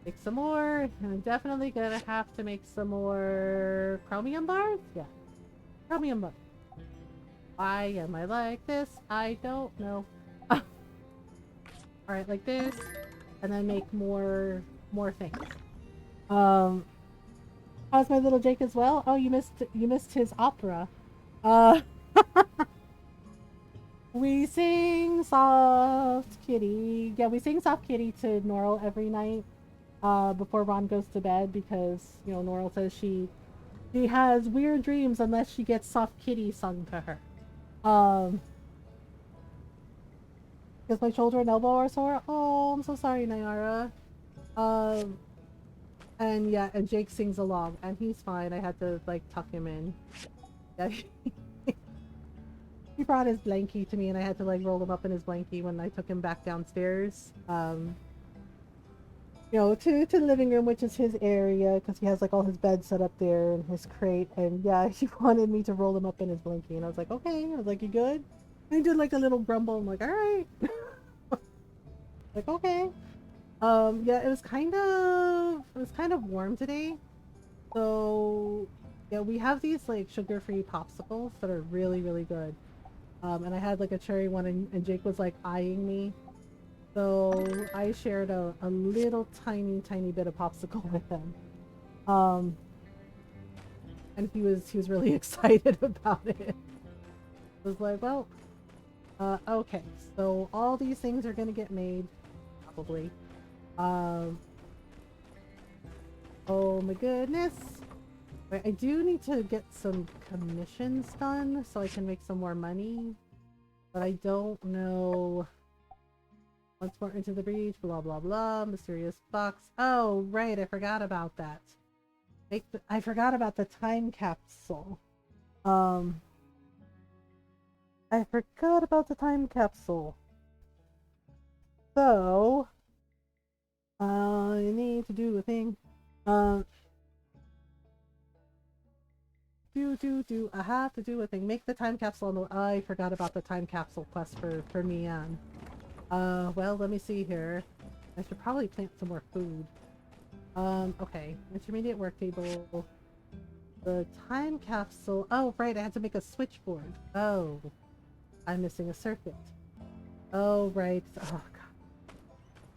Make some more. And I'm definitely gonna have to make some more chromium bars? Yeah. Chromium bars. Why am I like this? I don't know. Alright, like this. And then make more things. How's my little Jake as well? Oh, you missed his opera. We sing Soft Kitty. Yeah, we sing Soft Kitty to Norl every night before Ron goes to bed because, you know, Norl says she has weird dreams unless she gets Soft Kitty sung to her. Because my shoulder and elbow are sore. Oh, I'm so sorry, Nayara. And yeah, and Jake sings along, and he's fine. I had to, like, tuck him in. Yeah. He brought his blankie to me, and I had to, like, roll him up in his blankie when I took him back downstairs. You know, to the living room, which is his area, because he has, like, all his beds set up there and his crate. And yeah, he wanted me to roll him up in his blankie, and I was like, okay. I was like, you good? And he did, like, a little grumble. I'm like, all right. Like, okay. Yeah, it was kind of warm today. So, yeah, we have these, like, sugar-free popsicles that are really, really good. And I had, like, a cherry one, and Jake was, like, eyeing me. So, I shared a little tiny bit of popsicle with him. And he was really excited about it. I was like, well, okay. So, all these things are gonna get made, probably. Oh my goodness. Wait, I do need to get some commissions done so I can make some more money. But I don't know. Once more into the breach, blah blah blah. Mysterious box. Oh, right, I forgot about that. I forgot about the time capsule. I forgot about the time capsule. So I need to do a thing. I have to do a thing. Make the time capsule. I forgot about the time capsule quest for Mian. Well, let me see here. I should probably plant some more food. Okay. Intermediate work table. The time capsule. Oh, right. I had to make a switchboard. Oh. I'm missing a circuit. Oh, right. Oh, God.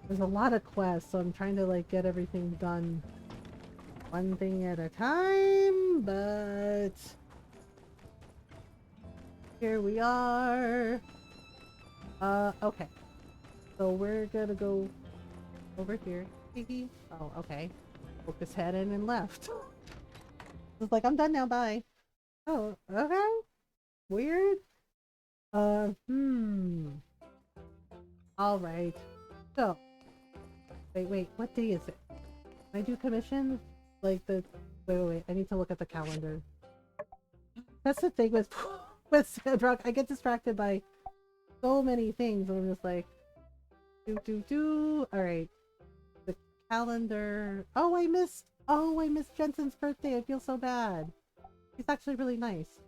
There's a lot of quests, so I'm trying to, like, get everything done one thing at a time, but here we are. Okay. So we're gonna go over here. Oh, okay. Focus head in and left. It's like, I'm done now, bye. Oh, okay. Weird. Alright. So. Wait, what day is it? Can I do commissions? Like the... Wait. I need to look at the calendar. That's the thing with Sandrock. I get distracted by so many things. And I'm just like... Alright. The calendar... Oh, I missed Jensen's birthday. I feel so bad. He's actually really nice.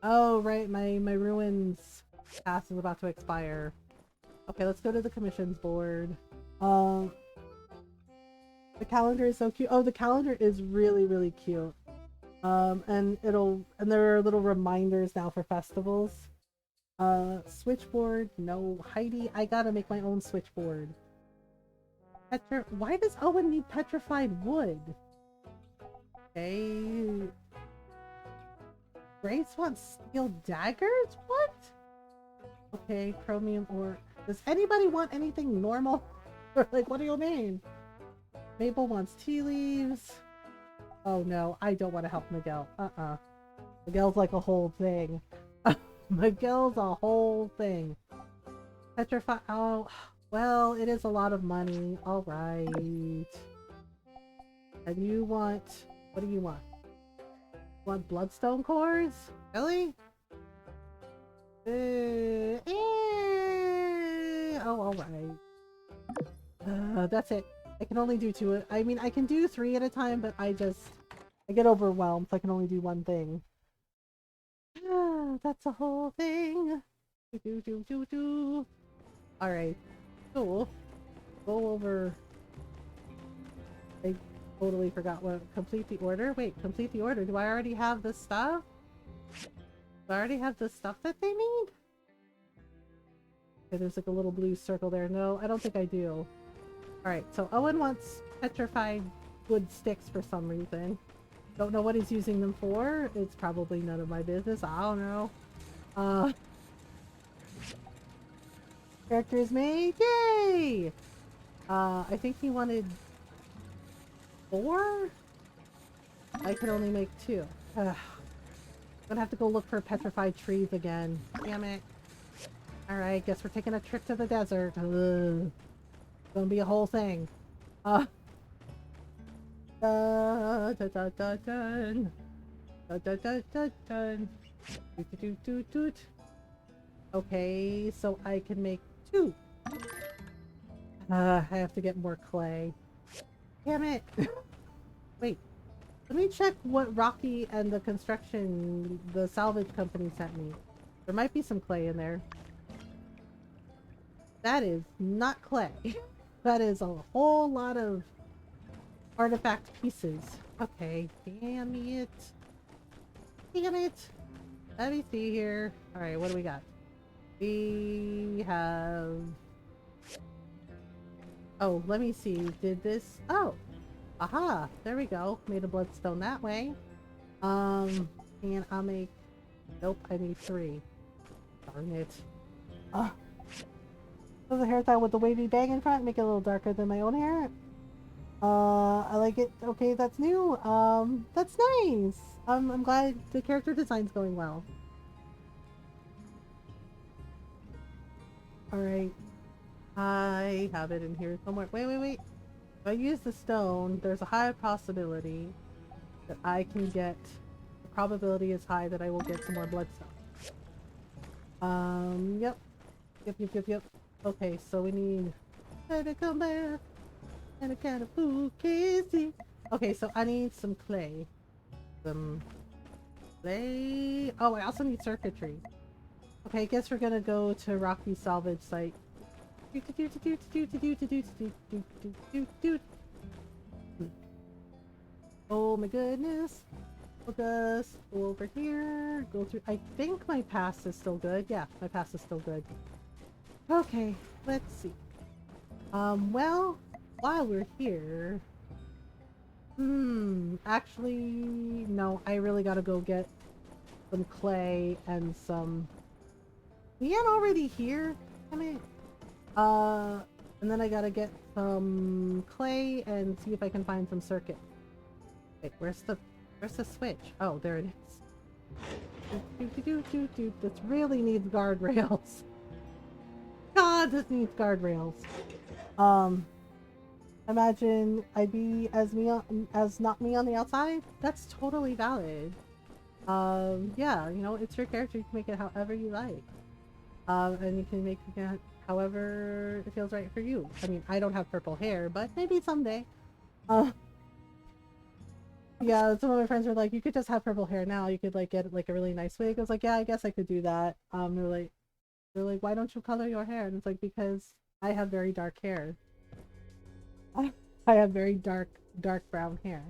Oh, right, my ruins pass is about to expire. Okay, let's go to the commissions board. The calendar is so cute. Oh, the calendar is really, really cute. And there are little reminders now for festivals. Switchboard, no. Heidi, I gotta make my own switchboard. Why does Owen need petrified wood? Okay. Grace wants steel daggers? What? Okay, chromium ore. Does anybody want anything normal? Like, what do you mean? Mabel wants tea leaves. Oh no, I don't want to help Miguel. Miguel's like a whole thing. Miguel's a whole thing. Petrify. Oh, well, it is a lot of money. Alright. And you want. What do you want? Want bloodstone cores? Really? Oh, alright. That's it. I can only do 2. I mean, I can do 3 at a time, but I get overwhelmed, so I can only do 1 thing. That's a whole thing. Alright. Cool. Go over. I totally forgot what. Complete the order? Wait, complete the order. Do I already have the stuff? Do I already have the stuff that they need? Okay, there's like a little blue circle there. No, I don't think I do. Alright, so Owen wants petrified wood sticks for some reason. Don't know what he's using them for. It's probably none of my business. I don't know. Character is made. Yay! I think he wanted 4? I can only make 2. I'm gonna have to go look for petrified trees again. Damn it. Alright, guess we're taking a trip to the desert. Ugh. Gonna be a whole thing. Dun, dun, dun, dun, dun. Dun, dun, dun, dun, dun. Doot, doot, doot, doot. Okay, so I can make 2. I have to get more clay. Damn it! Wait, let me check what Rocky and the salvage company sent me. There might be some clay in there. That is not clay. That is a whole lot of artifact pieces. Okay, damn it. Damn it. Let me see here. Alright, what do we got? We have... Oh, let me see. Did this... Oh! Aha! There we go. Made a bloodstone that way. And I'll make... Nope, I need 3. Darn it. So the hairstyle with the wavy bang in front, make it a little darker than my own hair. I like it. Okay, that's new. That's nice. I'm glad the character design's going well. Alright. I have it in here somewhere. Wait. If I use the stone, there's a high possibility that I can get... The probability is high that I will get some more bloodstone. Yep. Okay, so we need... Better come back. And a kind of food casey. Okay, so I need some clay. Some clay. Oh, I also need circuitry. Okay, I guess we're gonna go to Rocky's salvage site. Oh my goodness. We'll just go over here. Go through. I think my pass is still good. Yeah, my pass is still good. Okay, let's see. Well, while we're here... actually, no, I really gotta go get some clay and some... We ain't already here? Damn it. And then I gotta get some clay and see if I can find some circuit. Wait, where's the switch? Oh, there it is. This really needs guardrails. God, this needs guardrails. Imagine I'd be as not me on the outside. That's totally valid. Yeah, you know, it's your character. You can make it however you like. And you can make it however it feels right for you. I mean, I don't have purple hair, but maybe someday. Yeah, some of my friends were like, you could just have purple hair now. You could like get like a really nice wig. I was like, yeah, I guess I could do that. They're like, why don't you color your hair? And it's like, because I have very dark hair. I have very dark brown hair.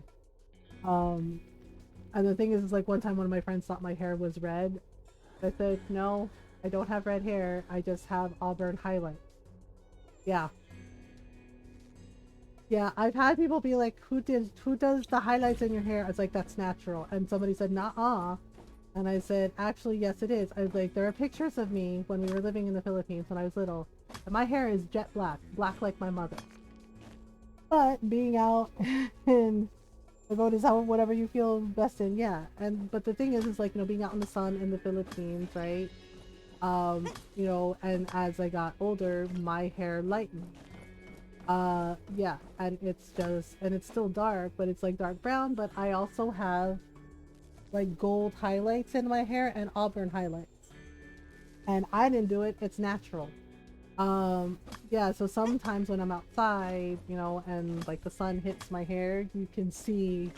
And the thing is like one time one of my friends thought my hair was red. I said, no, I don't have red hair. I just have auburn highlights. Yeah. Yeah, I've had people be like, who does the highlights in your hair? I was like, that's natural. And somebody said, nah. And I said, actually, yes, it is. I was like, there are pictures of me when we were living in the Philippines when I was little. And my hair is jet black, black like my mother. But being out in the vote is how whatever you feel best in, yeah. But the thing is like, you know, being out in the sun in the Philippines, right? You know, and as I got older, my hair lightened. Yeah, and it's still dark, but it's like dark brown, but I also have like gold highlights in my hair and auburn highlights. And I didn't do it, it's natural. Yeah, so sometimes when I'm outside, you know, and like the sun hits my hair, you can see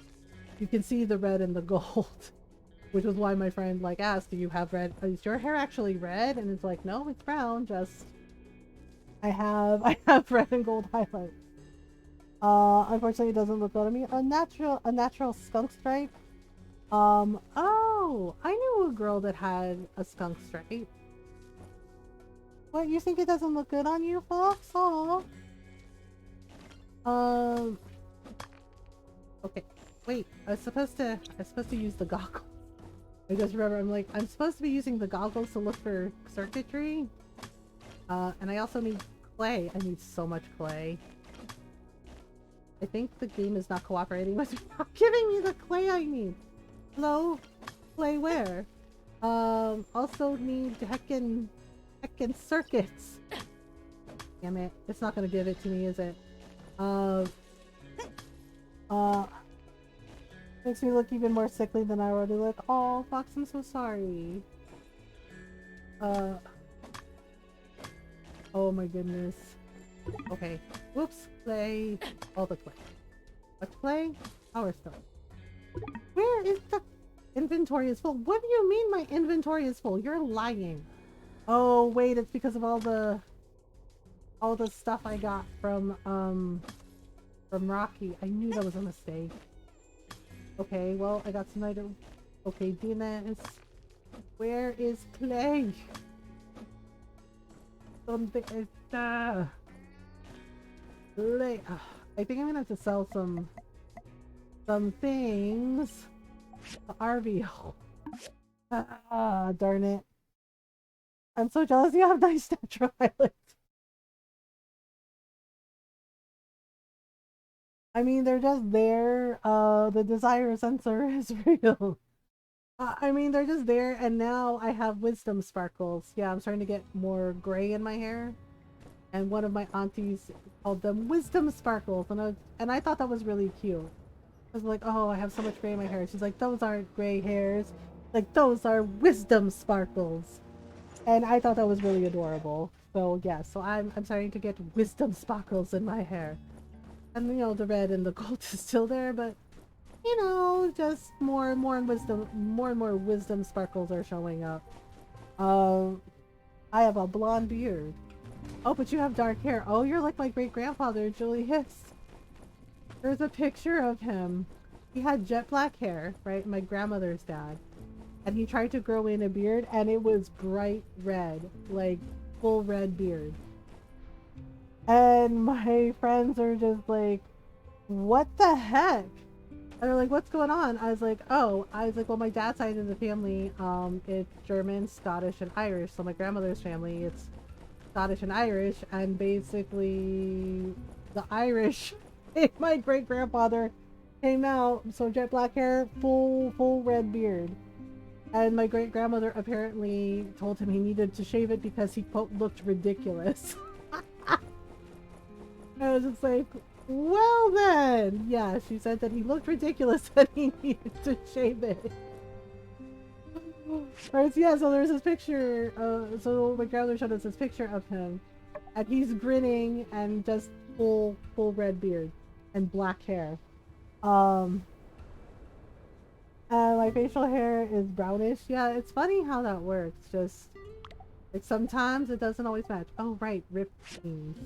the red and the gold. Which was why my friend like asked, do you have red? Is your hair actually red? And it's like, no, it's brown, just I have red and gold highlights. Unfortunately it doesn't look good on me. A natural skunk stripe. Oh, I knew a girl that had a skunk stripe. What, you think it doesn't look good on you, Fox? Aw. Okay. Wait, I was supposed to use the goggles. I just remember I'm supposed to be using the goggles to look for circuitry. And I also need clay. I need so much clay. I think the game is not cooperating with me, not giving me the clay I need. Hello? Clay where? Also need heckin' circuits. Damn it. It's not gonna give it to me, is it? Makes me look even more sickly than I already look. Oh, Fox, I'm so sorry. Oh my goodness. Okay. Whoops. Clay. All the clay. What clay? Power stone. Where is the inventory is full? What do you mean my inventory is full? You're lying. Oh wait, it's because of all the stuff I got from Rocky. I knew that was a mistake. Okay, well, I got some items. Okay, Dennis. Where is clay? Something is there. Clay. I think I'm gonna have to sell some things. The RVO. Darn it. I'm so jealous you have nice natural highlights. I mean, they're just there. The desire sensor is real. I mean, they're just there, and now I have wisdom sparkles. Yeah, I'm starting to get more gray in my hair. And one of my aunties called them wisdom sparkles, and I thought that was really cute. I was like, oh, I have so much gray in my hair. She's like, those aren't gray hairs. Like, those are wisdom sparkles. And I thought that was really adorable. So yeah, so I'm starting to get wisdom sparkles in my hair. And you know, the red and the gold is still there, but you know, just more and more wisdom sparkles are showing up. I have a blonde beard. Oh, but you have dark hair. Oh, you're like my great grandfather, Julius. There's a picture of him. He had jet black hair, right? My grandmother's dad. And he tried to grow in a beard, and it was bright red, like full red beard. And my friends are just like, what the heck? And they're like, what's going on? I was like, well, my dad's side of the family, it's German, Scottish, and Irish. So my grandmother's family, it's Scottish and Irish, and basically the Irish, my great grandfather came out, so jet black hair, full red beard. And my great grandmother apparently told him he needed to shave it because he, quote, looked ridiculous. I was just like, well then, yeah, she said that he looked ridiculous and he needed to shave it. Yeah, so there's this picture, so my grandmother showed us this picture of him, and he's grinning and just full red beard and black hair. My facial hair is brownish. Yeah, it's funny how that works. Just like sometimes it doesn't always match. Oh right, ripped jeans.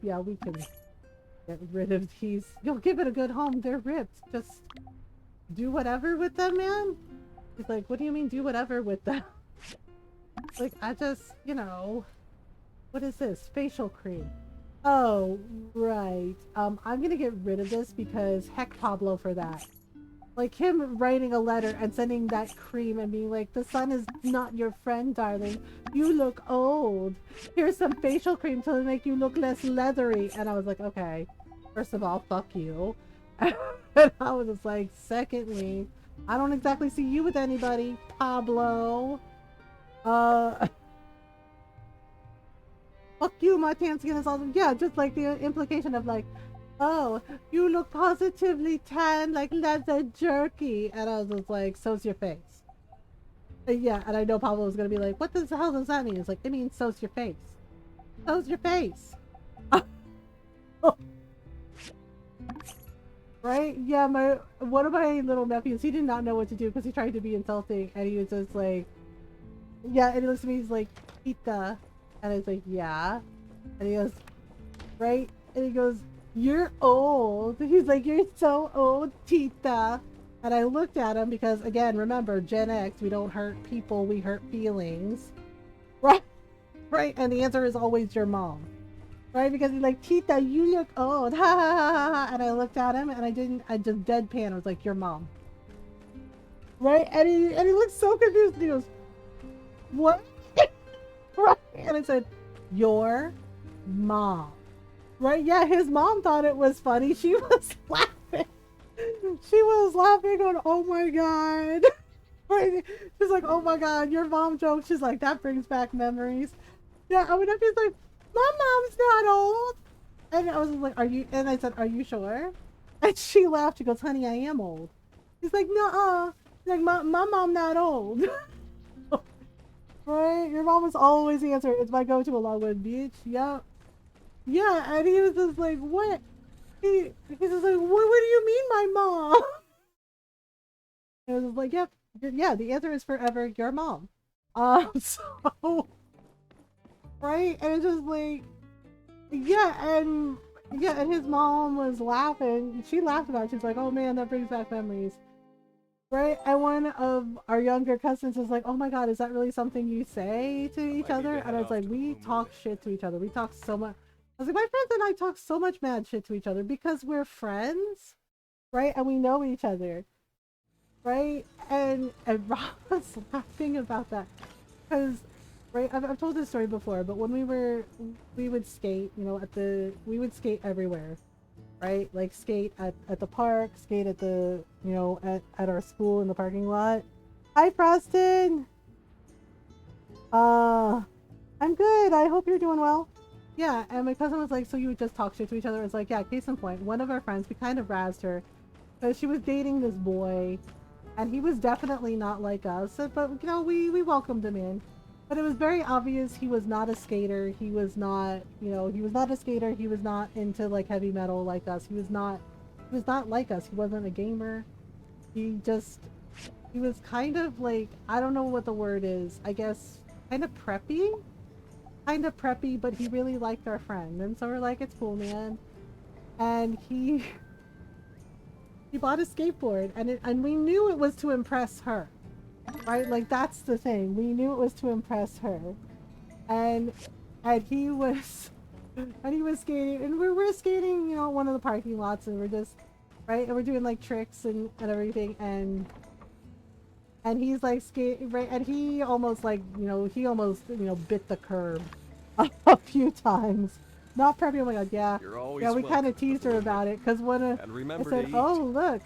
Yeah, we can get rid of these. You'll give it a good home. They're ripped. Just do whatever with them, man. He's like, what do you mean do whatever with them? Like, I just, you know, what is this? Facial cream. Oh, right. I'm gonna get rid of this because heck Pablo for that. Like him writing a letter and sending that cream and being like, the sun is not your friend, darling. You look old. Here's some facial cream to make you look less leathery. And I was like, okay, first of all, fuck you. And I was just like, secondly, I don't exactly see you with anybody, Pablo. Fuck you, my tan skin is awesome. Yeah, just like the implication of like, oh, you look positively tan like leather jerky. And I was just like, so's your face. Yeah, and I know Pablo was going to be like, what the hell does that mean? It's like, it means so's your face. So's your face. Right? Yeah, one of my little nephews, he did not know what to do because he tried to be insulting. And he was just like, yeah, and he looks at me, he's like, Tita. And I was like, yeah. And he goes, right? And he goes, you're old. He's like, you're so old, Tita. And I looked at him because, again, remember, Gen X, we don't hurt people, we hurt feelings. Right? Right? And the answer is always your mom. Right? Because he's like, Tita, you look old. Ha ha ha ha ha. And I looked at him and I just deadpan. I was like, your mom. Right? And he looked so confused. And he goes, what? Right? And I said, your mom. Right? Yeah, his mom thought it was funny. She was laughing. She was laughing going, oh my god. Right? She's like, oh my god, your mom joke. She's like, that brings back memories. Yeah, I mean, I'm just like, my mom's not old. And I was like, are you? And I said, are you sure? And she laughed. She goes, honey, I am old. He's like, nuh-uh. She's like, my mom not old. Right? Your mom is always the answer. It's my go-to along with bitch. Yep. Yeah, and he was just like, what? He's just like, what do you mean my mom? And I was like, yep. Yeah, the answer is forever your mom. So, right? And it's just like, and his mom was laughing. She laughed about it. She's like, oh man, that brings back memories. Right? And one of our younger cousins was like, oh my god, is that really something you say to each other? And I was like, we talk shit to each other. We talk so much. I was like, my friends and I talk so much mad shit to each other because we're friends. Right? And we know each other. Right? And Rob was laughing about that. Because, right, I've told this story before, but when we would skate, you know, we would skate everywhere. Right? Like skate at the park, skate at the, you know, at our school in the parking lot. Hi, Frosted! I'm good. I hope you're doing well. Yeah, and my cousin was like, so you would just talk shit to each other? It's like, yeah, case in point. One of our friends, we kind of razzed her because she was dating this boy and he was definitely not like us, but, you know, we welcomed him in. But it was very obvious he was not a skater. He was not, you know, he was not a skater. He was not into like heavy metal like us. He was not like us. He wasn't a gamer. He was kind of like, I don't know what the word is. I guess kind of preppy, but he really liked our friend. And so we're like, it's cool, man. And he bought a skateboard and we knew it was to impress her. Right? Like, that's the thing. We knew it was to impress her. And he was skating, and we're skating, you know, one of the parking lots, and we're just, right? And we're doing, like, tricks and everything, and he's, like, skating, right? And he almost, like, you know, bit the curb a few times. Not preppy, oh my god, yeah. Yeah, we kind of teased her about it, because when I said, oh, look,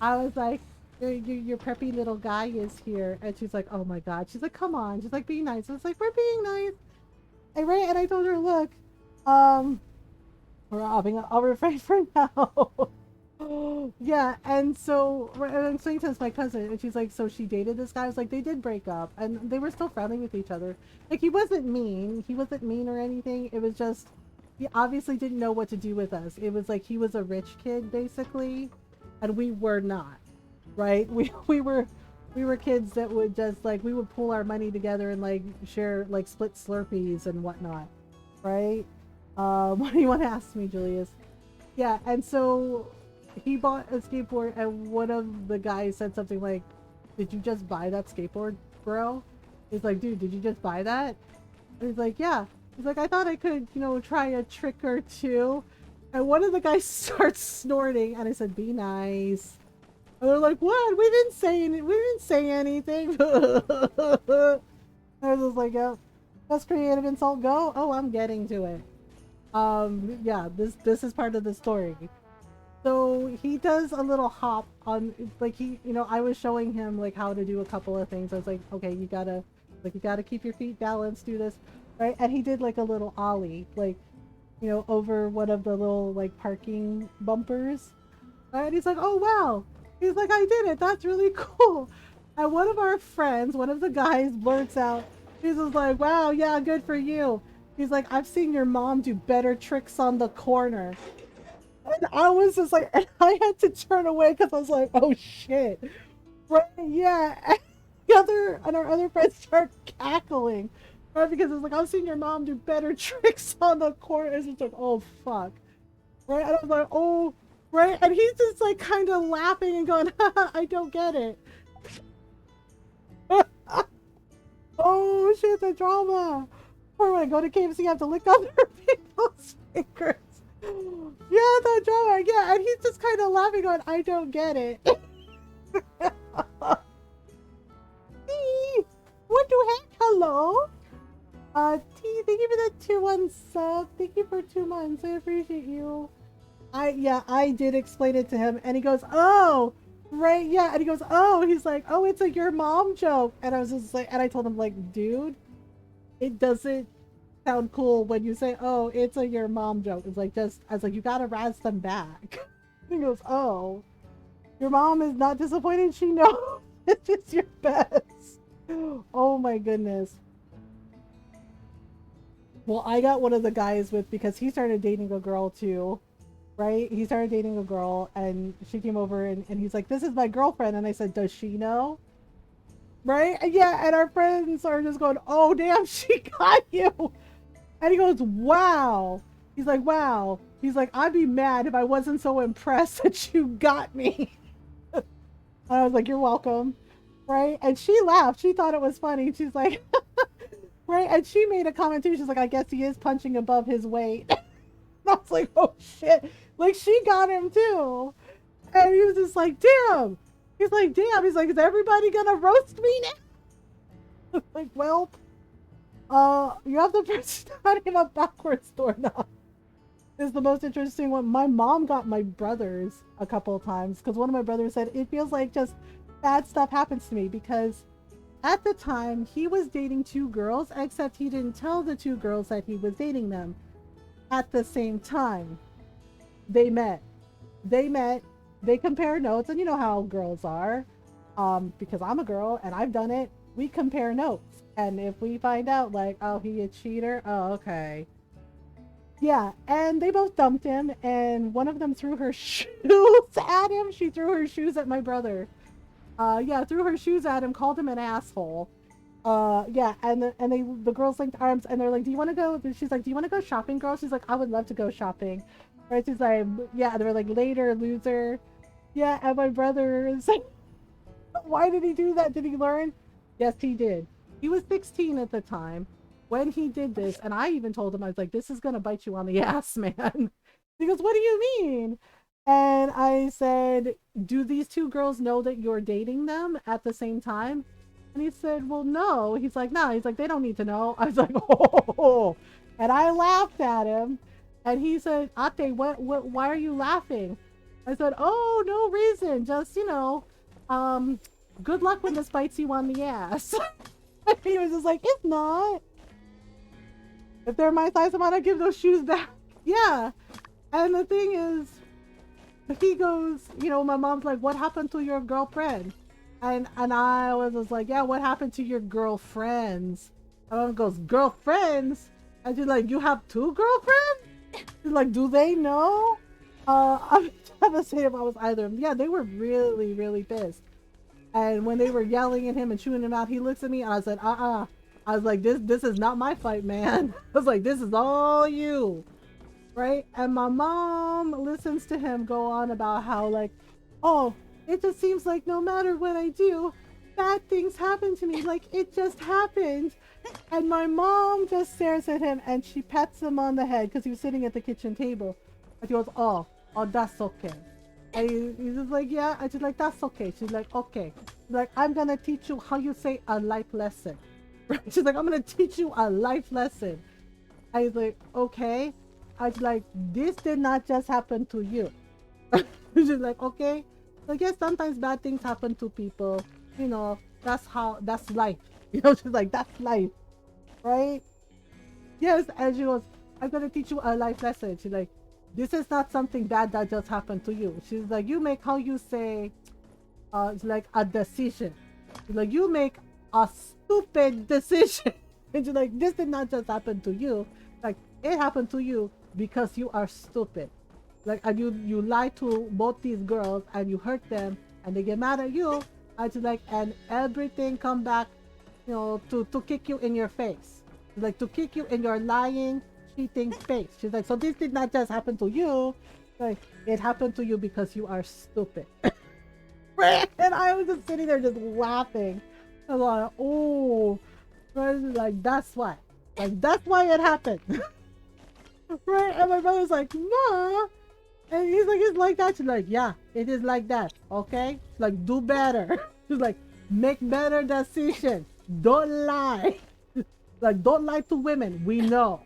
I was like, your preppy little guy is here. And she's like, oh my god. She's like, come on. She's like, be nice. I was like, we're being nice. And I told her, look, we're robbing. I'll refrain for now. Yeah, and so I'm saying to my cousin, and she's like, so she dated this guy? I was like, they did break up, and they were still friendly with each other. Like, he wasn't mean or anything. It was just, he obviously didn't know what to do with us. It was like he was a rich kid, basically, and we were not. right? We were kids that would just like we would pool our money together and like share like split Slurpees and whatnot, right? What do you want to ask me, Julius? Yeah, and so he bought a skateboard, and one of the guys said something like, "Did you just buy that skateboard, bro?" He's like, "Dude, did you just buy that?" And he's like, "Yeah." He's like, "I thought I could, you know, try a trick or two." And one of the guys starts snorting, and I said, "Be nice." And they're like, "What? We didn't say anything." I was just like, "Yeah, that's creative insult. Go." Oh, I'm getting to it. Yeah, this is part of the story. So he does a little hop on, like I was showing him like how to do a couple of things. I was like, okay, you gotta keep your feet balanced, do this, right? And he did like a little ollie, like, over one of the little like parking bumpers. Right? And he's like, oh wow. He's like, I did it. That's really cool. And one of our friends, one of the guys blurts out, he's just like, wow, yeah, good for you. He's like, I've seen your mom do better tricks on the corner. And I was just like, and I had to turn away because I was like, oh shit. Right? Yeah. And our other friends start cackling. Right? Because it's like, I've seen your mom do better tricks on the corner. It's just like, oh fuck. Right? And I was like, oh, right? And he's just like kind of laughing and going, haha, I don't get it. Oh shit, the drama. Or when I go to KFC, I have to lick other people's fingers. Yeah, the drama. Yeah, and he's just kind of laughing going, I don't get it. What the heck? Hello? T, thank you for the 2-1 sub. Thank you for 2 months. I appreciate you. I did explain it to him, and he goes, oh, right, yeah. And he goes, oh, he's like, oh, it's a your mom joke. And I was just like, and I told him, like, dude, it doesn't sound cool when you say, oh, it's a your mom joke. It's like, I was like, you gotta razz them back. He goes, oh, your mom is not disappointed. She knows it's your best. Oh my goodness. Well, I got one of the guys because he started dating a girl too, right? He started dating a girl, and she came over and he's like, this is my girlfriend. And I said, does she know? Right? And yeah, and our friends are just going, oh damn, she got you. And he goes, wow. He's like, wow. He's like, I'd be mad if I wasn't so impressed that you got me. And I was like, you're welcome. Right? And she laughed. She thought it was funny. She's like, right? And she made a comment too. She's like, I guess he is punching above his weight. And I was like, oh shit. Like, she got him too. And he was just like, damn. He's like, damn. He's like, is everybody gonna roast me now? Like, well, you have to press not him a backwards doorknob. Is the most interesting one. My mom got my brothers a couple of times because one of my brothers said it feels like just bad stuff happens to me, because at the time he was dating 2 girls, except he didn't tell the 2 girls that he was dating them. At the same time, they met, they compared notes, and you know how girls are, because I'm a girl and I've done it. We compare notes, and if we find out like, oh, he a cheater, oh, okay. Yeah, and they both dumped him, and one of them threw her shoes at him. She threw her shoes at my brother. Yeah, threw her shoes at him, called him an asshole. Yeah, and the girls linked arms, and they're like, do you want to go? She's like, do you want to go shopping, girl? She's like, I would love to go shopping. Right? She's like, yeah, they were like, later, loser. Yeah, and my brother is like, why did he do that? Did he learn? Yes, he did. He was 16 at the time when he did this, and I even told him, I was like, this is gonna bite you on the ass, man. He goes, what do you mean? And I said, do these 2 girls know that you're dating them at the same time? And he said, well, no. He's like, no. He's like, they don't need to know. I was like, oh. And I laughed at him. And he said, Ate, why are you laughing? I said, oh, no reason. Just, good luck when this bites you on the ass. And he was just like, it's not. If they're my size, I'm gonna give those shoes back. Yeah. And the thing is, he goes, my mom's like, what happened to your girlfriend? And I was just like, yeah, what happened to your girlfriends? And mom goes, girlfriends? And she's like, you have 2 girlfriends? She's like, do they know? I'm have a say if I was either of them. Yeah, they were really, really pissed. And when they were yelling at him and chewing him out, he looks at me and I said, I was like, this is not my fight, man. I was like, this is all you. Right? And my mom listens to him go on about how, like, oh, it just seems like no matter what I do, bad things happen to me. Like, it just happened. And my mom just stares at him and she pats him on the head because he was sitting at the kitchen table. And she goes, oh, that's okay. And he's just like, yeah. And she's like, that's okay. She's like, okay. She's like, I'm going to teach you how you say a life lesson. Right? She's like, I'm going to teach you a life lesson. I was like, okay. I was like, this did not just happen to you. She's like, okay. So yes, sometimes bad things happen to people. You know, that's life. You know, she's like, that's life. Right? Yes. And she goes, I'm going to teach you a life lesson. She's like, this is not something bad that just happened to you. She's like, you make how you say, it's like a decision. She's like, you make a stupid decision. And she's like, this did not just happen to you. Like, it happened to you because you are stupid. Like, and you lie to both these girls and you hurt them and they get mad at you. And she's like, and everything come back, you know, to kick you in your face. She's like, to kick you in your lying, cheating face. She's like, so this did not just happen to you. Like, it happened to you because you are stupid. And I was just sitting there just laughing. I was like, oh, like, that's why. Like, that's why it happened. Right? And my brother's like, Ma. And he's like, it's like that. She's like, yeah, it is like that. Okay? She's like, do better. She's like, make better decisions. Don't lie. Like, don't lie to women. We know.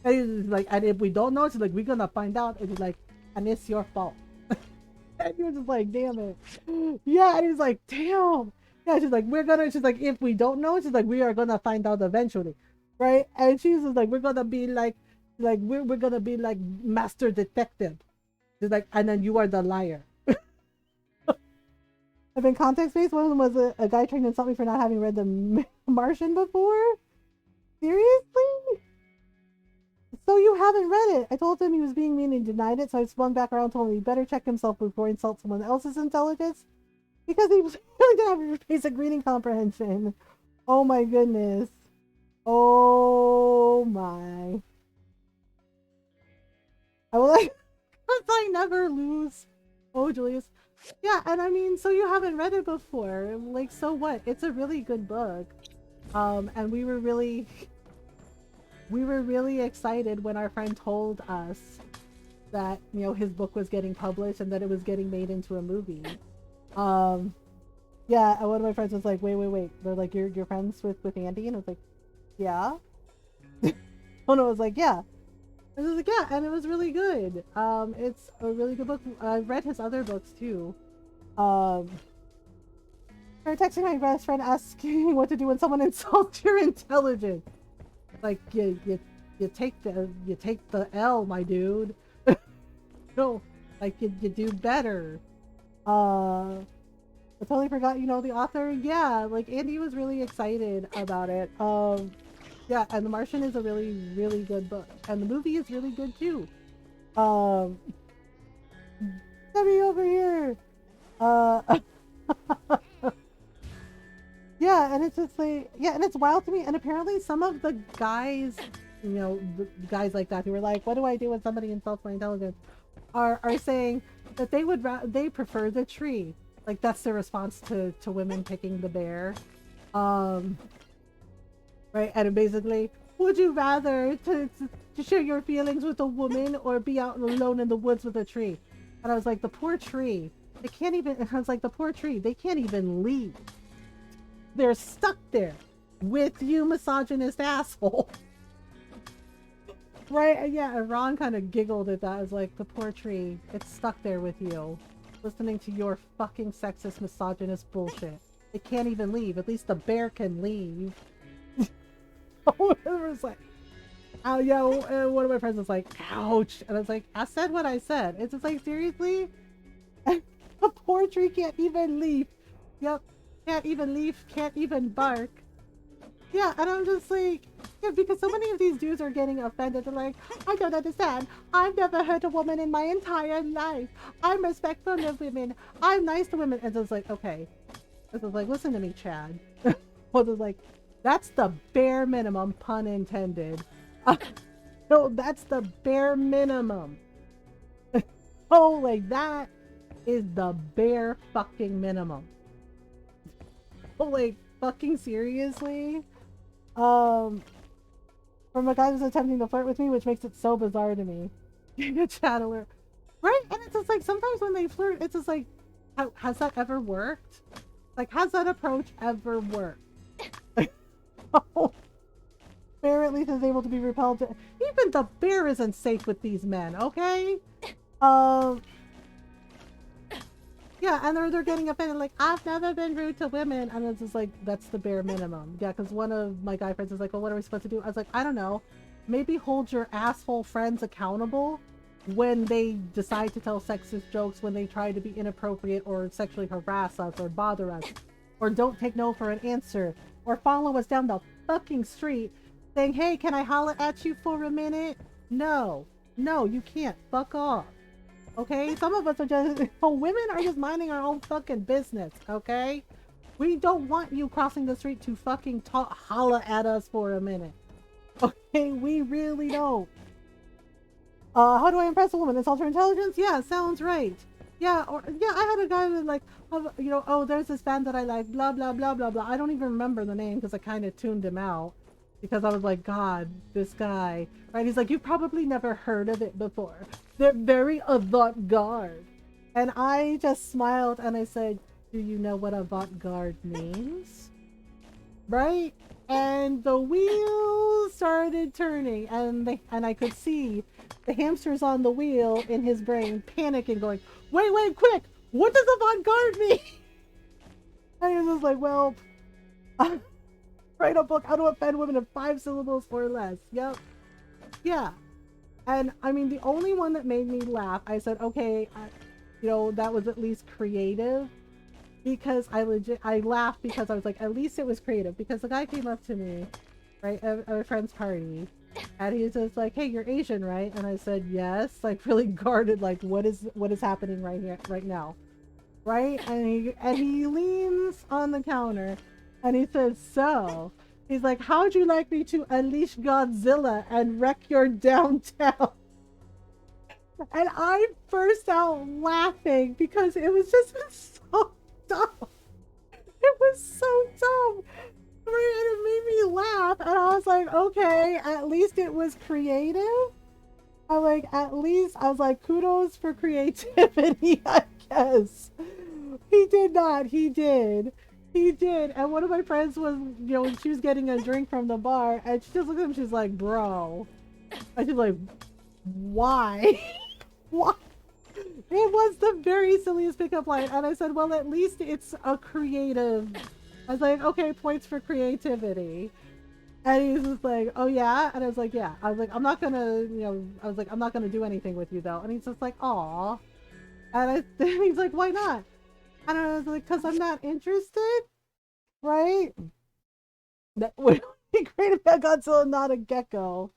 And he's like, and if we don't know, she's like, we're gonna find out. And he's like, and it's your fault. And he was just like, damn it. Yeah, and he's like, damn. Yeah, she's like, she's like, if we don't know, she's like, we are gonna find out eventually. Right? And she's just like, we're gonna be like we're gonna be like master detective. She's like, and then you are the liar. I've been context-based. One of them was a guy trying to insult me for not having read The Martian before. Seriously? So you haven't read it? I told him he was being mean and denied it, so I swung back around and told him he better check himself before he insults someone else's intelligence. Because he really didn't have basic reading comprehension. Oh my goodness. Oh my. I will like, I never lose. Oh, Julius. Yeah, and I mean, so you haven't read it before. Like, so what? It's a really good book. And we were really excited when our friend told us that, you know, his book was getting published and that it was getting made into a movie. Yeah, and one of my friends was like, wait. They're like, you're friends with Andy? And I was like, yeah. Oh no, I was like, yeah. I was like, yeah, and it was really good. It's a really good book. I've read his other books too. I was texting my best friend asking what to do when someone insults your intelligence. Like, you take the L, my dude. No, like you do better. I totally forgot, you know, the author. Yeah, like Andy was really excited about it. Yeah, and The Martian is a really, really good book. And the movie is really good too. Debbie over here. Yeah, and it's just like, yeah, and it's wild to me. And apparently some of the guys, you know, the guys like that who were like, what do I do when somebody insults my intelligence? Are saying that they prefer the tree. Like, that's their response to women picking the bear. Right, and basically, would you rather to share your feelings with a woman or be out alone in the woods with a tree? And I was like, the poor tree. They can't even, I was like, the poor tree, they can't even leave. They're stuck there with you, misogynist asshole. Right, and yeah, and Ron kind of giggled at that. I was like, the poor tree, it's stuck there with you, listening to your fucking sexist, misogynist bullshit. It can't even leave. At least the bear can leave. It was like, oh yeah, and one of my friends was like, ouch. And I was like, I said what I said. It's just like, seriously? The poor tree can't even leave. Yep, can't even leave, can't even bark. Yeah, and I'm just like, Yeah, because so many of these dudes are getting offended. They're like, I don't understand. I've never hurt a woman in my entire life. I'm respectful of women. I'm nice to women. And so it's like, okay. This is like, listen to me, Chad. Well, it's like, that's the bare minimum, pun intended. No, that's the bare minimum. Oh, like that is the bare fucking minimum. Oh, like fucking seriously? From a guy who's attempting to flirt with me, which makes it so bizarre to me. A chat alert. Right? And it's just like, sometimes when they flirt, it's just like, has that ever worked? Like, has that approach ever worked? Oh, bear at least is able to be repelled. Even the bear isn't safe with these men, okay? Yeah, and they're getting offended, like, I've never been rude to women. And it's just like, that's the bare minimum. Yeah, because one of my guy friends is like, well, what are we supposed to do? I was like, I don't know. Maybe hold your asshole friends accountable when they decide to tell sexist jokes, when they try to be inappropriate or sexually harass us or bother us, or don't take no for an answer, or follow us down the fucking street saying, hey, can I holler at you for a minute? No, you can't. Fuck off. Okay, some of us are just, women are just minding our own fucking business, okay? We don't want you crossing the street to fucking holla at us for a minute. Okay, we really don't. How do I impress a woman? Insult her intelligence? Yeah, sounds right. Yeah, or, yeah, I had a guy that like, you know, oh, there's this band that I like, blah, blah, blah, blah, blah. I don't even remember the name because I kind of tuned him out. Because I was like, God, this guy, right? He's like, you've probably never heard of it before. They're very avant-garde. And I just smiled and I said, do you know what avant-garde means? Right? And the wheels started turning and I could see the hamsters on the wheel in his brain panicking, going, wait, quick! What does avant-garde mean? And he was just like, well, write a book, How to Offend Women in 5 syllables or less. Yep. Yeah. And I mean, the only one that made me laugh, I said, okay, you know, that was at least creative. Because I laughed because I was like, at least it was creative. Because the guy came up to me, right, at a friend's party. And he was just like, hey, you're Asian, right? And I said, yes. Like, really guarded, like, what is happening right now? Right? And he leans on the counter. And he says, so, he's like, how'd you like me to unleash Godzilla and wreck your downtown? And I burst out laughing because it was just so dumb. It was so dumb. Right? And it made me laugh. And I was like, okay, at least it was creative. I was like, kudos for creativity, I guess. He did not. He did. And one of my friends was, you know, she was getting a drink from the bar, and she just looked at him, she's like, bro. And she's like, why? Why? It was the very silliest pickup line. And I said, well, at least it's a creative. I was like, okay, points for creativity. And he was just like, oh yeah? And I was like, yeah. I was like, I'm not gonna, you know, I'm not gonna do anything with you though. And he's just like, aw. And he's like, why not? And I was like, because I'm not interested, right? That would be great if I got Godzilla, not a gecko.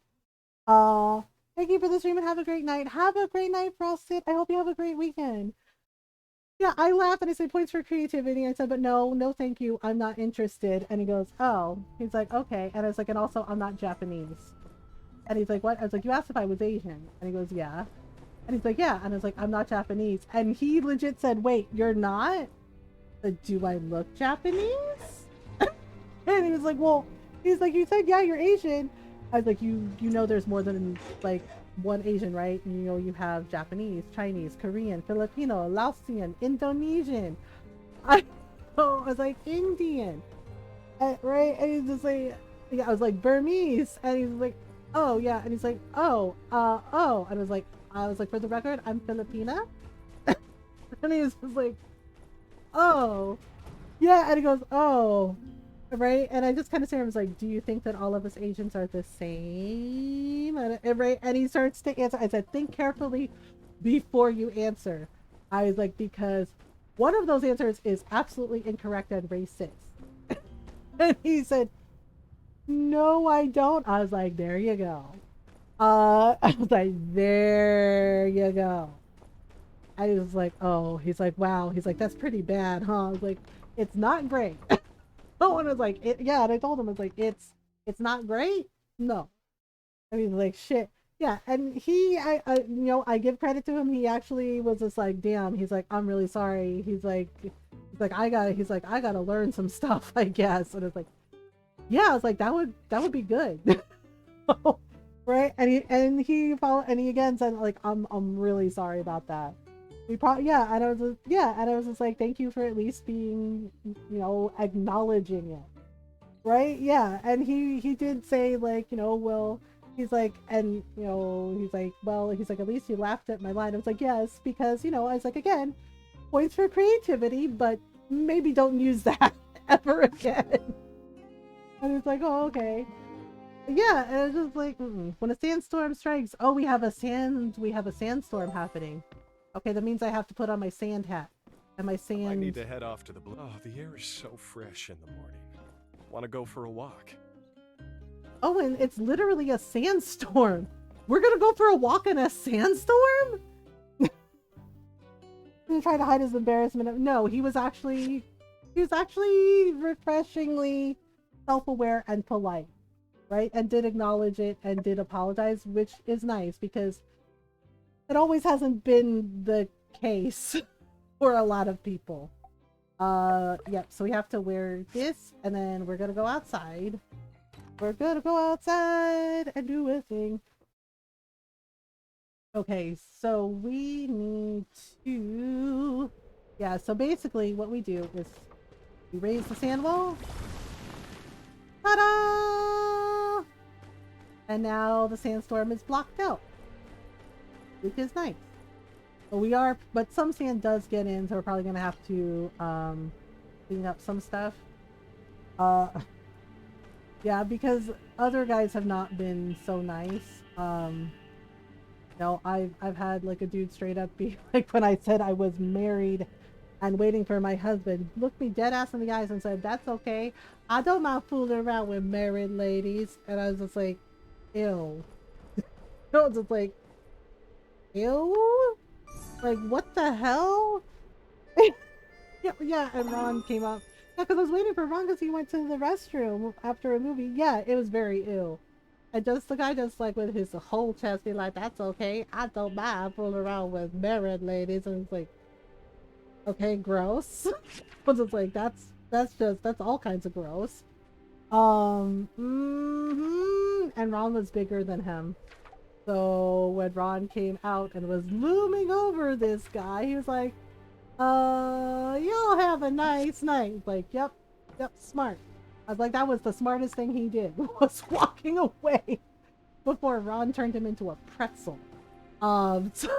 Thank you for the stream and have a great night. Have a great night, Frosted. I hope you have a great weekend. Yeah, I laughed and I said points for creativity. I said, but no, thank you. I'm not interested. And he goes, oh. He's like, okay. And I was like, and also, I'm not Japanese. And he's like, what? I was like, you asked if I was Asian. And he goes, yeah. And he's like, yeah. And I was like, I'm not Japanese. And he legit said, wait, you're not? Do I look Japanese? And he was like, well, he's like, you said, yeah, you're Asian. I was like, you know there's more than, like, one Asian, right? You know, you have Japanese, Chinese, Korean, Filipino, Laotian, Indonesian. I was like, Indian. Right? And he's just like, yeah, I was like, Burmese. And he's like, oh, yeah. And he's like, oh. And I was like, for the record, I'm Filipina. And he was just like, oh. Yeah, and he goes, oh. Right? And I just kind of stared and was like, do you think that all of us Asians are the same? And right? And he starts to answer. I said, think carefully before you answer. I was like, because one of those answers is absolutely incorrect and racist. And he said, no, I don't. I was like, there you go. I was like, there you go. I was like, oh, he's like, wow. He's like, that's pretty bad, huh? I was like, it's not great. Oh, and I was like, yeah, and I told him, I was like, it's not great. No. And he's like, shit. Yeah, and I give credit to him. He actually was just like, damn. He's like, I'm really sorry. He's like, I gotta learn some stuff, I guess. And it's like, yeah, I was like, that would be good. Right? And he again said like, I'm really sorry about that. We probably, yeah, and I was just, yeah, and I was just like, thank you for at least being, acknowledging it. Right? Yeah. And he did say like, well, he's like, and he's like, well, he's like, at least you laughed at my line. I was like, yes, because I was like, again, points for creativity, but maybe don't use that ever again. And it's like, oh, okay. Yeah, and it's just like, when a sandstorm strikes, oh, we have a sandstorm happening. Okay, that means I have to put on my sand hat and my sand. I need to head off to the blue. Oh, the air is so fresh in the morning. Want to go for a walk? Oh, and it's literally a sandstorm. We're gonna go for a walk in a sandstorm? He trying to hide his embarrassment. No, he was actually refreshingly self-aware and polite, right? And did acknowledge it and did apologize, which is nice because it always hasn't been the case for a lot of people. Yep, so we have to wear this and then we're gonna go outside. We're gonna go outside and do a thing. Okay, so we need to... Yeah, so basically what we do is we raise the sand wall. Ta-da! And now the sandstorm is blocked out, which is nice. But some sand does get in, so we're probably gonna have to clean up some stuff. Yeah, because other guys have not been so nice. I've had like a dude straight up be like, when I said I was married and waiting for my husband, looked me dead ass in the eyes and said, "That's okay. I don't mind fooling around with married ladies." And I was just like, ew. I was just like, ew? Like, what the hell? Yeah, and Ron came up. Yeah, because I was waiting for Ron because he went to the restroom after a movie. Yeah, it was very ill. And just the guy just like with his whole chest be like, "That's okay. I don't mind fooling around with married ladies." And it's like, okay, gross. But it's like, that's all kinds of gross. And Ron was bigger than him. So when Ron came out and was looming over this guy, he was like, you'll have a nice night. Like, yep, smart. I was like, that was the smartest thing he did, was walking away before Ron turned him into a pretzel. So,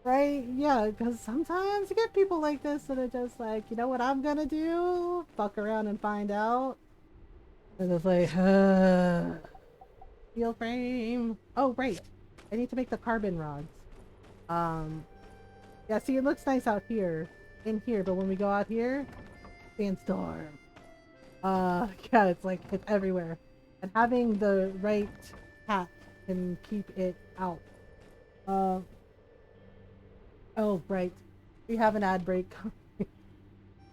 right? Yeah, because sometimes you get people like this that are just like, you know what I'm gonna do? Fuck around and find out. And it's like, steel frame. Oh, right. I need to make the carbon rods. Yeah, see, it looks nice out here, in here, but when we go out here, sandstorm. Yeah, it's like, it's everywhere. And having the right hat can keep it out. Oh, right. We have an ad break.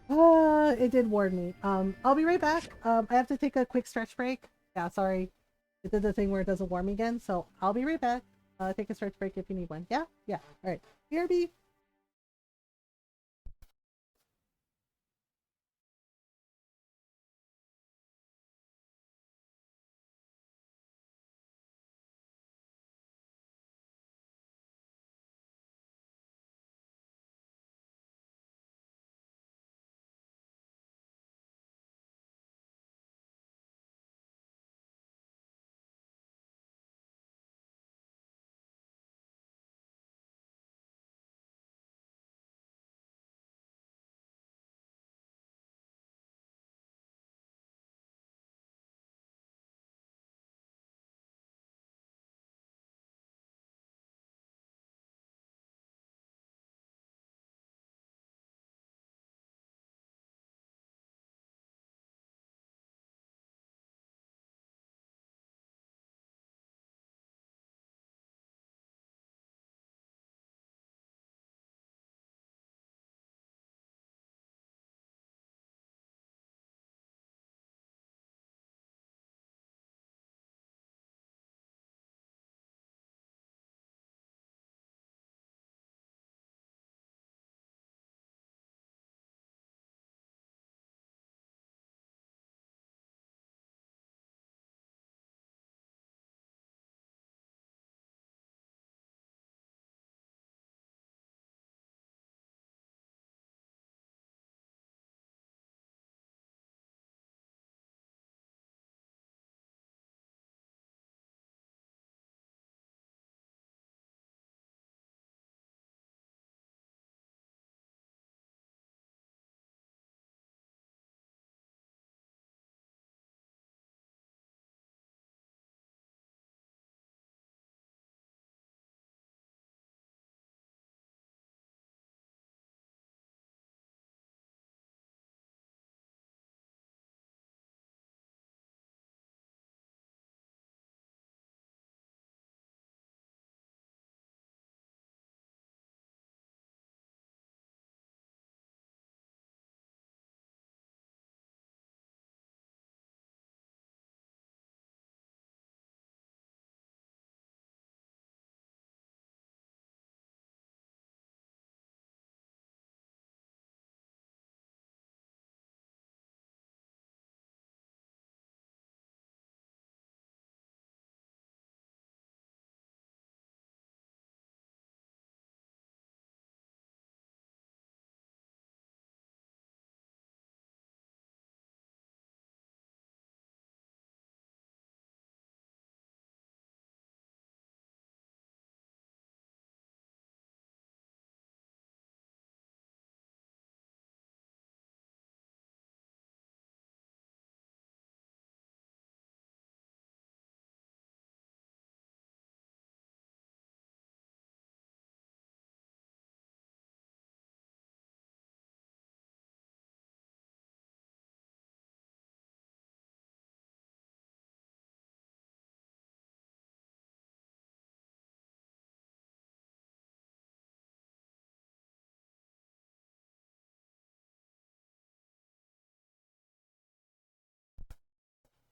It did warn me. I'll be right back. I have to take a quick stretch break. Yeah, sorry. It did the thing where it doesn't warn me again, so I'll be right back. Take a stretch break if you need one. Yeah? Yeah. Alright. BRB.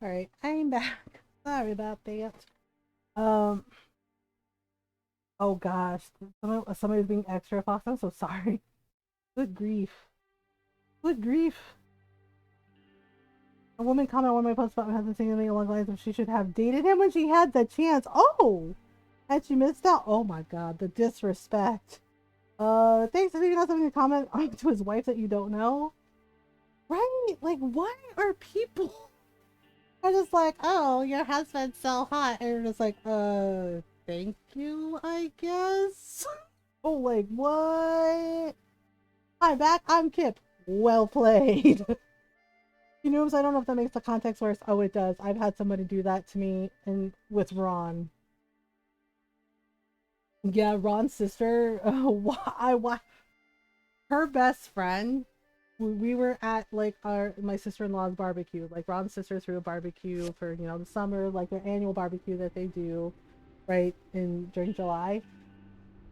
Alright, I'm back. Sorry about that. Oh gosh. Somebody's being extra fox. I'm so sorry. Good grief. Good grief. A woman commented on my post about my husband saying anything along the lines of she should have dated him when she had the chance. Oh! And she missed out. Oh my god, the disrespect. Thanks for leaving us something to comment on to his wife that you don't know. Right? Like, why are people are just like, oh, your husband's so hot, and you're just like, thank you, I guess. Oh, like, what? Hi, back. I'm Kip. Well played. You know, I don't know if that makes the context worse. Oh, it does. I've had somebody do that to me, and with Ron. Yeah, Ron's sister. Her best friend. We were at like my sister-in-law's barbecue. Like Ron's sister threw a barbecue for the summer, like their annual barbecue that they do, right during July.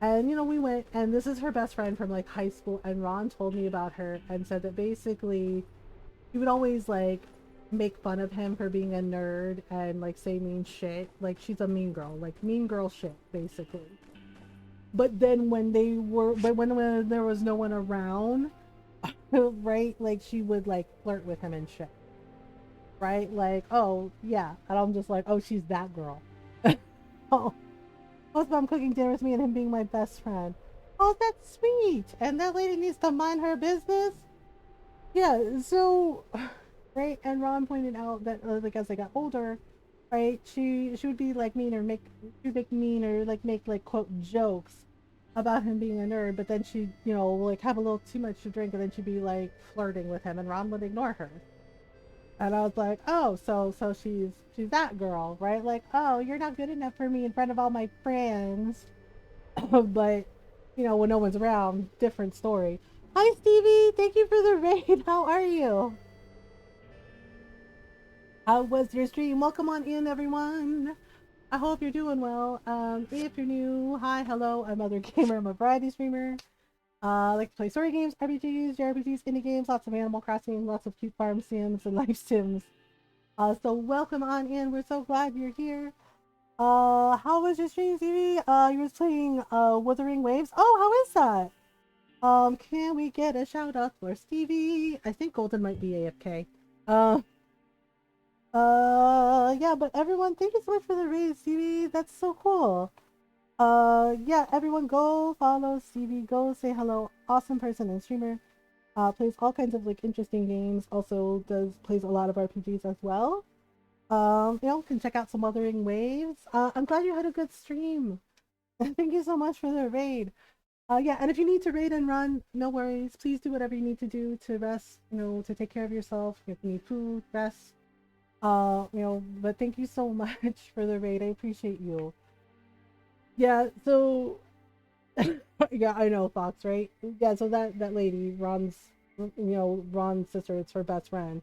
And we went, and this is her best friend from like high school. And Ron told me about her and said that basically he would always like make fun of him for being a nerd and like say mean shit. Like she's a mean girl, like mean girl shit, basically. But then when there was no one around. Right, like she would like flirt with him and shit, right? Like, oh yeah, and I'm just like, oh, she's that girl. Oh, most of I'm cooking dinner with me and him being my best friend. Oh, that's sweet. And that lady needs to mind her business. Yeah, so right, and Ron pointed out that like as I got older, right, she would be like mean or make quote jokes about him being a nerd, but then she'd, like have a little too much to drink and then she'd be like flirting with him and Ron would ignore her. And I was like, oh, so she's that girl, right? Like, oh, you're not good enough for me in front of all my friends. But, when no one's around, different story. Hi, Stevie. Thank you for the raid. How are you? How was your stream? Welcome on in, everyone. I hope you're doing well. If you're new, hi, hello, I'm Mothergamer. I'm a variety streamer. I like to play story games, RPGs, JRPGs, indie games, lots of Animal Crossing, lots of cute farm sims and life sims. So welcome on in. We're so glad you're here. How was your stream, Stevie? You was playing Wuthering Waves. Oh, how is that? Can we get a shout out for Stevie? I think Golden might be AFK. Yeah, but everyone, thank you so much for the raid, Stevie. That's so cool. Yeah, everyone go follow Stevie. Go say hello. Awesome person and streamer. Plays all kinds of like interesting games. Also plays a lot of RPGs as well. Can check out some Wuthering Waves. I'm glad you had a good stream. Thank you so much for the raid. Yeah, and if you need to raid and run, no worries. Please do whatever you need to do to rest, to take care of yourself. If you need food, rest. But thank you so much for the raid. I appreciate you. Yeah, so yeah, I know, Fox, right? Yeah, so that lady, Ron's sister, it's her best friend.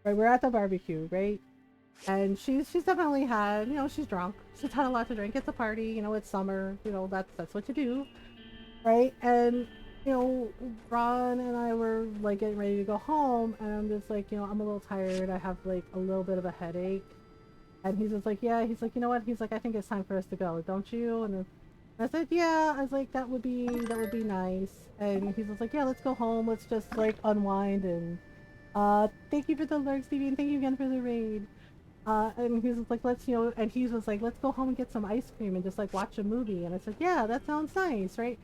Right, we're at the barbecue, right? And she's definitely had, she's drunk. She's had a lot to drink. It's a party, it's summer, that's what you do. Right? And Ron and I were like getting ready to go home, and I'm just like, I'm a little tired. I have like a little bit of a headache. And he's just like, yeah, he's like, you know what? He's like, I think it's time for us to go, don't you? And then I said, yeah. I was like, that would be nice. And he's just like, yeah, let's go home. Let's just like unwind. And thank you for the lurk, Stevie, and thank you again for the raid. And he was like, let's, and he was like, let's go home and get some ice cream and just like watch a movie. And I said, yeah, that sounds nice, right?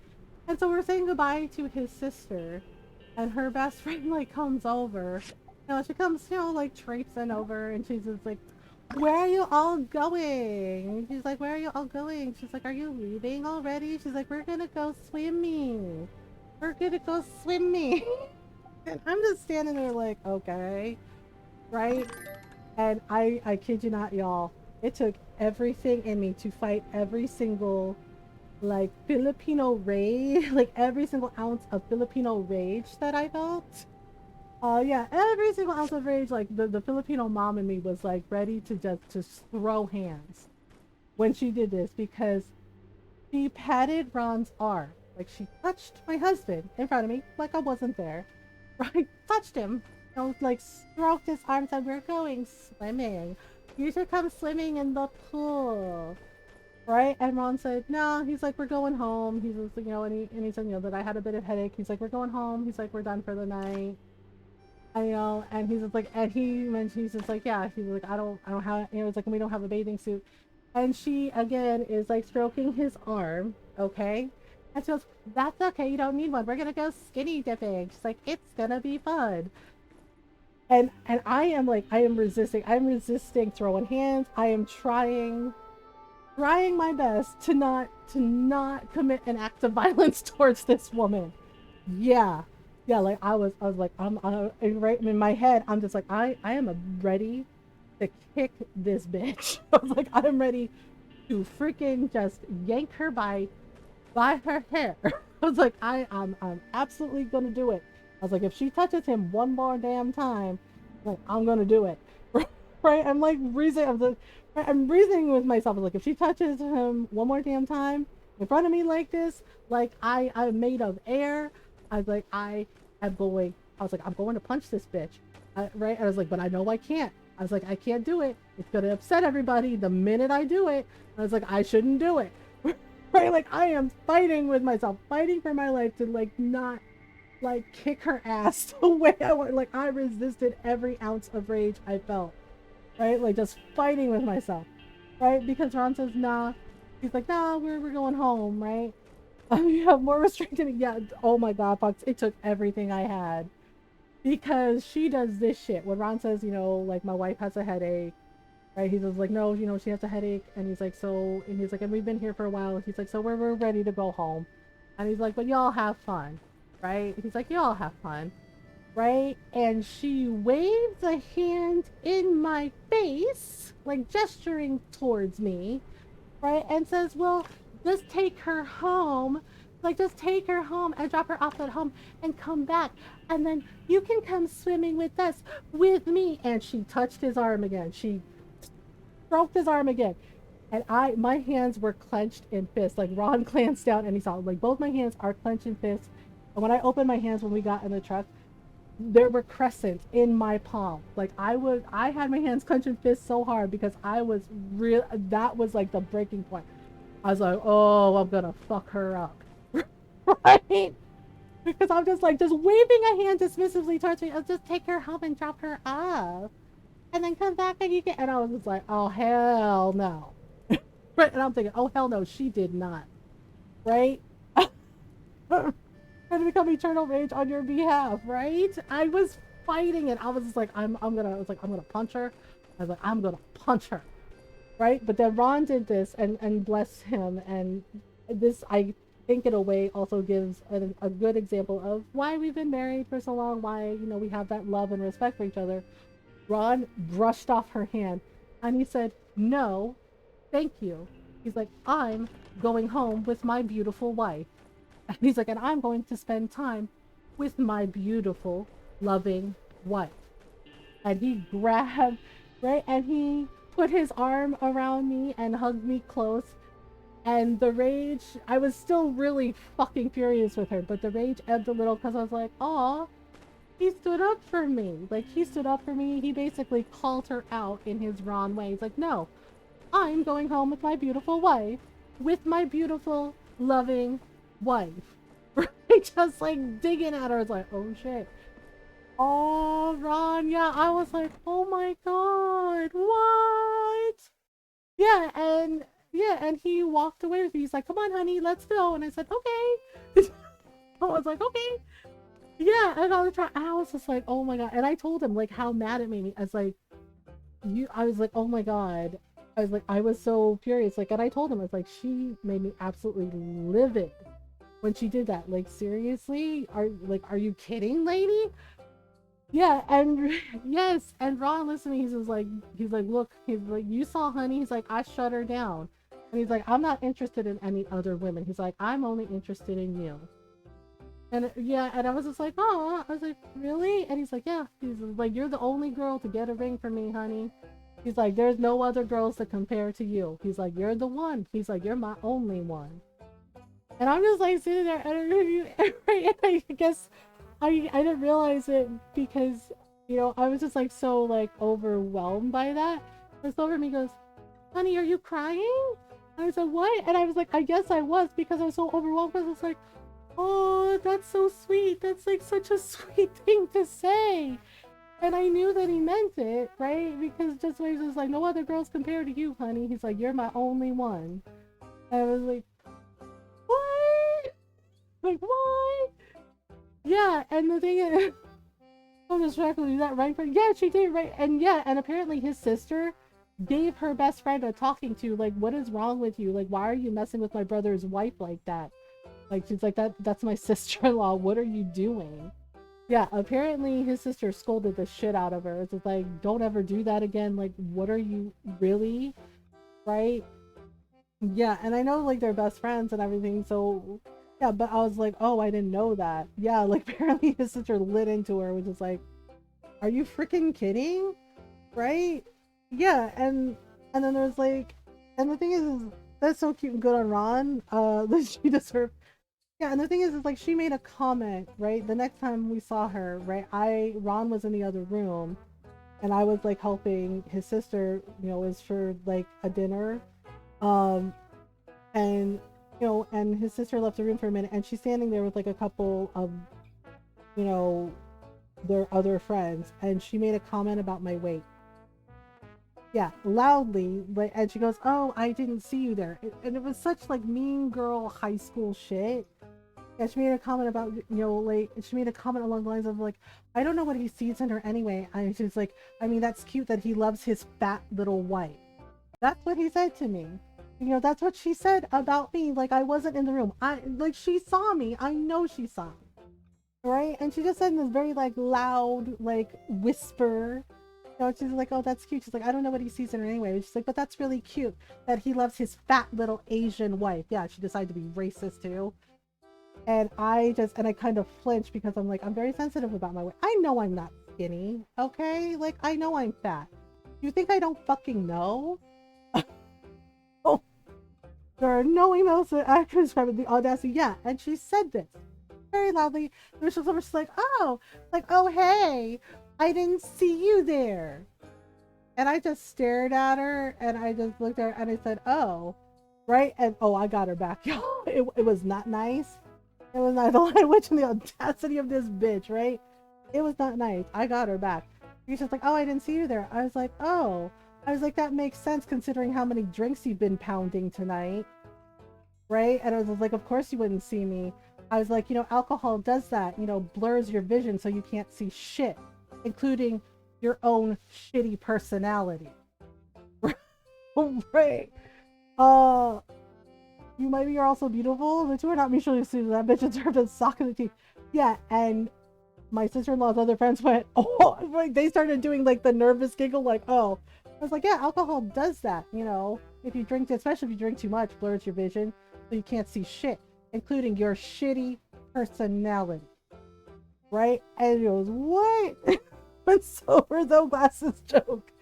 And so we're saying goodbye to his sister, and her best friend like comes over. She comes, like traipsing over, and she's just like, where are you all going? And she's like, where are you all going? She's like, are you leaving already? She's like, we're gonna go swimming. We're gonna go swimming. And I'm just standing there like, okay, right? And I kid you not, y'all, it took everything in me to fight every single like Filipino rage, like every single ounce of Filipino rage that I felt. Yeah, every single ounce of rage, like the Filipino mom in me was like ready to just throw hands when she did this, because she patted Ron's arm, like she touched my husband in front of me, like I wasn't there, right? Touched him, know, like stroked his arm, said, "We're going swimming. You should come swimming in the pool." Right? And Ron said, "No." He's like, "We're going home." He's just, you know, and he said, you know, that I had a bit of headache. He's like, "We're going home." He's like, "We're done for the night." I know, and he's just like, and he mentioned, he's just like, yeah, he's like, I don't have, you know, it's like, we don't have a bathing suit. And she, again, is like stroking his arm, okay? And she goes, "That's okay, you don't need one. We're gonna go skinny dipping." She's like, "It's gonna be fun." And I am like, I'm resisting throwing hands. I am trying my best to not commit an act of violence towards this woman. Yeah, like I was like, right in my head, I'm just like, I am ready to kick this bitch. I was like, I'm ready to freaking just yank her by her hair. I was like, I'm absolutely gonna do it. I was like, if she touches him one more damn time, like, I'm gonna do it. Right? I'm like reasoning. I'm reasoning with myself. I was like, if she touches him one more damn time in front of me like this, like I'm made of air. I was like, I'm going to punch this bitch. Right? And I was like, but I know I can't. I was like, I can't do it. It's gonna upset everybody the minute I do it. I was like, I shouldn't do it. Right? Like, I am fighting with myself, fighting for my life to like not like kick her ass the way I want. Like, I resisted every ounce of rage I felt. Right? Like, just fighting with myself. Right? Because Ron says, nah. He's like, nah, we're going home, right? You have more restricted. Yeah, oh my god, Fox, it took everything I had. Because she does this shit. When Ron says, you know, like, my wife has a headache, right? He's just like, no, you know, she has a headache. And he's like, so, and he's like, and we've been here for a while. He's like, so we're ready to go home. And he's like, but y'all have fun, right? He's like, y'all have fun, right? And she waves a hand in my face, like gesturing towards me, right? And says, well, just take her home. Like, just take her home and drop her off at home and come back. And then you can come swimming with us, with me. And she touched his arm again. She stroked his arm again. And my hands were clenched in fists. Like, Ron glanced down and he saw, like, both my hands are clenched in fists. And when I opened my hands when we got in the truck, there were crescents in my palm. Like, I had my hands clenched in fists so hard because I was real. That was like the breaking point. I was like, oh, I'm gonna fuck her up. Right? Because I'm just like, just waving a hand dismissively towards me. I'll just take her home and drop her off. And then come back and you can. And I was just like, oh, hell no. Right? And I'm thinking, oh, hell no, she did not. Right? Trying to become eternal rage on your behalf, right? I was fighting it. I was just like, I'm gonna punch her. I was like, I'm gonna punch her. Right? But then Ron did this, and bless him. And this, I think, in a way, also gives a good example of why we've been married for so long, why, you know, we have that love and respect for each other. Ron brushed off her hand, and he said, no, thank you. He's like, I'm going home with my beautiful wife. And he's like, and I'm going to spend time with my beautiful, loving wife. And he grabbed, right, and he put his arm around me and hugged me close. And the rage, I was still really fucking furious with her, but the rage ebbed a little because I was like, aw, he stood up for me. Like, he stood up for me. He basically called her out in his Ron way. He's like, no, I'm going home with my beautiful wife, with my beautiful, loving wife. Right? Just like digging at her. I was like, oh shit. Oh, Ron, yeah. I was like, oh my god, what? Yeah, and he walked away with me. He's like, come on, honey, let's go. And I said, okay. I was like, okay. Yeah, and I was just like, oh my god. And I told him, like, how mad it made me. I was like, oh my god. I was like, I was so furious. Like, and I told him, I was like, she made me absolutely livid when she did that. Like, seriously? Are you kidding, lady? Yeah, and yes, and Ron listened to me. He's like, look, he's like, you saw honey. He's like, I shut her down. And he's like, I'm not interested in any other women. He's like, I'm only interested in you. And yeah, and I was just like, oh, I was like, really? And he's like, yeah. He's like, you're the only girl to get a ring from me, honey. He's like, there's no other girls to compare to you. He's like, you're the one. He's like, you're my only one. And I'm just like sitting there, and I guess I didn't realize it because You know, I was just like so like overwhelmed by that. And so over me goes, honey, are you crying? And I said, what? And I was like, I guess I was, because I was so overwhelmed. Because I was like, oh, that's so sweet. That's like such a sweet thing to say. And I knew that he meant it, right? Because just when he was like, no other girls compare to you, honey. He's like, you're my only one. And I was like, what? Like, what? Yeah, and the thing is, I'm distracted. Is that right? But yeah, she did, right? And yeah, and apparently his sister gave her best friend a talking to, like, what is wrong with you? Like, why are you messing with my brother's wife like that? Like, she's like, that's my sister-in-law. What are you doing? Yeah, apparently his sister scolded the shit out of her. It's just like, don't ever do that again. Like, what are you, really? Right? Yeah, and I know, like, they're best friends and everything, so yeah, but I was like, oh, I didn't know that. Yeah, like, apparently his sister lit into her, which is like, are you freaking kidding? Right? Yeah, and then there's like, and the thing is that's so cute and good on Ron, that she deserved. Yeah, and the thing is like, she made a comment, right? The next time we saw her, right? Ron was in the other room, and I was like helping his sister, you know, is for like a dinner, and you know, and his sister left the room for a minute, and she's standing there with like a couple of, you know, their other friends, and she made a comment about my weight. Yeah, loudly, like, and she goes, oh, I didn't see you there. And it was such like mean girl high school shit. And she made a comment about, you know, like, she made a comment along the lines of like, I don't know what he sees in her anyway. And she's like, I mean, that's cute that he loves his fat little wife. That's what he said to me. You know, that's what she said about me. Like, I wasn't in the room. Like, she saw me. I know she saw me. Right? And she just said in this very like loud, like, whisper. You know, she's like, oh, that's cute. She's like, I don't know what he sees in her anyway. She's like, but that's really cute that he loves his fat little Asian wife. Yeah, she decided to be racist too. And I kind of flinched, because I'm like, I'm very sensitive about my weight. I know I'm not skinny, okay? Like, I know I'm fat. You think I don't fucking know? Oh, there are no emails that I can describe the audacity. Yeah, and she said this very loudly. And she was like, oh, hey, I didn't see you there. And I just stared at her, and I just looked at her, and I said, oh, right? And oh, I got her back, y'all. It was not nice. It was not the language and the audacity of this bitch, right? It was not nice. I got her back. She's just like, oh, I didn't see you there. I was like, oh. I was like, that makes sense considering how many drinks you've been pounding tonight. Right? And I was like, of course you wouldn't see me. I was like, you know, alcohol does that, you know, blurs your vision so you can't see shit, including your own shitty personality. Right. You might be, you're also beautiful. The two are not mutually exclusive. That bitch deserved a sock in the teeth. Yeah, and my sister-in-law's other friends went, oh, like, they started doing like the nervous giggle, like, oh. I was like, yeah, alcohol does that, you know. If you drink, especially if you drink too much, blurs your vision so you can't see shit, including your shitty personality. Right? And it goes, what? But sober though glasses joke.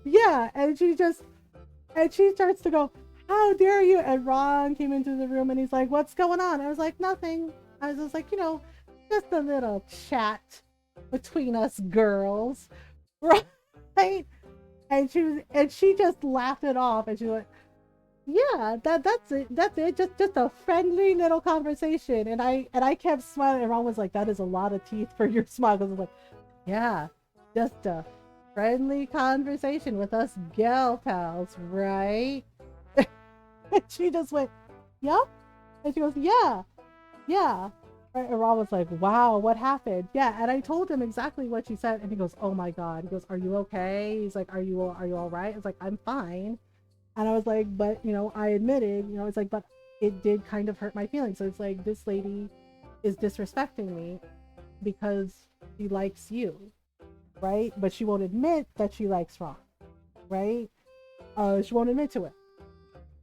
Yeah, and she starts to go, how dare you? And Ron came into the room and he's like, what's going on? I was like, nothing. I was just like, you know, just a little chat between us girls. Right? And she just laughed it off, and she went, yeah, that's it. Just a friendly little conversation. And I kept smiling, and Ron was like, that is a lot of teeth for your smile. Because I was like, yeah, just a friendly conversation with us gal pals, right? And she just went, yep. And she goes, yeah. Right? And Ron was like, wow, what happened? Yeah, and I told him exactly what she said, and he goes, oh my god. He goes, are you okay? He's like, are you all right? It's like, I'm fine. And I was like, but, you know, I admitted, you know, it's like, but it did kind of hurt my feelings. So it's like, this lady is disrespecting me because she likes you, right? But she won't admit that she likes Ron, right? She won't admit to it.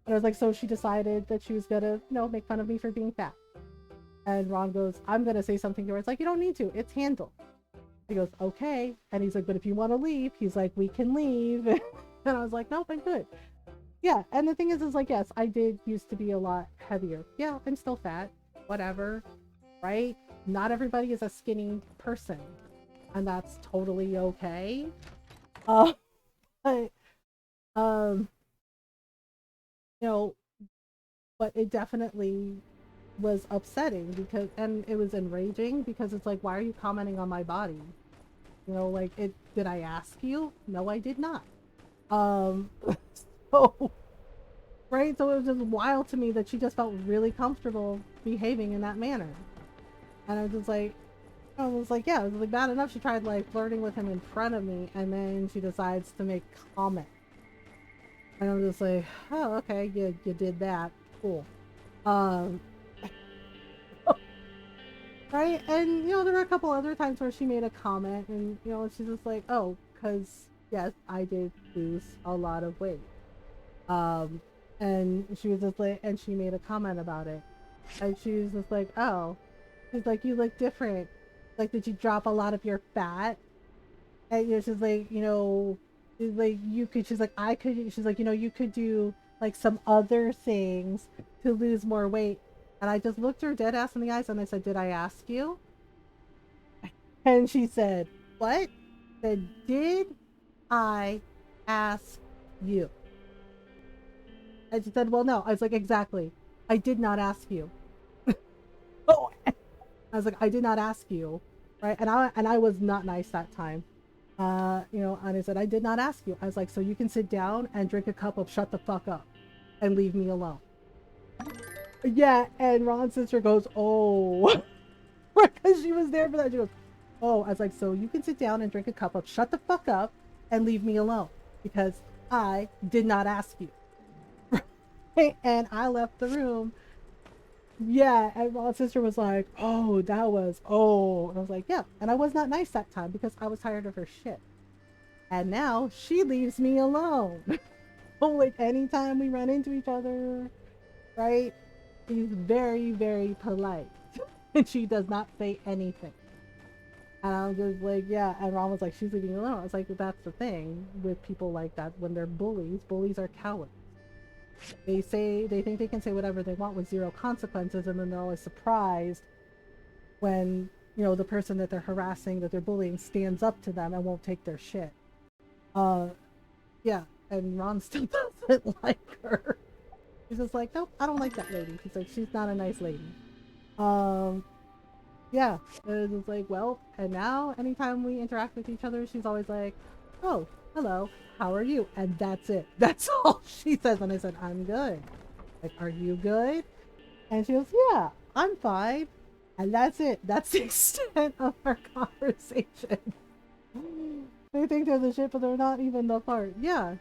And I was like, so she decided that she was gonna, you know, make fun of me for being fat. And Ron goes, I'm gonna say something to her. It's like, you don't need to. It's handled. He goes, okay. And he's like, but if you want to leave, he's like, we can leave. And I was like, nope, I'm good. Yeah, and the thing is like, yes, I did used to be a lot heavier. Yeah, I'm still fat. Whatever. Right? Not everybody is a skinny person. and that's totally okay. But you know, but it definitely was upsetting because, and it was enraging because it's like, why are you commenting on my body? You know, like, did I ask you? No, I did not. So, right? So it was just wild to me that she just felt really comfortable behaving in that manner. And I was like, yeah, it was like bad enough she tried like flirting with him in front of me, and then she decides to make comment. And I'm just like, oh, okay, you did that. Cool. Right? And, you know, there were a couple other times where she made a comment, and, you know, she's just like, oh, because, yes, I did lose a lot of weight. And she was just like, and she made a comment about it. And she was just like, oh, she's like, you look different. Like, did you drop a lot of your fat? And, you know, she's like, you know, she's like, she's like, she's like, you know, you could do, like, some other things to lose more weight. And I just looked her dead ass in the eyes and I said, did I ask you? And she said, what? I said, did I ask you? And she said, well, no. I was like, exactly. I did not ask you. Oh, I was like, I did not ask you. Right? And I was not nice that time. You know, and I said, I did not ask you. I was like, so you can sit down and drink a cup of shut the fuck up and leave me alone. Yeah, and Ron's sister goes, oh, because she was there for that. She goes, oh, I was like, so you can sit down and drink a cup of shut the fuck up and leave me alone because I did not ask you. And I left the room. Yeah, and Ron's sister was like, oh, that was, oh. And I was like, yeah. And I was not nice that time because I was tired of her shit. And now she leaves me alone. Like, anytime we run into each other, right? She's very, very polite. And she does not say anything. And I'm just like, yeah. And Ron was like, she's leaving me alone. I was like, that's the thing with people like that. When they're bullies are cowards. They think they can say whatever they want with zero consequences, and then they're always surprised when, you know, the person that they're harassing, that they're bullying, stands up to them and won't take their shit. Yeah. And Ron still doesn't like her. He's just like, nope, I don't like that lady. He's like, she's not a nice lady. Yeah. And it's like, well, and now anytime we interact with each other, she's always like, oh, hello, how are you? And that's it. That's all she says. And I said, I'm good. Like, are you good? And she goes, yeah, I'm fine. And that's it. That's the extent of our conversation. They think they're the shit, but they're not even the part. Yeah.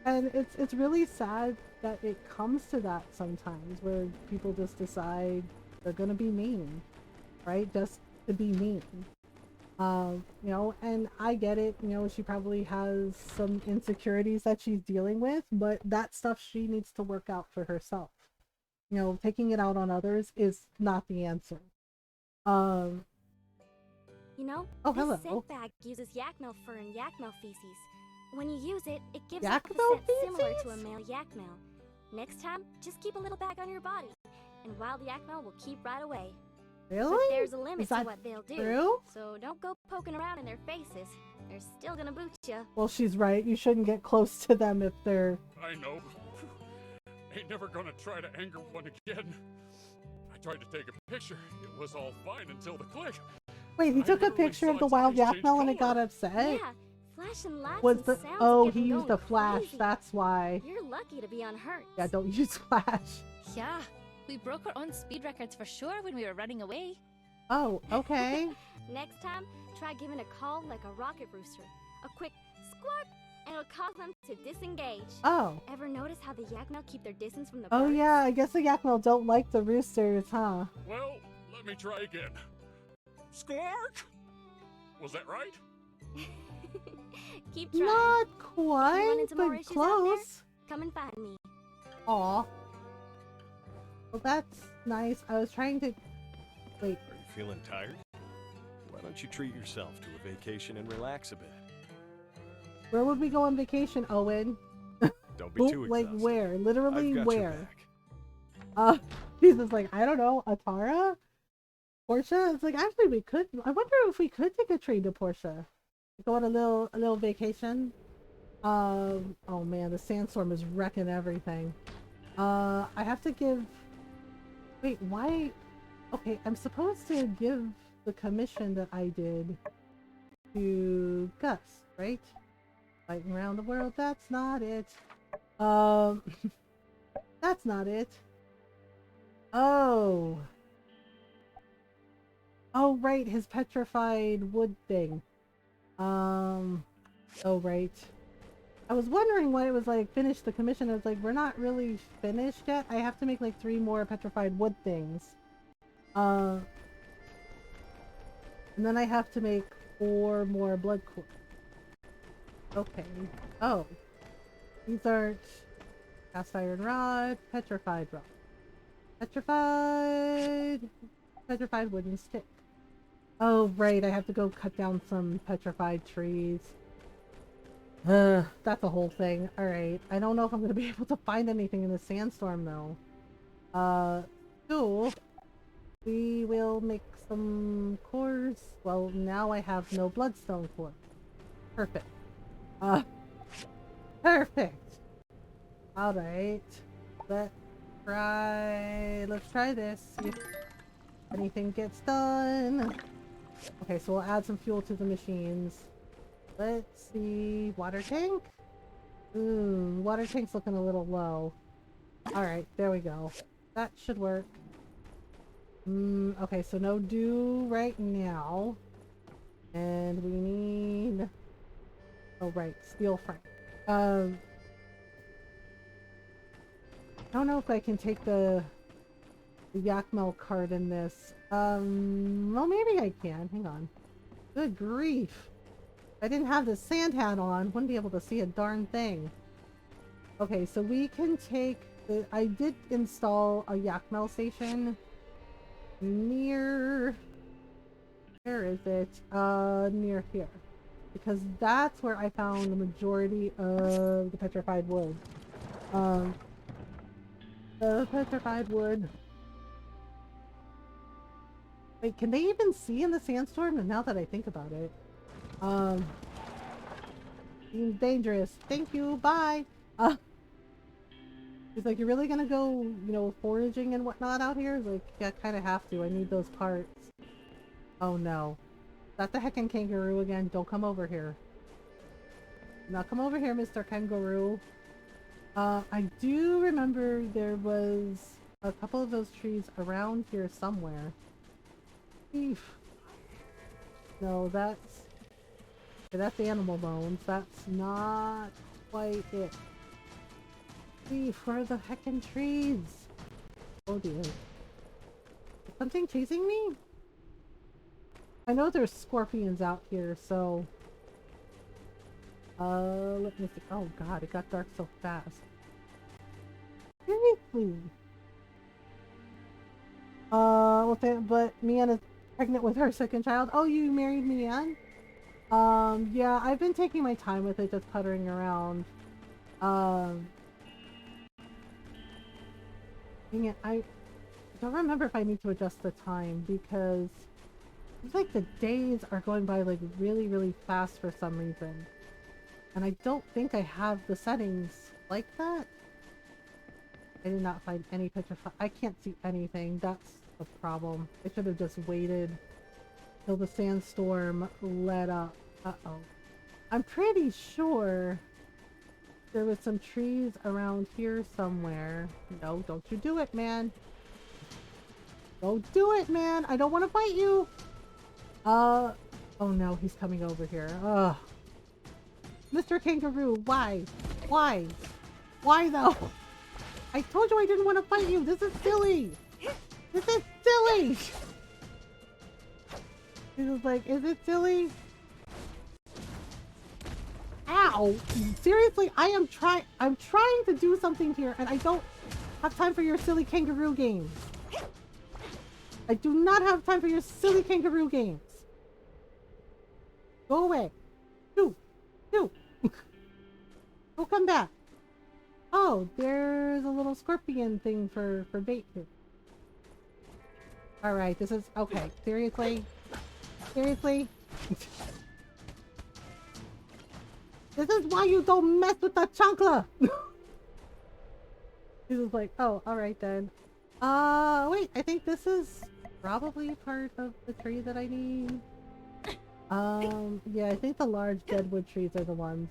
And it's really sad that it comes to that sometimes, where people just decide they're gonna be mean, right? Just to be mean. You know, and I get it, you know, she probably has some insecurities that she's dealing with, but that stuff she needs to work out for herself. You know, taking it out on others is not the answer. You know, oh, this hello. scent bag uses yak male fur and yak male feces. When you use it, it gives Yak off a male scent similar feces? to a male yak male. Next time, just keep a little bag on your body, and wild yak male will keep right away. Really? But there's a limit Is to that what they'll do. true? So don't go poking around in their faces. They're still gonna boot you. Well, she's right. You shouldn't get close to them if they're... I know. Ain't never gonna try to anger one again. I tried to take a picture. It was all fine until the click. Wait, he took a picture of the wild yak male and it got upset? Yeah, flashing lights Was and the... sounds Oh, get he them used a going flash. crazy. That's why. You're lucky to be unhurt. Yeah, don't use flash. Yeah, we broke our own speed records for sure when we were running away. Oh, okay. Next time, try giving a call like a rocket rooster. A quick squawk, and it'll cause them to disengage. Oh. Ever notice how the yak male keep their distance from the Oh, birds? yeah, I guess the yak male don't like the roosters, huh? Well, let me try again. Squawk! Was that right? Keep trying. Not If you run quite, into more but issues out there, close. come and find me. Aw. Well, that's nice. I was trying to... Wait. Are you feeling tired? Why don't you treat yourself to a vacation and relax a bit? Where would we go on vacation, Owen? Don't be too Like exhausted. where? Literally I've got your where? back. He's just like, I don't know, Atara? Portia? It's like, actually, we could. I wonder if we could take a train to Portia. Go on a little vacation. Oh man, the sandstorm is wrecking everything. I have to give. Wait, why? Okay, I'm supposed to give the commission that I did to Gus, right? Fighting around the world. That's not it. That's not it. Oh. Oh, right, his petrified wood thing. Oh, right. I was wondering why it was like, finish the commission. I was like, we're not really finished yet. I have to make like 3 more petrified wood things. And then I have to make 4 more blood core. Okay. Oh. These aren't cast iron rod, petrified rod. Petrified wooden stick. Oh, right, I have to go cut down some petrified trees. That's a whole thing. Alright, I don't know if I'm going to be able to find anything in the sandstorm, though. So, we will make some cores. Well, now I have no bloodstone core. Perfect. Perfect! Alright. Let's try this. See if anything gets done. Okay, so we'll add some fuel to the machines. Let's see. Water tank? Water tank's looking a little low. Alright, there we go. That should work. Okay, so no dew right now. And we need... Oh, right. Steel frame. I don't know if I can take the Yakmel card in this. Well, maybe I can. Hang on. Good grief. If I didn't have the sand hat on, wouldn't be able to see a darn thing. Okay, so we can take the... I did install a Yakmel station near... Where is it? Near here. Because that's where I found the majority of the petrified wood. The petrified wood... Wait, can they even see in the sandstorm? And now that I think about it. Seems dangerous. Thank you, bye! He's like, you're really gonna go, you know, foraging and whatnot out here? Like, yeah, I kinda have to. I need those parts. Oh no. Is that the heckin' kangaroo again? Don't come over here. Not come over here, Mr. Kangaroo. I do remember there was a couple of those trees around here somewhere. Eef. No, that's animal bones. That's not quite it. Eef, where are the heckin' trees? Oh dear. Is something chasing me? I know there's scorpions out here, so... let me see. Oh god, it got dark so fast. Seriously? But Mian is pregnant with her second child. Oh, you married Mian? Yeah, I've been taking my time with it, just puttering around. Dang it, I don't remember if I need to adjust the time, because it's like the days are going by like really, really fast for some reason. And I don't think I have the settings like that. I did not find any picture. I can't see anything. That's the problem. I should have just waited till the sandstorm let up. Uh-oh. I'm pretty sure there was some trees around here somewhere. No, don't you do it, man. Don't do it, man. I don't want to fight you. Oh no, he's coming over here. Ugh. Mr. Kangaroo, why? Why? Why though? I told you I didn't want to fight you. This is silly. This is silly. He was like, is it silly? Ow! Seriously, I'm trying to do something here and I don't have time for your silly kangaroo games. I do not have time for your silly kangaroo games. Go away. Go come back. Oh, there's a little scorpion thing for bait here. Alright, this is... Okay, seriously? Seriously? This is why you don't mess with the chunkler! This is like, oh, alright then. Wait, I think this is probably part of the tree that I need. Yeah, I think the large deadwood trees are the ones.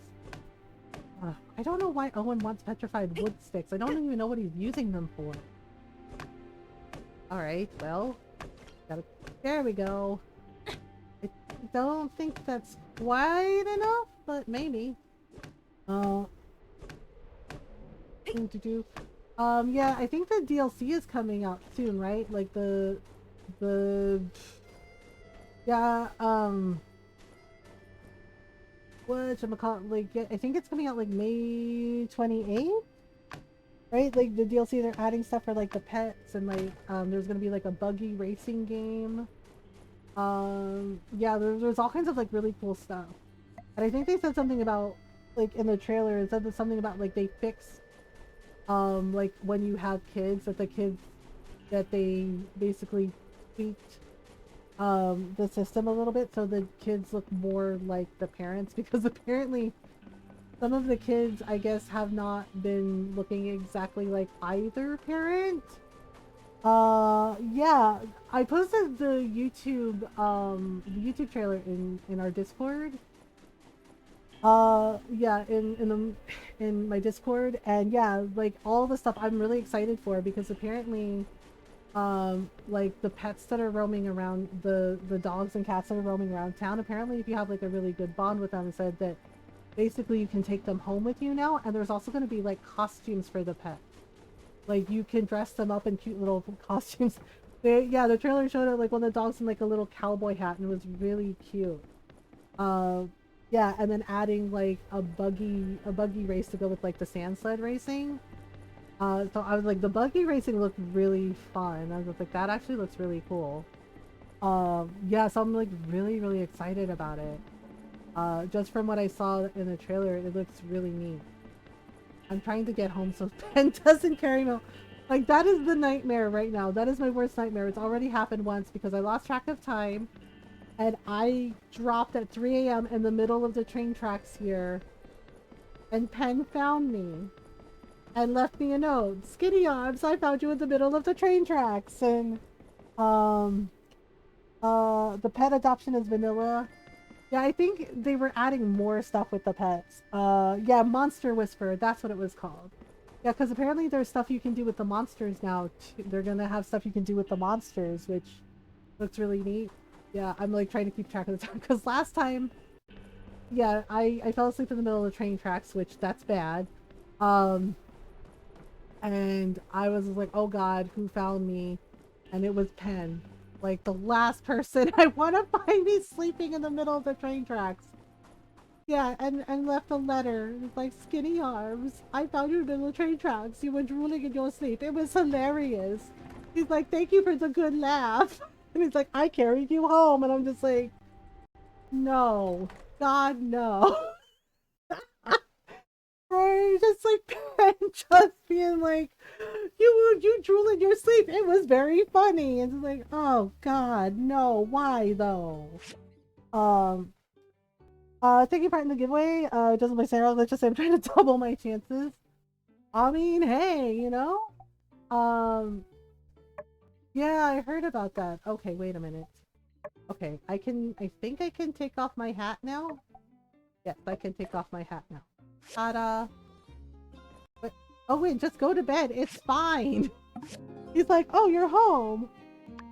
I don't know why Owen wants petrified wood sticks. I don't even know what he's using them for. Alright, well. There we go. I don't think that's quite enough, but maybe. Yeah, I think the DLC is coming out soon, right? Like yeah, whatchamacallit, like, I think it's coming out like May 28th? Right? Like the DLC, they're adding stuff for like the pets and like, there's gonna be like a buggy racing game. Yeah, there's all kinds of like really cool stuff. And I think they said something about, like in the trailer, it said something about like they fix, like when you have kids, that they basically tweaked the system a little bit so the kids look more like the parents, because apparently some of the kids, I guess, have not been looking exactly like either parent. Yeah, I posted the YouTube trailer in our Discord. Yeah, in my Discord, and yeah, like all the stuff I'm really excited for, because apparently like the pets that are roaming around, the dogs and cats that are roaming around town, apparently if you have like a really good bond with them, said that basically you can take them home with you now, and there's also going to be like costumes for the pets. Like you can dress them up in cute little costumes. Yeah, the trailer showed it like one of the dogs in like a little cowboy hat, and it was really cute. Yeah, and then adding like a buggy race to go with like the sand sled racing. So I was like, the buggy racing looked really fun. I was like, that actually looks really cool. Yeah, so I'm like really excited about it. Just from what I saw in the trailer, it looks really neat. I'm trying to get home so Ben doesn't carry me. Like, that is the nightmare right now. That is my worst nightmare. It's already happened once because I lost track of time. And I dropped at 3 a.m. in the middle of the train tracks here. And Penn found me. And left me a note. Skinny arms, I found you in the middle of the train tracks. And, the pet adoption is vanilla. Yeah, I think they were adding more stuff with the pets. Yeah, Monster Whisperer, that's what it was called. Yeah, because apparently there's stuff you can do with the monsters now. They're gonna have stuff you can do with the monsters, which looks really neat. Yeah, I'm like trying to keep track of the time, because last time, yeah, I fell asleep in the middle of the train tracks, which that's bad. And I was like, oh god, who found me? And it was Penn. Like the last person I want to find me sleeping in the middle of the train tracks. Yeah, and left a letter. It's like, Skinny arms, I found you in the middle of the train tracks. You were drooling in your sleep. It was hilarious. He's like, thank you for the good laugh. And he's like, I carried you home. And I'm just like, no. God, no. Right? Just like Penn just being like, you drool in your sleep. It was very funny. And it's like, oh god, no. Why though? Taking part in the giveaway, doesn't play Sarah. Let's just say I'm trying to double my chances. I mean, hey, you know? Yeah, I heard about that. Okay, wait a minute. Okay, I think I can take off my hat now? Yes, I can take off my hat now. Ta-da! But, oh wait, just go to bed. It's fine! He's like, oh, you're home!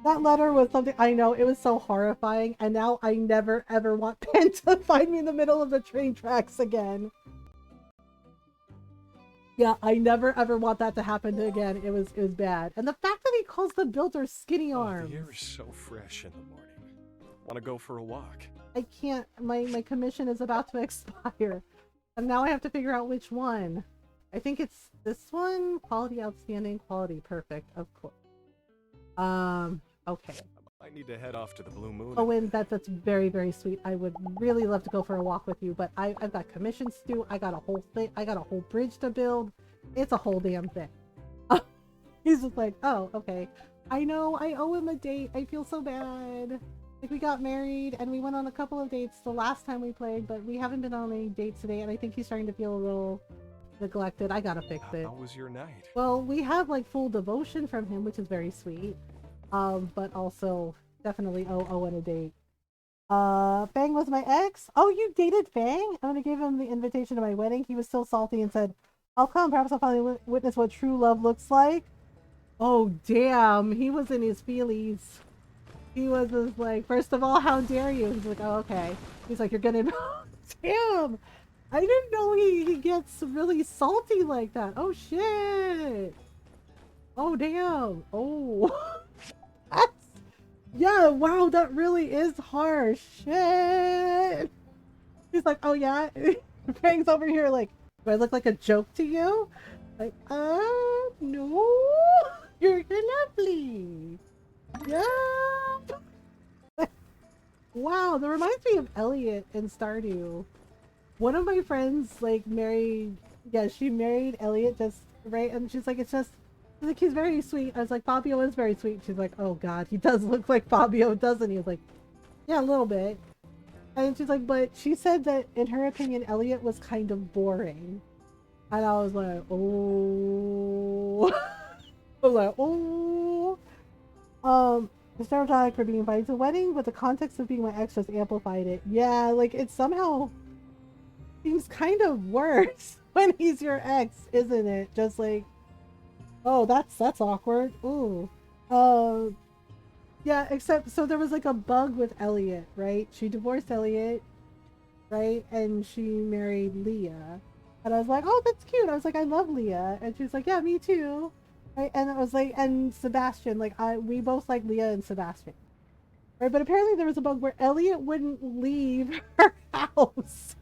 That letter was something, I know, it was so horrifying, and now I never ever want Penn to find me in the middle of the train tracks again. Yeah, I never ever want that to happen again. It was bad. And the fact that he calls the builder Skinny Arms. The air is so fresh in the morning. Want to go for a walk? I can't, my commission is about to expire. And now I have to figure out which one. I think it's this one. Quality outstanding, quality perfect, of course. Okay. I need to head off to the Blue Moon. Oh, and that's very, very sweet. I would really love to go for a walk with you, but I've got commissions to do. I got a whole thing. I got a whole bridge to build. It's a whole damn thing. He's just like, oh, okay. I know, I owe him a date. I feel so bad. Like, we got married and we went on a couple of dates the last time we played, but we haven't been on any dates today, and I think he's starting to feel a little neglected. I gotta fix it. How was your night? Well, we have like full devotion from him, which is very sweet. But also definitely owe Owen a date. Fang was my ex. Oh, you dated Fang? I'm gonna give him the invitation to my wedding. He was still salty and said, I'll come. Perhaps I'll finally witness what true love looks like. Oh, damn. He was in his feelies. He was just like, first of all, how dare you? He's like, oh, okay. He's like, you're gonna... Damn! I didn't know he gets really salty like that. Oh, shit! Oh, damn! Oh. That's... Yeah, wow, that really is harsh. Shit! He's like, oh, yeah? Fang's over here like, do I look like a joke to you? Like, no. You're lovely. Yeah. Wow, that reminds me of Elliot in Stardew. One of my friends like married, yeah, she married Elliot just right, and she's like, it's just like he's very sweet. I was like, Fabio is very sweet. She's like, oh god, he does look like Fabio, doesn't he? I was like, yeah, a little bit. And she's like, but she said that in her opinion, Elliot was kind of boring. And I was like, oh. I was like, oh. The stereotype for being invited to the wedding, but the context of being my ex just amplified it. Yeah, like it somehow seems kind of worse when he's your ex, isn't it? Just like, oh, that's awkward. Ooh. Yeah, except so there was like a bug with Elliot, right? She divorced Elliot, right? And she married Leah. And I was like, oh, that's cute. I was like, I love Leah. And she's like, yeah, me too. Right? And I was like, and Sebastian, like we both like Leah and Sebastian. Right? But apparently there was a bug where Elliot wouldn't leave her house.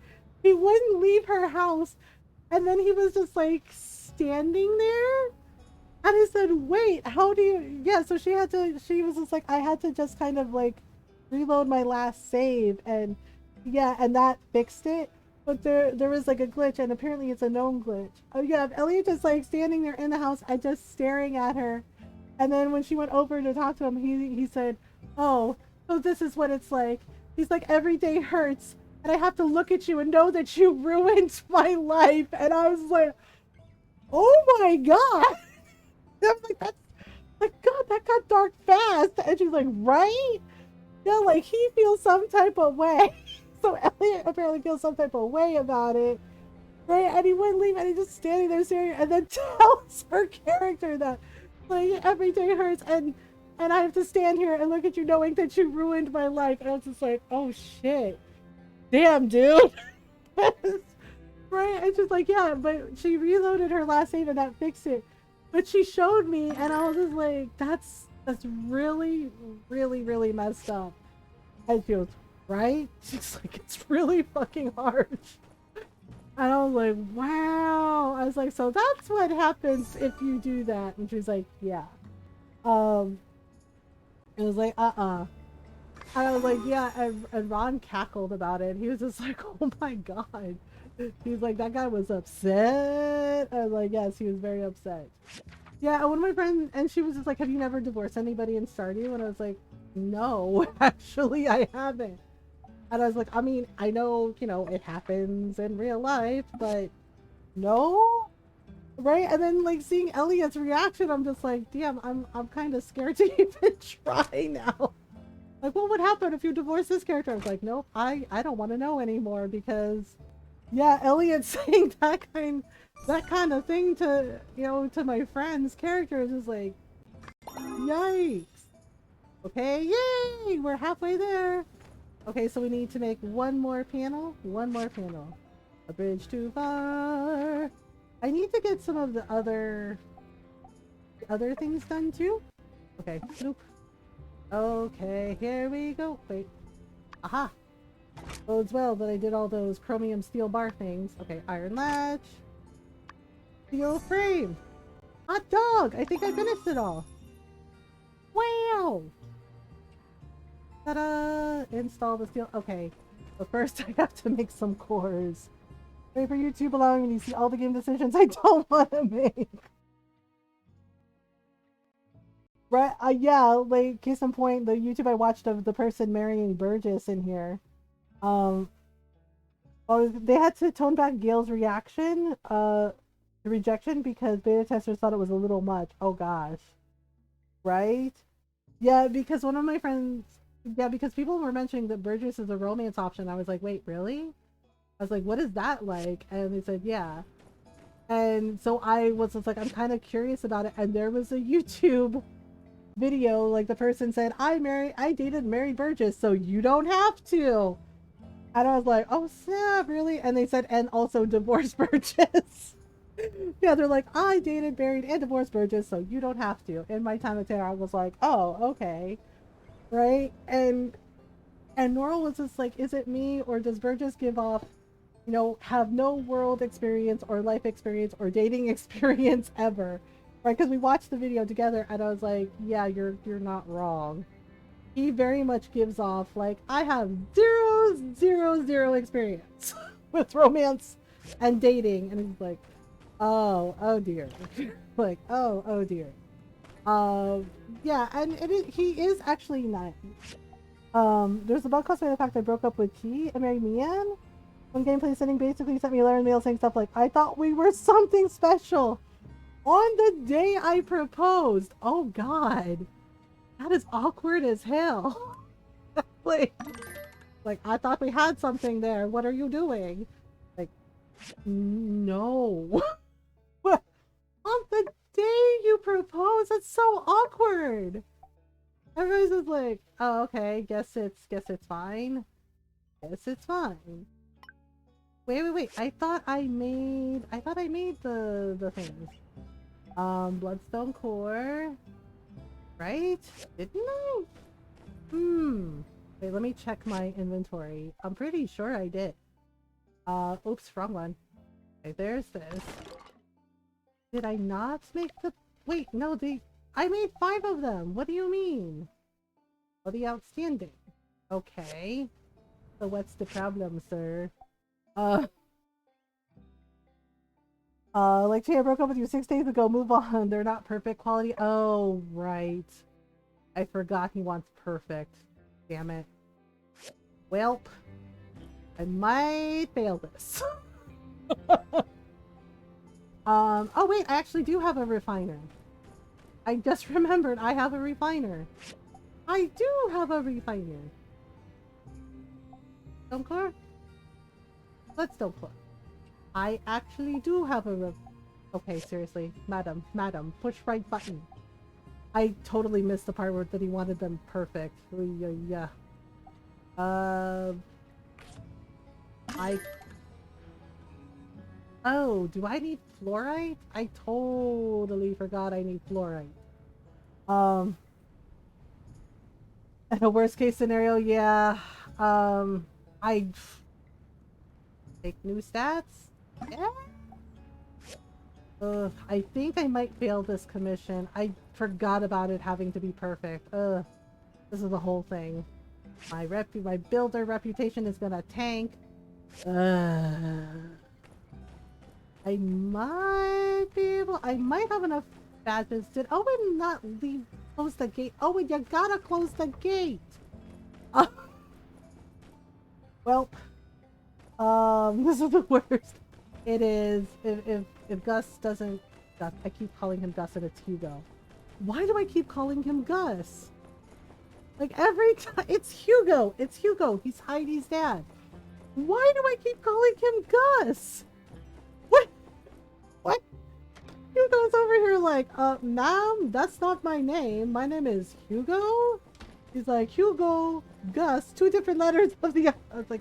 He wouldn't leave her house. And then he was just like standing there. And I said, wait, how do you, yeah, so she was just like, I had to just kind of like reload my last save, and yeah, and that fixed it. But there was like a glitch, and apparently it's a known glitch. Oh yeah, Elliot just like standing there in the house and just staring at her. And then when she went over to talk to him, he said, oh, so this is what it's like. He's like, every day hurts, and I have to look at you and know that you ruined my life. And I was like, oh my god. I was like, that's like, god, that got dark fast. And she's like, right? Yeah, like he feels some type of way. So Elliot apparently feels some type of way about it, right? And he wouldn't leave, and he's just standing there staring, and then tells her character that like every day hurts, and I have to stand here and look at you knowing that you ruined my life. And I was just like, oh shit, damn, dude. Right? And she's like, yeah, but she reloaded her last save and that fixed it. But she showed me, and I was just like, that's really, really, really messed up. And she goes, right? She's like, it's really fucking harsh. And I was like, wow. I was like, so that's what happens if you do that. And she's like, yeah. It was like, And I was like, yeah. And Ron cackled about it. He was just like, oh my god. He was like, that guy was upset. I was like, yes, he was very upset. Yeah, one of my friends, and she was just like, have you never divorced anybody in Stardew? And I was like, no, actually I haven't. And I was like, I mean, I know, you know, it happens in real life, but no, right? And then like seeing Elliot's reaction, I'm just like, damn, I'm kind of scared to even try now. Like, what would happen if you divorce this character? I was like, nope, I don't want to know anymore, because yeah, Elliot saying that kind of thing to, you know, to my friend's character is just like, yikes. Okay, yay, we're halfway there. Okay, so we need to make one more panel. A bridge too far. I need to get some of the other things done too. Okay, nope. Okay, here we go. Wait. Aha. Bodes well that I did all those chromium steel bar things. Okay, iron latch. Steel frame. Hot dog! I think I finished it all. Wow! Ta-da! Install the steel. Okay, but first I have to make some cores. Wait for YouTube allowing me to see all the game decisions I don't want to make. Right? Yeah, like case in point, the YouTube I watched of the person marrying Burgess in here. Well, they had to tone back Gail's reaction, the rejection, because beta testers thought it was a little much. Oh gosh. Right? Yeah, because one of my friends, yeah, because people were mentioning that Burgess is a romance option. I was like, wait, really? I was like, what is that like? And they said, yeah. And so I was just like, I'm kind of curious about it. And there was a YouTube video, like the person said, I dated Mary Burgess, so you don't have to. And I was like, oh snap, really? And they said, and also divorced Burgess. Yeah, they're like, I dated, married, and divorced Burgess, so you don't have to. In my time of terror, I was like, oh, okay. Right? And Norl was just like, is it me, or does Burgess give off, you know, have no world experience or life experience or dating experience ever? Right? Because we watched the video together, and I was like, yeah, you're not wrong. He very much gives off like, I have zero experience with romance and dating. And he's like, oh dear. Like, oh dear. Yeah, and he is actually nice. There's a bug caused by the fact I broke up with Key and married Mian. When gameplay setting basically sent me a letter in the mail saying stuff like, I thought we were something special on the day I proposed. Oh god. That is awkward as hell. like I thought we had something there. What are you doing? Like, no. What? On the day you propose? That's so awkward. Everybody's just like, oh, okay, guess it's fine. Guess it's fine. Wait. I thought I made the things. Bloodstone core. Right? Didn't I? Wait, let me check my inventory. I'm pretty sure I did. Oops, wrong one. Okay, there's this. Did I not make the... Wait, no, I made 5 of them! What do you mean? Oh, the outstanding. Okay. So what's the problem, sir? Like, Jay, I broke up with you 6 days ago. Move on. They're not perfect quality. Oh, right. I forgot he wants perfect. Damn it. Welp. I might fail this. Oh wait, I actually do have a refiner. I just remembered I have a refiner. I do have a refiner. Don't core? Let's don't core. I actually do have a Okay, seriously. Madam, push right button. I totally missed the part where that he wanted them perfect. Yeah. Oh, do I need fluorite? I totally forgot I need fluorite. In a worst case scenario, yeah. I take new stats? Yeah. I think I might fail this commission. I forgot about it having to be perfect. This is the whole thing. My builder reputation is gonna tank. I might be able... I might have enough badges. Did Owen not close the gate? Owen, you gotta close the gate! Well, this is the worst. It is. If Gus doesn't... Gus, I keep calling him Gus and it's Hugo. Why do I keep calling him Gus? Like every time... It's Hugo! It's Hugo! He's Heidi's dad. Why do I keep calling him Gus? What? Hugo's over here like, ma'am, that's not my name. My name is Hugo? He's like, Hugo, Gus, 2 different letters of the... I was like,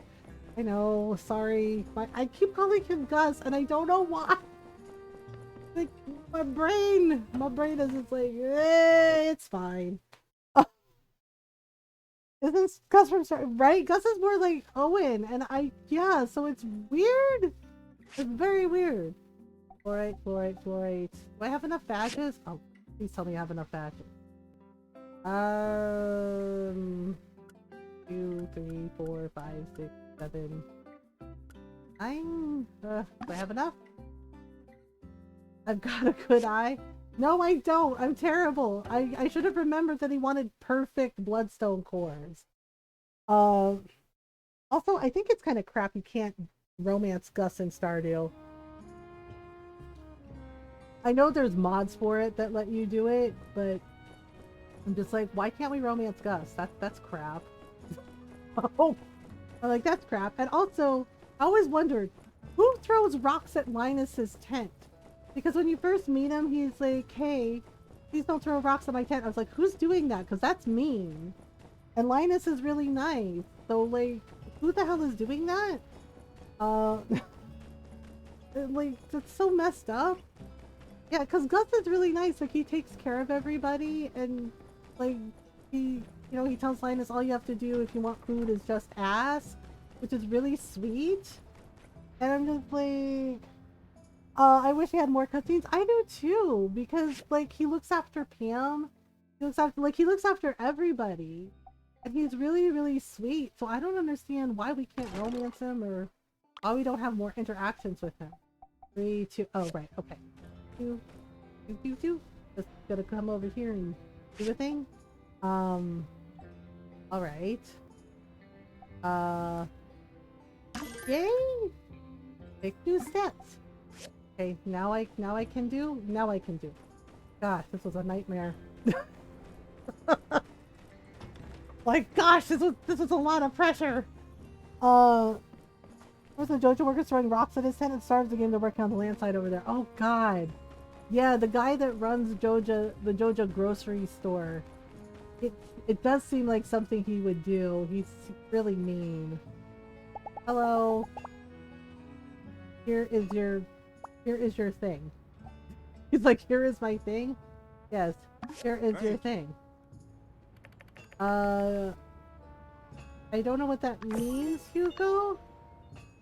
I know, sorry. I keep calling him Gus, and I don't know why. Like, my brain is just like, it's fine. Isn't Gus from Star... Right? Gus is more like Owen, and yeah, so it's weird. It's very weird. Fluorite. Do I have enough badges? Oh, please tell me I have enough badges. 2, 3, 4, 5, 6, 7, 9. Do I have enough? I've got a good eye. No, I don't. I'm terrible. I should have remembered that he wanted perfect bloodstone cores. Also, I think it's kind of crap you can't romance Gus in Stardew. I know there's mods for it that let you do it, but I'm just like, why can't we romance Gus? That's crap. Oh, I'm like, that's crap. And also, I always wondered, who throws rocks at Linus's tent? Because when you first meet him, he's like, hey, please don't throw rocks at my tent. I was like, who's doing that? Because that's mean. And Linus is really nice. So, like, who the hell is doing that? Like, that's so messed up. Yeah, because Gus is really nice. Like, he takes care of everybody. And, like, he tells Linus all you have to do if you want food is just ask. Which is really sweet. And I'm just like... I wish he had more cutscenes. I do too, because like he looks after Pam, he looks after everybody, and he's really, really sweet. So I don't understand why we can't romance him or why we don't have more interactions with him. 3, 2, oh right, okay. 2, 2, 2, 2. Just gotta come over here and do a thing. All right. Yay! Take 2 steps. Okay, now I can do. Gosh, this was a nightmare. Like, gosh, this was a lot of pressure. There's a JoJo worker throwing rocks at his tent and starves the game. They're working on the land side over there. Oh God, yeah, the guy that runs the JoJo grocery store. It does seem like something he would do. He's really mean. Hello. Here is your thing. He's like, here is my thing? Yes, here is your thing. I don't know what that means, Hugo.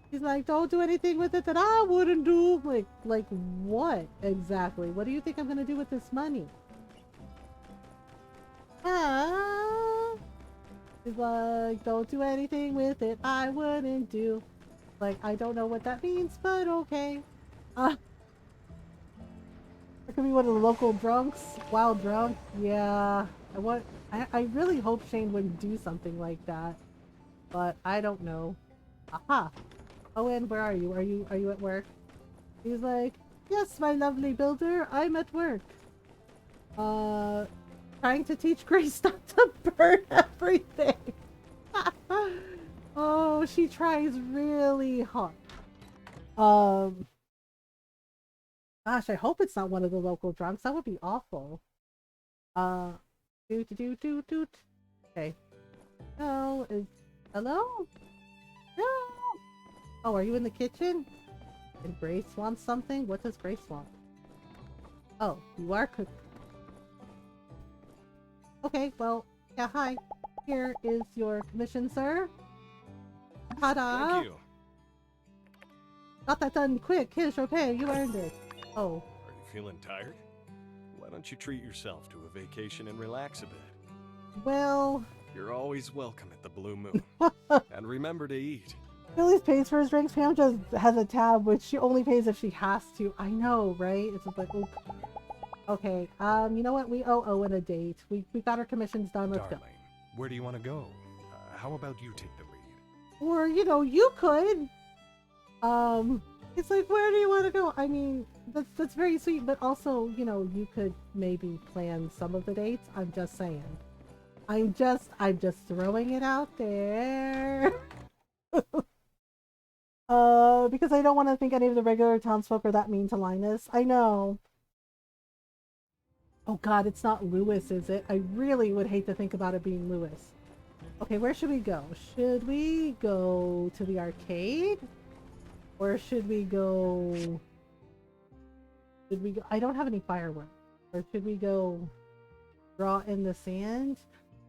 He's like, don't do anything with it that I wouldn't do. Like what exactly? What do you think I'm gonna do with this money? He's like, don't do anything with it I wouldn't do. Like, I don't know what that means, but okay. There could be one of the local drunks. Wild drunk. Yeah. I really hope Shane wouldn't do something like that. But I don't know. Aha. Owen, where are you? Are you at work? He's like, yes, my lovely builder, I'm at work. Trying to teach Grace not to burn everything. Oh, she tries really hard. Gosh, I hope it's not one of the local drunks. That would be awful. Doot. Okay. No, hello? No. Oh, are you in the kitchen? And Grace wants something? What does Grace want? Oh, you are cooking. Okay, well, yeah, hi. Here is your commission, sir. Ta-da! Thank you. Got that done quick. Here's your pay. You earned it. Oh. Are you feeling tired? Why don't you treat yourself to a vacation and relax a bit? Well... You're always welcome at the Blue Moon. And remember to eat. Billy pays for his drinks. Pam just has a tab, which she only pays if she has to. I know, right? It's just like, oop. Okay, you know what? We owe Owen a date. We got our commissions done. Let's Darling, where do you want to go? How about you take the lead? go. Or, you know, you could. It's like, where do you want to go? I mean, that's very sweet, but also, you know, you could maybe plan some of the dates. I'm just saying. I'm just throwing it out there. Because I don't want to think any of the regular townsfolk are that mean to Linus. I know. Oh God, it's not Lewis, is it? I really would hate to think about it being Lewis. Okay, where should we go? Should we go to the arcade? Or should we go... I don't have any fireworks. Or should we go draw in the sand?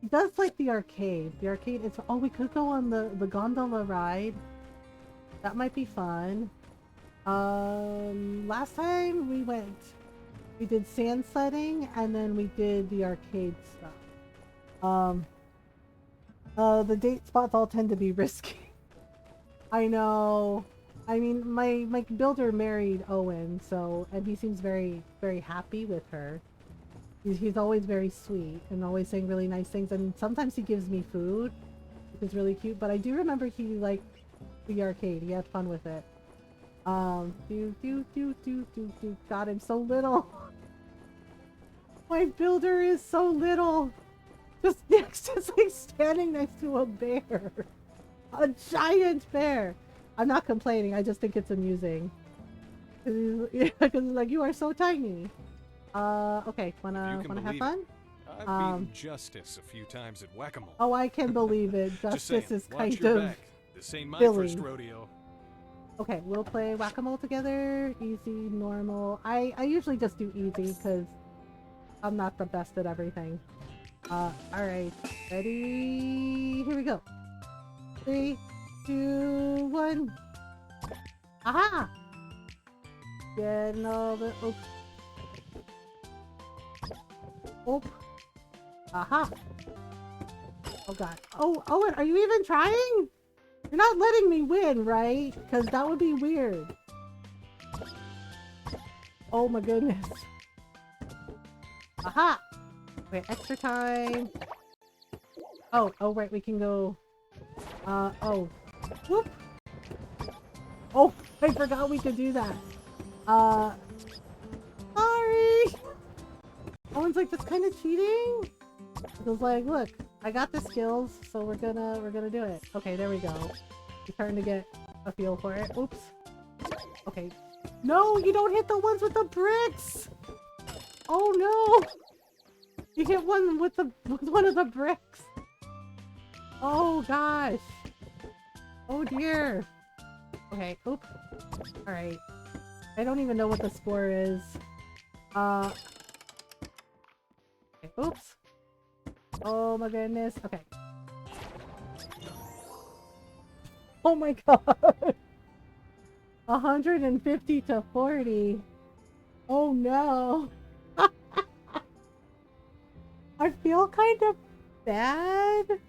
He does like the arcade. The arcade is... Oh, we could go on the gondola ride. That might be fun. Last time we went... We did sand sledding, and then we did the arcade stuff. The date spots all tend to be risky. I know. I mean, my builder married Owen, so, and he seems very, very happy with her. He's always very sweet and always saying really nice things, and sometimes he gives me food, which is really cute, but I do remember he liked the arcade. He had fun with it. God, I'm so little. My builder is so little. Just like standing next to a bear. A giant bear. I'm not complaining, I just think it's amusing. Because like, you are so tiny. Okay, wanna have fun? I've beaten Justice a few times at whack-a-mole. Oh, I can believe it. Just saying, Justice is watch kind your of back. This ain't my silly. first rodeo. Okay, we'll play whack-a-mole together. Easy, normal. I usually just do easy because I'm not the best at everything. Alright. Ready? Here we go. 3, 2, 1. Aha! Getting all the... Oops. Oh. Aha! Oh god. Oh, Owen, are you even trying? You're not letting me win, right? Because that would be weird. Oh my goodness. Aha! Wait, extra time. Oh, right, we can go... oh. Whoop! Oh, I forgot we could do that. Sorry! Owen's like, that's kind of cheating? I was like, look, I got the skills, so we're gonna do it. Okay, there we go. You're starting to get a feel for it. Oops. Okay. No, you don't hit the ones with the bricks! Oh no! You hit one with one of the bricks. Oh gosh. Oh dear. Okay, oop. Alright. I don't even know what the score is. Okay, oops. Oh my goodness. Okay. Oh my god. 150 to 40. Oh no. I feel kind of bad.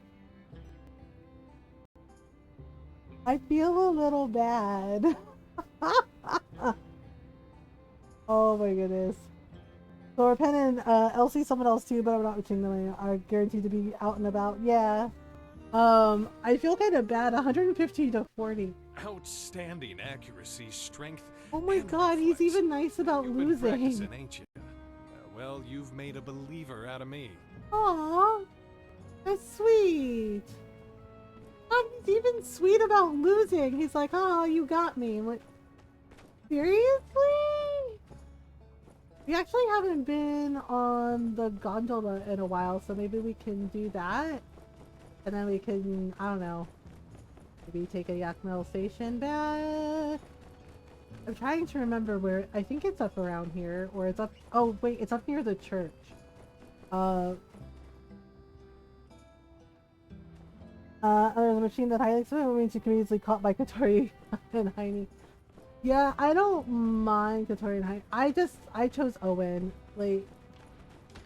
I feel a little bad. Oh my goodness. So we're penning Elsie, someone else too, but I'm not reaching them. Are guaranteed to be out and about. Yeah. I feel kind of bad. 150 to 40. Outstanding accuracy, strength. Oh my god, he's even nice about You've been losing. practicing, ain't you? Well, you've made a believer out of me. Aww. That's sweet. God, he's even sweet about losing. He's like, oh, you got me. I'm like, seriously? We actually haven't been on the gondola in a while, so maybe we can do that. And then we can, I don't know, maybe take a Yakmel station back. I'm trying to remember where, I think it's up around here, or it's up, oh wait, it's up near the church. There's a machine that highlights it, means you can easily caught by Katori and Heine. Yeah, I don't mind Katori and Heine. I chose Owen. Like,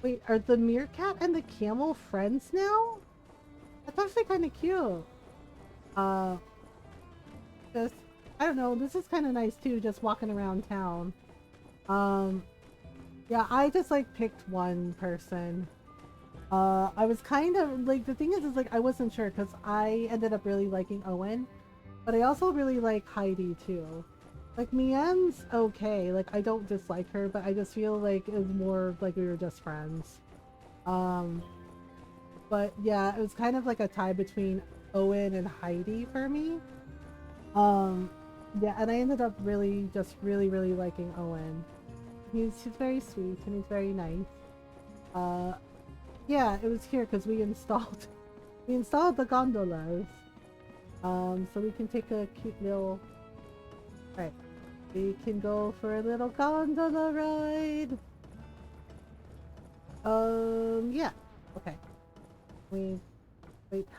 wait, are the meerkat and the camel friends now? That's actually kind of cute. Just, I don't know, this is kind of nice too, just walking around town. Yeah, I just like picked one person. I was kind of, like, the thing is like, I wasn't sure because I ended up really liking Owen, but I also really like Heidi too. Like, Mien's okay, like, I don't dislike her, but I just feel like it was more like we were just friends. But yeah, it was kind of like a tie between Owen and Heidi for me. Yeah, and I ended up really liking Owen. He's very sweet and he's very nice. Yeah, it was here because we installed the gondolas. So we can take a cute little... Alright, we can go for a little gondola ride. Yeah, okay. Wait,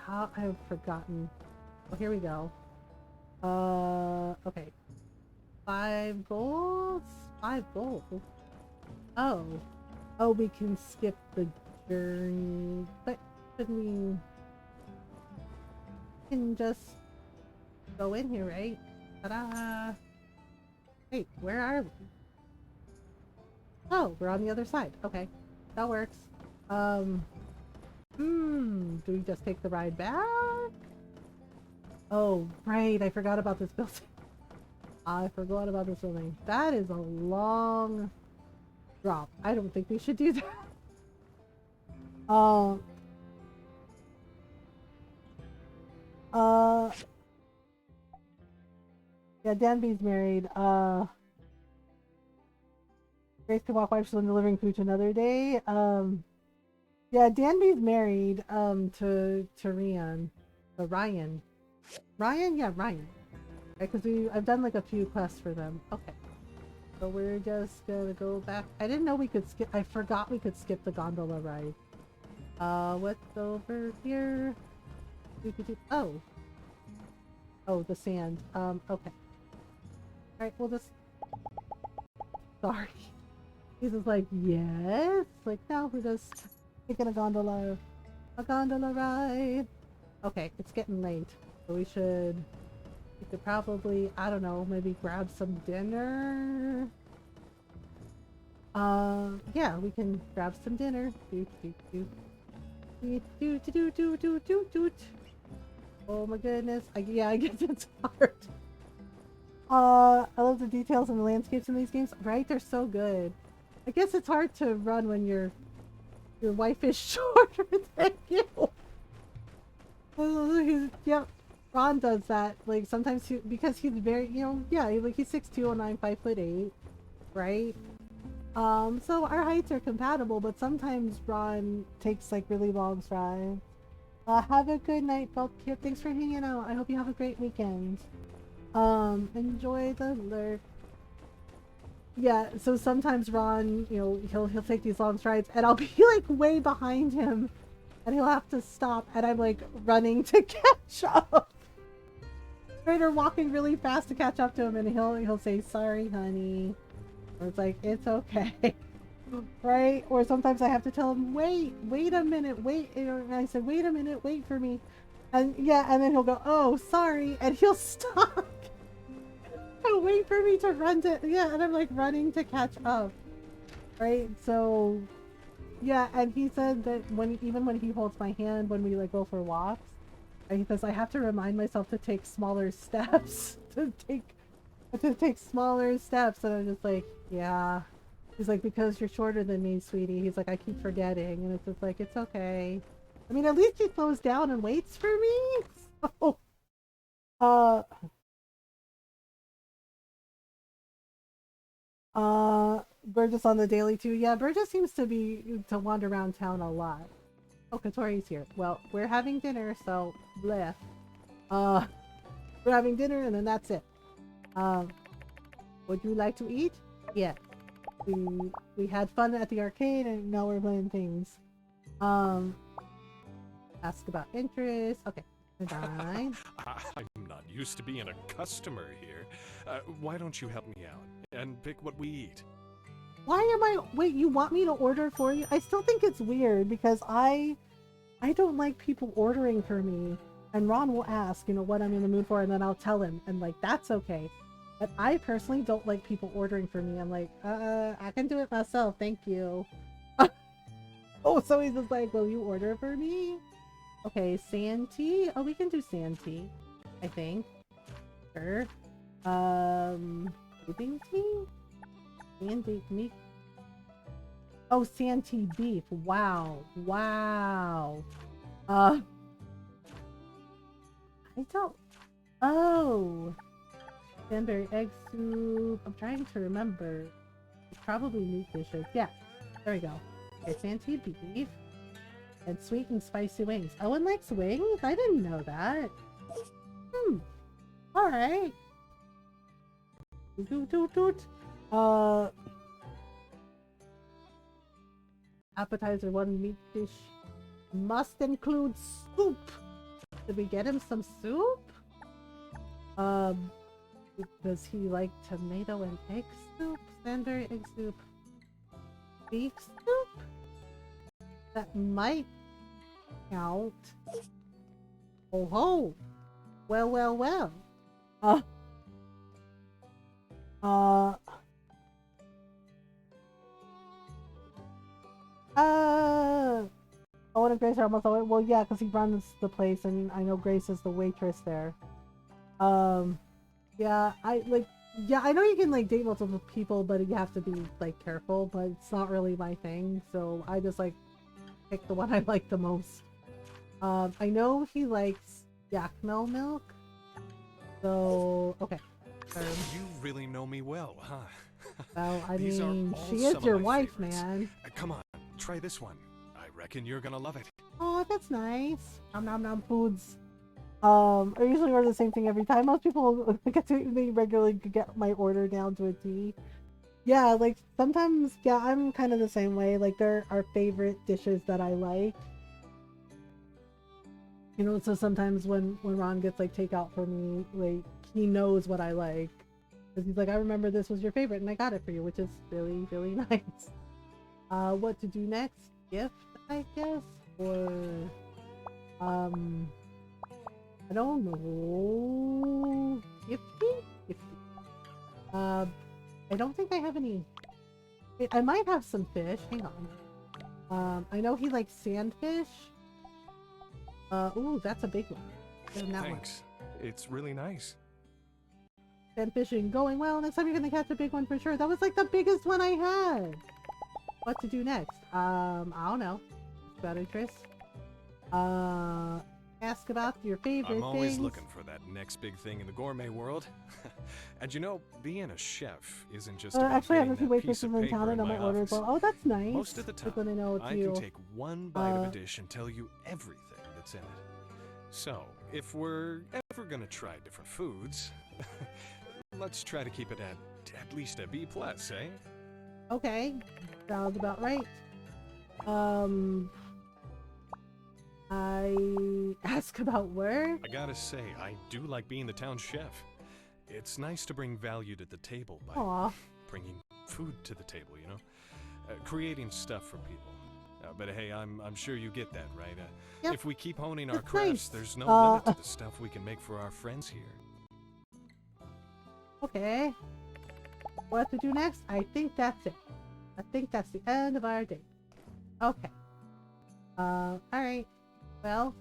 how? I've forgotten. Oh, here we go. Okay. 5 goals? 5 goals? Oh, we can skip the journey, but we can just go in here, right? Ta-da! Wait, where are we? Oh, we're on the other side. Okay, that works. Do we just take the ride back? Oh, right, I forgot about this building. I forgot about this building. That is a long drop. I don't think we should do that. Yeah, Danby's married. Grace can walk while she's delivering food to another day. Yeah, Danby's married, to Ryan. Ryan. Ryan? Yeah, Ryan. Right, because I've done like a few quests for them. Okay. So we're just gonna go back. I didn't know we could skip. I forgot we could skip the gondola ride. What's over here? We could do. Oh. Oh, the sand. Okay. Alright, we'll just. Sorry. He's just like, yes. Like, no, we're just taking a gondola. A gondola ride. Okay, it's getting late. So we could probably, I don't know, maybe grab some dinner. Yeah, we can grab some dinner. Oh my goodness. Yeah, I guess it's hard. I love the details and the landscapes in these games. Right? They're so good. I guess it's hard to run when your wife is shorter than you. Yep. Ron does that. Like sometimes because he's very, yeah, like he's 6'2", 9, 5'8", right? So our heights are compatible, but sometimes Ron takes like really long strides. Have a good night, Bulkhead. Thanks for hanging out. I hope you have a great weekend. Enjoy the lurk. Yeah, so sometimes Ron, he'll take these long strides and I'll be like way behind him and he'll have to stop and I'm like running to catch up. Right, or walking really fast to catch up to him and he'll say, sorry, honey. Or it's like, it's okay. Right? Or sometimes I have to tell him, wait a minute, wait. And I said, wait a minute, wait for me. And yeah, and then he'll go, oh, sorry. And he'll stop. And wait for me to run to, yeah, and I'm like running to catch up. Right? So, yeah, and he said that even when he holds my hand when we like go for walks, he says I have to remind myself to take smaller steps. to take smaller steps. And I'm just like, yeah. He's like, because you're shorter than me, sweetie. He's like, I keep forgetting. And it's just like, it's okay. I mean, at least he slows down and waits for me. So, Burgess on the daily too. Yeah, Burgess seems to wander around town a lot. Oh, Katori's here. Well, we're having dinner, so bleh. We're having dinner and then that's it. Would you like to eat? Yeah. We had fun at the arcade and now we're playing things. Ask about interest. Okay. Fine. I'm not used to being a customer here. Why don't you help me out and pick what we eat? Why am I... Wait, you want me to order for you? I still think it's weird because I don't like people ordering for me. And Ron will ask, what I'm in the mood for, and then I'll tell him. And, like, that's okay. But I personally don't like people ordering for me. I'm like, I can do it myself. Thank you. Oh, so he's just like, will you order for me? Okay, sand tea? Oh, we can do sand tea. I think. Sure. Pudding tea? Sand meat. Oh, santee beef. Wow. Wow. I don't... Oh. Cranberry egg soup. I'm trying to remember. It's probably meat dishes. Yeah. There we go. Okay, santee beef. And sweet and spicy wings. Owen likes wings? I didn't know that. Alright. Doot doot doot. Appetizer, 1 meat dish. Must include soup. Did we get him some soup? Does he like tomato and egg soup? Cranberry egg soup. Beef soup? That might count. Oh ho! Well, well, well. Owen and Grace are almost always, well, yeah, because he runs the place, and I know Grace is the waitress there. Yeah, yeah, I know you can like date multiple people, but you have to be like careful. But it's not really my thing, so I just like pick the one I like the most. I know he likes Yakmel milk, so okay. You really know me well, huh? Well, I These are mean, all she some is of your my wife, favorites. man. Come on, try this one. I reckon you're gonna love it. Oh, that's nice. Nom nom nom foods. I usually order the same thing every time. Most people they regularly get my order down to a T. Yeah, like sometimes, yeah, I'm kind of the same way. Like there are favorite dishes that I like. You know, so sometimes when Ron gets like takeout for me, like he knows what I like. Because he's like, I remember this was your favorite and I got it for you, which is really, really nice. What to do next? Gift, I guess? Or, I don't know. Gifty? Gifty. I don't think I have any. I might have some fish. Hang on. I know he likes sandfish. Ooh, that's a big one. Thanks. It's really nice. Sand fishing going well. Next time you're gonna catch a big one for sure. That was like the biggest one I had. What to do next? I don't know. About it, Chris. Ask about your favorite I'm always things. looking for that next big thing in the gourmet world. And you know, being a chef isn't just about Actually, I have getting a few that piece waitresses of in paper town and in on my my order as office. well. Oh, that's nice. Most of the time, Just when I know it's I you. can take one bite of a dish and tell you everything that's in it. So, if we're ever gonna try different foods, let's try to keep it at least a B+, eh? Okay, sounds about right. I ask about work. I gotta say, I do like being the town chef. It's nice to bring value to the table by Aw. bringing food to the table, you know? Creating stuff for people. But hey, I'm sure you get that, right? Yep. If we keep honing our That's crafts, nice. there's no limit to the stuff we can make for our friends here. Okay. What to do next? I think that's it. I think that's the end of our date. Okay. Alright. Well,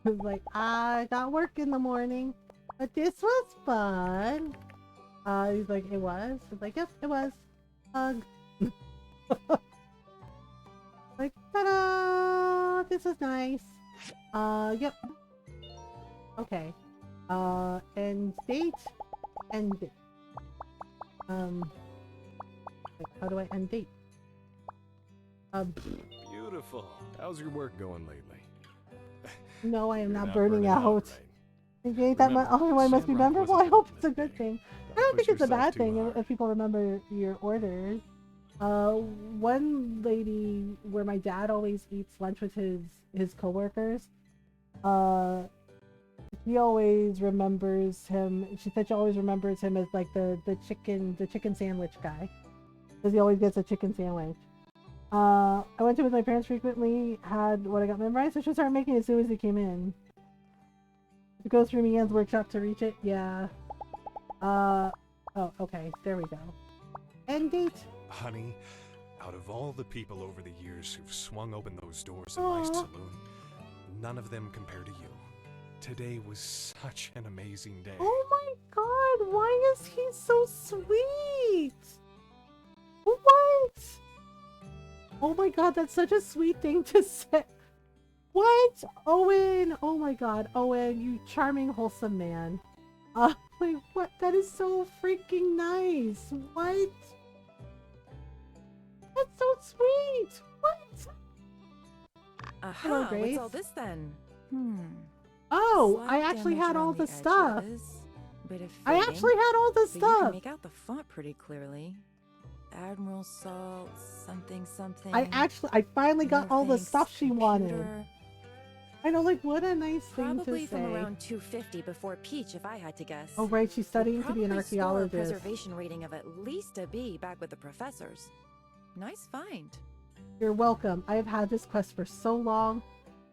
like, I got work in the morning, but this was fun. He's like, it was? I was like, yep, it was. Hug. Like, ta-da! This is nice. Yep. Okay. End date. End date. Like, how do I end date? Beautiful. How's your work going lately? No, I am You're not burning out. right? If you ain't that much, oh, I must be Shamrock memorable. wasn't I hope open it's a today. good thing. I Don't don't think push it's a bad yourself too thing hard. if people remember your orders. One lady where my dad always eats lunch with his coworkers. He always remembers him. She said she always remembers him as like the chicken sandwich guy, because he always gets a chicken sandwich. I went to with my parents frequently. Had what I got memorized, so she started making it as soon as he came in. To go through Mian's workshop to reach it. Yeah. Oh, okay. There we go. End date. Honey, out of all the people over the years who've swung open those doors in my saloon, none of them compare to you. Today was such an amazing day. Oh my god, why is he so sweet? What? Oh my god, that's such a sweet thing to say. What? Owen! Oh my god, Owen, you charming, wholesome man. Like, what? That is so freaking nice. What? That's so sweet. What? Hello, Grace. What's all this then? Oh, Slight I actually damage had all around the edges, stuff. bit of I fading, actually had all the but you stuff. can make out the font pretty clearly. Admiral Salt, something, something. I finally got No all the thanks, stuff she wanted. computer. I know, like, what a nice thing Probably to from say. around 250 before Peach, if I had to guess. Oh, right, she's studying to be an Probably score a archaeologist. preservation rating of at least a B back with the professors. Nice find. You're welcome. I have had this quest for so long.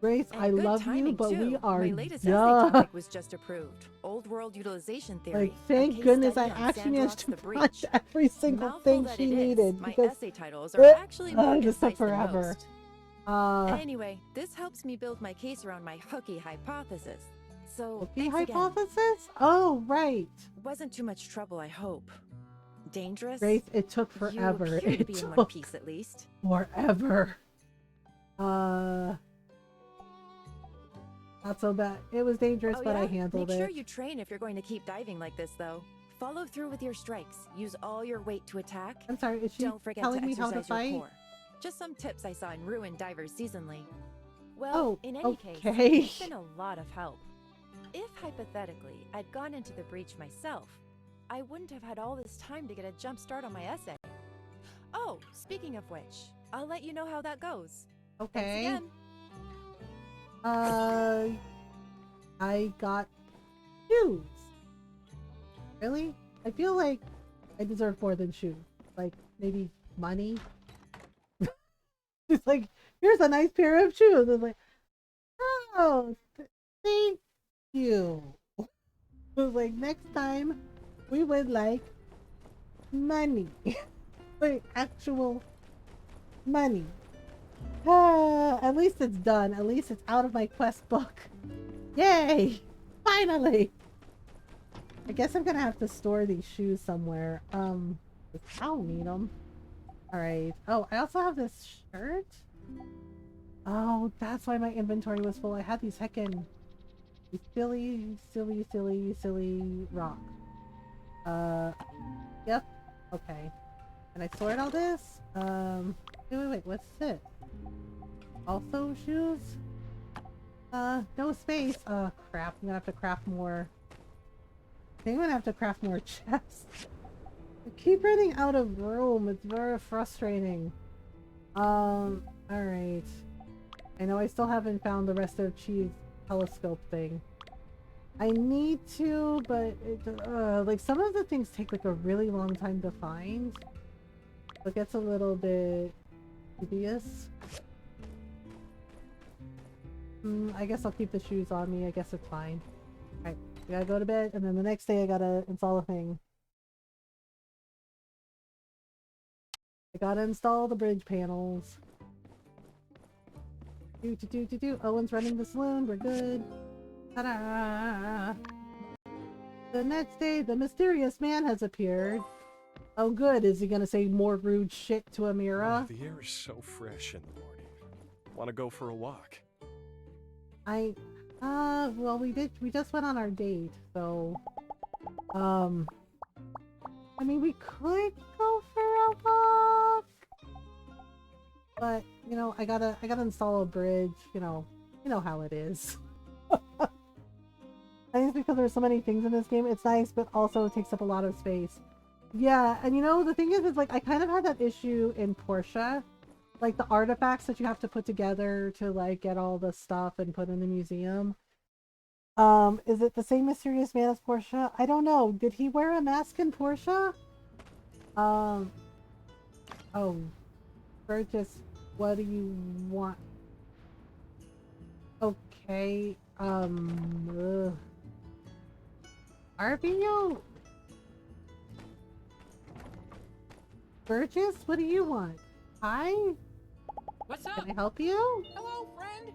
Grace, And I good love you, timing, but we too. are My latest done. essay topic was just approved. Old world utilization theory. Like, a thank case goodness I study on actually managed Sandrock's to The find Breach. every single Mouthful thing that she it is, needed my because essay titles are actually more this took concise than forever. most. Anyway, this helps me build my case around my hooky hypothesis. So, Hooky thanks again. hypothesis? Oh, right. Wasn't too much trouble, I hope. Dangerous? Grace, it took forever. You appear to It be in one took piece, at least. forever. Not so bad. It was dangerous, Oh, but yeah? I handled Make sure it. you train if you're going to keep diving like this, though. Follow through with your strikes. Use all your weight to attack. I'm sorry, is she Don't forget telling to me how to exercise your fight? core. Just some tips I saw in Ruined Divers seasonally. Well, Oh, in any case, okay. it's been a lot of help. If, hypothetically, I'd gone into the breach myself, I wouldn't have had all this time to get a jump start on my essay. Oh, speaking of which, I'll let you know how that goes. Okay. Thanks I got shoes. Really? I feel like I deserve more than shoes. Like, maybe money? It's like, here's a nice pair of shoes. It's like, oh, thank you. It was like, next time we would like money. Like, actual money. At least it's done. At least it's out of my quest book. Yay! Finally! I guess I'm gonna have to store these shoes somewhere. I'll need them. Alright. Oh, I also have this shirt? Oh, that's why my inventory was full. I had these heckin' silly rock. Yep. Okay. Can I sort all this? Wait, what's this? Also shoes? No space. Oh, crap. I'm gonna have to craft more. I think I'm gonna have to craft more chests. I keep running out of room. It's very frustrating. Alright. I know I still haven't found the rest of Chi's telescope thing. I need to, but like some of the things take like a really long time to find. It gets a little bit dubious. I guess I'll keep the shoes on me. I guess it's fine. Alright, I gotta go to bed, and then the next day I gotta install a thing. I gotta install the bridge panels. Owen's running the saloon. We're good. Ta-da! The next day, the mysterious man has appeared. Oh good, is he gonna say more rude shit to Amira? Oh, the air is so fresh in the morning. Want to go for a walk? Well, we just went on our date, so, I mean, we could go for a walk, but, you know, I gotta install a bridge, you know how it is. I think it's because there's so many things in this game. It's nice, but also it takes up a lot of space. Yeah, and you know, the thing is like, I kind of had that issue in Portia. Like, the artifacts that you have to put together to, like, get all the stuff and put in the museum. Is it the same mysterious man as Portia? I don't know. Did he wear a mask in Portia? Oh. Burgess, what do you want? Okay, Arvio? Burgess, what do you want? Hi? What's up? Can I help you? Hello, friend.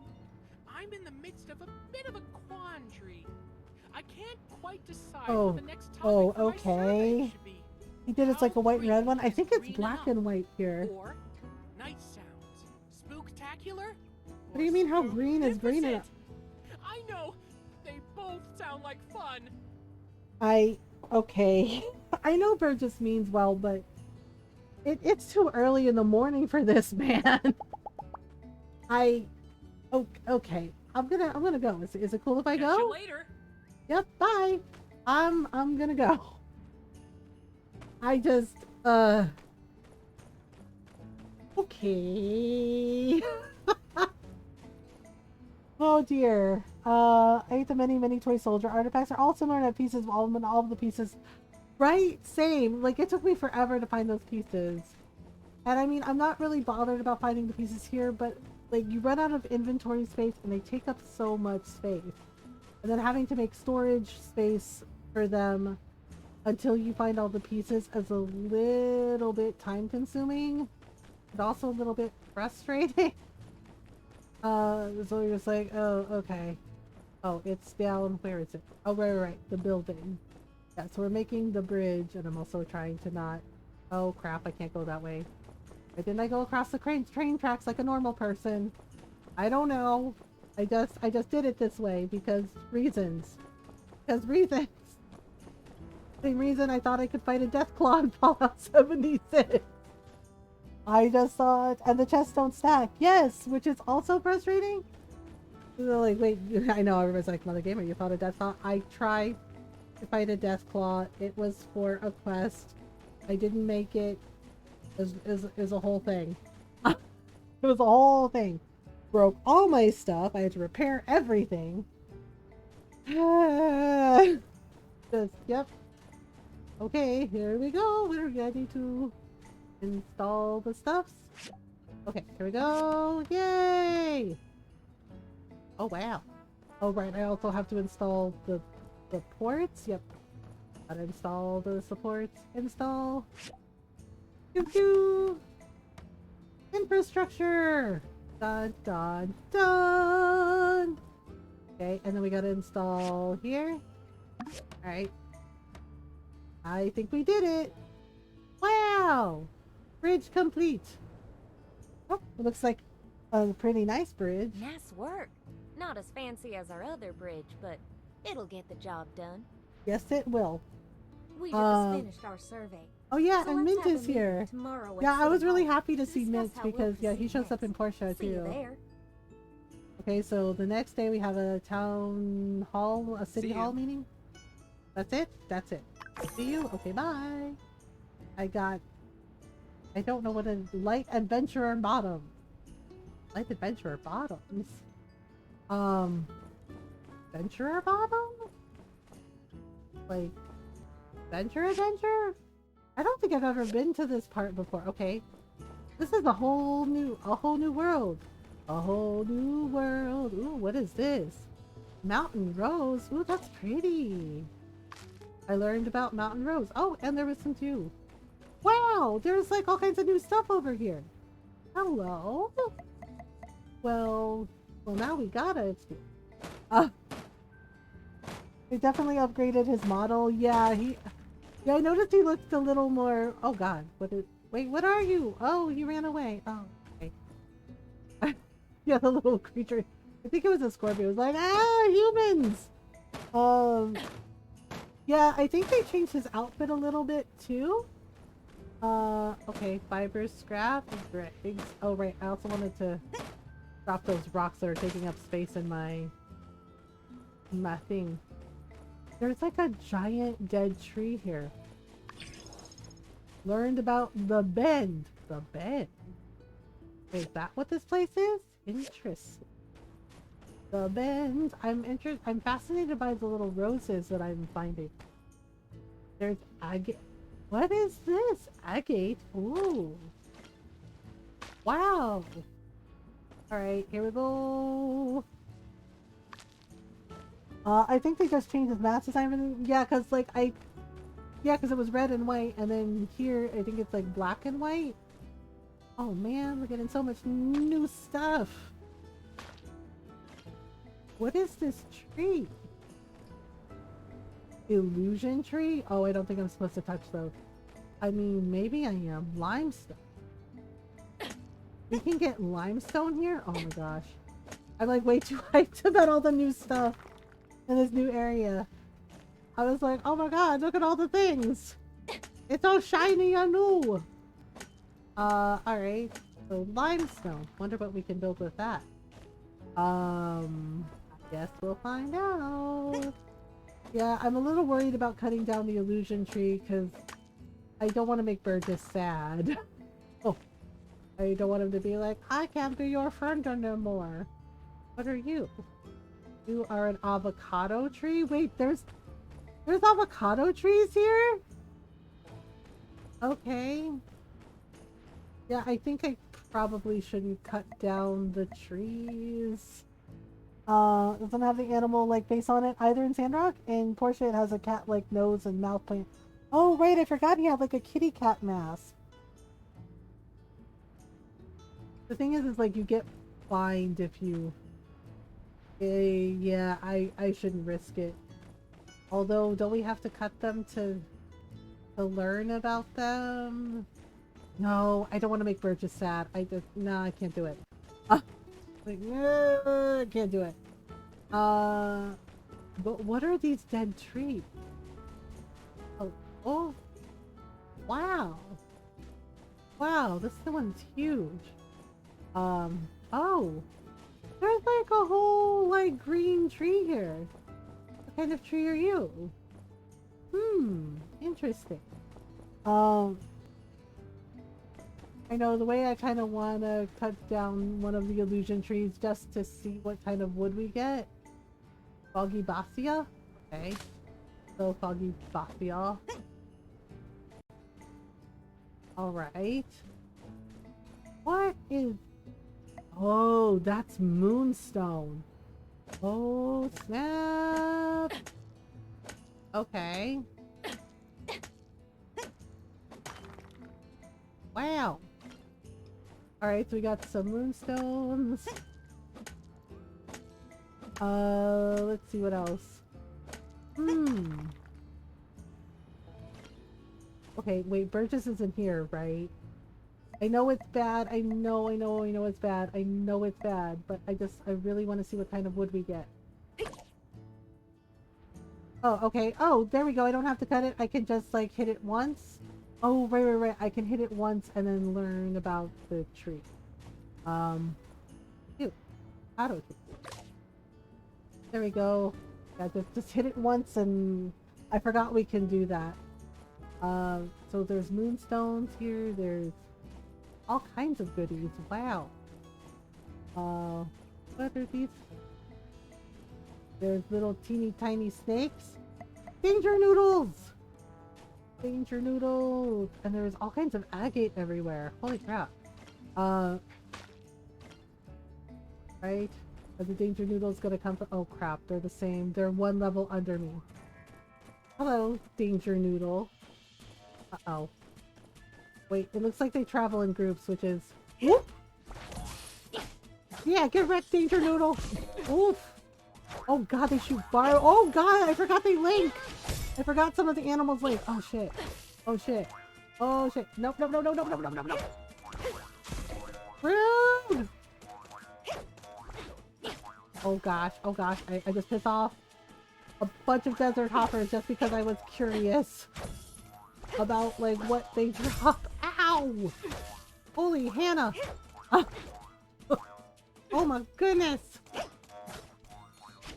I'm in the midst of a bit of a quandary. I can't quite decide what the next topic for my survey okay. should be. He did it's like a white and red one. I think it's black and white here. Or night sounds. Spooktacular? What do you mean how green is green enough? I know. They both sound like fun. Okay. I know Burgess means well, but it's too early in the morning for this, man. Okay. I'm gonna go. Is it cool if I go? Catch you later. Yep, bye. I'm gonna go. I just okay. Oh dear. I ate the many toy soldier artifacts are all similar to pieces of all of the pieces. Right? Same. Like, it took me forever to find those pieces. And I mean, I'm not really bothered about finding the pieces here, but like you run out of inventory space and they take up so much space. And then having to make storage space for them until you find all the pieces is a little bit time consuming, but also a little bit frustrating. So you're just like, oh, okay. Oh, it's down, where is it? Oh, right, the building. Yeah, so we're making the bridge, and I'm also trying to not... Oh crap, I can't go that way. Why didn't I go across the train tracks like a normal person? I don't know. I just did it this way because reasons. Because reasons. Same reason I thought I could fight a Deathclaw in Fallout 76. I just saw it, and the chests don't stack. Yes, which is also frustrating. They're like, wait, I know everybody's like, Mothergamer, you fought a Deathclaw. I tried to fight a Deathclaw. It was for a quest. I didn't make it. It was a whole thing. It was a whole thing. Broke all my stuff. I had to repair everything. Just, yep. Okay, here we go. We're ready to install the stuffs. Okay, here we go. Yay! Oh, wow. Oh, right. I also have to install the ports. Yep. Gotta install the supports. Install. Doo-doo! Infrastructure! Dun, dun, dun! Okay, and then we gotta install here. Alright. I think we did it! Wow! Bridge complete! Oh, it looks like a pretty nice bridge. Nice work. Not as fancy as our other bridge, but it'll get the job done. Yes, it will. We just finished our survey. Oh yeah, So and let's Mint have a is here. meeting tomorrow at Yeah, I was City really Hall happy to to see discuss Mint how we'll because yeah, he proceed shows up in next. Portia See you too. there. Okay, so the next day we have a town hall, a city hall meeting. That's it? That's it. See you? Okay, bye. I don't know what a light adventurer bottom. Light adventurer bottoms? Adventurer bottom? Like, adventure? I don't think I've ever been to this part before. Okay. This is a whole new world. A whole new world. Ooh, what is this? Mountain Rose. Ooh, that's pretty. I learned about Mountain Rose. Oh, and there was some too. Wow, there's like all kinds of new stuff over here. Hello. Well, now we gotta. They definitely upgraded his model. Yeah, I noticed he looked a little more. Oh God, wait, what are you? Oh, he ran away. Oh, okay. Yeah, the little creature. I think it was a scorpion. It was like, humans. Yeah, I think they changed his outfit a little bit too. Okay, fiber scrap, eggs. Oh right, I also wanted to drop those rocks that are taking up space in my thing. There's like a giant dead tree here. Learned about the bend. The bend. Is that what this place is? Interesting. The bend. I'm fascinated by the little roses that I'm finding. There's agate. What is this? Agate? Ooh. Wow. Alright, here we go. I think they just changed his mask design. Yeah, because like because it was red and white, and then here I think it's like black and white. Oh man, we're getting so much new stuff. What is this tree? Illusion tree? Oh, I don't think I'm supposed to touch those. I mean, maybe I am. Limestone. We can get limestone here? Oh my gosh. I'm like way too hyped about all the new stuff in this new area. I was like, oh my god, look at all the things. It's all shiny and new. Alright. So limestone. Wonder what we can build with that. I guess we'll find out. Yeah, I'm a little worried about cutting down the illusion tree because I don't want to make Burgess sad. Oh, I don't want him to be like, I can't be your friend anymore. What are you? You are an avocado tree? Wait, there's avocado trees here? Okay. Yeah, I think I probably shouldn't cut down the trees. Doesn't have the animal like face on it either in Sandrock. In Portia, it has a cat like nose and mouth plant. Oh right, I forgot he had like a kitty cat mask. The thing is like you get fined if you. Yeah, I shouldn't risk it. Although, don't we have to cut them to learn about them? No, I don't want to make Burgess sad. No, I can't do it. Like, no, I can't do it. But what are these dead trees? Oh, wow. Wow, this one's huge. Oh, there's like a whole like green tree here. What kind of tree are you? Interesting. I know the way I kind of want to cut down one of the illusion trees just to see what kind of wood we get. Foggy Bassia? Okay. So Foggy Bassia. Alright. What is... Oh, that's Moonstone. Oh, snap! Okay. Wow. Alright, so we got some moonstones. Let's see what else. Okay, wait, Burgess isn't here, right? I know it's bad. I know it's bad. I know it's bad, but I really want to see what kind of wood we get. Oh, okay. Oh, there we go. I don't have to cut it. I can just, like, hit it once. Oh, right. I can hit it once and then learn about the tree. Ew. Auto. There we go. Yeah, just hit it once and I forgot we can do that. So there's moonstones here. There's all kinds of goodies. Wow. What are these? There's little teeny tiny snakes. Danger noodles! Danger noodles! And there's all kinds of agate everywhere. Holy crap. Right? Are the danger noodles gonna come from— oh crap, they're the same. They're one level under me. Hello, danger noodle. Uh-oh. Wait, it looks like they travel in groups, which is... Whoop! Yeah, get wrecked, danger noodle! Oof! Oh god, they shoot fire. Oh god, I forgot they link! I forgot some of the animals link. Oh shit. Oh shit. Oh shit. Nope. Rude! Oh gosh. I just pissed off a bunch of desert hoppers just because I was curious about like what they drop. Ow! Holy Hannah! Oh my goodness!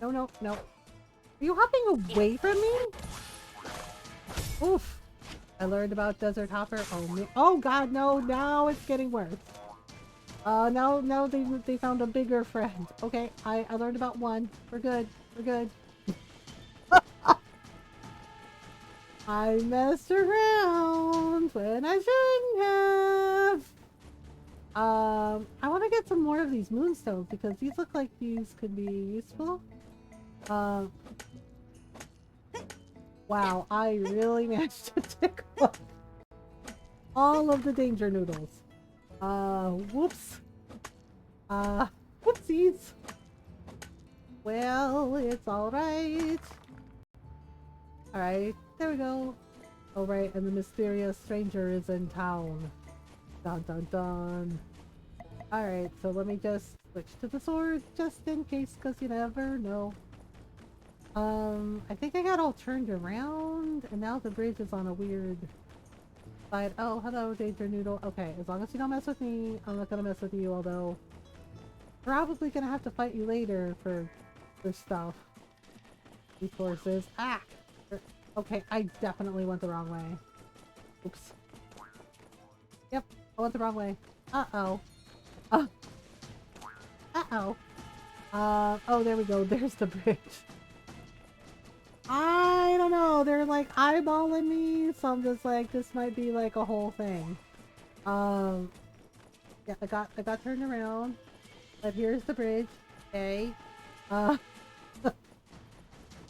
No. Are you hopping away from me? Oof. I learned about Desert Hopper. Oh god, no, now it's getting worse. Now they found a bigger friend. Okay, I learned about one. We're good. I messed around when I shouldn't have. I want to get some more of these moonstones because these look like these could be useful. Wow, I really managed to tick off all of the danger noodles. Whoops. Whoopsies. Well, it's alright. Alright, there we go. Alright, and the mysterious stranger is in town. Dun dun dun. Alright, so let me just switch to the sword just in case, because you never know. I think I got all turned around, and now the bridge is on a weird side. Oh, hello, Danger Noodle. Okay, as long as you don't mess with me, I'm not gonna mess with you, although probably gonna have to fight you later for stuff. Resources. Ah! Okay, I definitely went the wrong way. Oops. Yep, I went the wrong way. Uh-oh. Uh-oh. Oh, there we go. There's the bridge. I don't know. They're like eyeballing me, so I'm just like, this might be like a whole thing. Yeah, I got turned around. But here's the bridge. Okay.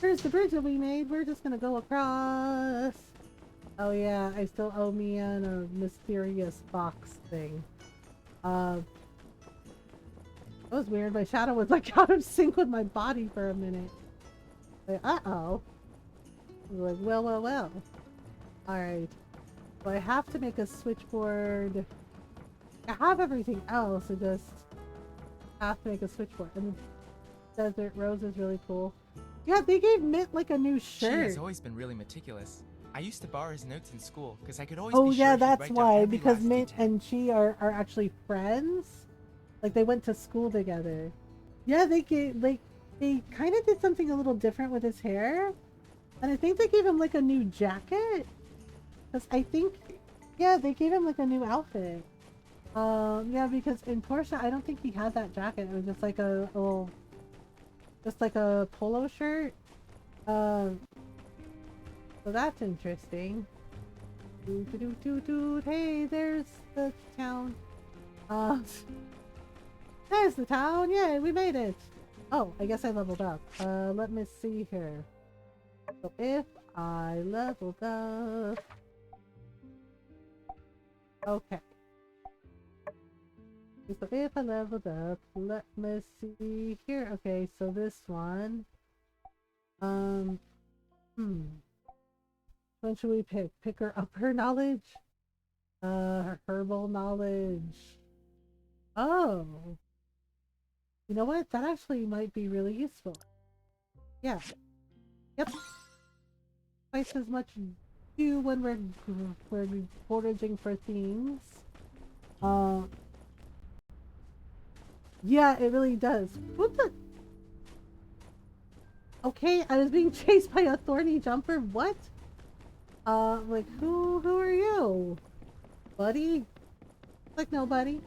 Here's the bridge that we made. We're just gonna go across. Oh yeah, I still owe Mian a mysterious box thing. That was weird. My shadow was like out of sync with my body for a minute. Like, uh-oh. Like, well. Alright. So I have to make a switchboard. I have everything else, I just have to make a switchboard. And the Desert Rose is really cool. Yeah, they gave Mitt like a new shirt. She has always been really meticulous. I used to borrow his notes in school because I could always Oh be yeah, sure that's he'd write down why, every because last Mitt detail. and she are actually friends. Like they went to school together. Yeah, they kind of did something a little different with his hair. And I think they gave him like a new jacket. Because I think, yeah, they gave him like a new outfit. Yeah, because in Portia, I don't think he had that jacket. It was just like a little, just like a polo shirt. So that's interesting. Hey, there's the town. There's the town. Yay, we made it. Oh, I guess I leveled up. Let me see here. So if I leveled up. Okay. So if I leveled up, let me see here. Okay, so this one. When should we pick? Pick her up her knowledge? Her herbal knowledge. Oh. You know what? That actually might be really useful. Yeah. Yep. Twice as much do when we're foraging for things. Yeah, it really does. What the? Okay, I was being chased by a thorny jumper. What? Like who are you? Buddy? Like nobody.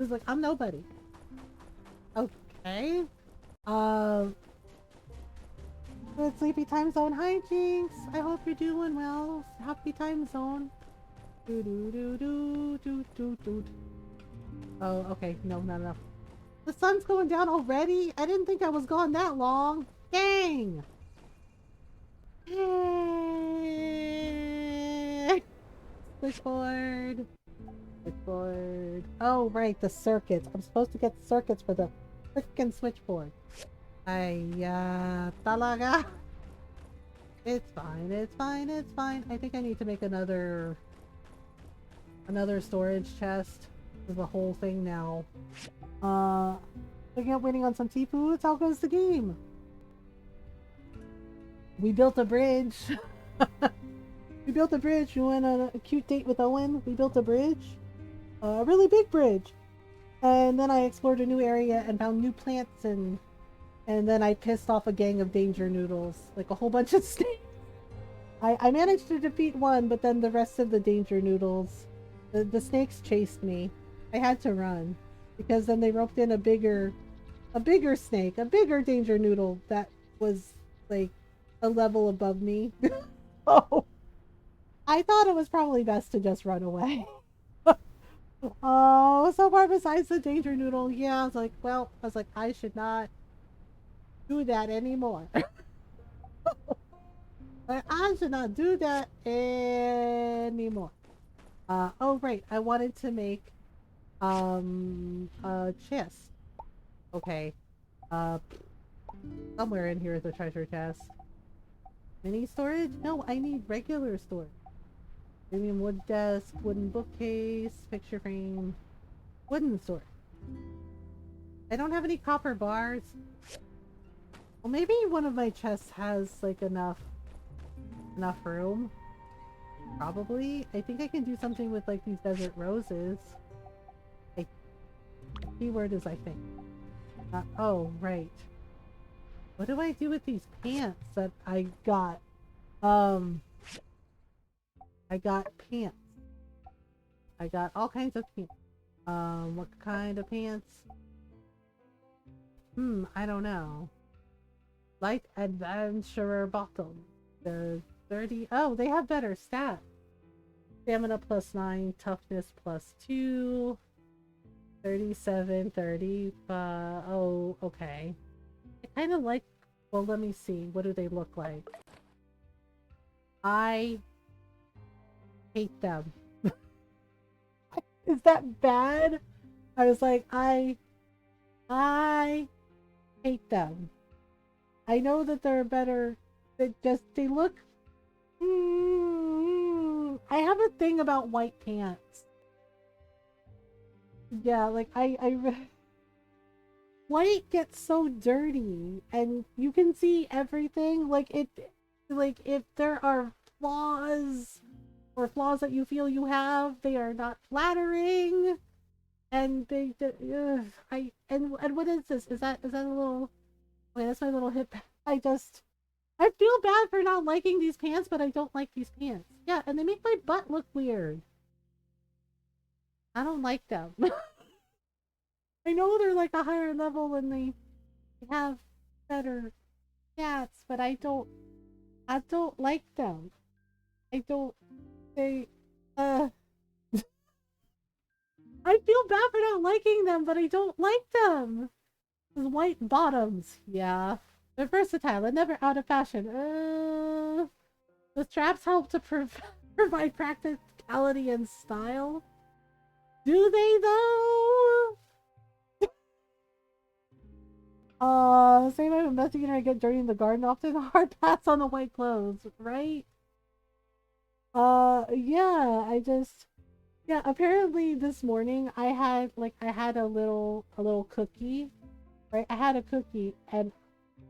It's like I'm nobody. Okay. Good sleepy time zone. Hi Jinx. I hope you're doing well. Happy time zone. Oh, okay. No, not enough. The sun's going down already? I didn't think I was gone that long. Dang! Switchboard. Switchboard. Oh, right, the circuits. I'm supposed to get circuits for the frickin' switchboard. Talaga. It's fine, it's fine, it's fine. I think I need to make another storage chest. There's a whole thing now. Looking at waiting on some seafoods. How goes the game? We built a bridge. We built a bridge. We went on a cute date with Owen. We built a bridge. A really big bridge. And then I explored a new area and found new plants and then I pissed off a gang of danger noodles. Like a whole bunch of snakes. I managed to defeat one, but then the rest of the danger noodles, the snakes chased me. I had to run. Because then they roped in a bigger snake, a bigger danger noodle that was like a level above me. Oh, I thought it was probably best to just run away. Oh, so far besides the danger noodle, yeah, I was like, I should not do that anymore. I should not do that anymore. Oh right, I wanted to make a chest. Okay. Somewhere in here is a treasure chest. Mini storage? No, I need regular storage. Premium wood desk, wooden bookcase, picture frame, wooden storage. I don't have any copper bars. Well, maybe one of my chests has like enough room. Probably. I think I can do something with like these desert roses. Keyword is I think. Oh, right. What do I do with these pants that I got? I got pants. I got all kinds of pants. What kind of pants? I don't know. Light adventurer bottom. The 30. Oh, they have better stats. Stamina +9, toughness +2. 37, 30. Oh, okay. I kind of like. Well, let me see. What do they look like? I hate them. Is that bad? I was like, I hate them. I know that they're better. They look. I have a thing about white pants. Yeah, like white gets so dirty, and you can see everything. Like if there are flaws or flaws that you feel you have, they are not flattering. And and what is this? Is that a little? Wait, that's my little hip. I feel bad for not liking these pants, but I don't like these pants. Yeah, and they make my butt look weird. I don't like them. I know they're like a higher level and they have better stats, but I don't like them. I feel bad for not liking them, but I don't like them. Those white bottoms, yeah. They're versatile and never out of fashion. The straps help to provide practicality and style. Do they though? Same I'm investing in I get dirty in the garden often. Hard pass on the white clothes, right? Yeah, yeah, apparently this morning I had a little cookie, right? I had a cookie and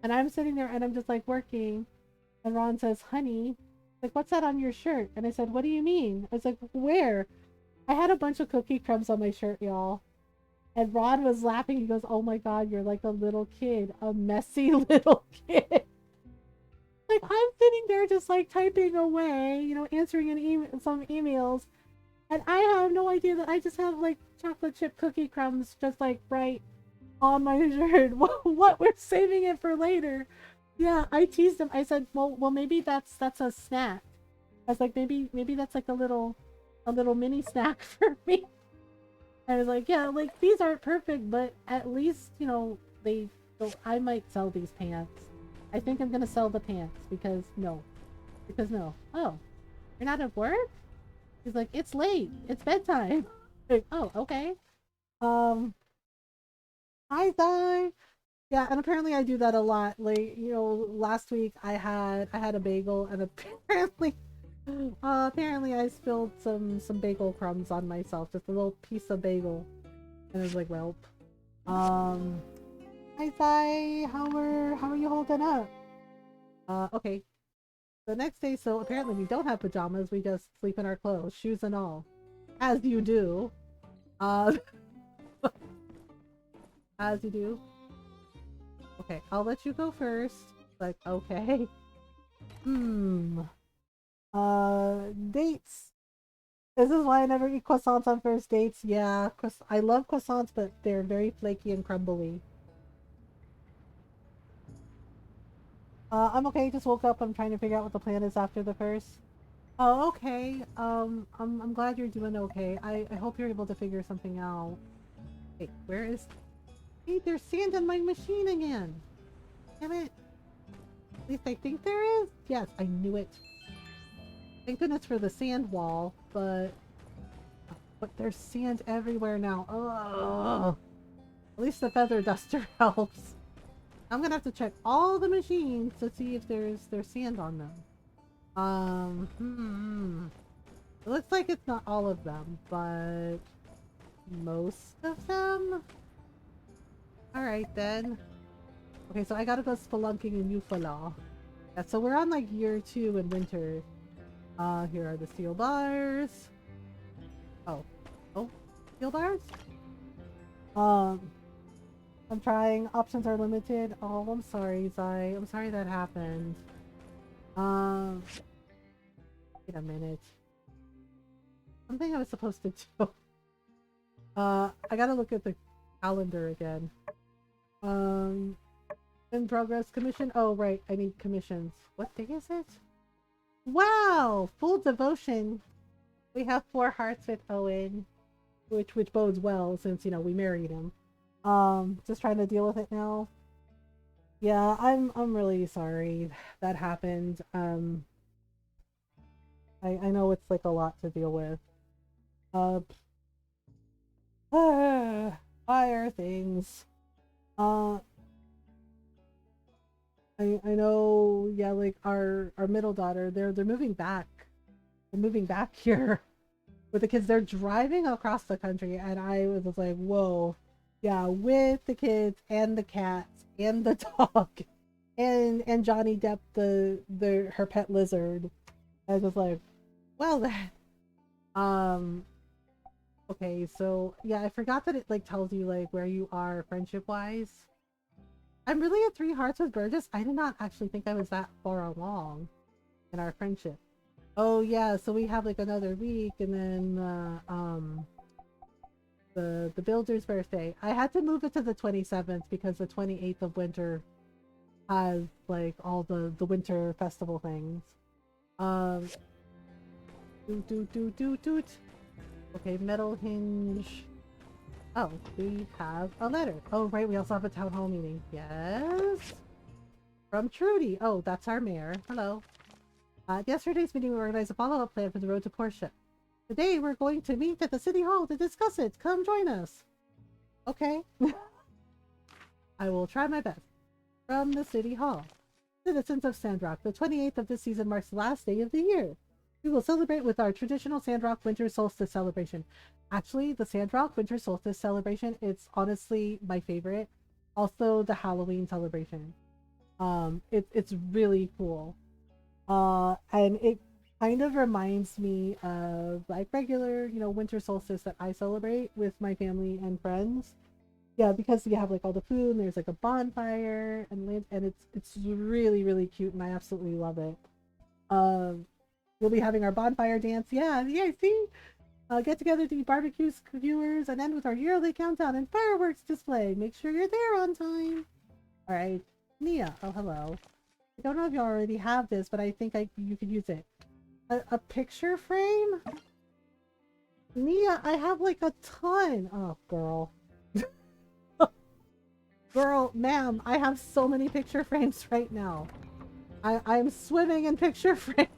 I'm sitting there and I'm just like working and Ron says, honey, like, what's that on your shirt? And I said, what do you mean? I was like, where? I had a bunch of cookie crumbs on my shirt, y'all. And Ron was laughing. He goes, oh my God, you're like a little kid, a messy little kid. Like, I'm sitting there just like typing away, you know, answering some emails. And I have no idea that I just have like chocolate chip cookie crumbs just like right on my shirt. What? We're saving it for later. Yeah, I teased him. I said, well, maybe that's a snack. I was like, maybe that's like a little mini snack for me. I was like, yeah, like these aren't perfect, but at least, you know, I might sell these pants. I think I'm gonna sell the pants because no. Oh, you're not at work? He's like, it's late. It's bedtime. Like, oh, okay. Hi, Di. Yeah, and apparently I do that a lot. Like, you know, last week I had a bagel, and apparently I spilled some bagel crumbs on myself, just a little piece of bagel, and I was like, well, hi, Di. How are you holding up? Okay. The next day, so apparently we don't have pajamas. We just sleep in our clothes, shoes and all, as you do. As you do. Okay, I'll let you go first. Like, okay. Dates. This is why I never eat croissants on first dates. Yeah, I love croissants, but they're very flaky and crumbly. I'm okay. Just woke up. I'm trying to figure out what the plan is after the first. Oh, okay. I'm glad you're doing okay. I hope you're able to figure something out. Wait, where is... Hey, there's sand in my machine again! Damn it! At least I think there is? Yes, I knew it. Thank goodness for the sand wall, but there's sand everywhere now. Ugh. At least the feather duster helps. I'm gonna have to check all the machines to see if there's sand on them. It looks like it's not all of them, but most of them? Alright then. Okay, so I gotta go spelunking in Eufaula. Yeah, so we're on like year 2 in winter. Here are the steel bars. Oh, steel bars? I'm trying. Options are limited. Oh, I'm sorry, Zai. I'm sorry that happened. Wait a minute. Something I was supposed to do. I gotta look at the calendar again. In progress commission. Oh, right. I need commissions. What day is it? Wow! Full devotion. We have 4 hearts with Owen. which bodes well since, you know, we married him. Just trying to deal with it now. Yeah, I'm really sorry that happened. I know it's like a lot to deal with. Fire things. I know, yeah, like our middle daughter, they're moving back. They're moving back here with the kids. They're driving across the country, and I was just like, whoa, yeah, with the kids and the cats and the dog and Johnny Depp, her pet lizard. I was like, well then, okay, so yeah, I forgot that it like tells you like where you are friendship wise. I'm really at 3 hearts with Burgess. I did not actually think I was that far along in our friendship. Oh yeah, so we have like another week, and then the builder's birthday. I had to move it to the 27th because the 28th of winter has like all the winter festival things. Doot. Okay, metal hinge. Oh, we have a letter. Oh, right, we also have a town hall meeting. Yes. From Trudy. Oh, that's our mayor. Hello. At yesterday's meeting, we organized a follow-up plan for the road to Portia. Today, we're going to meet at the city hall to discuss it. Come join us. Okay. I will try my best. From the city hall. Citizens of Sandrock, the 28th of this season marks the last day of the year. We will celebrate with our traditional Sandrock Winter Solstice celebration. Actually, the Sandrock Winter Solstice celebration, it's honestly my favorite. Also, the Halloween celebration. It's really cool. And it kind of reminds me of like regular, you know, winter solstice that I celebrate with my family and friends. Yeah, because you have like all the food and there's like a bonfire and it's really, really cute and I absolutely love it. We'll be having our bonfire dance. Yeah, see? Get together to eat barbecue skewers and end with our yearly countdown and fireworks display. Make sure you're there on time. Alright. Nia. Oh, hello. I don't know if you already have this, but I think you could use it. A picture frame? Nia, I have like a ton. Oh, girl. Girl, ma'am, I have so many picture frames right now. I'm swimming in picture frames.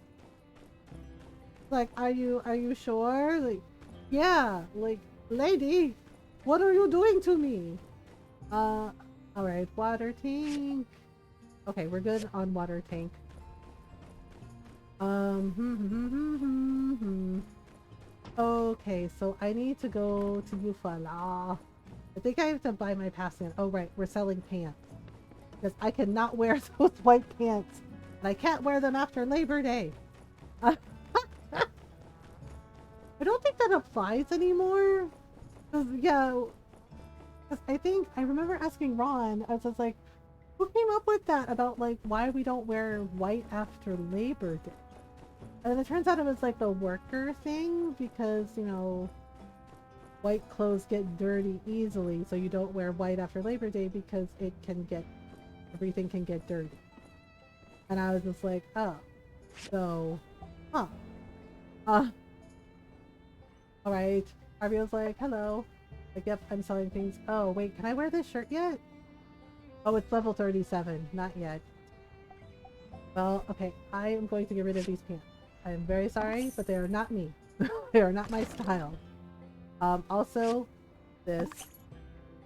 Like, are you sure? Like, yeah, like, lady, what are you doing to me? Alright, water tank. Okay, we're good on water tank. Okay, so I need to go to Eufaula. I think I have to buy my pass in. Oh, right, we're selling pants. Because I cannot wear those white pants. And I can't wear them after Labor Day. I don't think that applies anymore. Yeah, because I remember asking Ron, I was just like, who came up with that about like why we don't wear white after Labor Day? And then it turns out it was like the worker thing because, you know, white clothes get dirty easily, so you don't wear white after Labor Day because everything can get dirty. And I was just like, oh, so, alright. Harvey was like, hello. Like, yep, I'm selling things. Oh, wait, can I wear this shirt yet? Oh, it's level 37. Not yet. Well, okay, I am going to get rid of these pants. I am very sorry, but they are not me. They are not my style. Also, this.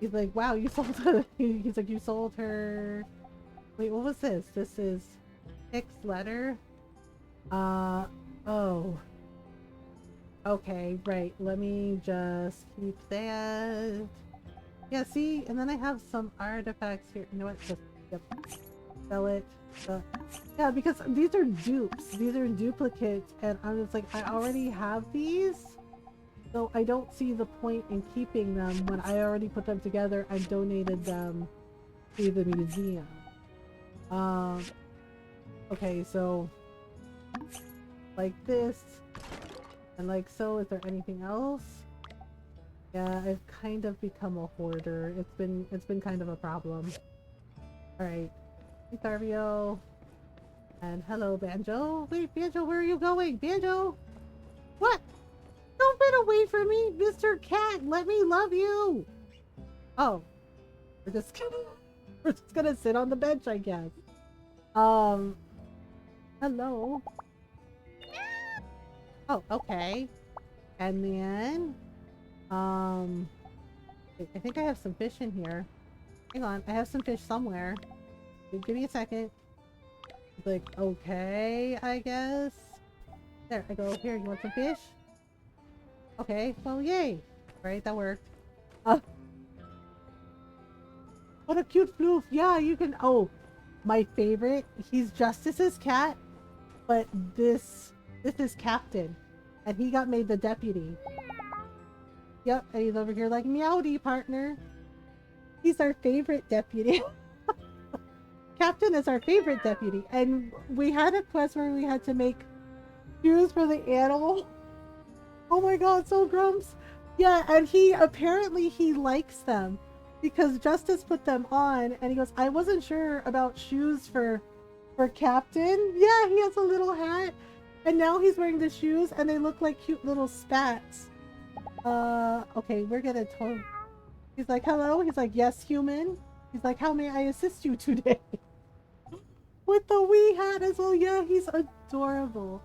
He's like, wow, you sold her. He's like, you sold her. Wait, what was this? This is Nick's letter. Oh. Okay, right. Let me just keep that. Yeah, see? And then I have some artifacts here. You know what? Just, yep. Sell it. Yeah, because these are dupes. These are duplicates. And I'm just like, I already have these. So I don't see the point in keeping them when I already put them together and donated them to the museum. Okay, so like this and like so. Is there anything else? Yeah, I've kind of become a hoarder. It's been kind of a problem. Alright. Hey, Tharvio. And hello, Banjo. Wait, Banjo, where are you going? Banjo! What? Don't run away from me, Mr. Cat. Let me love you. Oh, we're just gonna sit on the bench, I guess. Hello. Oh, okay. And then, I think I have some fish in here. Hang on, I have some fish somewhere. Give me a second. Like, okay, I guess. There, I go, here, you want some fish? Okay, well, yay. Right, that worked. What a cute floof. Yeah, you can, oh, my favorite. He's Justice's cat, but this is Captain. And he got made the deputy. Yep, and he's over here like, meowdy, partner. He's our favorite deputy. Captain is our favorite deputy. And we had a quest where we had to make shoes for the animal. Oh my god, so grumps. Yeah, and he likes them because Justice put them on and he goes, I wasn't sure about shoes for Captain. Yeah, he has a little hat. And now he's wearing the shoes and they look like cute little spats. Okay, we're gonna He's like, hello? He's like, yes, human. He's like, how may I assist you today? With the wee hat as well. Yeah, he's adorable.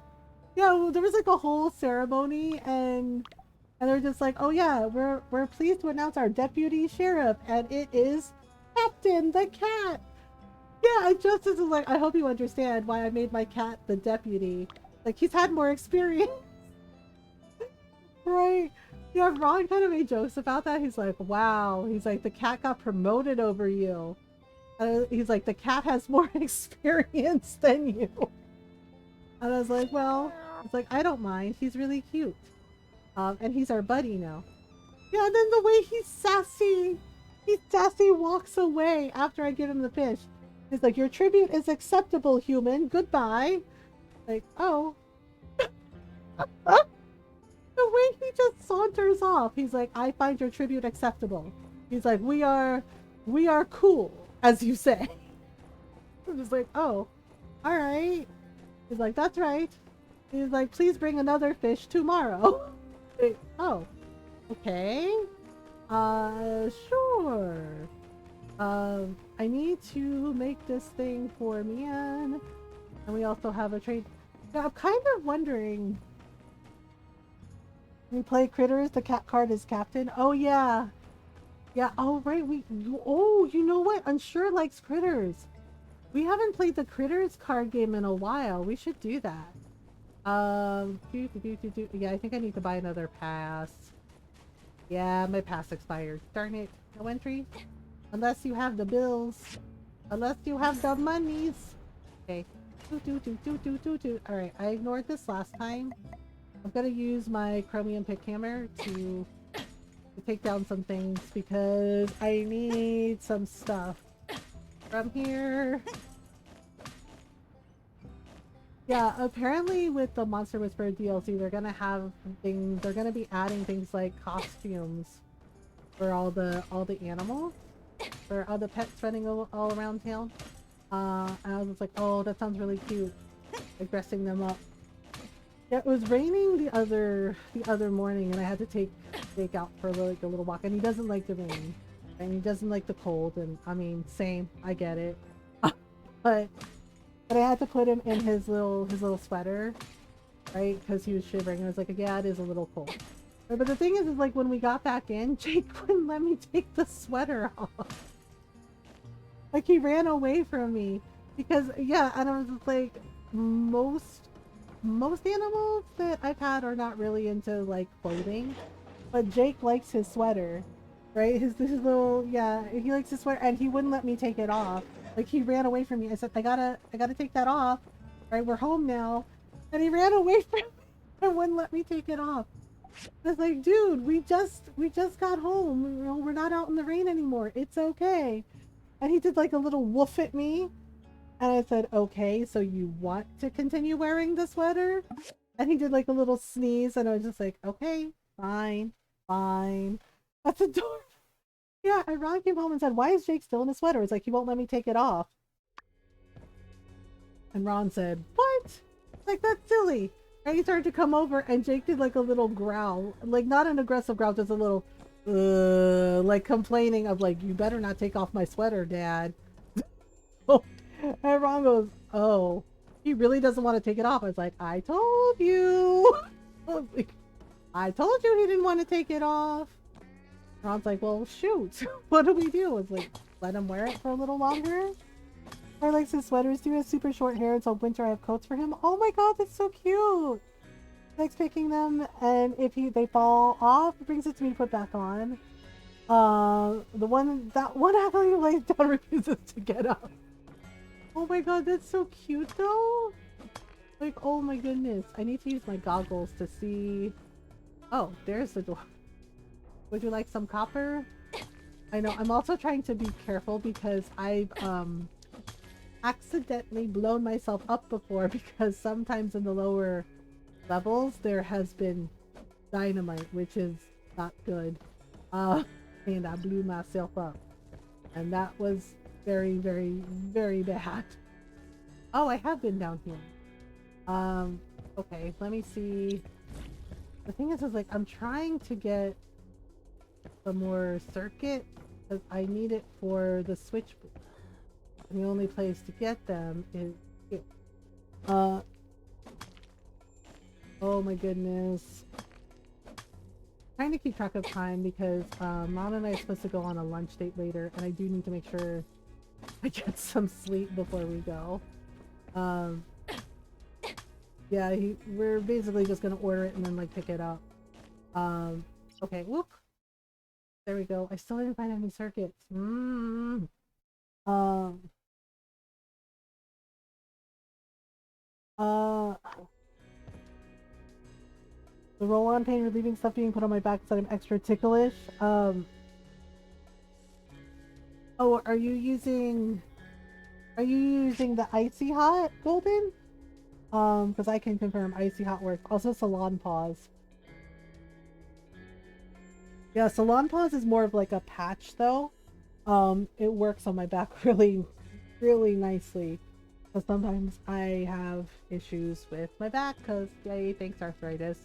Yeah, well, there was like a whole ceremony and they're just like, oh yeah, we're pleased to announce our deputy sheriff and it is Captain the cat. Yeah, and Justice is like, I hope you understand why I made my cat the deputy. Like, he's had more experience. Right? Yeah, Ron kind of made jokes about that. He's like, wow. He's like, the cat got promoted over you. He's like, the cat has more experience than you. And I was like, well, it's like, I don't mind. He's really cute. And he's our buddy now. Yeah, and then the way he's sassy walks away after I give him the fish. He's like, your tribute is acceptable, human. Goodbye. Like, oh. The way he just saunters off. He's like, I find your tribute acceptable. He's like, we are cool, as you say. I'm just like, oh, all right. He's like, that's right. He's like, please bring another fish tomorrow. Like, oh, okay. Sure. I need to make this thing for Mian. And we also have a trade. Now, I'm kind of wondering. We play Critters, the cat card is Captain. Oh, yeah. Yeah, oh, right. Oh, you know what? Unsure likes Critters. We haven't played the Critters card game in a while. We should do that. Yeah, I think I need to buy another pass. Yeah, my pass expired. Darn it. No entry. Unless you have the bills. Unless you have the monies. Okay. Alright, I ignored this last time. I'm gonna use my chromium pick hammer to take down some things because I need some stuff from here. Yeah, apparently with the Monster Whisperer DLC, they're gonna have things. They're gonna be adding things like costumes for all the animals, for all the pets running all around town. And I was just like, oh, that sounds really cute, like dressing them up. Yeah, it was raining the other morning, and I had to take Jake out for like a little walk, and he doesn't like the rain, and he doesn't like the cold, and I mean, same, I get it, but I had to put him in his little sweater, right, because he was shivering. I was like, yeah, it is a little cold. But the thing is like when we got back in, Jake wouldn't let me take the sweater off. Like, he ran away from me because, yeah, and I was just like, most animals that I've had are not really into like clothing, but Jake likes his sweater, right? His little, yeah, he likes his sweater, and he wouldn't let me take it off. Like, he ran away from me. I said, I gotta take that off, right? We're home now, and he ran away from me and wouldn't let me take it off. I was like, dude, we just got home. You know, we're not out in the rain anymore. It's okay. And he did like a little woof at me. And I said, okay, so you want to continue wearing the sweater? And he did like a little sneeze, and I was just like, okay, fine. That's adorable. Yeah, and Ron came home and said, why is Jake still in a sweater? It's like, he won't let me take it off. And Ron said, what? Like, that's silly. And he started to come over, and Jake did like a little growl, like not an aggressive growl, just a little, like complaining of like, you better not take off my sweater, Dad. And Ron goes, oh, he really doesn't want to take it off. I was like, I told you. I told you he didn't want to take it off. Ron's like, well, shoot. What do we do? I was like, let him wear it for a little longer. Or likes his sweaters. Do he has super short hair, and so winter I have coats for him. Oh my god, that's so cute. Likes picking them, and if they fall off, he brings it to me to put back on. That one actually lays down, refuses to get up. Oh my god, that's so cute though. Like, oh my goodness. I need to use my goggles to see. Oh, there's the door. Would you like some copper? I know, I'm also trying to be careful because I've accidentally blown myself up before, because sometimes in the lower levels there has been dynamite, which is not good. And I blew myself up. And that was very, very, very bad. Oh, I have been down here. Okay, let me see. The thing is like, I'm trying to get some more circuit, because I need it for the switchboard. And the only place to get them is here. Oh my goodness. Trying to keep track of time because Mom and I are supposed to go on a lunch date later, and I do need to make sure I get some sleep before we go. Yeah, we're basically just gonna order it and then like pick it up. Okay, whoop. There we go. I still didn't find any circuits. The roll-on pain relieving stuff being put on my back so I'm extra ticklish. Oh, are you using the icy hot, Golden? Because I can confirm icy hot works. Also salon pause. Yeah, salon pause is more of like a patch though. It works on my back really, really nicely. Because sometimes I have issues with my back because, yay, thanks arthritis.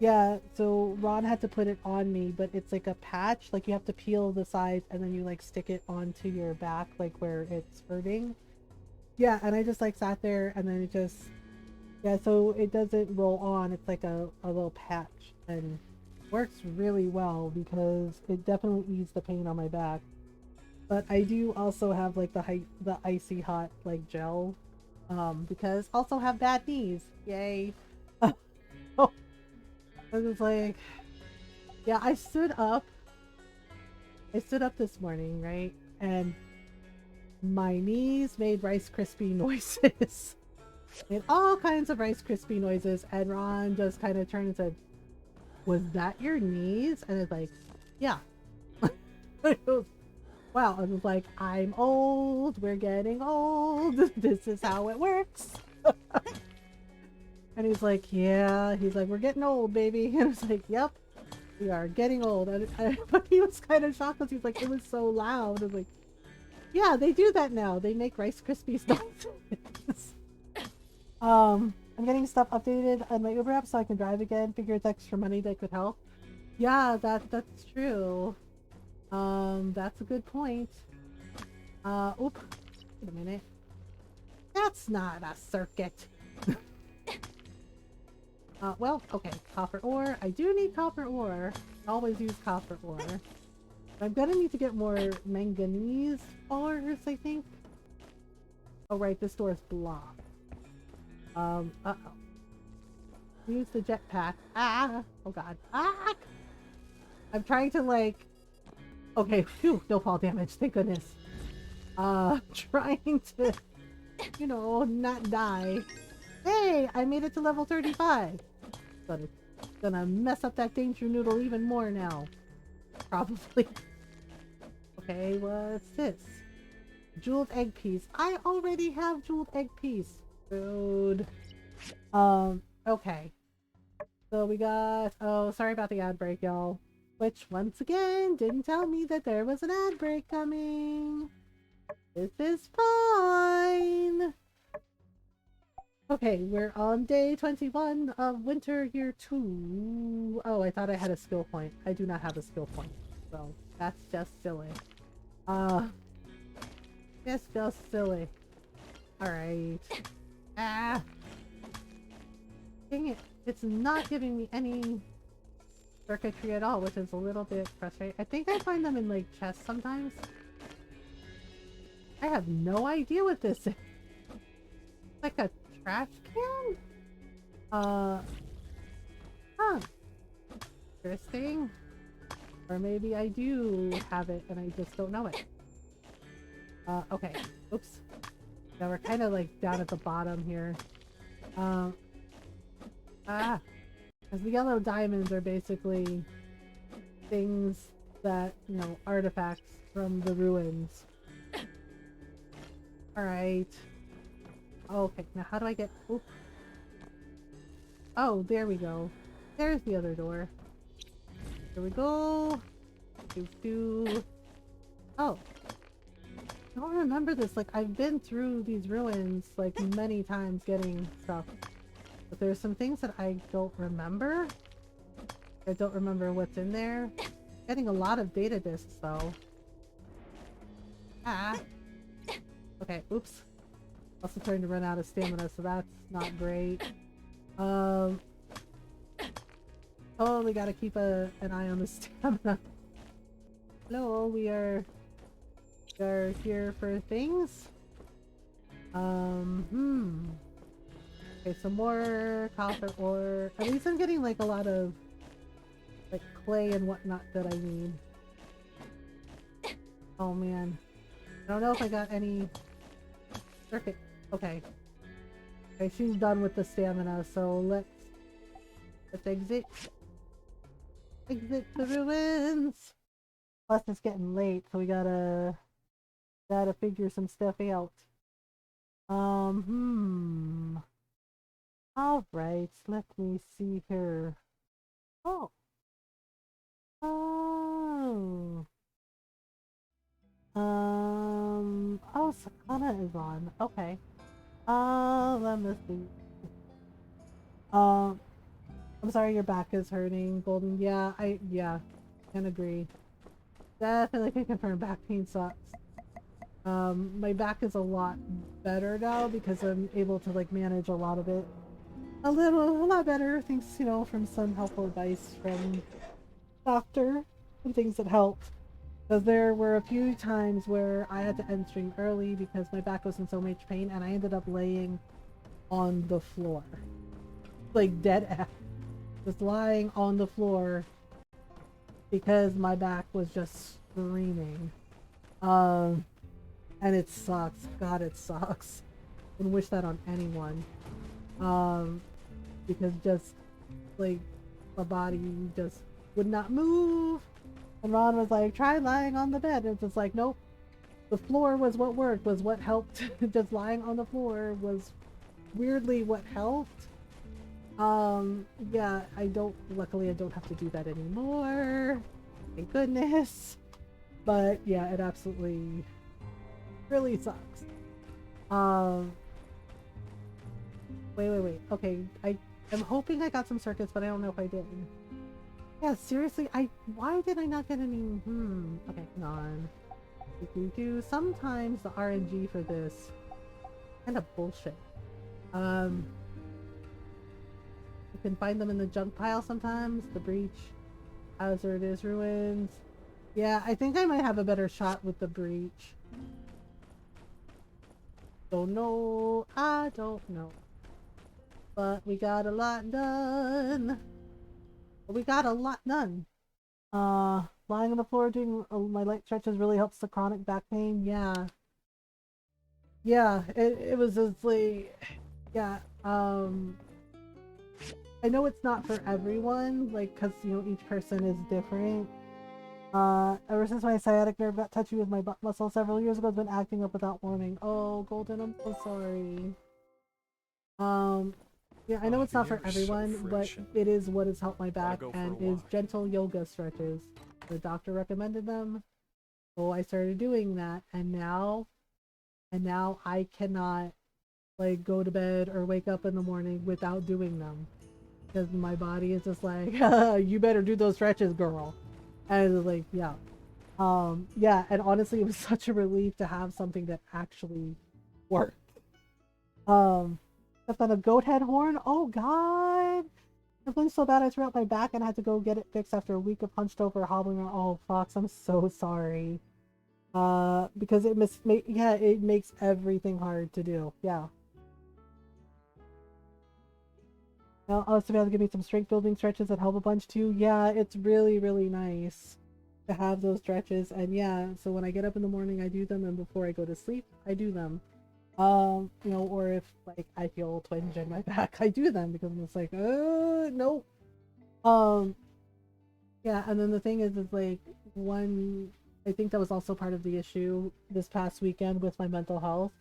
Yeah, so Ron had to put it on me, but it's like a patch. Like you have to peel the sides and then you like stick it onto your back, like where it's hurting. Yeah, and I just like sat there and then it just, yeah, so it doesn't roll on. It's like a little patch and works really well because it definitely eased the pain on my back. But I do also have like the icy hot like gel, because also have bad knees. Yay. I was like, yeah, I stood up this morning, right? And my knees made Rice Krispie noises. Made all kinds of Rice Krispie noises, and Ron just kind of turned and said, was that your knees? And it's like, yeah. Wow, I was like, I'm old, we're getting old, this is how it works. And he's like, yeah, he's like, we're getting old, baby. And I was like, yep, we are getting old. But he was kind of shocked because he was like, it was so loud. I was like, yeah, they do that now. They make Rice Krispies noises. I'm getting stuff updated on my Uber app so I can drive again. Figure it's extra money that could help. Yeah, that's true. That's a good point. Oop, wait a minute. That's not a circuit. Well, okay, copper ore. I do need copper ore. Always use copper ore. I'm gonna need to get more manganese ores, I think. Oh, right, this door is blocked. Uh-oh. Use the jetpack. Ah! Oh god. Ah! I'm trying to, like... Okay, phew, no fall damage, thank goodness. Trying to, you know, not die. Hey, I made it to level 35. Gonna mess up that danger noodle even more now. Probably. Okay, what's this? Jeweled egg piece. I already have jeweled egg piece. Dude. Okay. So we got... Oh, sorry about the ad break, y'all. Which, once again, didn't tell me that there was an ad break coming. This is fine. Okay, we're on day 21 of winter year 2. Oh, I thought I had a skill point. I do not have a skill point, so that's just silly. It's just silly. Alright. Ah! Dang it. It's not giving me any circuitry at all, which is a little bit frustrating. I think I find them in, like, chests sometimes. I have no idea what this is. Like a trash can? Huh. Interesting. Or maybe I do have it and I just don't know it. Okay. Oops. Now we're kind of like down at the bottom here. Because the yellow diamonds are basically things that, you know, artifacts from the ruins. Alright. Okay, now how do I get... Oop. Oh, there we go. There's the other door. Here we go. Oh. I don't remember this. Like, I've been through these ruins, like, many times getting stuff. But there's some things that I don't remember. I don't remember what's in there. Getting a lot of data discs, though. Ah. Okay, oops. Also starting to run out of stamina, so that's not great. Totally gotta keep an eye on the stamina. Hello, we are here for things. Okay, some more copper ore. At least I'm getting like a lot of like clay and whatnot that I need. Oh man. I don't know if I got any circuit. Okay. Okay, she's done with the stamina, so let's exit. Exit the ruins! Plus it's getting late, so we gotta figure some stuff out. Alright, let me see here. Oh. Oh. Oh, Sakana is on. Okay. Let me see. I'm sorry your back is hurting, Golden. Yeah, I can agree. Definitely can confirm back pain sucks. My back is a lot better now because I'm able to like manage a lot of it. A lot better, thanks, you know, from some helpful advice from doctor and things that helped. Because there were a few times where I had to end stream early because my back was in so much pain and I ended up laying on the floor. Like dead ass. Just lying on the floor because my back was just screaming. And it sucks. God, it sucks. I wouldn't wish that on anyone. Because just, like, my body just would not move. And Ron was like, try lying on the bed. And it's just like, nope. The floor was what worked, was what helped. Just lying on the floor was weirdly what helped. Yeah, luckily I don't have to do that anymore. Thank goodness. But yeah, it absolutely really sucks. Wait. Okay, I'm hoping I got some circuits, but I don't know if I did. Yeah, seriously, why did I not get any? Okay, hang on. Sometimes the RNG for this kind of bullshit. You can find them in the junk pile sometimes. The breach, hazardous ruins. Yeah, I think I might have a better shot with the breach. Don't know. I don't know. But we got a lot done. Lying on the floor doing my light stretches really helps the chronic back pain. Yeah. Yeah, it was just like, yeah, I know it's not for everyone, like, because, you know, each person is different. Ever since my sciatic nerve got touchy with my butt muscle several years ago, it's been acting up without warning. Oh, Golden, I'm so sorry. Yeah, I know it's not for everyone, but it is what has helped my back, and is gentle yoga stretches. The doctor recommended them, so I started doing that, and now I cannot like go to bed or wake up in the morning without doing them, because my body is just like, you better do those stretches, girl. And I was like, yeah. Yeah, and honestly, it was such a relief to have something that actually worked. Except on a goat head horn, oh god, it was so bad I threw out my back and had to go get it fixed after a week of hunched over hobbling around. Oh Fox, I'm so sorry. Because it it makes everything hard to do. Yeah. Now, oh, so be able to give me some strength building stretches that help a bunch too. Yeah, it's really, really nice to have those stretches. And yeah, so when I get up in the morning, I do them, and before I go to sleep, I do them. You know, or if like I feel a twinge in my back, I do them because I'm just like, nope. Yeah, and then the thing is like I think that was also part of the issue this past weekend with my mental health.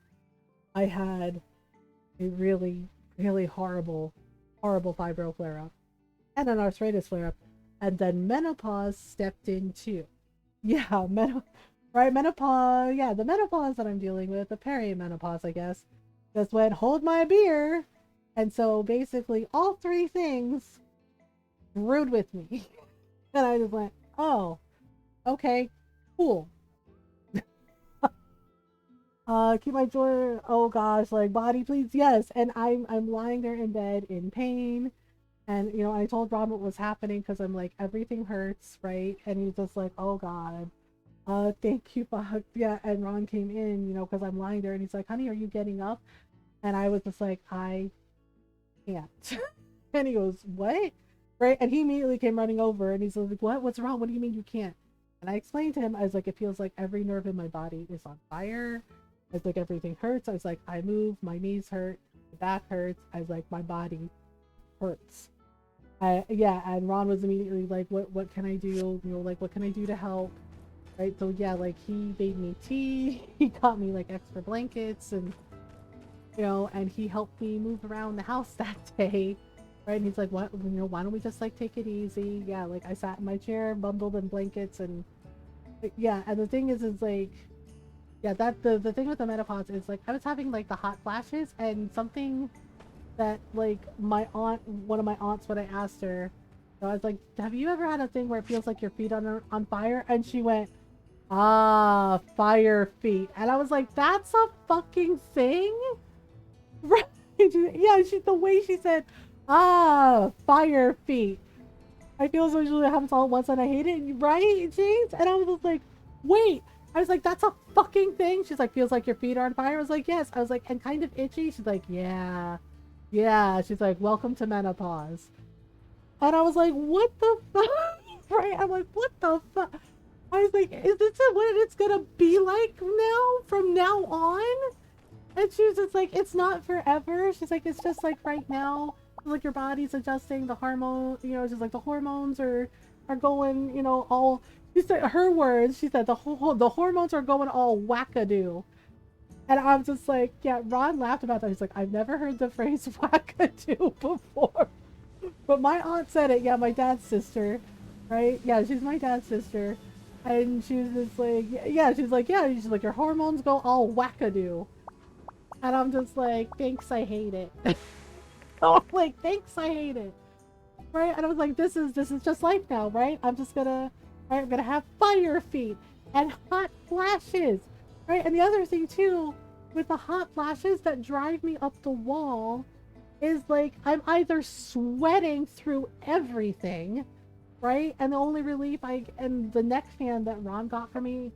I had a really, really horrible fibro flare-up and an arthritis flare-up, and then menopause stepped in too. Yeah, menopause. Yeah, the menopause that I'm dealing with, the perimenopause, I guess, just went, hold my beer. And so basically all three things brewed with me. And I just went, oh, okay, cool. Keep my joy, oh gosh, like body please, yes. And I'm lying there in bed in pain, and you know, I told Ron what was happening because I'm like, everything hurts, right? And he's just like, oh god, thank you, Bob. Yeah. And Ron came in, you know, because I'm lying there, and he's like, honey, are you getting up? And I was just like, I can't. And he goes, what? Right? And he immediately came running over, and he's like, what's wrong? What do you mean you can't? And I explained to him, I was like, it feels like every nerve in my body is on fire. I was like, everything hurts. I was like, I move, my knees hurt, the back hurts. I was like, my body hurts. Yeah, and Ron was immediately like, what can I do? You know, like, what can I do to help? Right? So yeah, like, he made me tea, he got me like extra blankets, and you know, and he helped me move around the house that day. Right? And he's like, what, you know, why don't we just like take it easy? Yeah, like I sat in my chair, bundled in blankets, and yeah, and the thing is like, yeah, that the thing with the menopause is like I was having like the hot flashes, and something that like one of my aunts, when I asked her, I was like, have you ever had a thing where it feels like your feet are on fire? And she went, ah, fire feet. And I was like, that's a fucking thing? Right? Yeah, the way she said, ah, fire feet. I feel so usually it happens all at once and I hate it, right, James? And I was just like, wait. I was like, that's a fucking thing? She's like, feels like your feet are on fire? I was like, yes. I was like, and kind of itchy? She's like, yeah. Yeah. She's like, welcome to menopause. And I was like, what the fuck? Right? I'm like, what the fuck? I was like, is this what it's gonna be like now, from now on? And she was just like, it's not forever. She's like, it's just like right now, like your body's adjusting, the hormone, you know, just like the hormones are going, you know, all, she said, her words, she said the hormones are going all wackadoo. And I'm just like, yeah, Ron laughed about that. He's like, I've never heard the phrase wackadoo before. But my aunt said it. Yeah, my dad's sister, right? Yeah, she's my dad's sister. And she was just like, yeah, she's like, your hormones go all wackadoo. And I'm just like, thanks, I hate it. Oh, like, thanks, I hate it. Right? And I was like, this is just life now, right? I'm gonna have fire feet and hot flashes, right? And the other thing too, with the hot flashes that drive me up the wall, is like, I'm either sweating through everything, right? And the only relief and the neck fan that Ron got for me,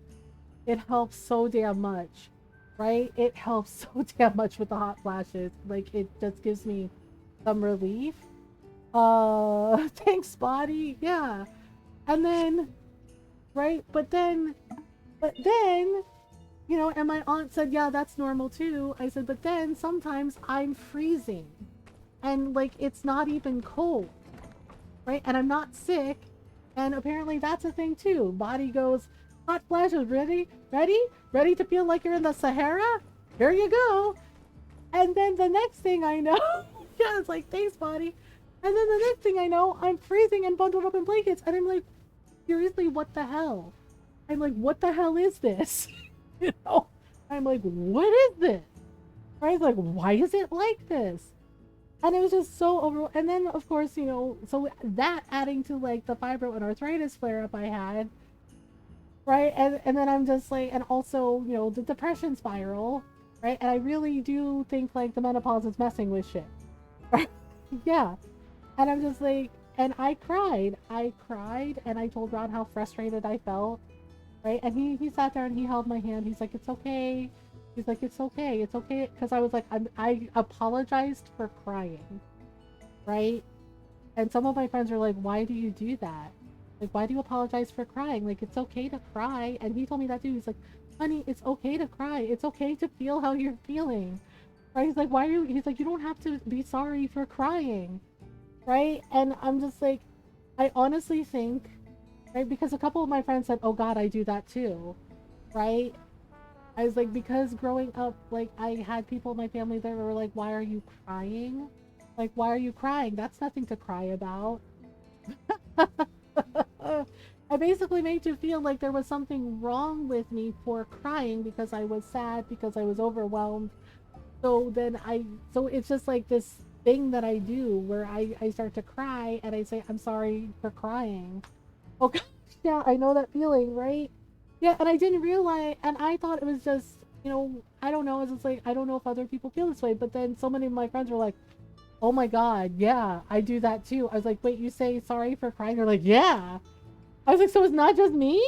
it helps so damn much, right? It helps so damn much with the hot flashes. Like, it just gives me some relief. Thanks, body. Yeah. And then, right? But then, you know, and my aunt said, yeah, that's normal too. I said, but then sometimes I'm freezing and like, it's not even cold, right? And I'm not sick. And apparently that's a thing too. Body goes, hot flashes, ready to feel like you're in the Sahara? Here you go. And then the next thing I know, yeah, it's like, thanks, body. And then the next thing I know, I'm freezing and bundled up in blankets. And I'm like, seriously, what the hell? I'm like, what the hell is this? You know? I'm like, what is this? Right? Like, why is it like this? And it was just so over. And then, of course, you know, so that adding to like the fibro and arthritis flare up I had, right? And then I'm just like, and also, you know, the depression spiral, right? And I really do think like the menopause is messing with shit. Right? Yeah. And I'm just like, and I cried. And I told Ron how frustrated I felt, right? And he sat there and he held my hand. He's like, it's okay. He's like, it's okay. It's okay. Because I was like, I apologized for crying, right? And some of my friends are like, why do you do that? Like, why do you apologize for crying? Like, it's okay to cry. And he told me that too. He's like, honey, it's okay to cry. It's okay to feel how you're feeling, right? He's like, why are you? He's like, you don't have to be sorry for crying, right? And I'm just like, I honestly think, right? Because a couple of my friends said, oh God, I do that too, right? I was like, because growing up, like, I had people in my family that were like, why are you crying? Like, why are you crying? That's nothing to cry about. I basically made you feel like there was something wrong with me for crying because I was sad, because I was overwhelmed. So it's just like this thing that I do where I start to cry and I say, I'm sorry for crying. Oh gosh, yeah, I know that feeling, right? Yeah, and I didn't realize, and I thought it was just, you know, I don't know, it's just like, I don't know if other people feel this way, but then so many of my friends were like, oh my God, yeah, I do that too. I was like, wait, you say sorry for crying? They're like, yeah. I was like, so it's not just me?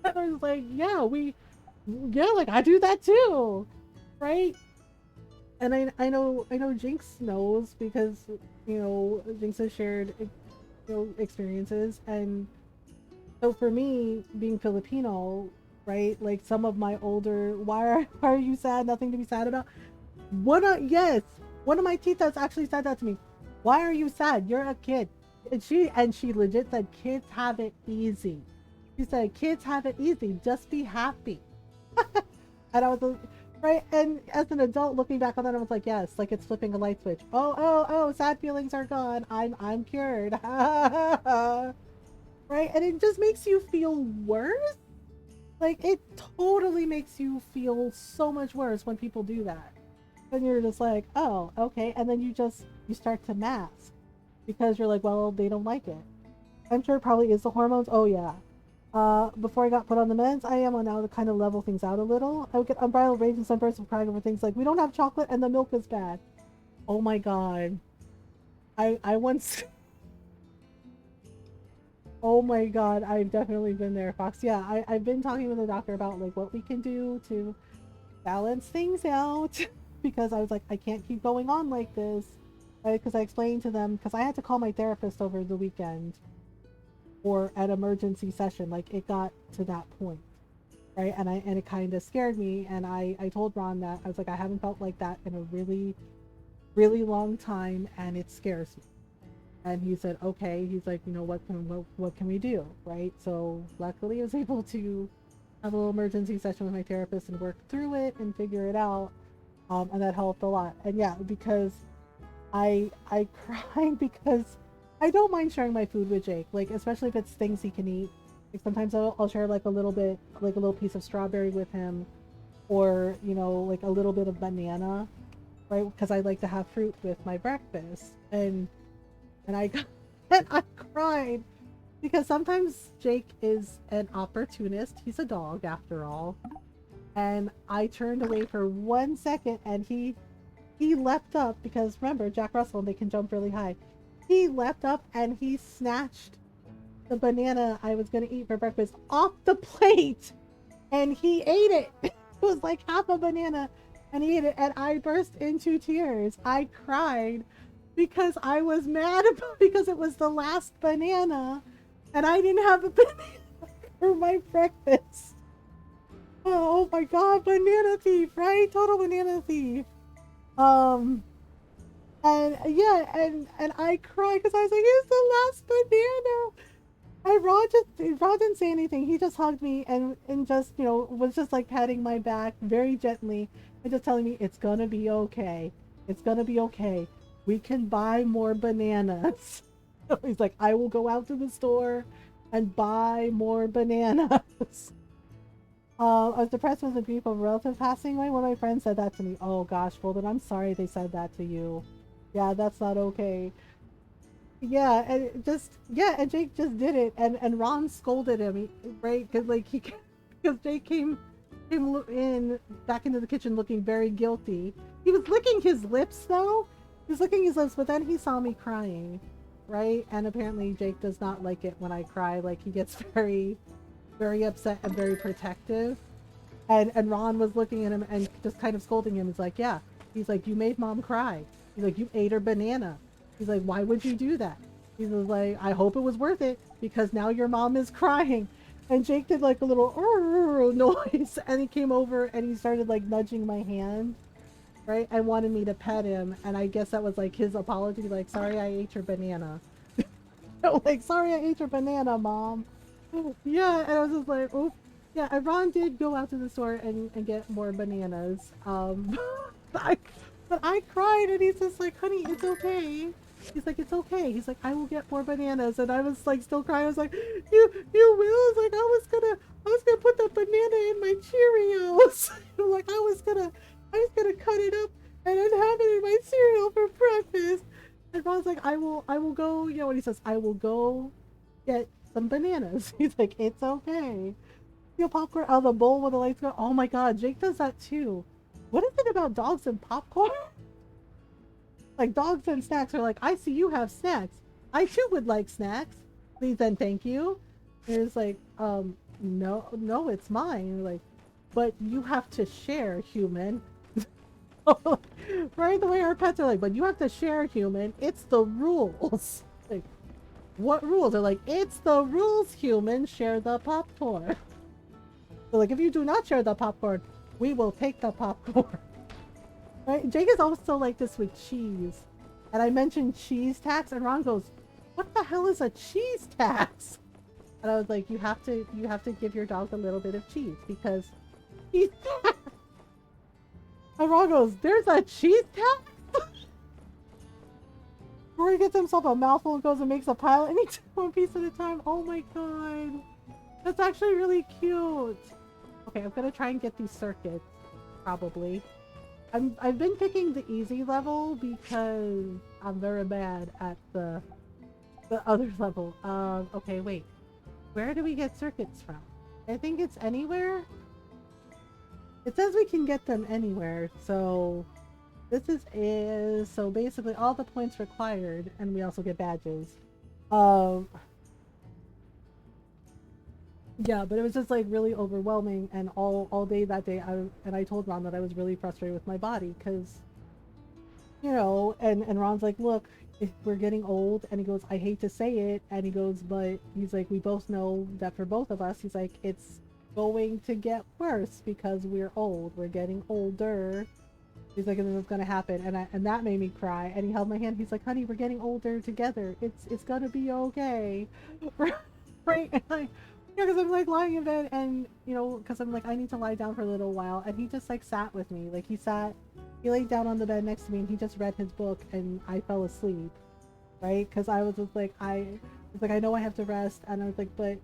And I was like, yeah, like I do that too, right? And I know Jinx knows because, you know, Jinx has shared, you know, experiences. And so for me, being Filipino, right, like some of my older, why are you sad? Nothing to be sad about. Yes, one of my titas actually said that to me. Why are you sad? You're a kid. And she legit said, kids have it easy. She said, kids have it easy. Just be happy. And I was right. And as an adult looking back on that, I was like, yes, like it's flipping a light switch. Oh, sad feelings are gone. I'm cured. Right? And it just makes you feel worse. Like it totally makes you feel so much worse when people do that. And you're just like, oh, okay. And then you start to mask because you're like, well, they don't like it. I'm sure it probably is the hormones. Oh yeah. Before I got put on the meds, I am on now to kind of level things out a little. I would get unbridled rage and sunbursts of crying over things like, we don't have chocolate and the milk is bad. Oh my God. I once Oh my God, I've definitely been there, Fox. Yeah, I've been talking with the doctor about like what we can do to balance things out because I was like, I can't keep going on like this. Because I explained to them, because I had to call my therapist over the weekend for an emergency session. Like it got to that point, right? And it kind of scared me. And I told Ron that I was like, I haven't felt like that in a really, really long time, and it scares me. And he said, okay. He's like, you know, what can we do, right? So luckily I was able to have a little emergency session with my therapist and work through it and figure it out, and that helped a lot. And yeah, because I cried because I don't mind sharing my food with Jake, like especially if it's things he can eat. Like sometimes I'll share like a little bit, like a little piece of strawberry with him, or you know, like a little bit of banana, right? Because I like to have fruit with my breakfast. And I cried because sometimes Jake is an opportunist. He's a dog after all. And I turned away for 1 second and he leapt up because remember Jack Russell, they can jump really high. He leapt up and he snatched the banana I was going to eat for breakfast off the plate and he ate it. It was like half a banana and he ate it and I burst into tears. I cried because I was mad because it was the last banana and I didn't have a banana for my breakfast. Oh my God, banana thief, right? Total banana thief. And yeah, and I cried because I was like, it's the last banana. And Rod didn't say anything. He just hugged me and just, you know, was just like patting my back very gently and just telling me it's gonna be okay. It's gonna be okay. We can buy more bananas. He's like, I will go out to the store and buy more bananas. I was depressed with the grief of a relative passing away. One of my friends said that to me. Oh gosh, well then I'm sorry they said that to you. Yeah, that's not okay. Yeah, and and Jake just did it, and Ron scolded him, right? Because like because Jake came in back into the kitchen looking very guilty. He was licking his lips though. He was licking his lips, but then he saw me crying, right? And apparently Jake does not like it when I cry. Like he gets very, very upset and very protective. And Ron was looking at him and just kind of scolding him. He's like, yeah. He's like, you made mom cry. He's like, you ate her banana. He's like, why would you do that? He was like, I hope it was worth it because now your mom is crying. And Jake did like a little noise and he came over and he started like nudging my hand, right? And wanted me to pet him. And I guess that was like his apology, like, sorry I ate your banana. Like, sorry I ate your banana, mom. Yeah, and I was just like, oh. Yeah, and Ron did go out to the store and get more bananas. But I cried and he's just like, honey, it's okay. He's like, it's okay. He's like, I will get more bananas. And I was like still crying. I was like, you will? I was like, I was gonna put the banana in my Cheerios. Like I was gonna cut it up and then have it in my cereal for breakfast. And Ron's like, I will go, you know what he says, I will go get some bananas. He's like, it's okay. You know, popcorn out of the bowl when the lights go. Oh my god, Jake does that too. What is it about dogs and popcorn? Like dogs and snacks are like, I see you have snacks. I too would like snacks. Please and thank you. And it's like, no, it's mine. Like, but you have to share, human. Right? The way our pets are like, but you have to share, human. It's the rules. Like, what rules? They're like, it's the rules, human. Share the popcorn. So like, if you do not share the popcorn, we will take the popcorn. Right? Jake is also like this with cheese. And I mentioned cheese tax and Ron goes, what the hell is a cheese tax? And I was like, you have to give your dog a little bit of cheese because he's taxed. And Ron goes, there's a cheese tax? Rory gets himself a mouthful and goes and makes a pile and eats one piece at a time. Oh my god. That's actually really cute. Okay, I'm gonna try and get these circuits. Probably. I've been picking the easy level because I'm very bad at the other level. Okay, wait. Where do we get circuits from? I think it's anywhere. It says we can get them anywhere, so this is so basically all the points required, and we also get badges. Yeah, but it was just like really overwhelming, and all day that day I told Ron that I was really frustrated with my body because, you know, and Ron's like, look, if we're getting old, and he goes, I hate to say it, and he goes, but he's like, we both know that for both of us, he's like, it's going to get worse because we're old, we're getting older. He's like, and it's gonna happen, and that made me cry. And he held my hand. He's like, honey, we're getting older together. It's gonna be okay, right? And yeah, because I'm like lying in bed, and you know, because I'm like, I need to lie down for a little while, and he just like sat with me. Like he laid down on the bed next to me, and he just read his book, and I fell asleep, right? Because I was just like, I was like, I know I have to rest, and I was like, but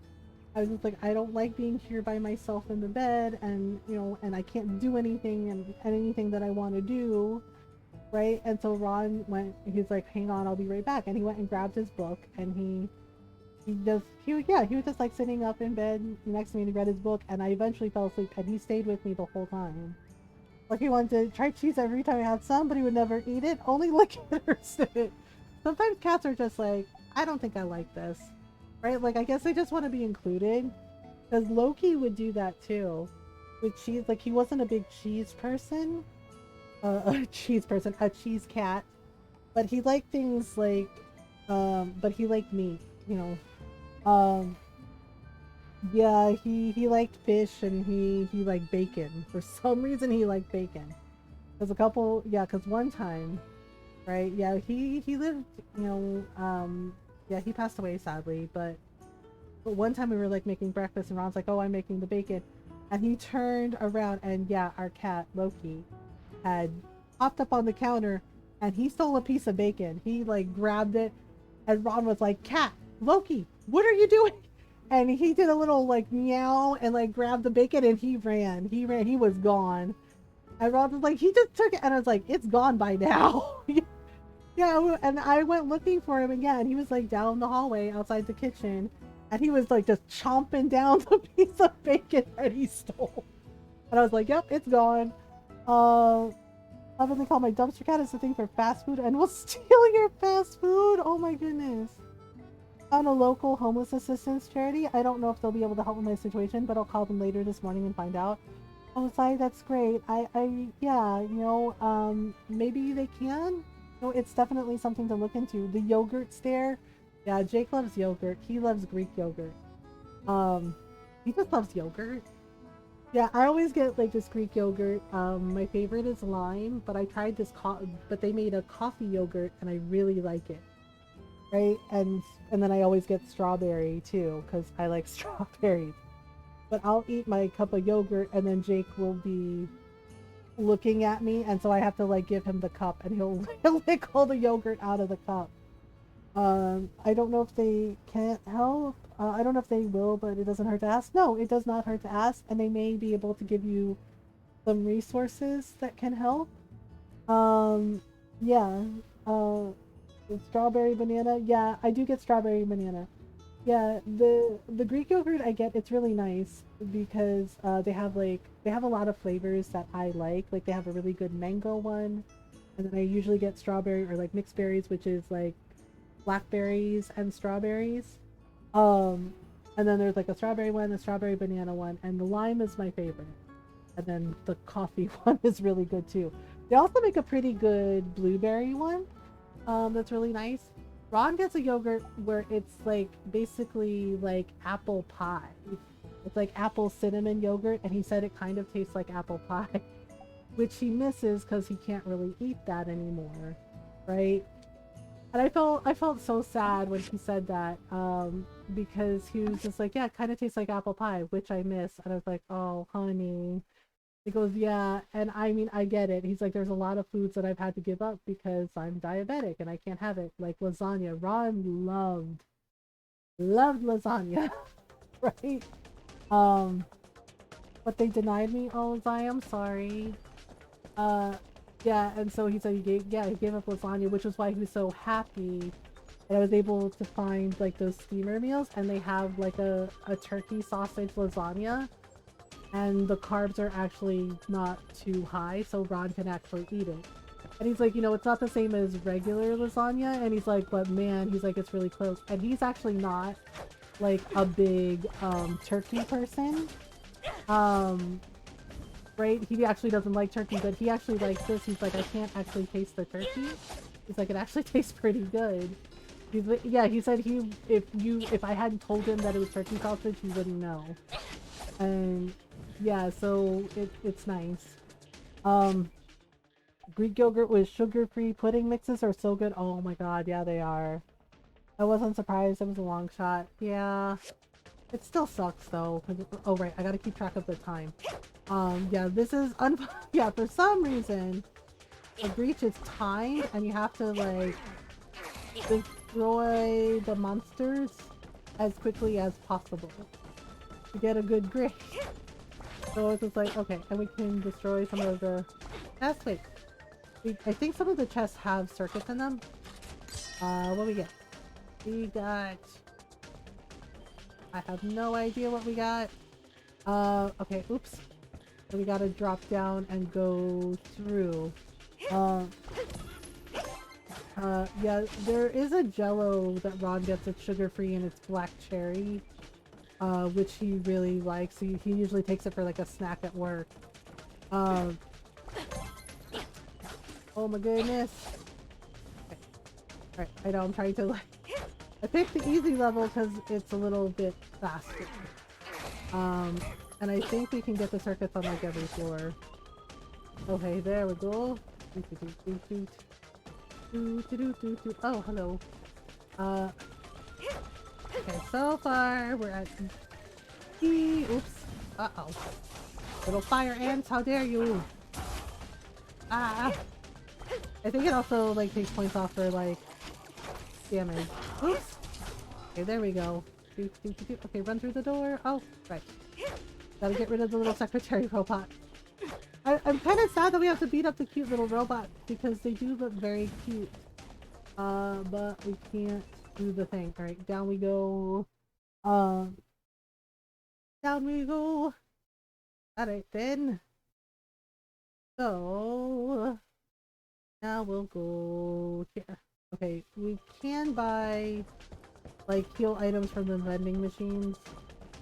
I was just like, I don't like being here by myself in the bed, and you know, and I can't do anything and anything that I want to do, right? And so Ron went, he's like, hang on, I'll be right back, and he went and grabbed his book, and he was just like sitting up in bed next to me, and he read his book, and I eventually fell asleep, and he stayed with me the whole time. Like he wanted to try cheese every time I had some, but he would never eat it, only lick it or sit it. Sometimes cats are just like, I don't think I like this. Right? Like, I guess they just want to be included. Because Loki would do that too. With cheese. Like, he wasn't a big cheese person. A cheese cat. But he liked things like, but he liked meat, you know. Yeah, he liked fish, and he liked bacon. For some reason, he liked bacon. Because one time, right? Yeah, he lived, you know, yeah, he passed away sadly, but one time we were like making breakfast, and Ron's like, oh, I'm making the bacon, and he turned around, and yeah, our cat Loki had popped up on the counter, and he stole a piece of bacon. He like grabbed it, and Ron was like, cat, Loki, what are you doing? and he did a little like meow and like grabbed the bacon and he ran. He was gone. And Ron was like, he just took it, and I was like, it's gone by now. Yeah, and I went looking for him again. He was like down the hallway outside the kitchen, and he was like just chomping down the piece of bacon that he stole. And I was like, yep, it's gone. Lovingly called my dumpster cat is the thing for fast food and will steal your fast food. Oh my goodness. On a local homeless assistance charity. I don't know if they'll be able to help with my situation, but I'll call them later this morning and find out. Oh, Sai, that's great. Yeah, you know, maybe they can. No, it's definitely something to look into. The yogurt stare. Yeah, Jake loves yogurt. He loves Greek yogurt. He just loves yogurt. Yeah, I always get like this Greek yogurt. My favorite is lime, but I tried this but they made a coffee yogurt and I really like it. Right? And then I always get strawberry too, because I like strawberries. But I'll eat my cup of yogurt and then Jake will be looking at me, and so I have to like give him the cup and he'll lick all the yogurt out of the cup. I don't know if they can't help. I don't know if they will, but it doesn't hurt to ask. No, it does not hurt to ask, and they may be able to give you some resources that can help. Yeah. Strawberry banana. Yeah, I do get strawberry banana. Yeah, the Greek yogurt I get, it's really nice because they have a lot of flavors that I like. Like they have a really good mango one, and then I usually get strawberry or like mixed berries, which is like blackberries and strawberries. And then there's like a strawberry one, a strawberry banana one, and the lime is my favorite. And then the coffee one is really good too. They also make a pretty good blueberry one. That's really nice. Ron gets a yogurt where it's like basically like apple pie. It's like apple cinnamon yogurt, and he said it kind of tastes like apple pie, which he misses because he can't really eat that anymore, right? And I felt so sad when he said that, because he was just like, yeah, it kind of tastes like apple pie, which I miss. And I was like, oh, honey. He goes, yeah, and I mean, I get it. He's like, there's a lot of foods that I've had to give up because I'm diabetic and I can't have it. Like lasagna. Ron loved lasagna, right? But they denied me. Oh, I'm sorry. Yeah, and so he said he gave up lasagna, which was why he was so happy that I was able to find like those steamer meals, and they have like a turkey sausage lasagna. And the carbs are actually not too high, so Ron can actually eat it. And he's like, you know, it's not the same as regular lasagna. And he's like, but man, he's like, it's really close. And he's actually not like a big turkey person. Right? He actually doesn't like turkey, but he actually likes this. He's like, I can't actually taste the turkey. He's like, it actually tastes pretty good. He's like, yeah, he said if I hadn't told him that it was turkey sausage, he wouldn't know. And yeah, so it's nice. Greek yogurt with sugar-free pudding mixes are so good. Oh my god, yeah, they are. I wasn't surprised. It was a long shot. Yeah. It still sucks though. Oh right, I gotta keep track of the time. Yeah, this is yeah, for some reason the breach is timed and you have to like destroy the monsters as quickly as possible to get a good grade. So it's just like, okay, and we can destroy some of the chests. Wait, I think some of the chests have circuits in them. What do we get? We got... I have no idea what we got. Okay, oops. So we gotta drop down and go through. Yeah, there is a Jell-O that Ron gets that's sugar-free and it's black cherry. Which he really likes. He usually takes it for like a snack at work. Oh my goodness. Okay. Alright, I know I'm trying to like... I picked the easy level because it's a little bit faster. And I think we can get the circuits on like every floor. Okay, there we go. Oh, hello. Okay, so far we're at E. Oops. Uh-oh. Little fire ants, how dare you! Ah! I think it also like takes points off for like damage. Oops! Okay, there we go. Okay, run through the door. Oh, right. Gotta get rid of the little secretary robot. I'm kind of sad that we have to beat up the cute little robot because they do look very cute. But we can't do the thing. Alright, down we go. Down we go. Alright then. So now we'll go here. Okay, we can buy like heal items from the vending machines.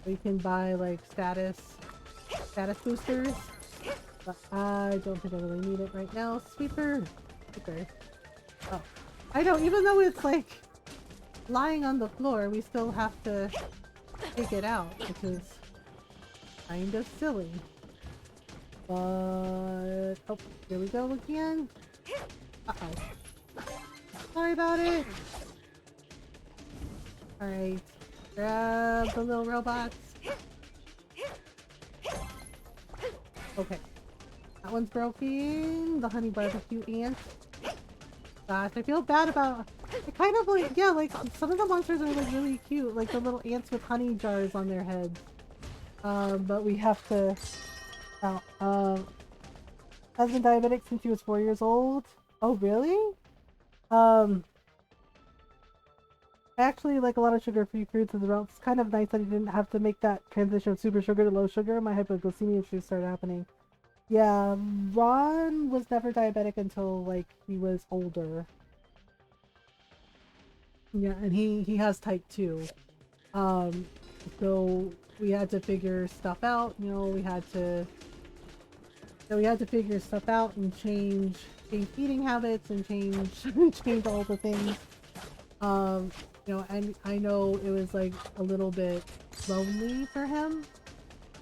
We can buy like status boosters. But I don't think I really need it right now. Sweeper! Sweeper. Oh. I know, even though it's like lying on the floor, we still have to take it out, which is kind of silly. But oh, here we go again. Uh-oh. Sorry about it. Alright. Grab the little robots. Okay. That one's broken. The honey barbecue ant. Gosh, I feel bad about it. Kind of like, yeah, like some of the monsters are like really cute, like the little ants with honey jars on their heads. But we have to. Has been diabetic since he was 4 years old. Oh, really? I actually like a lot of sugar-free fruits as well. It's kind of nice that he didn't have to make that transition of super sugar to low sugar. My hypoglycemia issues started happening. Yeah, Ron was never diabetic until like he was older. Yeah, and he has type 2. So we had to figure stuff out, you know, we had to figure stuff out and change eating habits and change all the things. You know, and I know it was like a little bit lonely for him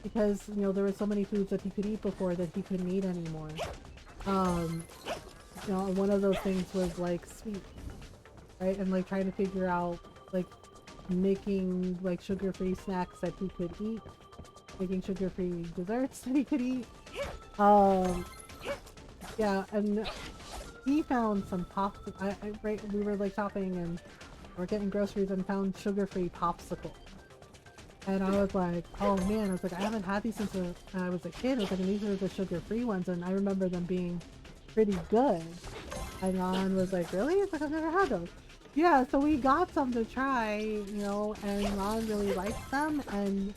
because, you know, there were so many foods that he could eat before that he couldn't eat anymore. You know, one of those things was like sweet, right? And like trying to figure out like making like sugar-free snacks that he could eat, making sugar-free desserts that he could eat. Yeah, and he found some pops. Right, we were like shopping and we're getting groceries and found sugar-free popsicle. And I was like, oh man, I was like, I haven't had these since I was a kid. I was like, and these are the sugar-free ones, and I remember them being pretty good. And Ron was like, really? It's like, I've never had those. Yeah, so we got some to try, you know, and Ron really likes them. And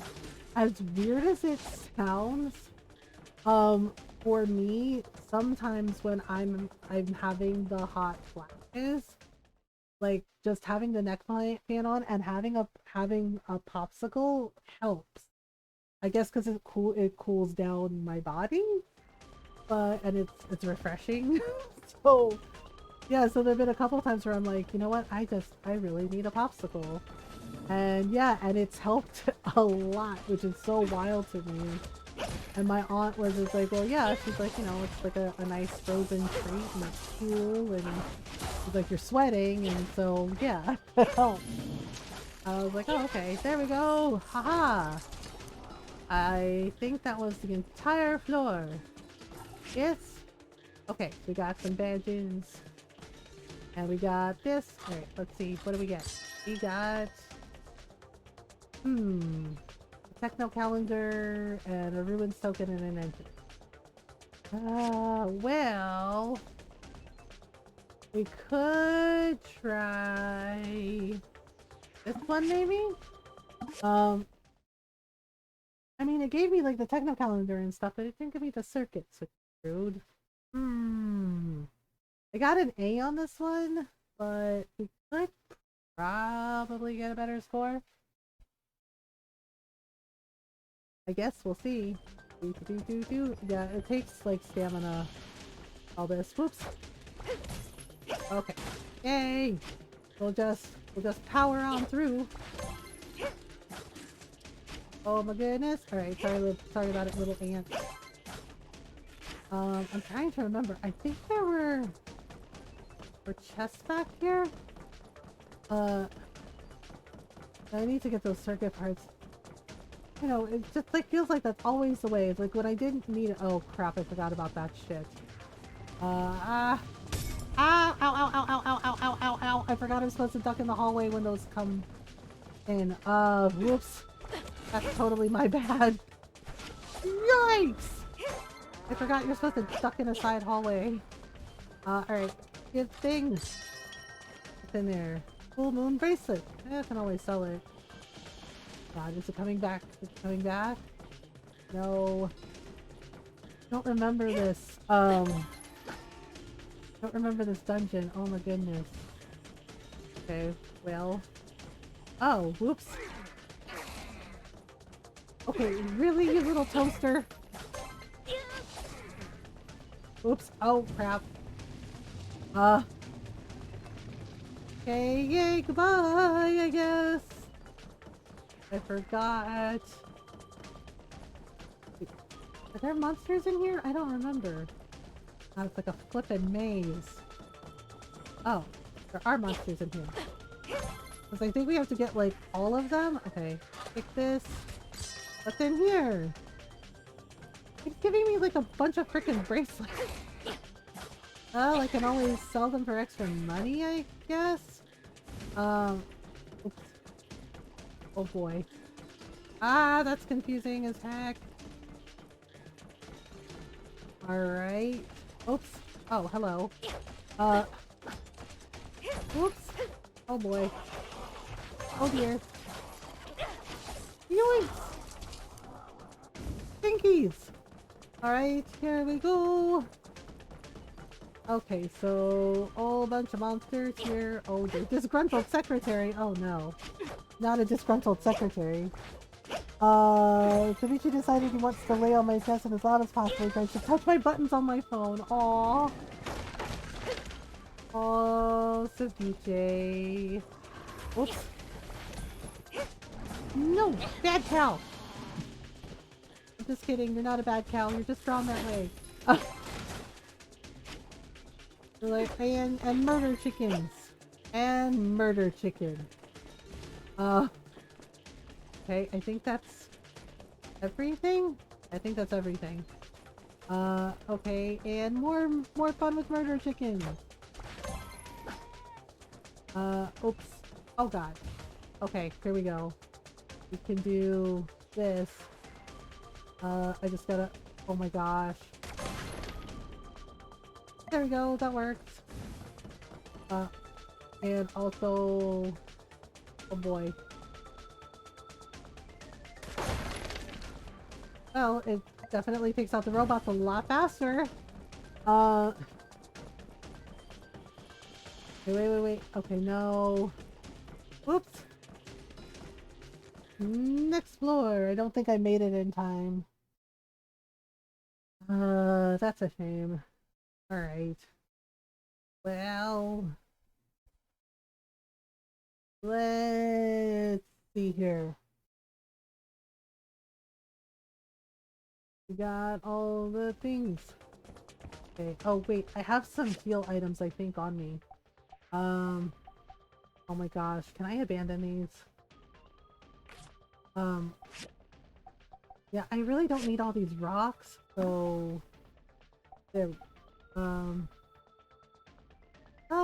as weird as it sounds, for me, sometimes when I'm having the hot flashes, like just having the neck fan on and having a popsicle helps. I guess because it cools down my body, and it's refreshing. So yeah, so there've been a couple times where I'm like, you know what, I really need a popsicle, and yeah, and it's helped a lot, which is so wild to me. And my aunt was just like, well, yeah, she's like, you know, it's like a nice frozen treat and it's cool and it's like you're sweating, and so yeah, it helps. I was like, oh, okay, there we go, haha. I think that was the entire floor. Yes. Okay, we got some badges. And we got this. Alright, let's see, what do we get? We got techno calendar and a ruins token and an engine. Well, we could try this one maybe? I mean, it gave me like the techno calendar and stuff, but it didn't give me the circuits, which is rude. I got an A on this one, but we could probably get a better score. I guess we'll see. Yeah, it takes like stamina. All this. Whoops. Okay. Yay! We'll just power on through. Oh my goodness! All right, sorry about it, little ant. I'm trying to remember. I think there were chests back here. I need to get those circuit parts. You know, it just like feels like that's always the way. It's like when I didn't need it. Oh crap! I forgot about that shit. Ow! Ow! Ow! Ow! Ow! Ow! Ow! Ow! Ow! I forgot I'm supposed to duck in the hallway when those come. in. Whoops. That's totally my bad. Yikes! I forgot you're supposed to duck in a side hallway. Alright. Good thing. What's in there? Full moon bracelet. I can always sell it. God, is it coming back? Is it coming back? No. Don't remember this. Don't remember this dungeon. Oh my goodness. Okay, well. Oh, whoops. Okay, really, you little toaster? Oops. Oh, crap. Okay, yay, goodbye, I guess. I forgot. Are there monsters in here? I don't remember. Oh, it's like a flippin' maze. Oh, there are monsters in here. Because I think we have to get, like, all of them? Okay, take this. What's in here? It's giving me, like, a bunch of frickin' bracelets. Oh, I can always sell them for extra money, I guess? Oops. Oh boy. Ah, that's confusing as heck. Alright. Oops. Oh, hello. Oops. Oh boy. Oh dear. Yoinks! Pinkies! Alright, here we go. Okay, so a whole bunch of monsters here. Oh, the disgruntled secretary. Oh no. Not a disgruntled secretary. Ceviche decided he wants to lay on my chest and as loud as possible. I should touch my buttons on my phone. Aww. Oh, Ceviche. Oops. No! Bad cow! I'm just kidding, you're not a bad cow, you're just drawn that way. Like, and murder chickens. And murder chicken. Okay, I think that's everything? I think that's everything. Okay, and more fun with murder chickens. Oops. Oh god. Okay, here we go. We can do this. I just gotta... Oh my gosh. There we go, that works. And also... Oh boy. Well, it definitely takes out the robots a lot faster. Wait. Okay, no. Whoops. Next floor. I don't think I made it in time. That's a shame. Alright. Well... Let's see here. We got all the things. Okay. Oh wait, I have some heal items I think on me. Oh my gosh, can I abandon these? Yeah, I really don't need all these rocks, so... There. Oh,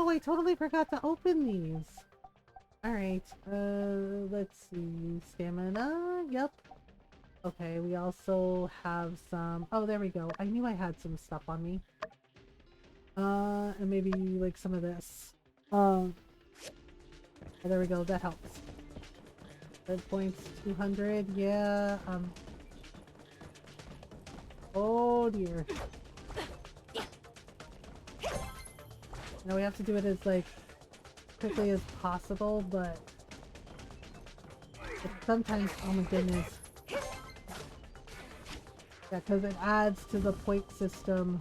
I totally forgot to open these! Alright, let's see. Stamina? Yep. Okay, we also have some... Oh, there we go. I knew I had some stuff on me. And maybe, like, some of this. Oh, there we go. That helps. Red points, 200. Yeah, Oh, dear. Now we have to do it as, like, quickly as possible, but sometimes, oh my goodness. Yeah, because it adds to the point system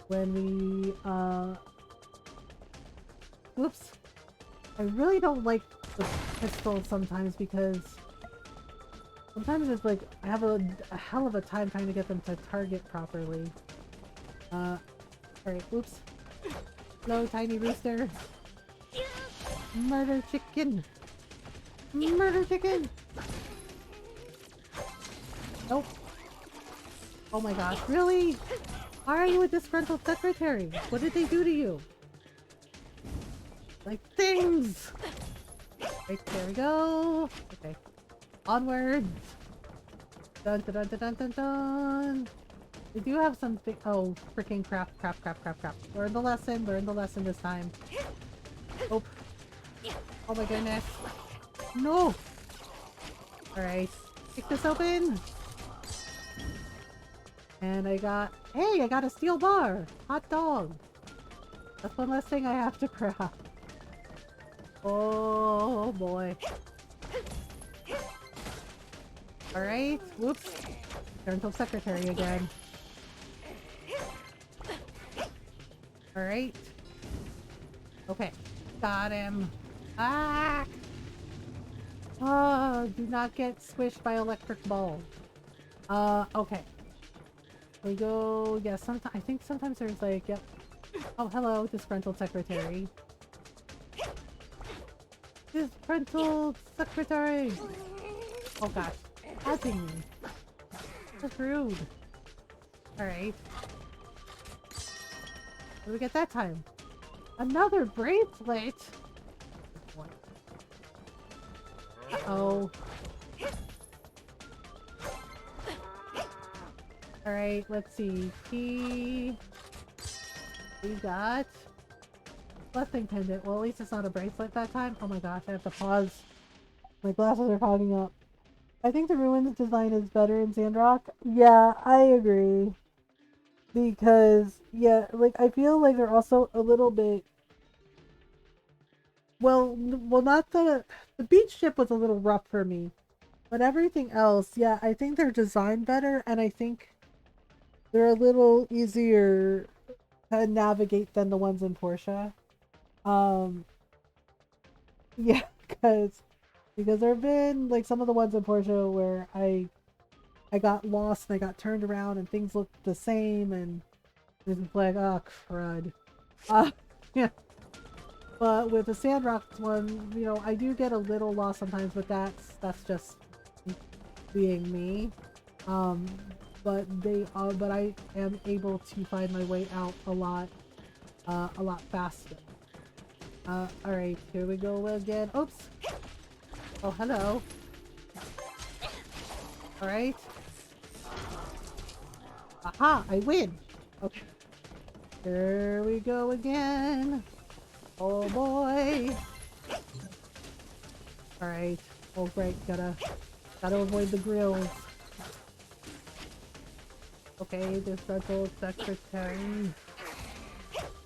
when we, Whoops. I really don't like the pistol sometimes because sometimes it's like I have a hell of a time trying to get them to target properly. Alright, whoops. Hello, tiny rooster. Murder chicken! Murder chicken! Nope. Oh my gosh, really? Why are you a disgruntled secretary? What did they do to you? Like things! Right, there we go. Okay. Onwards. Dun dun dun dun dun dun dun. We do have something. Oh, freaking crap. Learn the lesson this time. Oh. Oh my goodness. No! Alright. Kick this open. And I got. Hey, I got a steel bar! Hot dog! That's one less thing I have to craft. Oh boy. Alright. Whoops. Parental secretary again. Alright. Okay. Got him. Ah! Oh, do not get squished by electric balls. Okay. We go. Yeah, sometimes I think sometimes there's like, yep. Oh, hello, disgruntled secretary. Disgruntled secretary! Oh gosh. Touching me. That's rude. Alright. What do we get that time? Another bracelet? Uh-oh. Alright, let's see. We got blessing pendant. Well, at least it's not a bracelet that time. Oh my gosh, I have to pause. My glasses are fogging up. I think the ruins design is better in Sandrock. Yeah, I agree. Because, yeah, like, I feel like they're also a little bit... Well, not the beach ship was a little rough for me. But everything else, yeah, I think they're designed better, and I think they're a little easier to navigate than the ones in Portia. Yeah, because there have been like some of the ones in Portia where I got lost and I got turned around and things looked the same and it was like, oh crud. Yeah. But with the Sandrock one, you know, I do get a little lost sometimes, but that's just being me. But I am able to find my way out a lot faster. Alright, here we go again. Oops! Oh, hello. Alright. Aha! I win! Okay. Here we go again. Oh boy! Alright. Oh great, gotta avoid the grills. Okay, this old secretary.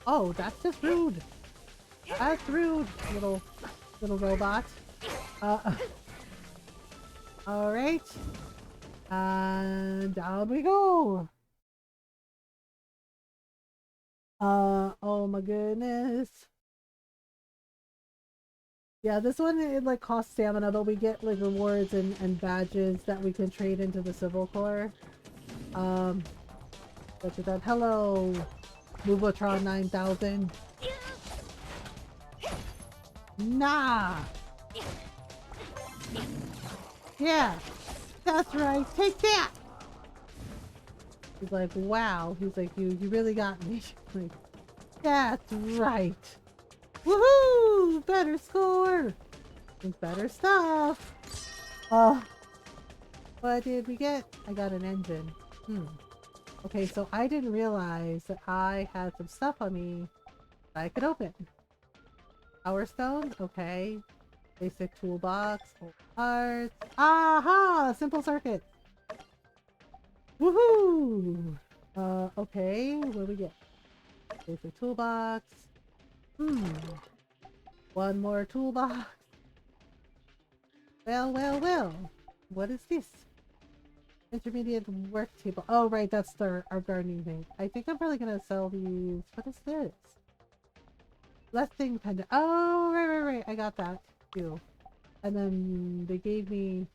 Oh, that's just rude! That's rude, little robot. Alright. And down we go. Oh my goodness. Yeah, this one, it like costs stamina, but we get like rewards and badges that we can trade into the Civil Corps. Look at that. Hello, Movotron 9000. Nah! Yeah! That's right! Take that! He's like, wow. He's like, you really got me. Like, that's right! Woohoo! Better score! And better stuff! What did we get? I got an engine. Okay, so I didn't realize that I had some stuff on me that I could open. Power Stone? Okay. Basic toolbox. Parts. Aha! Simple circuit. Woohoo! Okay. What do we get? Basic toolbox. One more toolbox. Well. What is this? Intermediate work table. Oh, right. That's our gardening thing. I think I'm probably gonna sell these. What is this? Blessing pendant. Oh, right. I got that too. And then they gave me.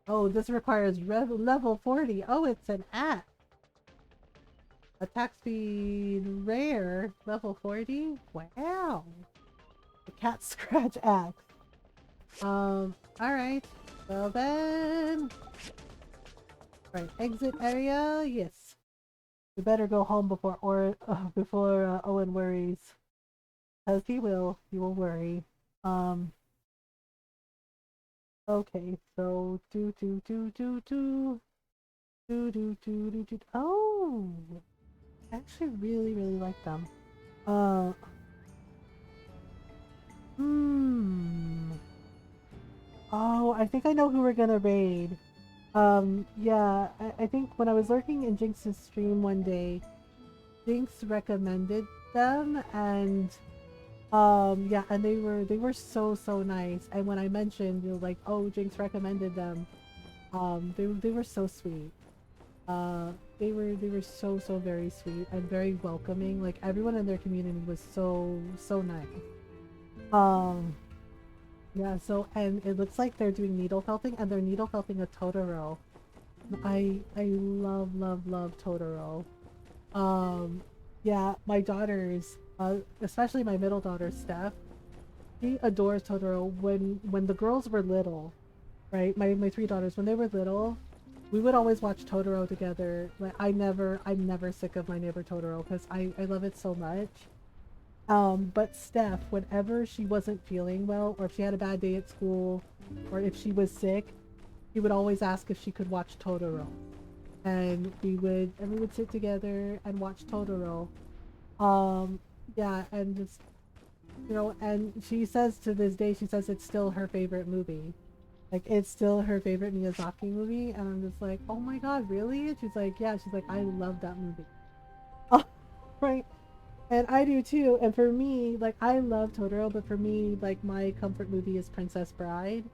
Oh, this requires level 40. Oh, it's an axe. Attack speed rare. Level 40. Wow. The cat scratch axe. Alright. Well then. Right, exit area. Yes. We better go home before Owen worries. Because he will worry. Okay, so oh, I actually really like them. Hmm. Oh, I think I know who we're gonna raid. Yeah, I think when I was lurking in Jinx's stream one day, Jinx recommended them, and yeah, and they were so nice. And when I mentioned, like, oh, Jinx recommended them, they were so sweet. They were so very sweet and very welcoming. Like everyone in their community was so nice. Um, yeah. So and it looks like they're doing needle felting, and they're needle felting a Totoro. I love Totoro. Yeah, my daughters, especially my middle daughter Steph, she adores Totoro. When the girls were little, right? My three daughters, when they were little, we would always watch Totoro together. Like I'm never sick of My Neighbor Totoro because I love it so much. But Steph, whenever she wasn't feeling well, or if she had a bad day at school, or if she was sick, she would always ask if she could watch Totoro. And we would sit together and watch Totoro. Yeah, and just, and she says to this day, she says it's still her favorite movie. Like, it's still her favorite Miyazaki movie, and I'm just like, oh my god, really? And she's like, yeah, she's like, I love that movie. Oh, right? And I do too, and for me, like, I love Totoro, but for me, like, my comfort movie is Princess Bride.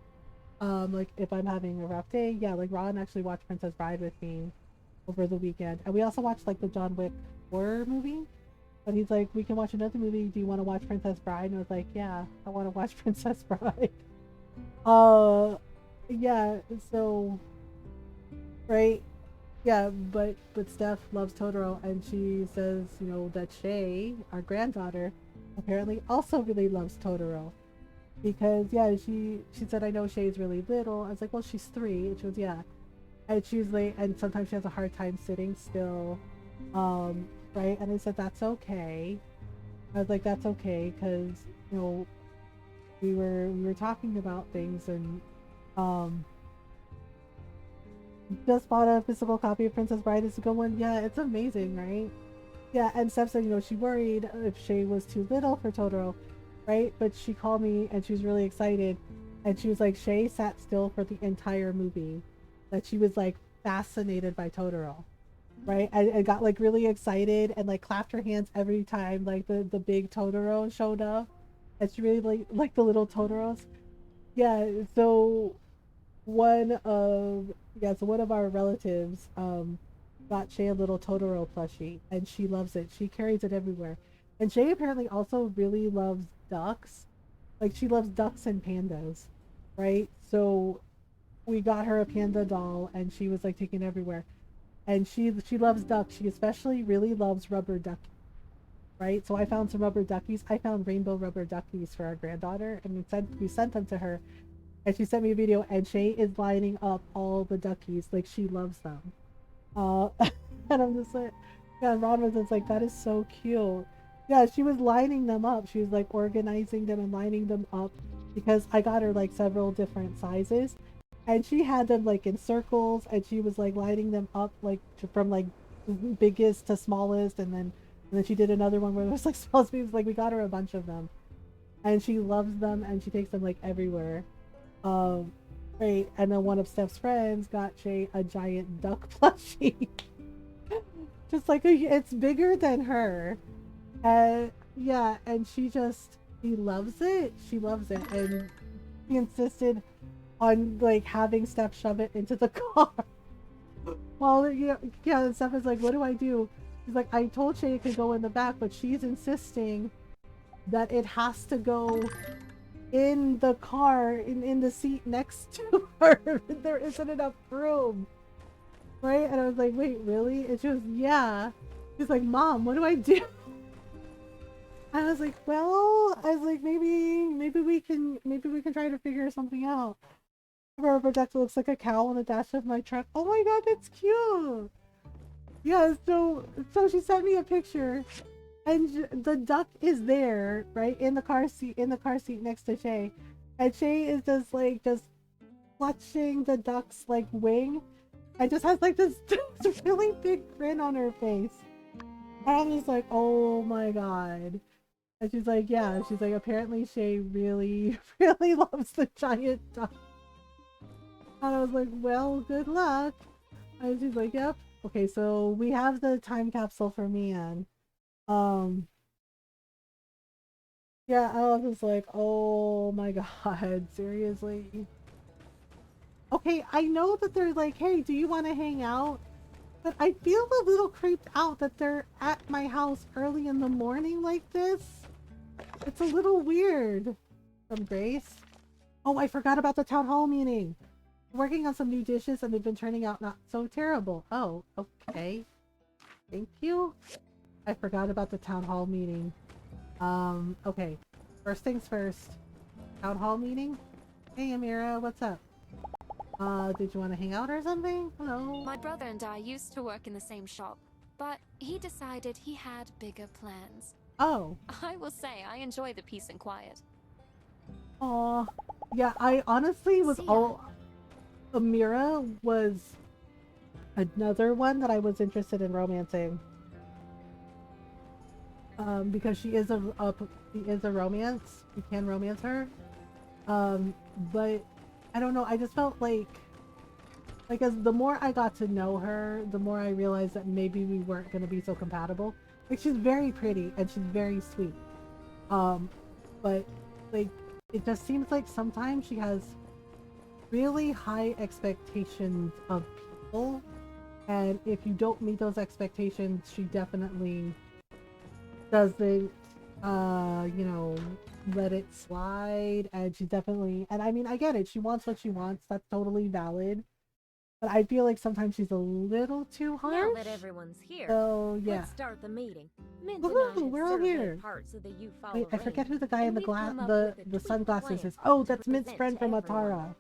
Like, if I'm having a rough day, yeah, like, Ron actually watched Princess Bride with me over the weekend. And we also watched, like, the John Wick horror movie. But he's like, we can watch another movie. Do you want to watch Princess Bride? And I was like, yeah, I want to watch Princess Bride. Yeah, so, right? Yeah, but Steph loves Totoro, and she says, that Shay, our granddaughter, apparently also really loves Totoro. Because, yeah, she said, I know Shay's really little. I was like, well, she's 3. And she was, yeah. And she's like, and sometimes she has a hard time sitting still. Right? And I said, that's okay. I was like, that's okay, because, we were talking about things, and, just bought a physical copy of Princess Bride. It's a good one. Yeah, it's amazing, right? Yeah, and Steph said, she worried if Shay was too little for Totoro, right? But she called me, and she was really excited. And she was like, Shay sat still for the entire movie. That she was, like, fascinated by Totoro. Right? I got, like, really excited and, like, clapped her hands every time, like, the big Totoro showed up. And she really like the little Totoros. Yeah, so one of our relatives got Shay a little Totoro plushie, and she loves it. She carries it everywhere. And Shay apparently also really loves ducks. Like, she loves ducks and pandas, right? So we got her a panda doll, and she was, like, taking it everywhere. And she loves ducks. She especially really loves rubber duckies, right? So I found some rubber duckies. I found rainbow rubber duckies for our granddaughter, and we sent them to her. And she sent me a video, and Shay is lining up all the duckies. Like, she loves them. And I'm just like, yeah, Ron was just like, that is so cute. Yeah, she was lining them up. She was, like, organizing them and lining them up because I got her, like, several different sizes. And she had them, like, in circles, and she was, like, lining them up, like, from, like, biggest to smallest, and then she did another one where it was, like, small pieces. Like, we got her a bunch of them. And she loves them, and she takes them, like, everywhere. Right, and then one of Steph's friends got Shay a giant duck plushie. Just like, it's bigger than her. And yeah, and she loves it. She loves it. And she insisted on, like, having Steph shove it into the car. Well, yeah, and Steph is like, what do I do? She's like, I told Shay it could go in the back, but she's insisting that it has to go in the car, in the seat next to her. There isn't enough room. Right? And I was like, wait, really? And she was, yeah. She's like, Mom, what do I do? And I was like, well, maybe we can try to figure something out. Rubber duck looks like a cow on the dash of my truck. Oh my god, that's cute. Yeah, so she sent me a picture, and the duck is there, right, in the car seat next to Shay, and Shay is just clutching the duck's like wing and just has like this really big grin on her face. And I'm just like, oh my god. And she's like, yeah, she's like, apparently Shay really, really loves the giant duck. And I was like, well, good luck. And she's like, yep. Okay, so we have the time capsule for Mian. Yeah, I was just like, oh my god, seriously? Okay, I know that they're like, hey, do you want to hang out? But I feel a little creeped out that they're at my house early in the morning like this. It's a little weird. From Grace. Oh, I forgot about the town hall meeting. Working on some new dishes and they've been turning out not so terrible. Oh, okay. Thank you. I forgot about the town hall meeting. Okay. First things first. Town hall meeting? Hey, Amira, what's up? Did you want to hang out or something? Hello? My brother and I used to work in the same shop, but he decided he had bigger plans. Oh. I will say, I enjoy the peace and quiet. Aw. Yeah, I honestly was Amira was another one that I was interested in romancing. Because she is a romance. You can romance her. But I don't know, I just felt like as the more I got to know her, the more I realized that maybe we weren't gonna be so compatible. Like, she's very pretty and she's very sweet. But like it just seems like sometimes she has really high expectations of people, and if you don't meet those expectations, she definitely doesn't you know, let it slide. And she definitely, and I mean, I get it, she wants what she wants, that's totally valid, but I feel like sometimes she's a little too harsh. Now that everyone's here, so yeah, let's start the meeting. Woohoo, we're all here. Wait, I forget who the guy in the sunglasses is. Oh, that's Mint's friend from Atara.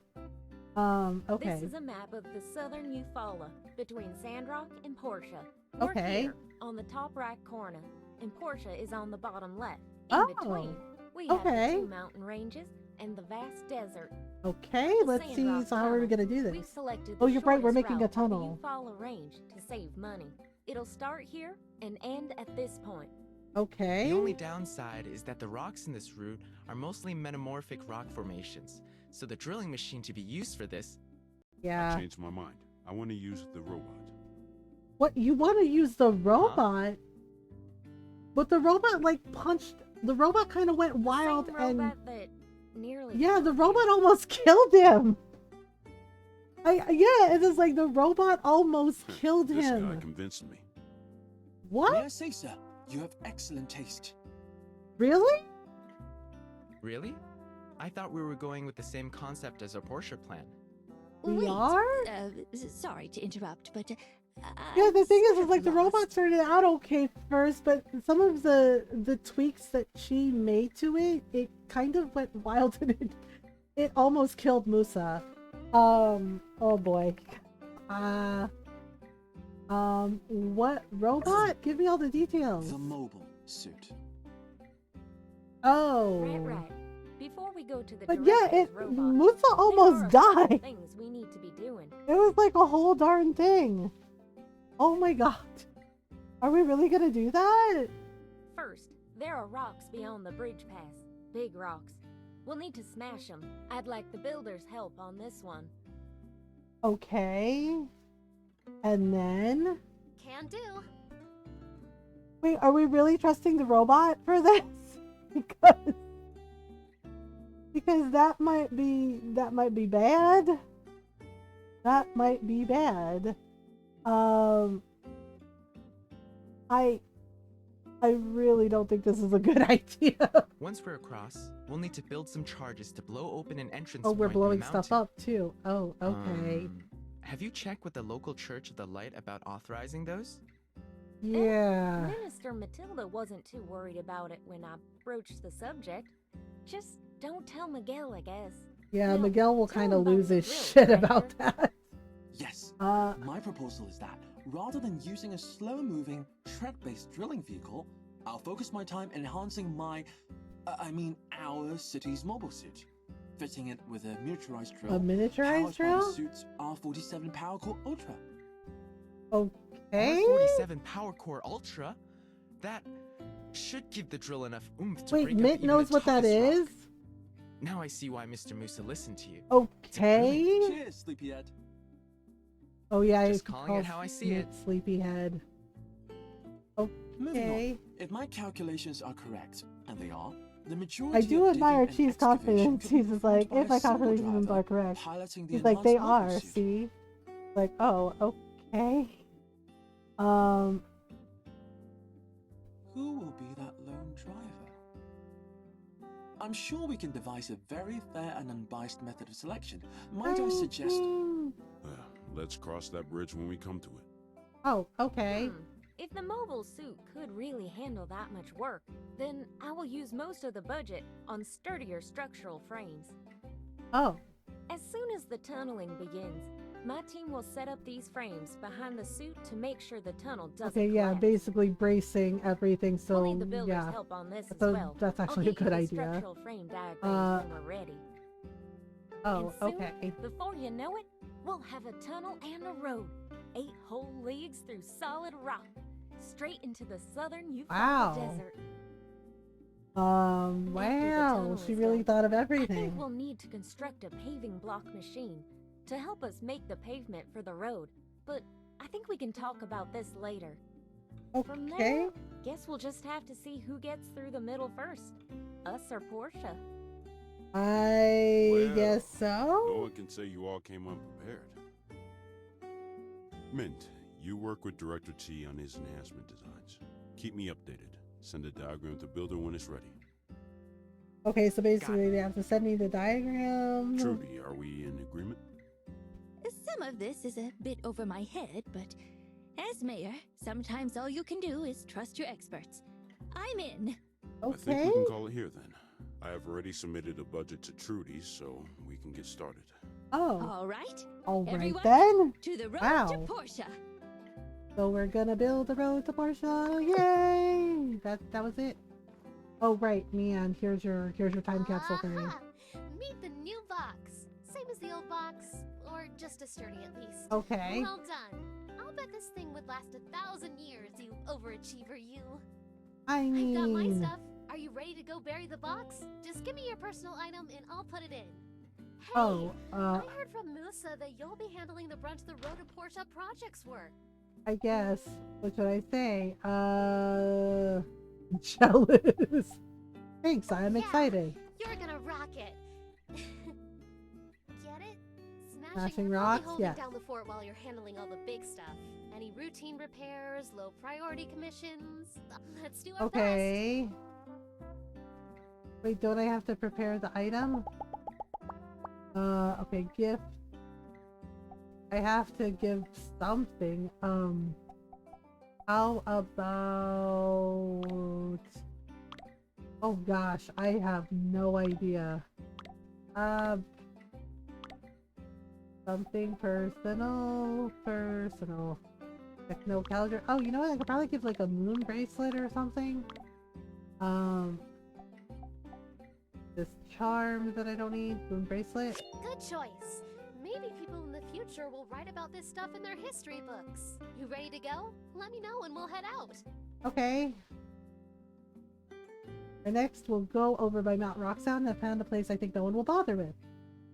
Okay. This is a map of the southern Eufaula between Sandrock and Portia. Okay. We're here on the top right corner, and Portia is on the bottom left. In between, we have the two mountain ranges and the vast desert. Okay, let's see. So how are we gonna do We've this? selected Oh, the you're right. We're shortest making a route for the tunnel. Eufaula range to save money. It'll start here and end at this point. Okay. The only downside is that the rocks in this route are mostly metamorphic rock formations, so the drilling machine to be used for this... Yeah. I changed my mind. I want to use the robot. What, you want to use the robot? But the robot like punched. The robot kind of went wild and. That nearly yeah, the robot almost killed him. Yeah, it is like the robot almost killed This him. guy convinced me. What? May I say, sir, you have excellent taste. Really? Really? I thought we were going with the same concept as our Porsche plan. We are? Sorry to interrupt, but... yeah, the thing is like the robot started out okay first, but some of the tweaks that she made to it, it kind of went wild and it almost killed Musa. Oh boy. What robot? Give me all the details. The mobile suit. Oh. Right. Before we go to the but yeah, robot, Musa almost died. Things we need to be doing. It was like a whole darn thing. Oh my god. Are we really gonna do that? First, there are rocks beyond the bridge pass. Big rocks. We'll need to smash them. I'd like the builders' help on this one. Okay. And then? Can do. Wait, are we really trusting the robot for this? Because that might be bad. That might be bad. I really don't think this is a good idea. Once we're across, we'll need to build some charges to blow open an entrance Oh, we're point in the blowing stuff mountain. up too. Oh, okay. Have you checked with the local Church of the Light about authorizing those? Yeah. Minister Matilda wasn't too worried about it when I broached the subject. Just don't tell Miguel, I guess. Yeah, Miguel will kind of lose his shit about that. Yes. My proposal is that, rather than using a slow-moving, tread-based drilling vehicle, I'll focus my time enhancing our city's mobile suit. fitting it with a miniaturized drill. A miniaturized powered by the drill? suit's R47 Power Core Ultra. Okay. R47 Power Core Ultra? That should give the drill enough oomph to Wait, break up Mint even knows the what that toughest rock. is? Now I see why Mr. Musa listened to you. Okay. Cheers, sleepyhead. Oh yeah, Just he calling calls it how I see Mint it. Sleepyhead. Moving Okay. on. If my calculations are correct, and they are, the majority I do of admire digging and Chief's confidence. excavation could be He's just like, performed if by my a single calculations driver are correct. piloting the He's like, they enhanced mobile are, suit. see? Like, oh, okay. Who will be that lone driver? I'm sure we can devise a very fair and unbiased method of selection. Might I suggest... Let's cross that bridge when we come to it. Oh, okay. If the mobile suit could really handle that much work, then I will use most of the budget on sturdier structural frames. Oh. As soon as the tunneling begins, my team will set up these frames behind the suit to make sure the tunnel doesn't Okay, yeah, collapse. basically bracing everything, so We'll need the builder's yeah. help on this So as well. that's actually I'll a get you good the idea. structural frame diagrams when we're ready. Oh, And soon, okay. before you know it, we'll have a tunnel and a road, 8 whole leagues through solid rock, straight into the southern Euphrates Wow. desert. Wow, tunnel she is really done, thought of I everything. think we'll need to construct a paving block machine to help us make the pavement for the road, but I think we can talk about this later. From Okay. there, guess we'll just have to see who gets through the middle first, us or Portia. I guess so. No one can say you all came unprepared. Mint, you work with Director T on his enhancement designs. Keep me updated. Send a diagram to Builder when it's ready. Okay, so basically they have to send me the diagram. Trudy, are we in agreement? Some of this is a bit over my head, but as mayor, sometimes all you can do is trust your experts. I'm in. I think we can call it here then. I have already submitted a budget to Trudy, so we can get started. Oh. All right. All right Everyone, then. To the road Wow. to Portia. So we're gonna build the road to Portia. Yay! That was it. Oh right, man. Here's your time capsule for me. Meet the new box. Same as the old box, or just as sturdy at least. Okay. Well done. I'll bet this thing would last 1,000 years, you overachiever, you. I I've got my mean, stuff. Are you ready to go bury the box? Just give me your personal item and I'll put it in. Hey, oh, I heard from Musa that you'll be handling the brunt of the Road to Portia projects work. I guess. What should I say? Jealous. Thanks, I'm excited. You're gonna rock it. Get it? Smashing I'll rocks? be holding Yeah. down the fort while you're handling all the big stuff. Any routine repairs, low priority commissions. Let's do our best. Okay. Wait, don't I have to prepare the item? Okay, gift. I have to give something. How about... Oh gosh, I have no idea. Something personal. Techno calendar. Oh, you know what? I could probably give like a moon bracelet or something. This charm that I don't need. Moon bracelet. Good choice. Maybe people in the future will write about this stuff in their history books. You ready to go? Let me know and we'll head out. Okay. And next, we'll go over by Mount Rocksound and found a place I think no one will bother with.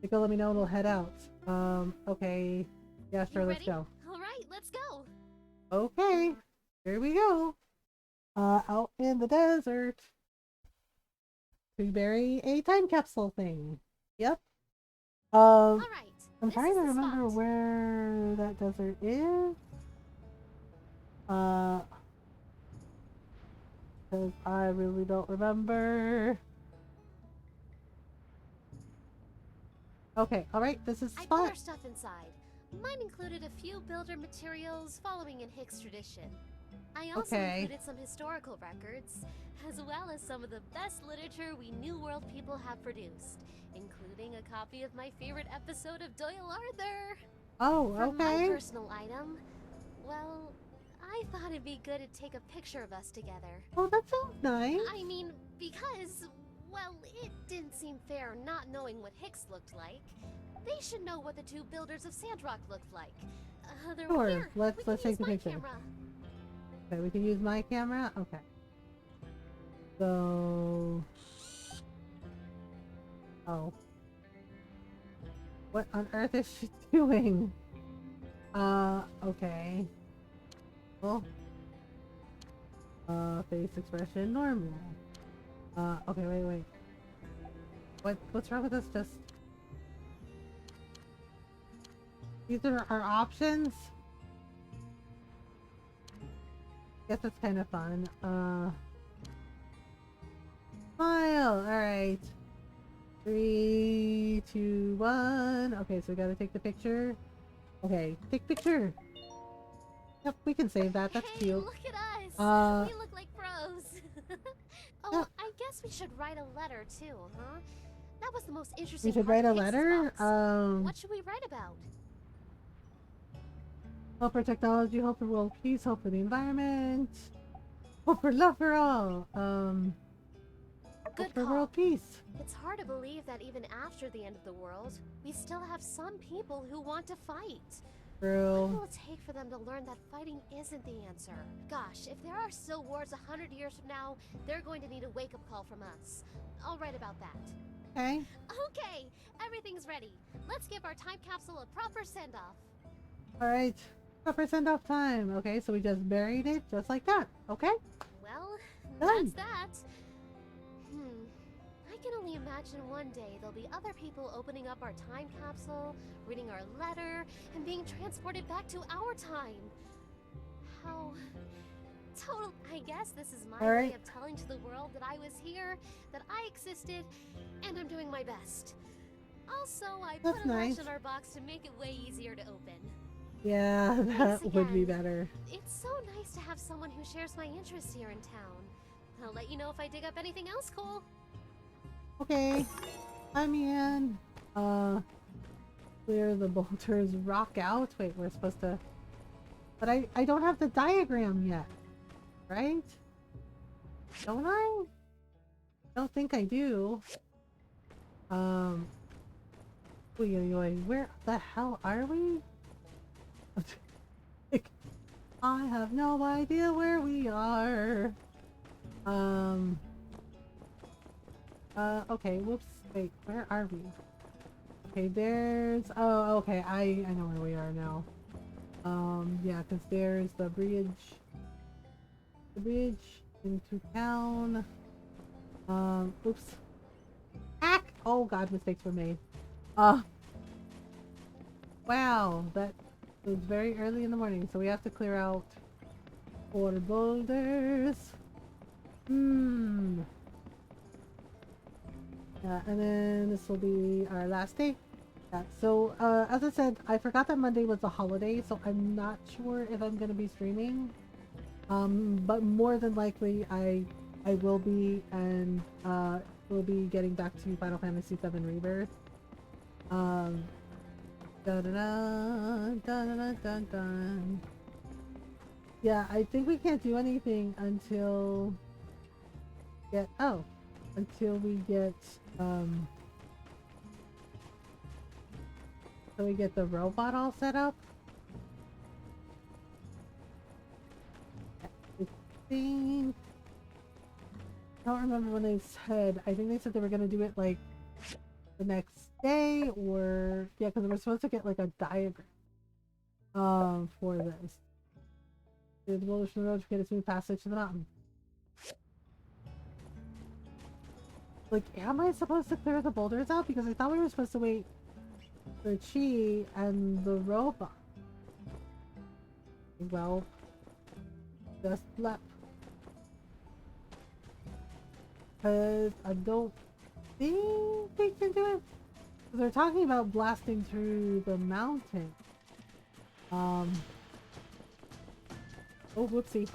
They go let me know and we'll head out. Okay. Yeah, sure, let's go. Alright, let's go. Okay. Here we go. Out in the desert. To bury a time capsule thing. Yep. I'm trying to remember where that desert is. Because I really don't remember. Okay, alright, this is the I put spot. our stuff inside. Mine included a few builder materials following in Hicks tradition. I also included some historical records, as well as some of the best literature we New World people have produced, including a copy of my favorite episode of Doyle Arthur. Oh, For my okay. personal item, well, I thought it'd be good to take a picture of us together. Oh, that sounds nice. I mean, because, Well, it didn't seem fair not knowing what Hicks looked like. They should know what the two builders of Sandrock looked like. Sure, Here, let's take the my picture. camera. Okay, we can use my camera? Okay. So... Oh. What on earth is she doing? Okay. Well. Face expression normal. Okay, wait. What's wrong with this? Just... These are our options? Guess it's kind of fun. Smile! Alright. 3, 2, 1. Okay, so we gotta take the picture. Okay, take picture. Yep, we can save that. That's Hey, cute. look at us! We look like pros. Oh, Yeah. I guess we should write a letter too, huh? That was the most interesting We should part write a of Hicks's letter? box. What should we write about? Hope for technology, hope for world peace, hope for the environment, hope for love for all. Hope for world peace. It's hard to believe that even after the end of the world, we still have some people who want to fight. True. What will it take for them to learn that fighting isn't the answer? Gosh, if there are still wars 100 years from now, they're going to need a wake-up call from us. I'll write about that. Okay. Okay, everything's ready. Let's give our time capsule a proper send-off. Alright. Proper send-off time. Okay, so we just buried it just like that. Okay? Well, Done. that's that. I can only imagine one day there'll be other people opening up our time capsule, reading our letter, and being transported back to our time. How... I guess this is my way of telling to the world that I was here, that I existed, and I'm doing my best. Also, I put a latch on our box to make it way easier to open. Yeah, that would be better. It's so nice to have someone who shares my interests here in town. I'll let you know if I dig up anything else cool. Okay. I'm in. Clear the boulders, rock out. Wait, we're supposed to... But I don't have the diagram yet. Right? Don't I? Don't think I do. Where the hell are we? I have no idea where we are. Okay, whoops. Wait, where are we? Okay, there's... Oh, okay, I know where we are now. Yeah, because there's the bridge. The bridge into town. Oops. Hack! Oh god, mistakes were made. Wow, that was very early in the morning, so we have to clear out 4 boulders. Yeah, and then this will be our last day. Yeah, so as I said, I forgot that Monday was a holiday, so I'm not sure if I'm gonna be streaming. But more than likely I will be, and we'll be getting back to Final Fantasy VII Rebirth. Yeah, I think we can't do anything until until we get the robot all set up. I don't remember when they said. I think they said they were gonna do it like the next day, or yeah, because we're supposed to get like a diagram for this. The boulders from the road to get a smooth passage to the mountain. Like, am I supposed to clear the boulders out? Because I thought we were supposed to wait for Chi and the robot. Well, just left. Because I don't think they can do it. They're talking about blasting through the mountain. Oh, whoopsie.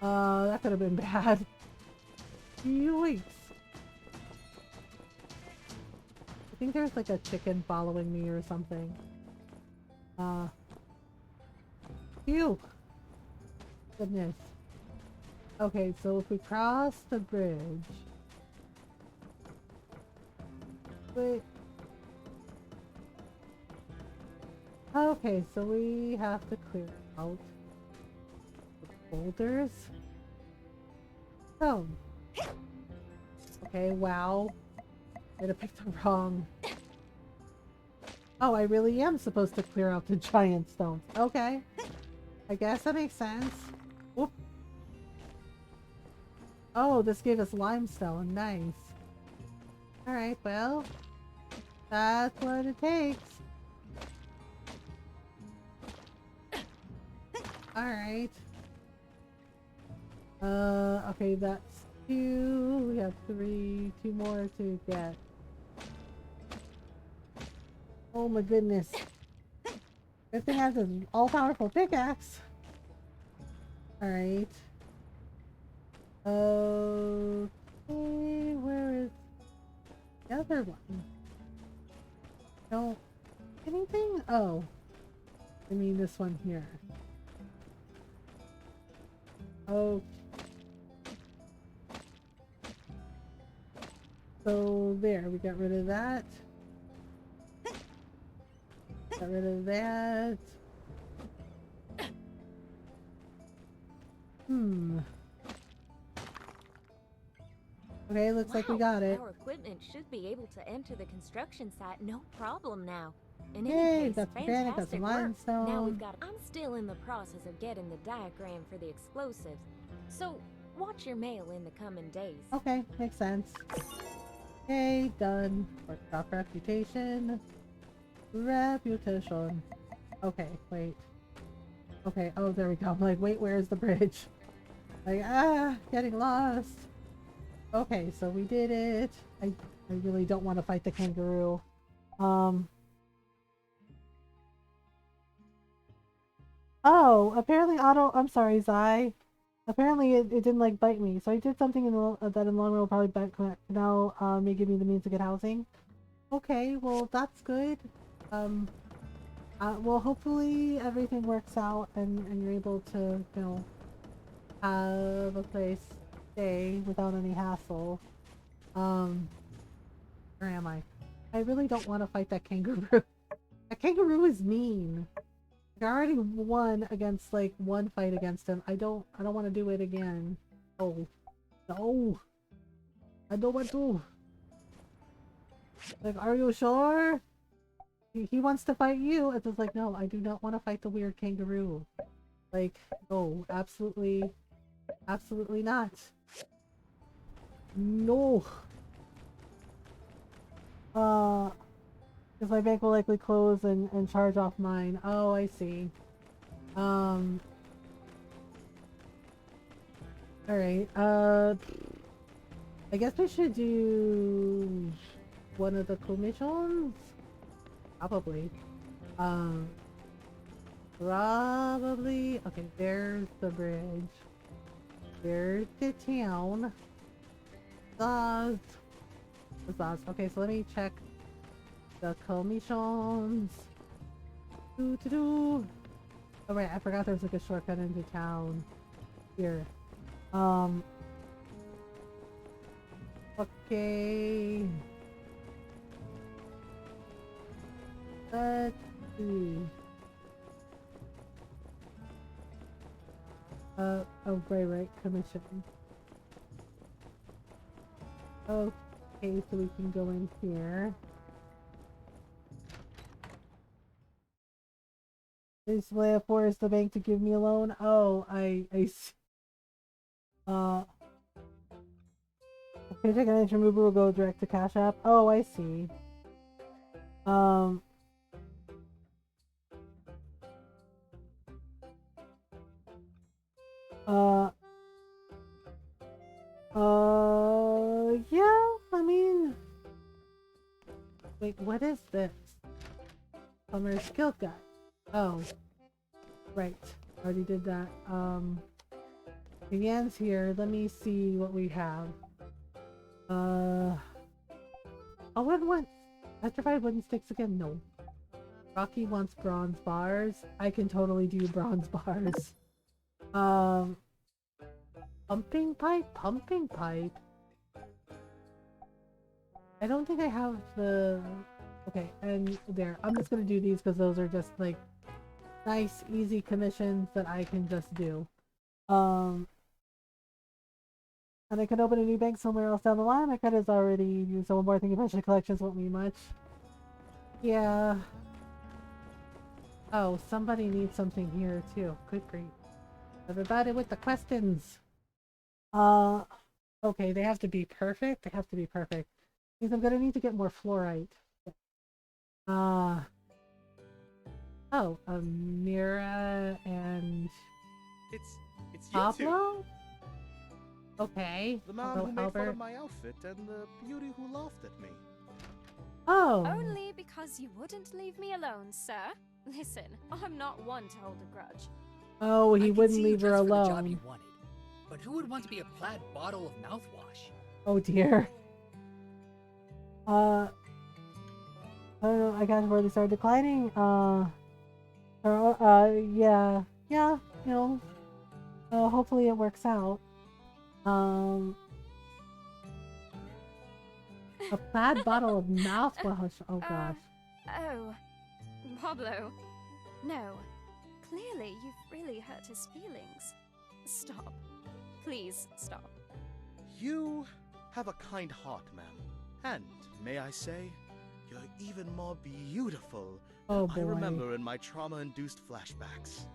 That could have been bad. Yikes. I think there's like a chicken following me or something. Phew. Goodness. Okay, so if we cross the bridge, Wait. Okay, so we have to clear out the boulders. Oh. Okay, wow. I'm gonna pick the wrong. Oh, I really am supposed to clear out the giant stones. Okay. I guess that makes sense. Whoop. Oh, this gave us limestone. Nice. Alright, well. That's what it takes. Alright. Okay, that's 2. We have 3. 2 more to get. Oh my goodness. Good thing I have an all-powerful pickaxe. Alright. Okay, where is the other one? No. Anything? Oh. I mean this one here. Oh. So there, we got rid of that. Got rid of that. Okay, looks like we got it. Our equipment should be able to enter the construction site no problem now. In Yay, any case, got some granite, got some fantastic work. limestone. Now we've got. I'm still in the process of getting the diagram for the explosives, so watch your mail in the coming days. Okay, makes sense. Okay, done. Workshop reputation. Reputation. Okay, wait. Okay, oh, there we go. I'm like, wait, where's the bridge? Like, getting lost. Okay, so we did it. I really don't want to fight the kangaroo. Oh, apparently I'm sorry, Zai. Apparently it didn't like bite me. So I did something in the, that in the long run will probably bite now, may give me the means to get housing. Okay, well that's good. Well hopefully everything works out and you're able to, you know, have a place to stay without any hassle. Where am I? I really don't want to fight that kangaroo. That kangaroo is mean. I already won against like one fight against him. I don't want to do it again. Oh. No. I don't want to. Like, are you sure? He wants to fight you. It's just like, no, I do not want to fight the weird kangaroo. Like, no, absolutely not. No. Because my bank will likely close and charge off mine. Oh, I see. Alright, I guess we should do one of the commissions? Probably. Probably. Okay, there's the bridge. There's the town. Zaz. Okay, so let me check the commissions. Oh right, I forgot there's like a shortcut into town. Here. Okay. Let's see. Oh right, commission. Okay, so we can go in here. This way I forced the bank to give me a loan. Oh, I see. Paycheck and interest removal will go direct to Cash App. Oh, I see. Yeah, I mean... Wait, what is this? Plumber skill guide. Oh. Right. Already did that. Leanne's here. Let me see what we have. Oh, what? Petrified wooden sticks again? No. Rocky wants bronze bars. I can totally do bronze bars. Pumping pipe? I don't think I have the... Okay, and there. I'm just gonna do these because those are just like nice, easy commissions that I can just do. And I can open a new bank somewhere else down the line. My credit's already used, so one more thing about your collections won't mean much. Yeah. Oh, somebody needs something here too. Good grief. Everybody with the questions. Okay, they have to be perfect. They have to be perfect. Because I'm gonna need to get more fluorite. Mira and It's you two. Pablo? Okay. The man Although who made fun Albert... of my outfit and the beauty who laughed at me. Oh. Only because you wouldn't leave me alone, sir. Listen, I'm not one to hold a grudge. Oh, he I could wouldn't see leave you her dressed for the job alone. you wanted, but who would want to be a plaid bottle of mouthwash? Oh dear. I don't know, I guess where they started declining. Yeah, you know, hopefully it works out. A plaid bottle of mouthwash. Oh gosh. Oh, Pablo. No. Clearly, you've really hurt his feelings. Stop. Please stop. You have a kind heart, ma'am. And, may I say, you're even more beautiful Oh, than I boy. remember in my trauma-induced flashbacks.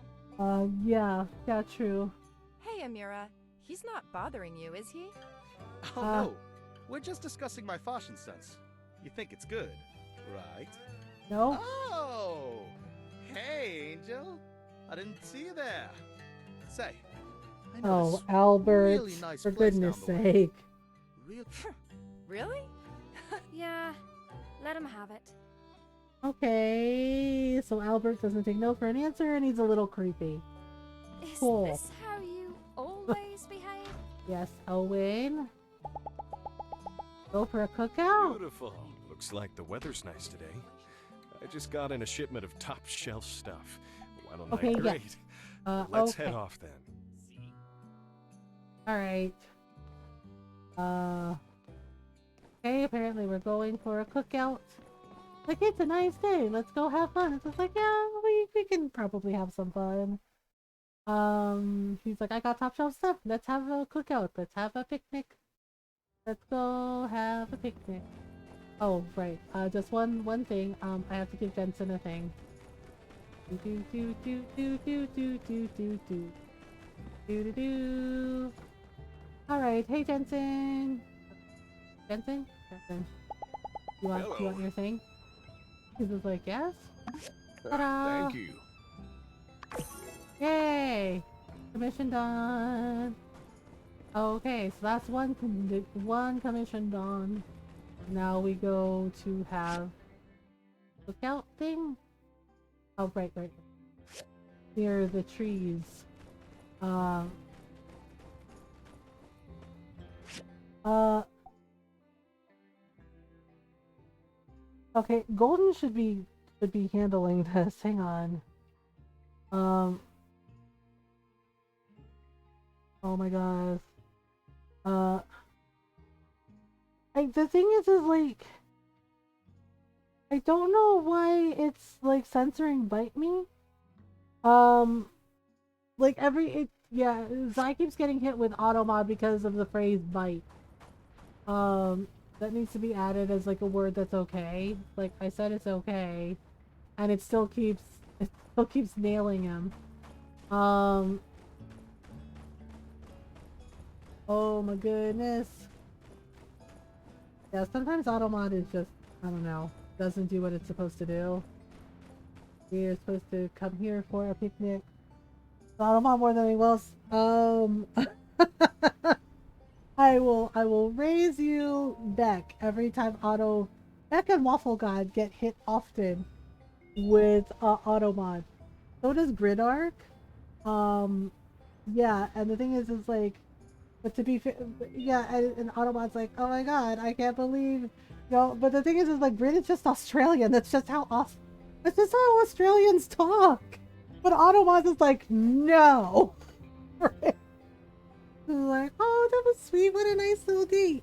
Yeah, true. Hey, Amira. He's not bothering you, is he? Oh, no. We're just discussing my fashion sense. You think it's good, right? No. Oh! Hey, Angel. I didn't see you there. Say, I know Oh, this Albert, really nice for place goodness down the way. sake. Really? Yeah, let him have it. Okay, so Albert doesn't take no for an answer and he's a little creepy. Is Cool. this how you always behave? Yes, Owen. Go for a cookout? Beautiful. Looks like the weather's nice today. I just got in a shipment of top shelf stuff. Why don't Okay, I? yeah. Great. Let's head off then. Alright. Okay, apparently we're going for a cookout. Like, it's a nice day. Let's go have fun. It's just like, yeah, we can probably have some fun. He's like, I got top shelf stuff. Let's have a cookout. Let's have a picnic. Let's go have a picnic. Oh, right. Just one thing. I have to give Jensen a thing. Alright, hey Jensen. Jensen? You want your thing? He was like, yes? Ta-da! Thank you. Yay! Commission done. Okay, so that's one commission done. Now we go to have lookout thing. Oh, right. Near the trees. Okay, Golden should be handling this. Hang on. Oh my gosh. The thing is like, I don't know why it's like censoring Bite Me. Like Zai keeps getting hit with automod because of the phrase bite. That needs to be added as like a word that's okay. Like I said, it's okay, and it still keeps nailing him. Oh my goodness. Yeah, sometimes automod is just, I don't know, doesn't do what it's supposed to do. We're supposed to come here for a picnic. Automod more than anyone else. I will raise you Beck every time Beck and Waffle God get hit often with automod. So does Gridark. Yeah, and the thing is like, but to be fair, yeah, and automod's like, oh my god, I can't believe, but the thing is like, Grid is just Australian. That's just how Australians talk. But automod is like, no. Right? Like, oh, that was sweet. What a nice little date.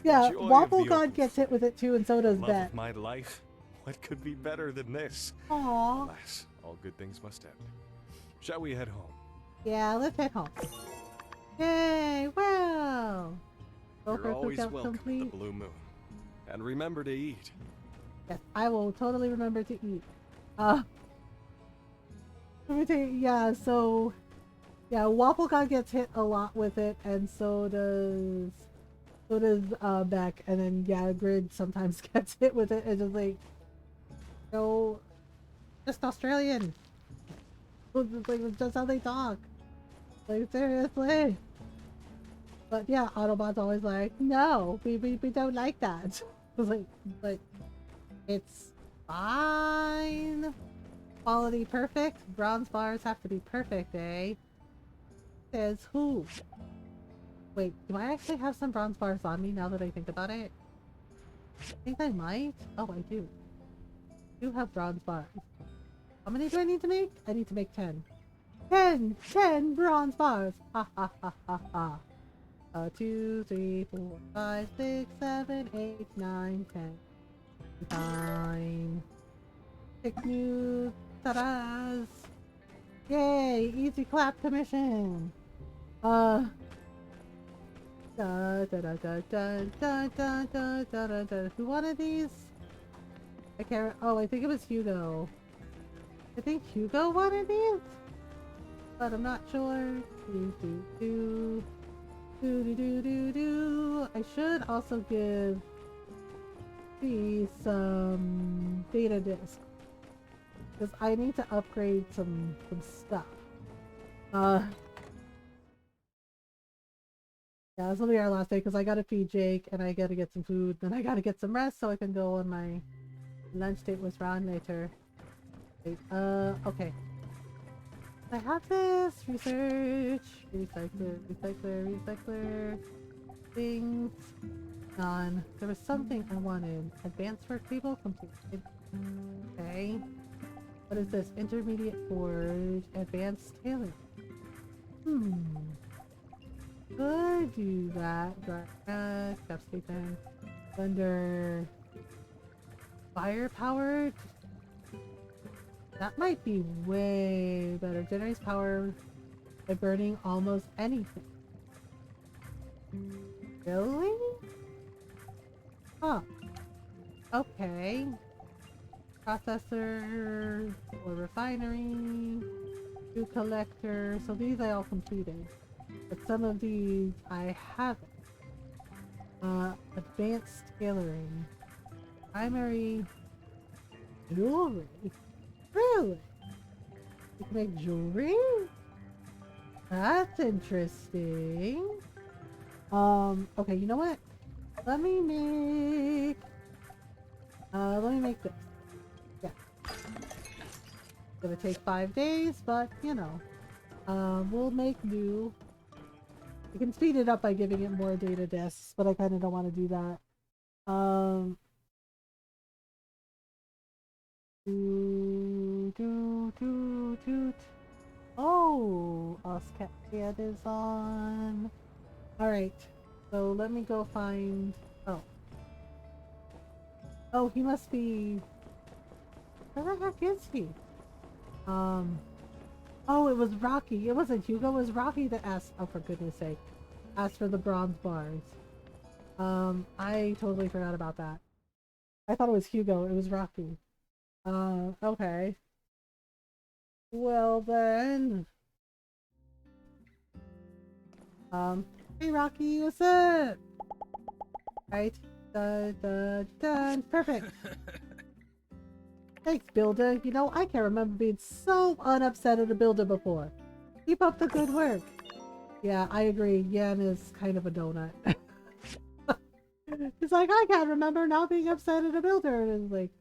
Yeah, joy of Waffle the God open gets hit with it too, and so does Love Bet. of my life. What could be better than this? Aww. Alas, all good things must end. Shall we head home? Yeah, let's head home. Yay! Wow. You're always cookout welcome complete. at the Blue Moon. And remember to eat. Yes, I will totally remember to eat. Let me tell you, yeah, so yeah, Waffle God gets hit a lot with it, and so does Beck, and then yeah, Grid sometimes gets hit with it. It's just like, no, just Australian. It's like it's just how they talk. Like seriously. But yeah, Autobot's always like, no, we don't like that. It's like it's fine. Quality perfect. Bronze bars have to be perfect, eh? Says who? Wait, do I actually have some bronze bars on me now that I think about it? I think I might. Oh, I do. I do have bronze bars. How many do I need to make? I need to make 10. 10 bronze bars! Ha ha ha ha ha. 2, 3, 4, 5, 6, 7, 8, 9, 10. Fine. Pick new ta-das! Yay! Easy clap commission! Da da da da da da da da da da. Who wanted these? I can't. Oh, I think it was Hugo. I think Hugo wanted these, but I'm not sure. I should also give these some data disk because I need to upgrade some stuff. Yeah, this will be our last day because I gotta feed Jake and I gotta get some food. Then I gotta get some rest so I can go on my lunch date with Ron later. Wait, okay. I have this research, recycler, things. None. There was something I wanted. Advanced work table completed. Okay. What is this? Intermediate forge, advanced tailoring. Could do that. Craft station. Under fire powered. That might be way better. Generates power by burning almost anything. Really? Huh. Okay. Processor or refinery. Food collector. So these I all completed. But some of these I haven't. Advanced tailoring. Primary jewelry. Really? You can make jewelry? That's interesting. Okay, you know what? Let me make this. Yeah. It's gonna take 5 days, but you know. We'll make do. You can speed it up by giving it more data disks, but I kinda don't want to do that. Oh, Oscat is on. Alright, so let me go find. Oh, he must be. Where the heck is he? Oh, it was Rocky. It wasn't Hugo, it was Rocky that asked. Oh, for goodness sake. Asked for the bronze bars. I totally forgot about that. I thought it was Hugo, it was Rocky. Okay. Well then. Hey Rocky, what's up? Right. Done. Perfect. Thanks, Builder. You know, I can't remember being so unupset at a builder before. Keep up the good work. Yeah, I agree. Yan is kind of a donut. It's like, I can't remember not being upset at a builder. And it's like,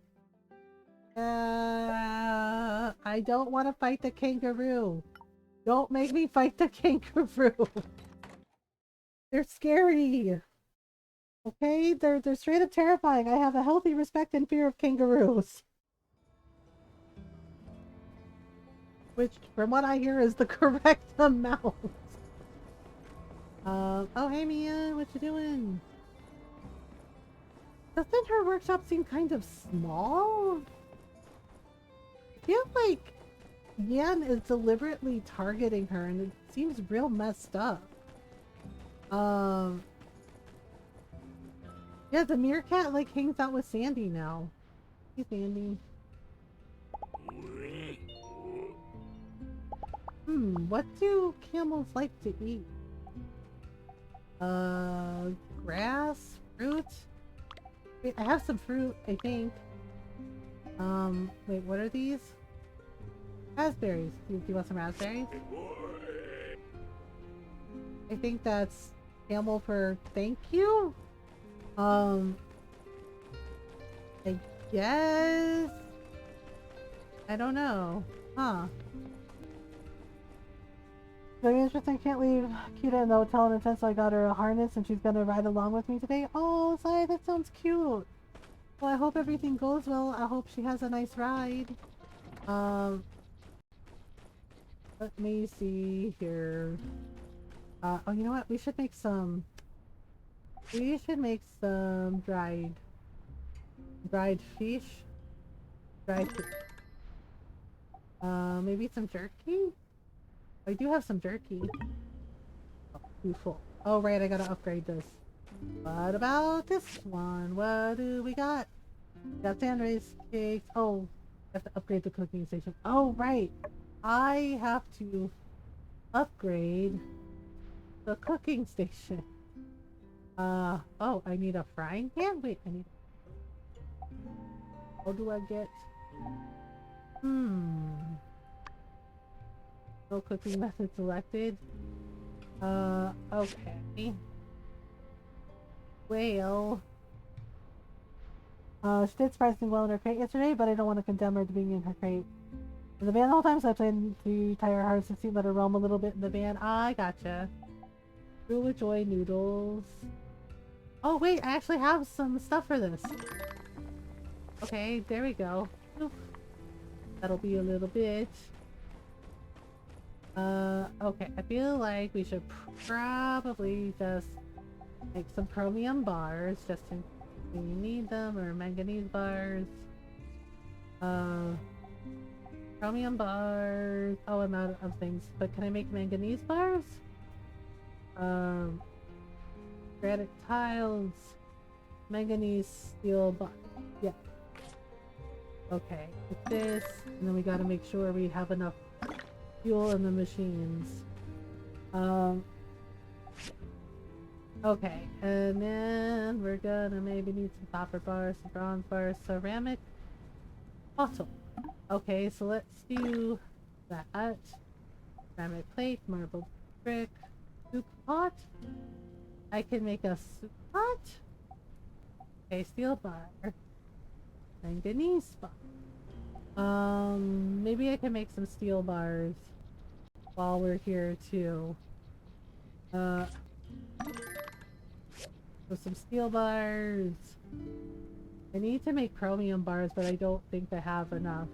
I don't want to fight the kangaroo. Don't make me fight the kangaroo. They're scary. Okay? They're straight up terrifying. I have a healthy respect and fear of kangaroos. Which, from what I hear, is the correct amount. Oh hey Mia, what you doing? Doesn't her workshop seem kind of small? I feel like Yan is deliberately targeting her and it seems real messed up. Yeah, the meerkat like hangs out with Sandy now. Hey Sandy. What do camels like to eat? Grass? Fruit? Wait, I have some fruit, I think. Wait, what are these? Raspberries. Do you want some raspberries? I think that's camel for thank you? I guess? I don't know. Huh. Very interesting. Can't leave Kita in the hotel in a tent, so I got her a harness and she's gonna ride along with me today. Oh, Sai, that sounds cute. Well, I hope everything goes well. I hope she has a nice ride. Let me see here. Oh, you know what? We should make some dried fish. Dried fish. Maybe some jerky? I do have some jerky. Oh, too full. Oh, right, I gotta upgrade this. What about this one? What do we got? We got sandwich cakes. Oh, I have to upgrade the cooking station. Oh, right. I have to upgrade the cooking station. Oh, I need a frying pan? Wait, I need... How do I get... No cooking method selected. Okay. Well... she did surprisingly well in her crate yesterday, but I don't want to condemn her to being in her crate. In the van the whole time, so I plan to tie her hard 16, let her roam a little bit in the van. I gotcha. Brew with joy noodles. Oh wait, I actually have some stuff for this. Okay, there we go. Oof. That'll be a little bit. Okay, I feel like we should probably just make some chromium bars, just in case we need them, or manganese bars. Chromium bars. Oh, I'm out of things, but can I make manganese bars? Granite tiles, manganese steel bar. Yeah. Okay, with this, and then we gotta make sure we have enough fuel in the machines. Okay, and then we're gonna maybe need some copper bars, some bronze bars, ceramic bottle. Okay, so let's do that. Ceramic plate, marble brick, soup pot. I can make a soup pot. Okay, steel bar. Manganese bar. Maybe I can make some steel bars while we're here too. So some steel bars. I need to make chromium bars, but I don't think I have enough.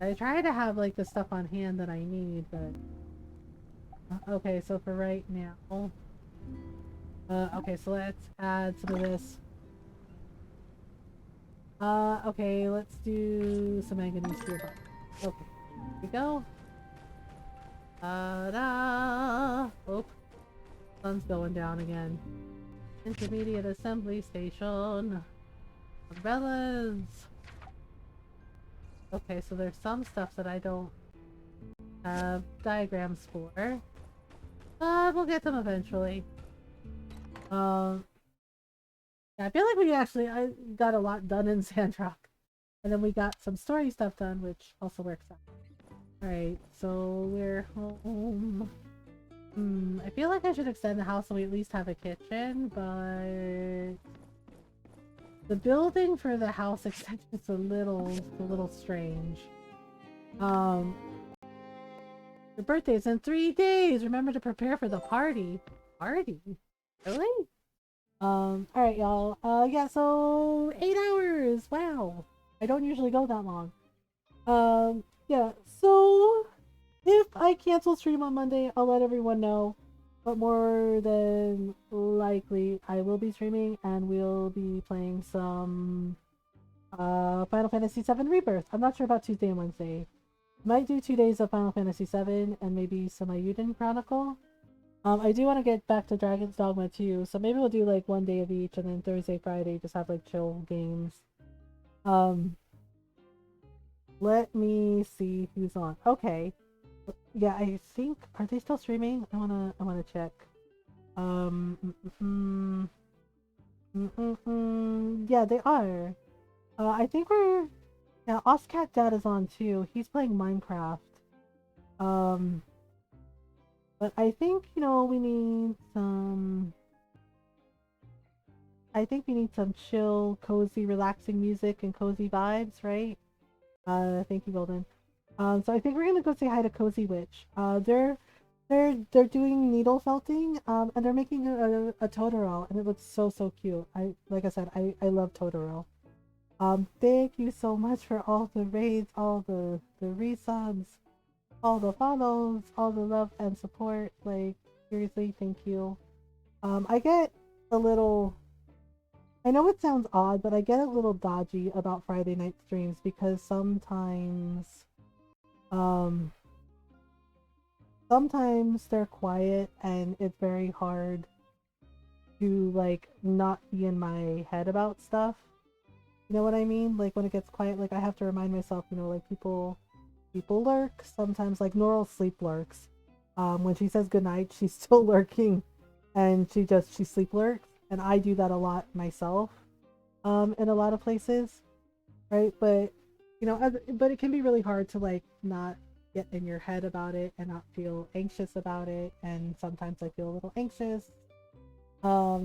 I try to have like the stuff on hand that I need, but okay, so for right now, okay, so let's add some of this. Okay, let's do some manganese steel bar. Okay, here we go. Ta-da! Oh, sun's going down again. Intermediate assembly station. Umbrellas. Okay, so there's some stuff that I don't have diagrams for. We'll get them eventually. Yeah, I feel like I got a lot done in Sandrock. And then we got some story stuff done, which also works out. Alright, so we're home. I feel like I should extend the house so we at least have a kitchen, but... The building for the house extension is a little strange. Your birthday's in 3 days! Remember to prepare for the party. Party? Really? Alright y'all. Yeah, so 8 hours! Wow! I don't usually go that long. Yeah, so if I cancel stream on Monday, I'll let everyone know. but more than likely I will be streaming and we'll be playing some Final Fantasy VII Rebirth. I'm not sure about Tuesday and Wednesday. Might do 2 days of Final Fantasy VII and maybe some Ayuden Chronicle. I do want to get back to Dragon's Dogma too, so maybe we'll do like 1 day of each, and then Thursday, Friday, just have like chill games. Let me see who's on. Okay. Yeah, I think, are they still streaming? I wanna check. Yeah, they are. I think yeah, Oscat Dad is on too. He's playing Minecraft. But I think, we need some... I think we need some chill, cozy, relaxing music and cozy vibes, right? Thank you, Golden. So I think we're gonna go say hi to Cozy Witch. They're doing needle felting, and they're making a Totoro, and it looks so cute. Like I said, I love Totoro. Thank you so much for all the raids, all the resubs, all the follows, all the love and support. Like, seriously, thank you. I get a little... I know it sounds odd, but I get a little dodgy about Friday night streams because sometimes they're quiet and it's very hard to like not be in my head about stuff. You know what I mean? Like when it gets quiet, like I have to remind myself, like people lurk. Sometimes like Noral sleep lurks. When she says goodnight, she's still lurking and she sleep lurks. And I do that a lot myself, in a lot of places, right? But, but it can be really hard to like not get in your head about it and not feel anxious about it. And sometimes I feel a little anxious, but,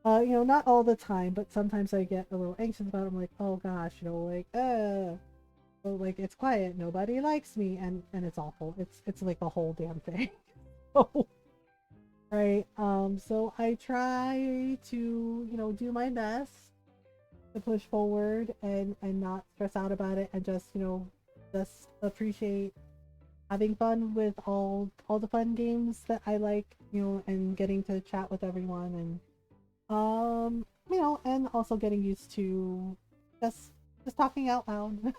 not all the time, but sometimes I get a little anxious about it. I'm like, oh gosh, well, like it's quiet, nobody likes me, and it's awful. It's like a whole damn thing. Right, so I try to, do my best to push forward and not stress out about it and just, just appreciate having fun with all the fun games that I like, and getting to chat with everyone and, and also getting used to just talking out loud.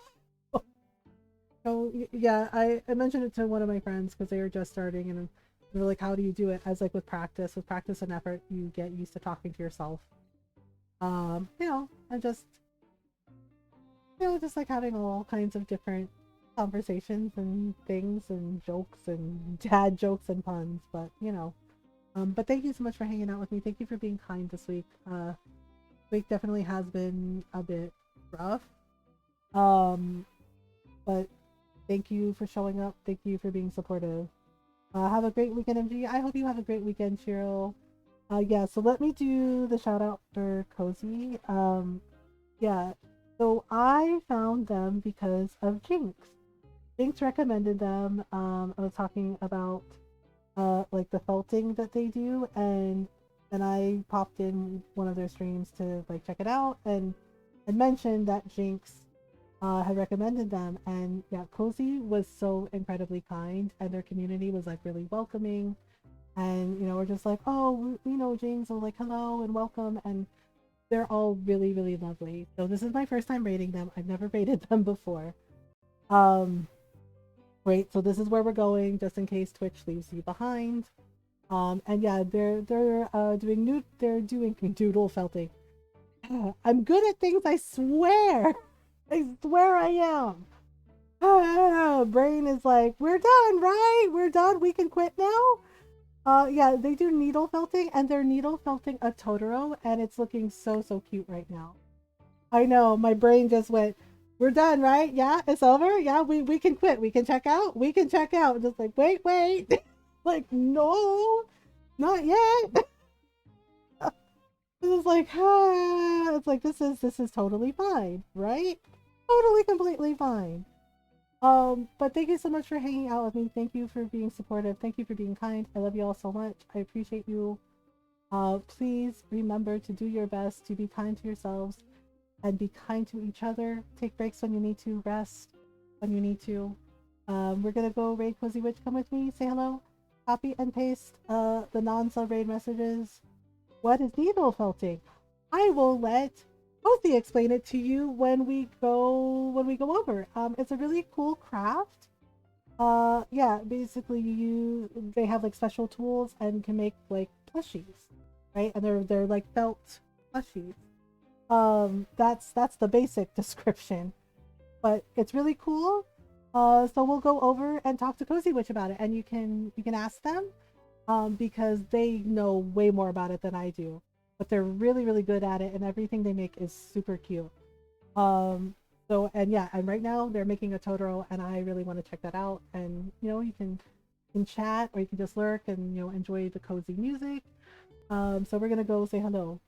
So, yeah, I mentioned it to one of my friends because they were just starting and they're like, how do you do it? I was like, with practice and effort, you get used to talking to yourself. And just, just like having all kinds of different conversations and things and jokes and dad jokes and puns, but but thank you so much for hanging out with me. Thank you for being kind this week. Week definitely has been a bit rough. But thank you for showing up. Thank you for being supportive. Have a great weekend, MG. I hope you have a great weekend, Shiro. Yeah, so let me do the shout out for Cozy. Yeah, so I found them because of Jinx. Jinx recommended them. I was talking about like the felting that they do, and I popped in one of their streams to like check it out and mentioned that Jinx had recommended them, and yeah, Cozy was so incredibly kind, and their community was like really welcoming, and we're just like, oh, we know Jinx, so like hello and welcome, and they're all really really lovely. So this is my first time rating them. I've never rated them before. Great, so this is where we're going, just in case Twitch leaves you behind. And yeah, they're doing doodle felting. I'm good at things, I swear. I swear I am. Brain is like, we're done, right? We're done. We can quit now. Yeah, they do needle felting, and they're needle felting a Totoro, and it's looking so cute right now. I know, my brain just went, we're done, right? Yeah, it's over. Yeah, we can quit. We can check out. We can check out. Just like, wait. Like, no, not yet. This is like, it's like, this is totally fine, right? Totally, completely fine. But thank you so much for hanging out with me. Thank you for being supportive. Thank you for being kind. I love you all so much. I appreciate you. Please remember to do your best, to be kind to yourselves, and be kind to each other. Take breaks when you need to, rest when you need to. We're gonna go raid Cozy Witch. Come with me, say hello. Copy and paste the non-sub raid messages. What is needle felting? I will let Cozy explain it to you when we go over. It's a really cool craft. Yeah, basically they have like special tools and can make like plushies, right? And they're like felt plushies. That's the basic description, but it's really cool. So we'll go over and talk to Cozy Witch about it, and you can ask them, because they know way more about it than I do, but they're really, really good at it, and everything they make is super cute. So, and yeah, and right now they're making a Totoro, and I really want to check that out. And you can chat, or you can just lurk and enjoy the cozy music. So we're gonna go say hello.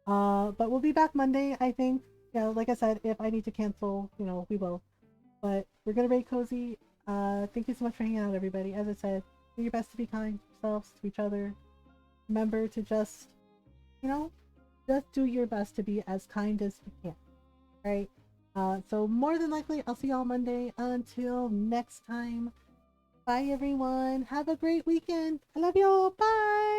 But we'll be back Monday, I think. Like I said, if I need to cancel, we will. But we're gonna raid Cozy. Thank you so much for hanging out, everybody. As I said, do your best to be kind to yourselves, to each other. Remember to just do your best to be as kind as you can. Right? So more than likely, I'll see y'all Monday. Until next time, bye everyone. Have a great weekend. I love y'all. Bye.